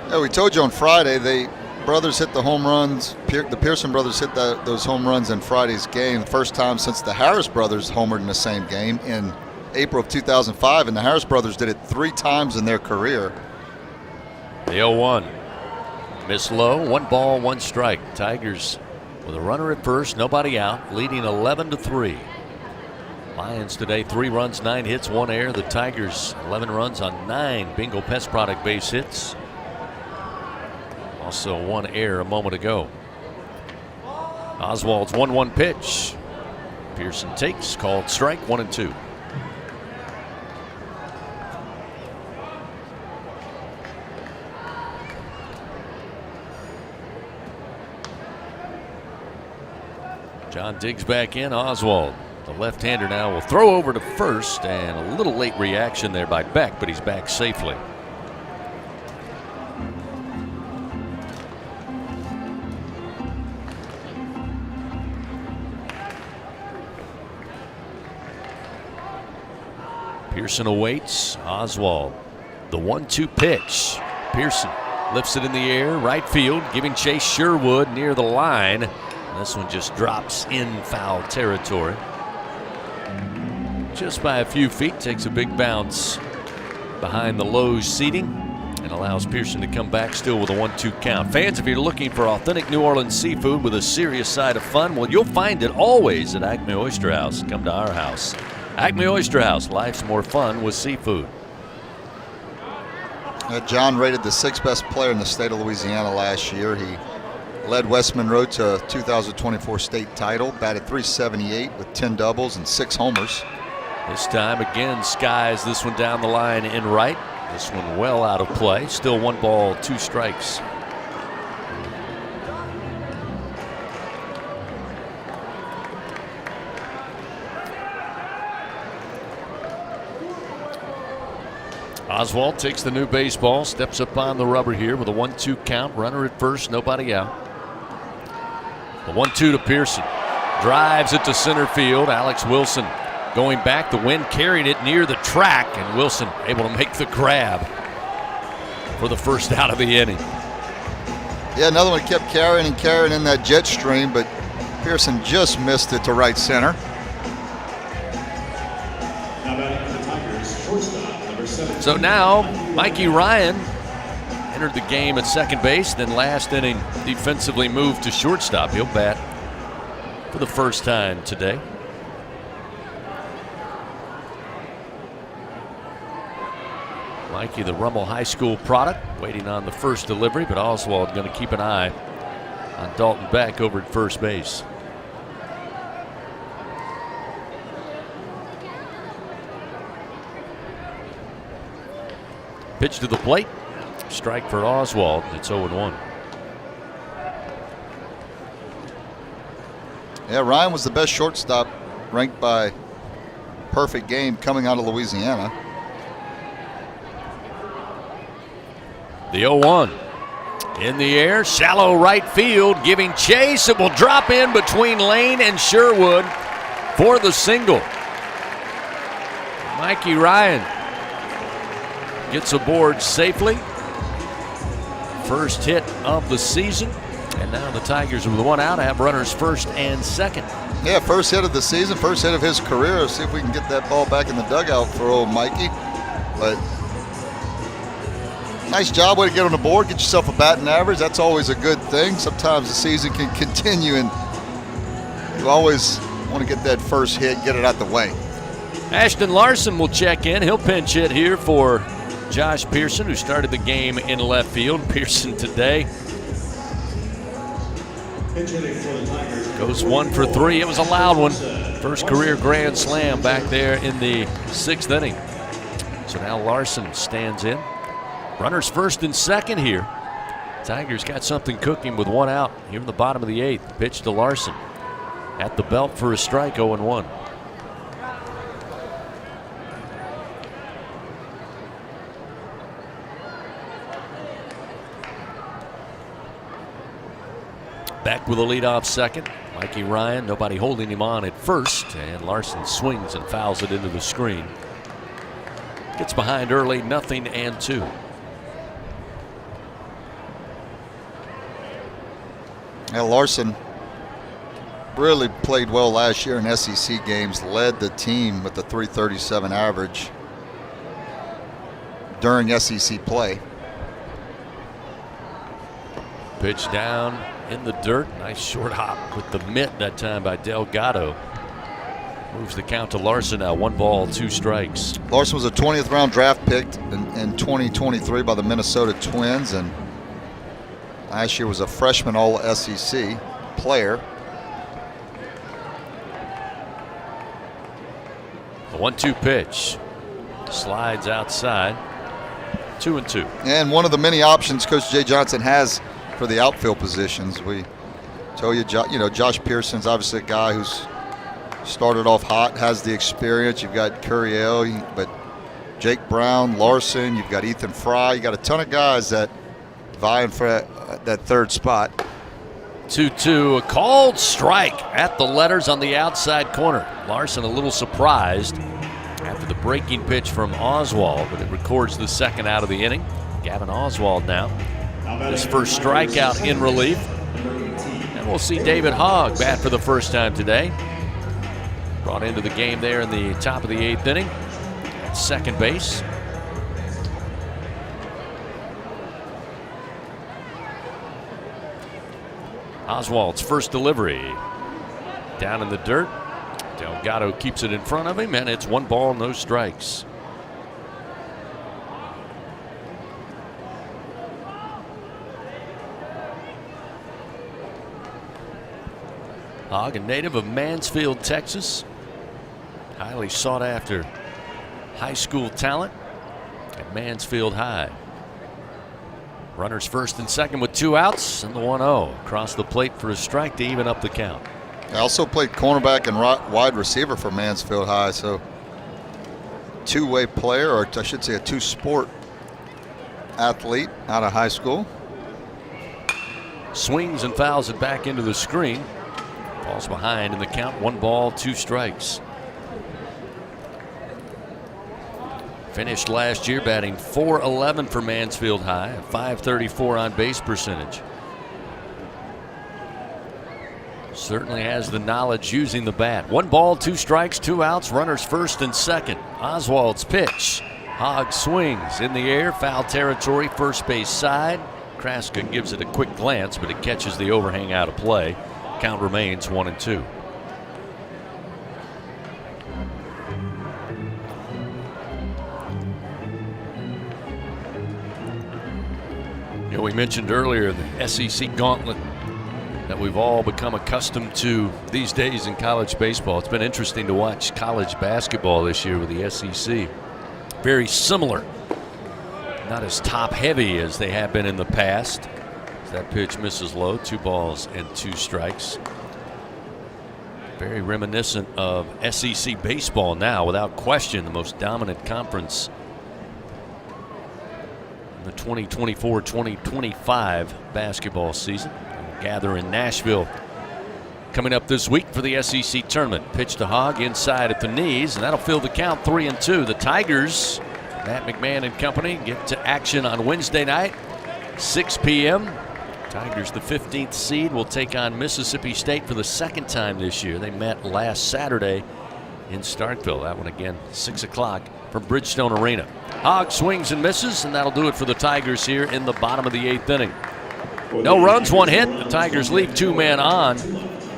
[SPEAKER 13] Yeah, we told you on Friday the brothers hit the home runs. The Pearson brothers hit those home runs in Friday's game. The first time since the Harris brothers homered in the same game in April of 2005, and the Harris brothers did it 3 times in their career.
[SPEAKER 4] The 0-1. Miss low, 1 ball, 1 strike. Tigers with a runner at first, nobody out, leading 11-3. Lions today 3 runs, 9 hits, 1 error. The Tigers 11 runs on 9 Bingo Pest Product base hits. Also 1 error a moment ago. Oswald's 1-1 pitch. Pearson takes, called strike, 1-2. John digs back in. Oswald, the left-hander, now will throw over to first, and a little late reaction there by Beck, but he's back safely. Pearson awaits. Oswald, the 1-2 pitch. Pearson lifts it in the air, right field, giving chase Sherwood near the line. This one just drops in foul territory. Just by a few feet, takes a big bounce behind the Lowe's seating and allows Pearson to come back still with a 1-2 count. Fans, if you're looking for authentic New Orleans seafood with a serious side of fun, well, you'll find it always at Acme Oyster House. Come to our house. Acme Oyster House, life's more fun with seafood.
[SPEAKER 13] John rated the 6th best player in the state of Louisiana last year. He led West Monroe to a 2024 state title, batted .378 with 10 doubles and 6 homers.
[SPEAKER 4] This time again, skies this one down the line in right. This one well out of play. Still 1 ball, 2 strikes. Oswald takes the new baseball, steps up on the rubber here with a 1-2 count. Runner at first, nobody out. The 1-2 to Pearson. Drives it to center field. Alex Wilson going back. The wind carried it near the track, and Wilson able to make the grab for the first out of the inning.
[SPEAKER 13] Yeah, another one kept carrying and carrying in that jet stream, but Pearson just missed it to right center.
[SPEAKER 4] So now Mikey Ryan entered the game at second base, then last inning defensively moved to shortstop. He'll bat for the first time today. Mikey, the Rummel High School product, waiting on the first delivery, but Oswald going to keep an eye on Dalton Beck over at first base. Pitch to the plate. Strike for Oswald. It's 0-1.
[SPEAKER 13] Yeah, Ryan was the best shortstop ranked by Perfect Game coming out of Louisiana.
[SPEAKER 4] The 0-1. In the air, shallow right field, giving chase. It will drop in between Lane and Sherwood for the single. Mikey Ryan gets aboard safely. First hit of the season. And now the Tigers with 1 out have runners first and second.
[SPEAKER 13] Yeah, first hit of the season, first hit of his career. Let's see if we can get that ball back in the dugout for old Mikey. But nice job, way to get on the board, get yourself a batting average. That's always a good thing. Sometimes the season can continue and you always want to get that first hit, get it out the way.
[SPEAKER 4] Ashton Larson will check in. He'll pinch hit here for Josh Pearson, who started the game in left field. Pearson today goes 1 for 3. It was a loud one. First career grand slam back there in the 6th inning. So now Larson stands in. Runners first and second here. Tigers got something cooking with 1 out here in the bottom of the 8th. Pitch to Larson at the belt for a strike, 0-1. Beck with a leadoff second. Mikey Ryan, nobody holding him on at first, and Larson swings and fouls it into the screen. Gets behind early, 0-2.
[SPEAKER 13] Yeah, Larson really played well last year in SEC games, led the team with a .337 average during SEC play.
[SPEAKER 4] Pitch down in the dirt. Nice short hop with the mitt that time by Delgado. Moves the count to Larson now. 1 ball, 2 strikes.
[SPEAKER 13] Larson was a 20th round draft pick in 2023 by the Minnesota Twins, and last year was a freshman All-SEC player.
[SPEAKER 4] The 1-2 pitch. Slides outside. 2-2.
[SPEAKER 13] And one of the many options Coach Jay Johnson has for the outfield positions. We tell you, Josh Pearson's obviously a guy who's started off hot, has the experience. You've got Curiel, but Jake Brown, Larson, you've got Ethan Fry. You got a ton of guys that vying for that third spot.
[SPEAKER 4] 2-2, a called strike at the letters on the outside corner. Larson a little surprised after the breaking pitch from Oswald, but it records the second out of the inning. Gavin Oswald now, his first strikeout in relief. And we'll see David Hogg bat for the first time today. Brought into the game there in the top of the 8th inning at second base. Oswald's first delivery. Down in the dirt. Delgado keeps it in front of him, and it's 1 ball, no strikes. Hogg, a native of Mansfield, Texas. Highly sought after high school talent at Mansfield High. Runners first and second with 2 outs and the 1-0. Across the plate for a strike to even up the count.
[SPEAKER 13] I also played cornerback and wide receiver for Mansfield High, so two-way player, or I should say a two-sport athlete out of high school.
[SPEAKER 4] Swings and fouls it back into the screen. Falls behind in the count. 1 ball, 2 strikes. Finished last year batting .411 for Mansfield High, a .534 on base percentage. Certainly has the knowledge using the bat. 1 ball, 2 strikes, 2 outs, runners first and second. Oswald's pitch. Hogg swings in the air, foul territory, first base side. Kraska gives it a quick glance, but it catches the overhang out of play. Count remains 1-2. You know, we mentioned earlier the SEC gauntlet that we've all become accustomed to these days in college baseball. It's been interesting to watch college basketball this year with the SEC. Very similar. Not as top heavy as they have been in the past. That pitch misses low. 2 balls and 2 strikes. Very reminiscent of SEC baseball now, without question, the most dominant conference in the 2024-2025 basketball season. We'll gather in Nashville coming up this week for the SEC tournament. Pitch to Hogg inside at the knees, and that'll fill the count 3-2. The Tigers, Matt McMahon and company, get to action on Wednesday night, 6 p.m. Tigers, the 15th seed, will take on Mississippi State for the second time this year. They met last Saturday in Starkville. That one again, 6 o'clock from Bridgestone Arena. Hogg swings and misses, and that'll do it for the Tigers here in the bottom of the 8th inning. No runs, 1 hit. The Tigers leave 2 men on.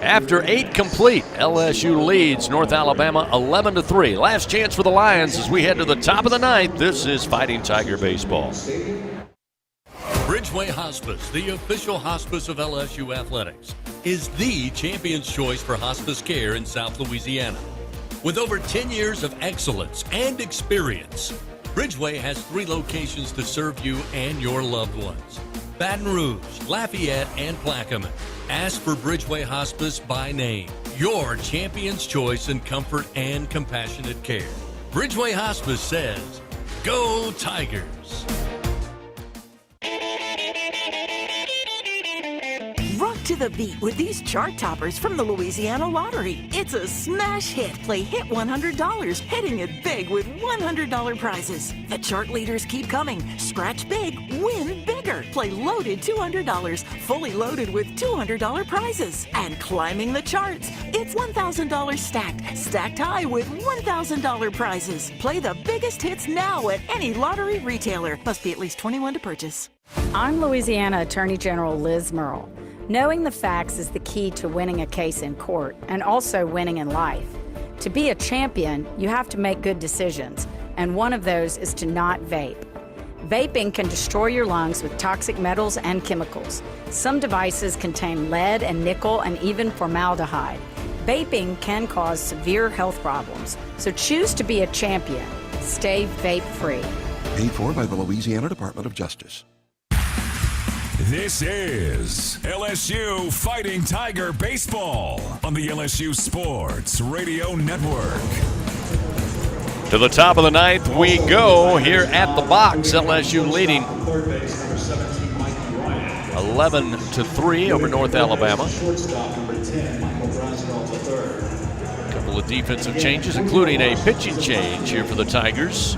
[SPEAKER 4] After 8 complete, LSU leads North Alabama 11-3. Last chance for the Lions as we head to the top of the 9th. This is Fighting Tiger Baseball.
[SPEAKER 3] Bridgeway Hospice, the official hospice of LSU Athletics, is the champion's choice for hospice care in South Louisiana. With over 10 years of excellence and experience, Bridgeway has 3 locations to serve you and your loved ones: Baton Rouge, Lafayette, and Plaquemine. Ask for Bridgeway Hospice by name. Your champion's choice in comfort and compassionate care. Bridgeway Hospice says, "Go Tigers!"
[SPEAKER 8] Rock to the beat with these chart toppers from the Louisiana Lottery. It's a smash hit. Play Hit $100, hitting it big with $100 prizes. The chart leaders keep coming. Scratch big, win bigger. Play Loaded $200, fully loaded with $200 prizes. And climbing the charts, it's $1,000 stacked high with $1,000 prizes. Play the biggest hits now at any lottery retailer. Must be at least 21 to purchase.
[SPEAKER 22] I'm Louisiana Attorney General Liz Murrell. Knowing the facts is the key to winning a case in court and also winning in life. To be a champion, you have to make good decisions, and one of those is to not vape. Vaping can destroy your lungs with toxic metals and chemicals. Some devices contain lead and nickel and even formaldehyde. Vaping can cause severe health problems, so choose to be a champion. Stay vape-free.
[SPEAKER 23] Paid for by the Louisiana Department of Justice.
[SPEAKER 1] This is LSU Fighting Tiger Baseball on the LSU Sports Radio Network.
[SPEAKER 4] To the top of the 9th we go here at the box. LSU leading 11-3 over North Alabama. A couple of defensive changes, including a pitching change here for the Tigers.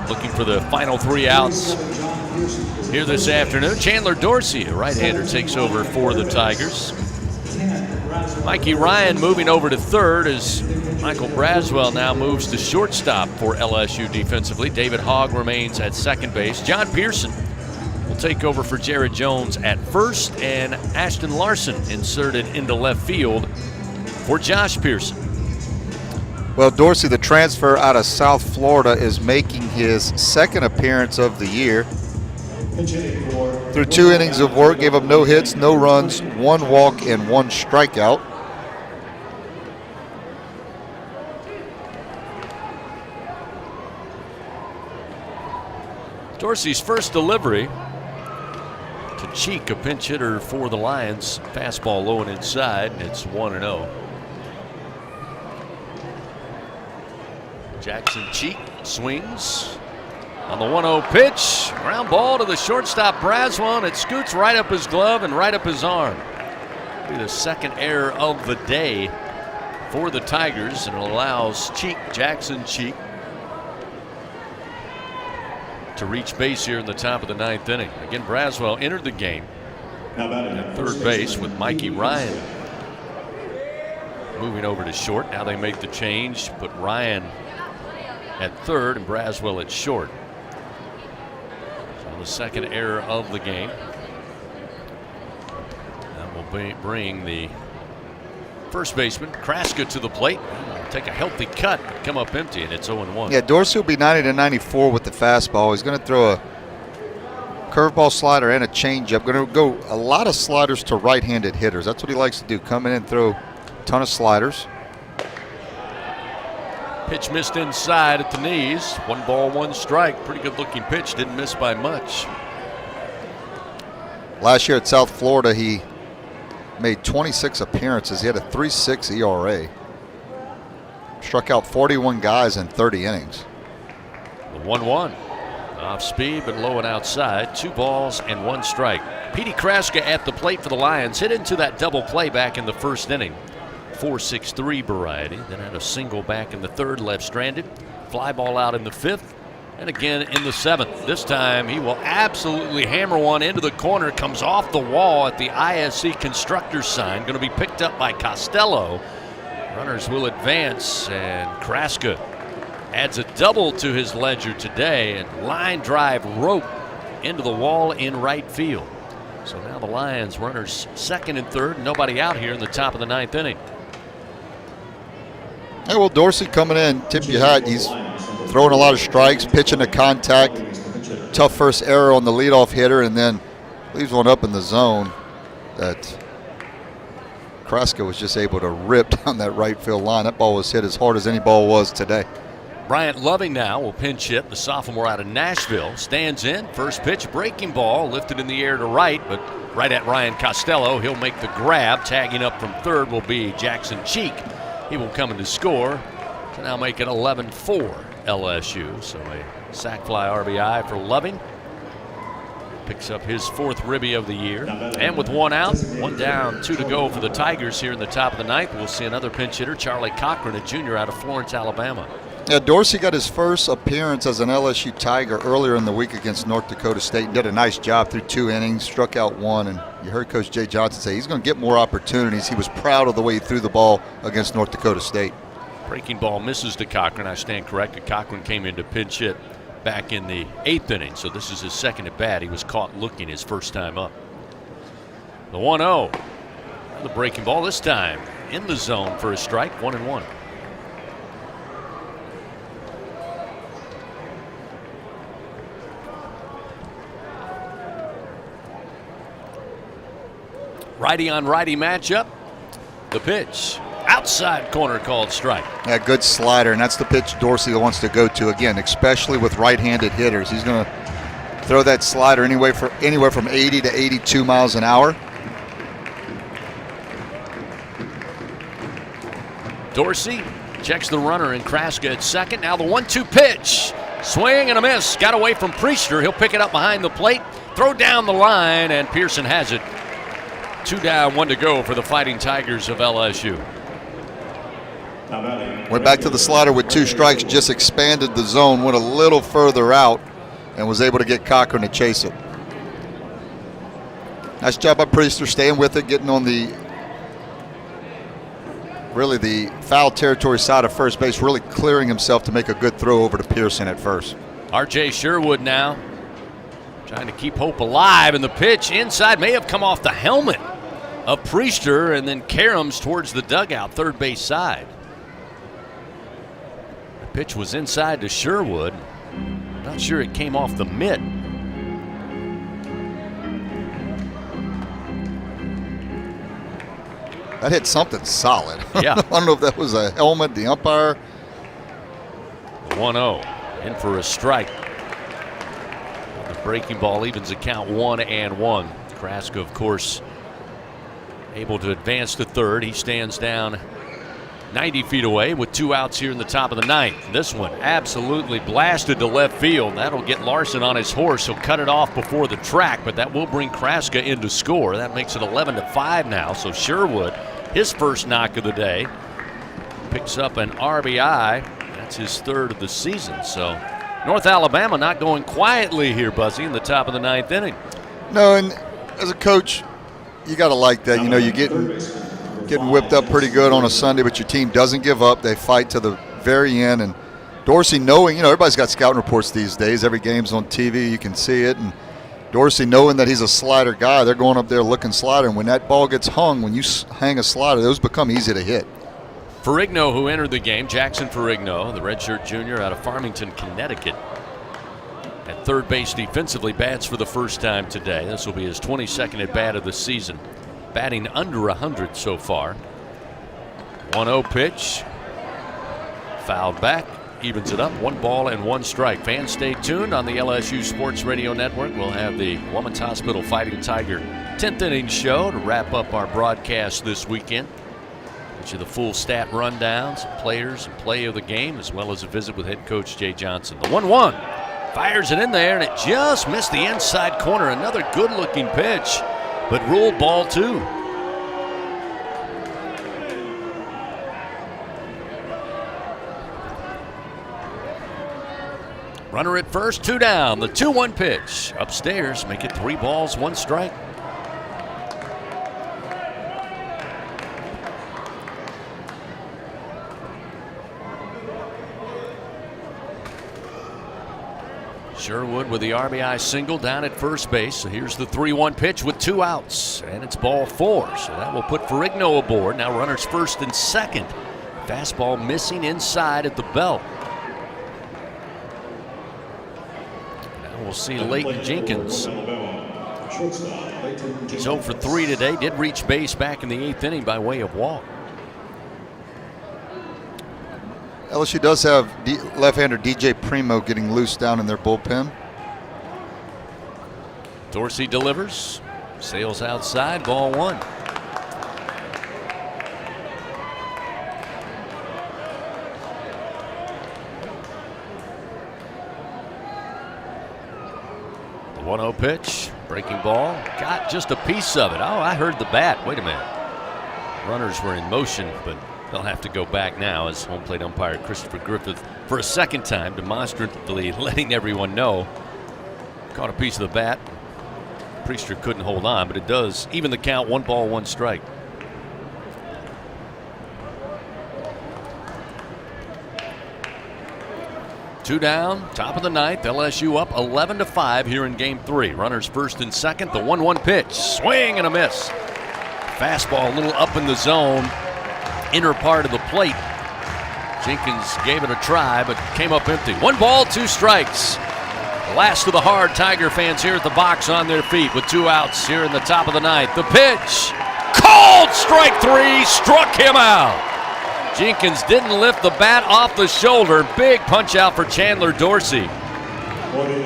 [SPEAKER 4] Looking for the final 3 outs here this afternoon. Chandler Dorsey, a right-hander, takes over for the Tigers. Mikey Ryan moving over to third as Michael Braswell now moves to shortstop for LSU defensively. David Hogg remains at second base. John Pearson will take over for Jared Jones at first, and Ashton Larson inserted into left field for Josh Pearson.
[SPEAKER 13] Well, Dorsey, the transfer out of South Florida, is making his second appearance of the year. Through 2 innings of work, gave up no hits, no runs, 1 walk, and 1 strikeout.
[SPEAKER 4] Dorsey's first delivery to Cheek, a pinch hitter for the Lions. Fastball low and inside, and it's 1-0. Jackson Cheek swings on the 1-0 pitch. Ground ball to the shortstop Braswell, and it scoots right up his glove and right up his arm. Be the second error of the day for the Tigers, and it allows Jackson Cheek, to reach base here in the top of the 9th inning. Again, Braswell entered the game at third base with Mikey Ryan moving over to short. Now they make the change, put Ryan at third and Braswell at short. So the second error of the game. That will bring the first baseman Kraska to the plate. Take a healthy cut, come up empty, and it's 0-1.
[SPEAKER 13] Yeah, Dorsey will be 90-94 with the fastball. He's going to throw a curveball, slider, and a changeup. Going to go a lot of sliders to right-handed hitters. That's what he likes to do. Come in and throw a ton of sliders.
[SPEAKER 4] Pitch missed inside at the knees. 1 ball, 1 strike. Pretty good looking pitch. Didn't miss by much.
[SPEAKER 13] Last year at South Florida, he made 26 appearances. He had a 3.6 ERA. Struck out 41 guys in 30 innings.
[SPEAKER 4] The 1-1. Off speed, but low and outside. 2 balls and 1 strike. Petey Kraska at the plate for the Lions. Hit into that double play back in the first inning. 4.63 variety. Then had a single back in the third, left stranded. Fly ball out in the 5th. And again in the 7th. This time he will absolutely hammer one into the corner. Comes off the wall at the ISC constructor sign. Going to be picked up by Costello. Runners will advance, and Kraska adds a double to his ledger today, and line drive rope into the wall in right field. So now the Lions runners second and third, nobody out here in the top of the 9th inning.
[SPEAKER 13] Hey, well, Dorsey coming in, tip your hat. He's throwing a lot of strikes, pitching to contact. Tough first error on the leadoff hitter, and then leaves one up in the zone that Kraska was just able to rip down that right field line. That ball was hit as hard as any ball was today.
[SPEAKER 4] Bryant Loving now will pinch hit. The sophomore out of Nashville stands in. First pitch, breaking ball, lifted in the air to right, but right at Ryan Costello. He'll make the grab. Tagging up from third will be Jackson Cheek. He will come in to score to now make it 11-4 LSU. So a sac fly RBI for Loving. Picks up his 4th ribby of the year. And with 1 out, 1 down, 2 to go for the Tigers here in the top of the 9th. We'll see another pinch hitter, Charlie Cochran, a junior out of Florence, Alabama.
[SPEAKER 13] Yeah, Dorsey got his first appearance as an LSU Tiger earlier in the week against North Dakota State and did a nice job through 2 innings, struck out 1. And you heard Coach Jay Johnson say he's going to get more opportunities. He was proud of the way he threw the ball against North Dakota State.
[SPEAKER 4] Breaking ball misses to Cochran. I stand corrected. Cochran came in to pinch hit back in the 8th inning, so this is his second at bat. He was caught looking his first time up. The 1-0. The breaking ball this time in the zone for a strike, 1-1. Righty on righty matchup. The pitch. Outside corner called strike.
[SPEAKER 13] Yeah, good slider, and that's the pitch Dorsey wants to go to again, especially with right-handed hitters. He's going to throw that slider anywhere from 80 to 82 miles an hour.
[SPEAKER 4] Dorsey checks the runner in Kraska at second. Now the 1-2 pitch. Swing and a miss. Got away from Priester. He'll pick it up behind the plate. Throw down the line, and Pearson has it. 2 down, 1 to go for the Fighting Tigers of LSU.
[SPEAKER 13] Went back to the slider with 2 strikes, just expanded the zone, went a little further out, and was able to get Cochran to chase it. Nice job by Priester staying with it, getting on the foul territory side of first base, really clearing himself to make a good throw over to Pearson at first.
[SPEAKER 4] R.J. Sherwood now Trying to keep hope alive, and the pitch inside may have come off the helmet of Priester and then caroms towards the dugout, third base side. The pitch was inside to Sherwood. Not sure it came off the mitt.
[SPEAKER 13] That hit something solid.
[SPEAKER 4] Yeah.
[SPEAKER 13] I don't know if that was a helmet, the umpire.
[SPEAKER 4] 1-0, in for a strike. The breaking ball evens the count 1-1. Kraska, of course, able to advance to third. He stands down 90 feet away with 2 outs here in the top of the ninth. This one absolutely blasted to left field. That'll get Larson on his horse. He'll cut it off before the track, but that will bring Kraska in to score. That makes it 11-5 now. So Sherwood, his first knock of the day, picks up an RBI. That's his third of the season. So North Alabama not going quietly here, Buzzy, in the top of the ninth inning.
[SPEAKER 13] No, and as a coach, you got to like that. You know, you're getting whipped up pretty good on a Sunday, but your team doesn't give up. They fight to the very end. And Dorsey, knowing, you know, everybody's got scouting reports these days. Every game's on TV. You can see it. And Dorsey, knowing that he's a slider guy, they're going up there looking slider. And when that ball gets hung, when you hang a slider, those become easy to hit.
[SPEAKER 4] Ferrigno, who entered the game, Jackson Ferrigno, the redshirt junior out of Farmington, Connecticut. At third base defensively, bats for the first time today. This will be his 22nd at bat of the season. Batting under 100 so far. 1-0 pitch. Fouled back. Evens it up. 1 ball and 1 strike. Fans, stay tuned on the LSU Sports Radio Network. We'll have the Women's Hospital Fighting Tiger 10th inning show to wrap up our broadcast this weekend. Get you the full stat rundowns, players and play of the game, as well as a visit with head coach Jay Johnson. The 1-1 fires it in there, and it just missed the inside corner. Another good-looking pitch, but ruled ball 2. Runner at first, 2 down. The 2-1 pitch upstairs, make it 3 balls, 1 strike. Sherwood with the RBI single down at first base. So here's the 3-1 pitch with 2 outs, and it's ball 4. So that will put Ferrigno aboard. Now runners first and second. Fastball missing inside at the belt. Now we'll see Leighton Jenkins. He's 0 for 3 today. Did reach base back in the 8th inning by way of walk.
[SPEAKER 13] LSU does have left-hander DJ Primo getting loose down in their bullpen.
[SPEAKER 4] Dorsey delivers. Sails outside, ball 1. The 1-0 pitch, breaking ball, got just a piece of it. Oh, I heard the bat. Wait a minute. Runners were in motion, but they'll have to go back now as home plate umpire Christopher Griffith, for a second time, demonstratively letting everyone know. Caught a piece of the bat. Priester couldn't hold on, but it does even the count. 1 ball, 1 strike. Two down, top of the ninth. LSU up 11-5 here in game 3. Runners first and second. The 1-1 pitch, swing and a miss. Fastball a little up in the zone. Inner part of the plate. Jenkins gave it a try, but came up empty. 1 ball, 2 strikes. Last of the hard Tiger fans here at the box on their feet with 2 outs here in the top of the ninth. The pitch, called strike 3, struck him out. Jenkins didn't lift the bat off the shoulder. Big punch out for Chandler Dorsey.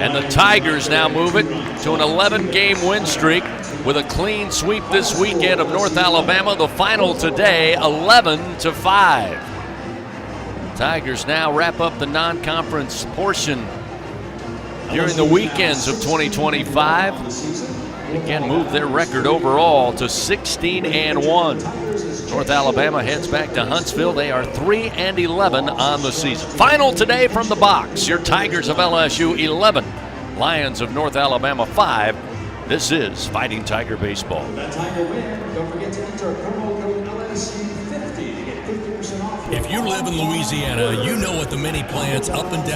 [SPEAKER 4] And the Tigers now move it to an 11-game win streak with a clean sweep this weekend of North Alabama. The final today, 11-5. Tigers now wrap up the non-conference portion during the weekends of 2025. Again, move their record overall to 16-1. North Alabama heads back to Huntsville. They are 3-11 on the season. Final today from the box. Your Tigers of LSU 11, Lions of North Alabama 5. This is Fighting Tiger Baseball.
[SPEAKER 3] If you live in Louisiana, you know what the many plants up and down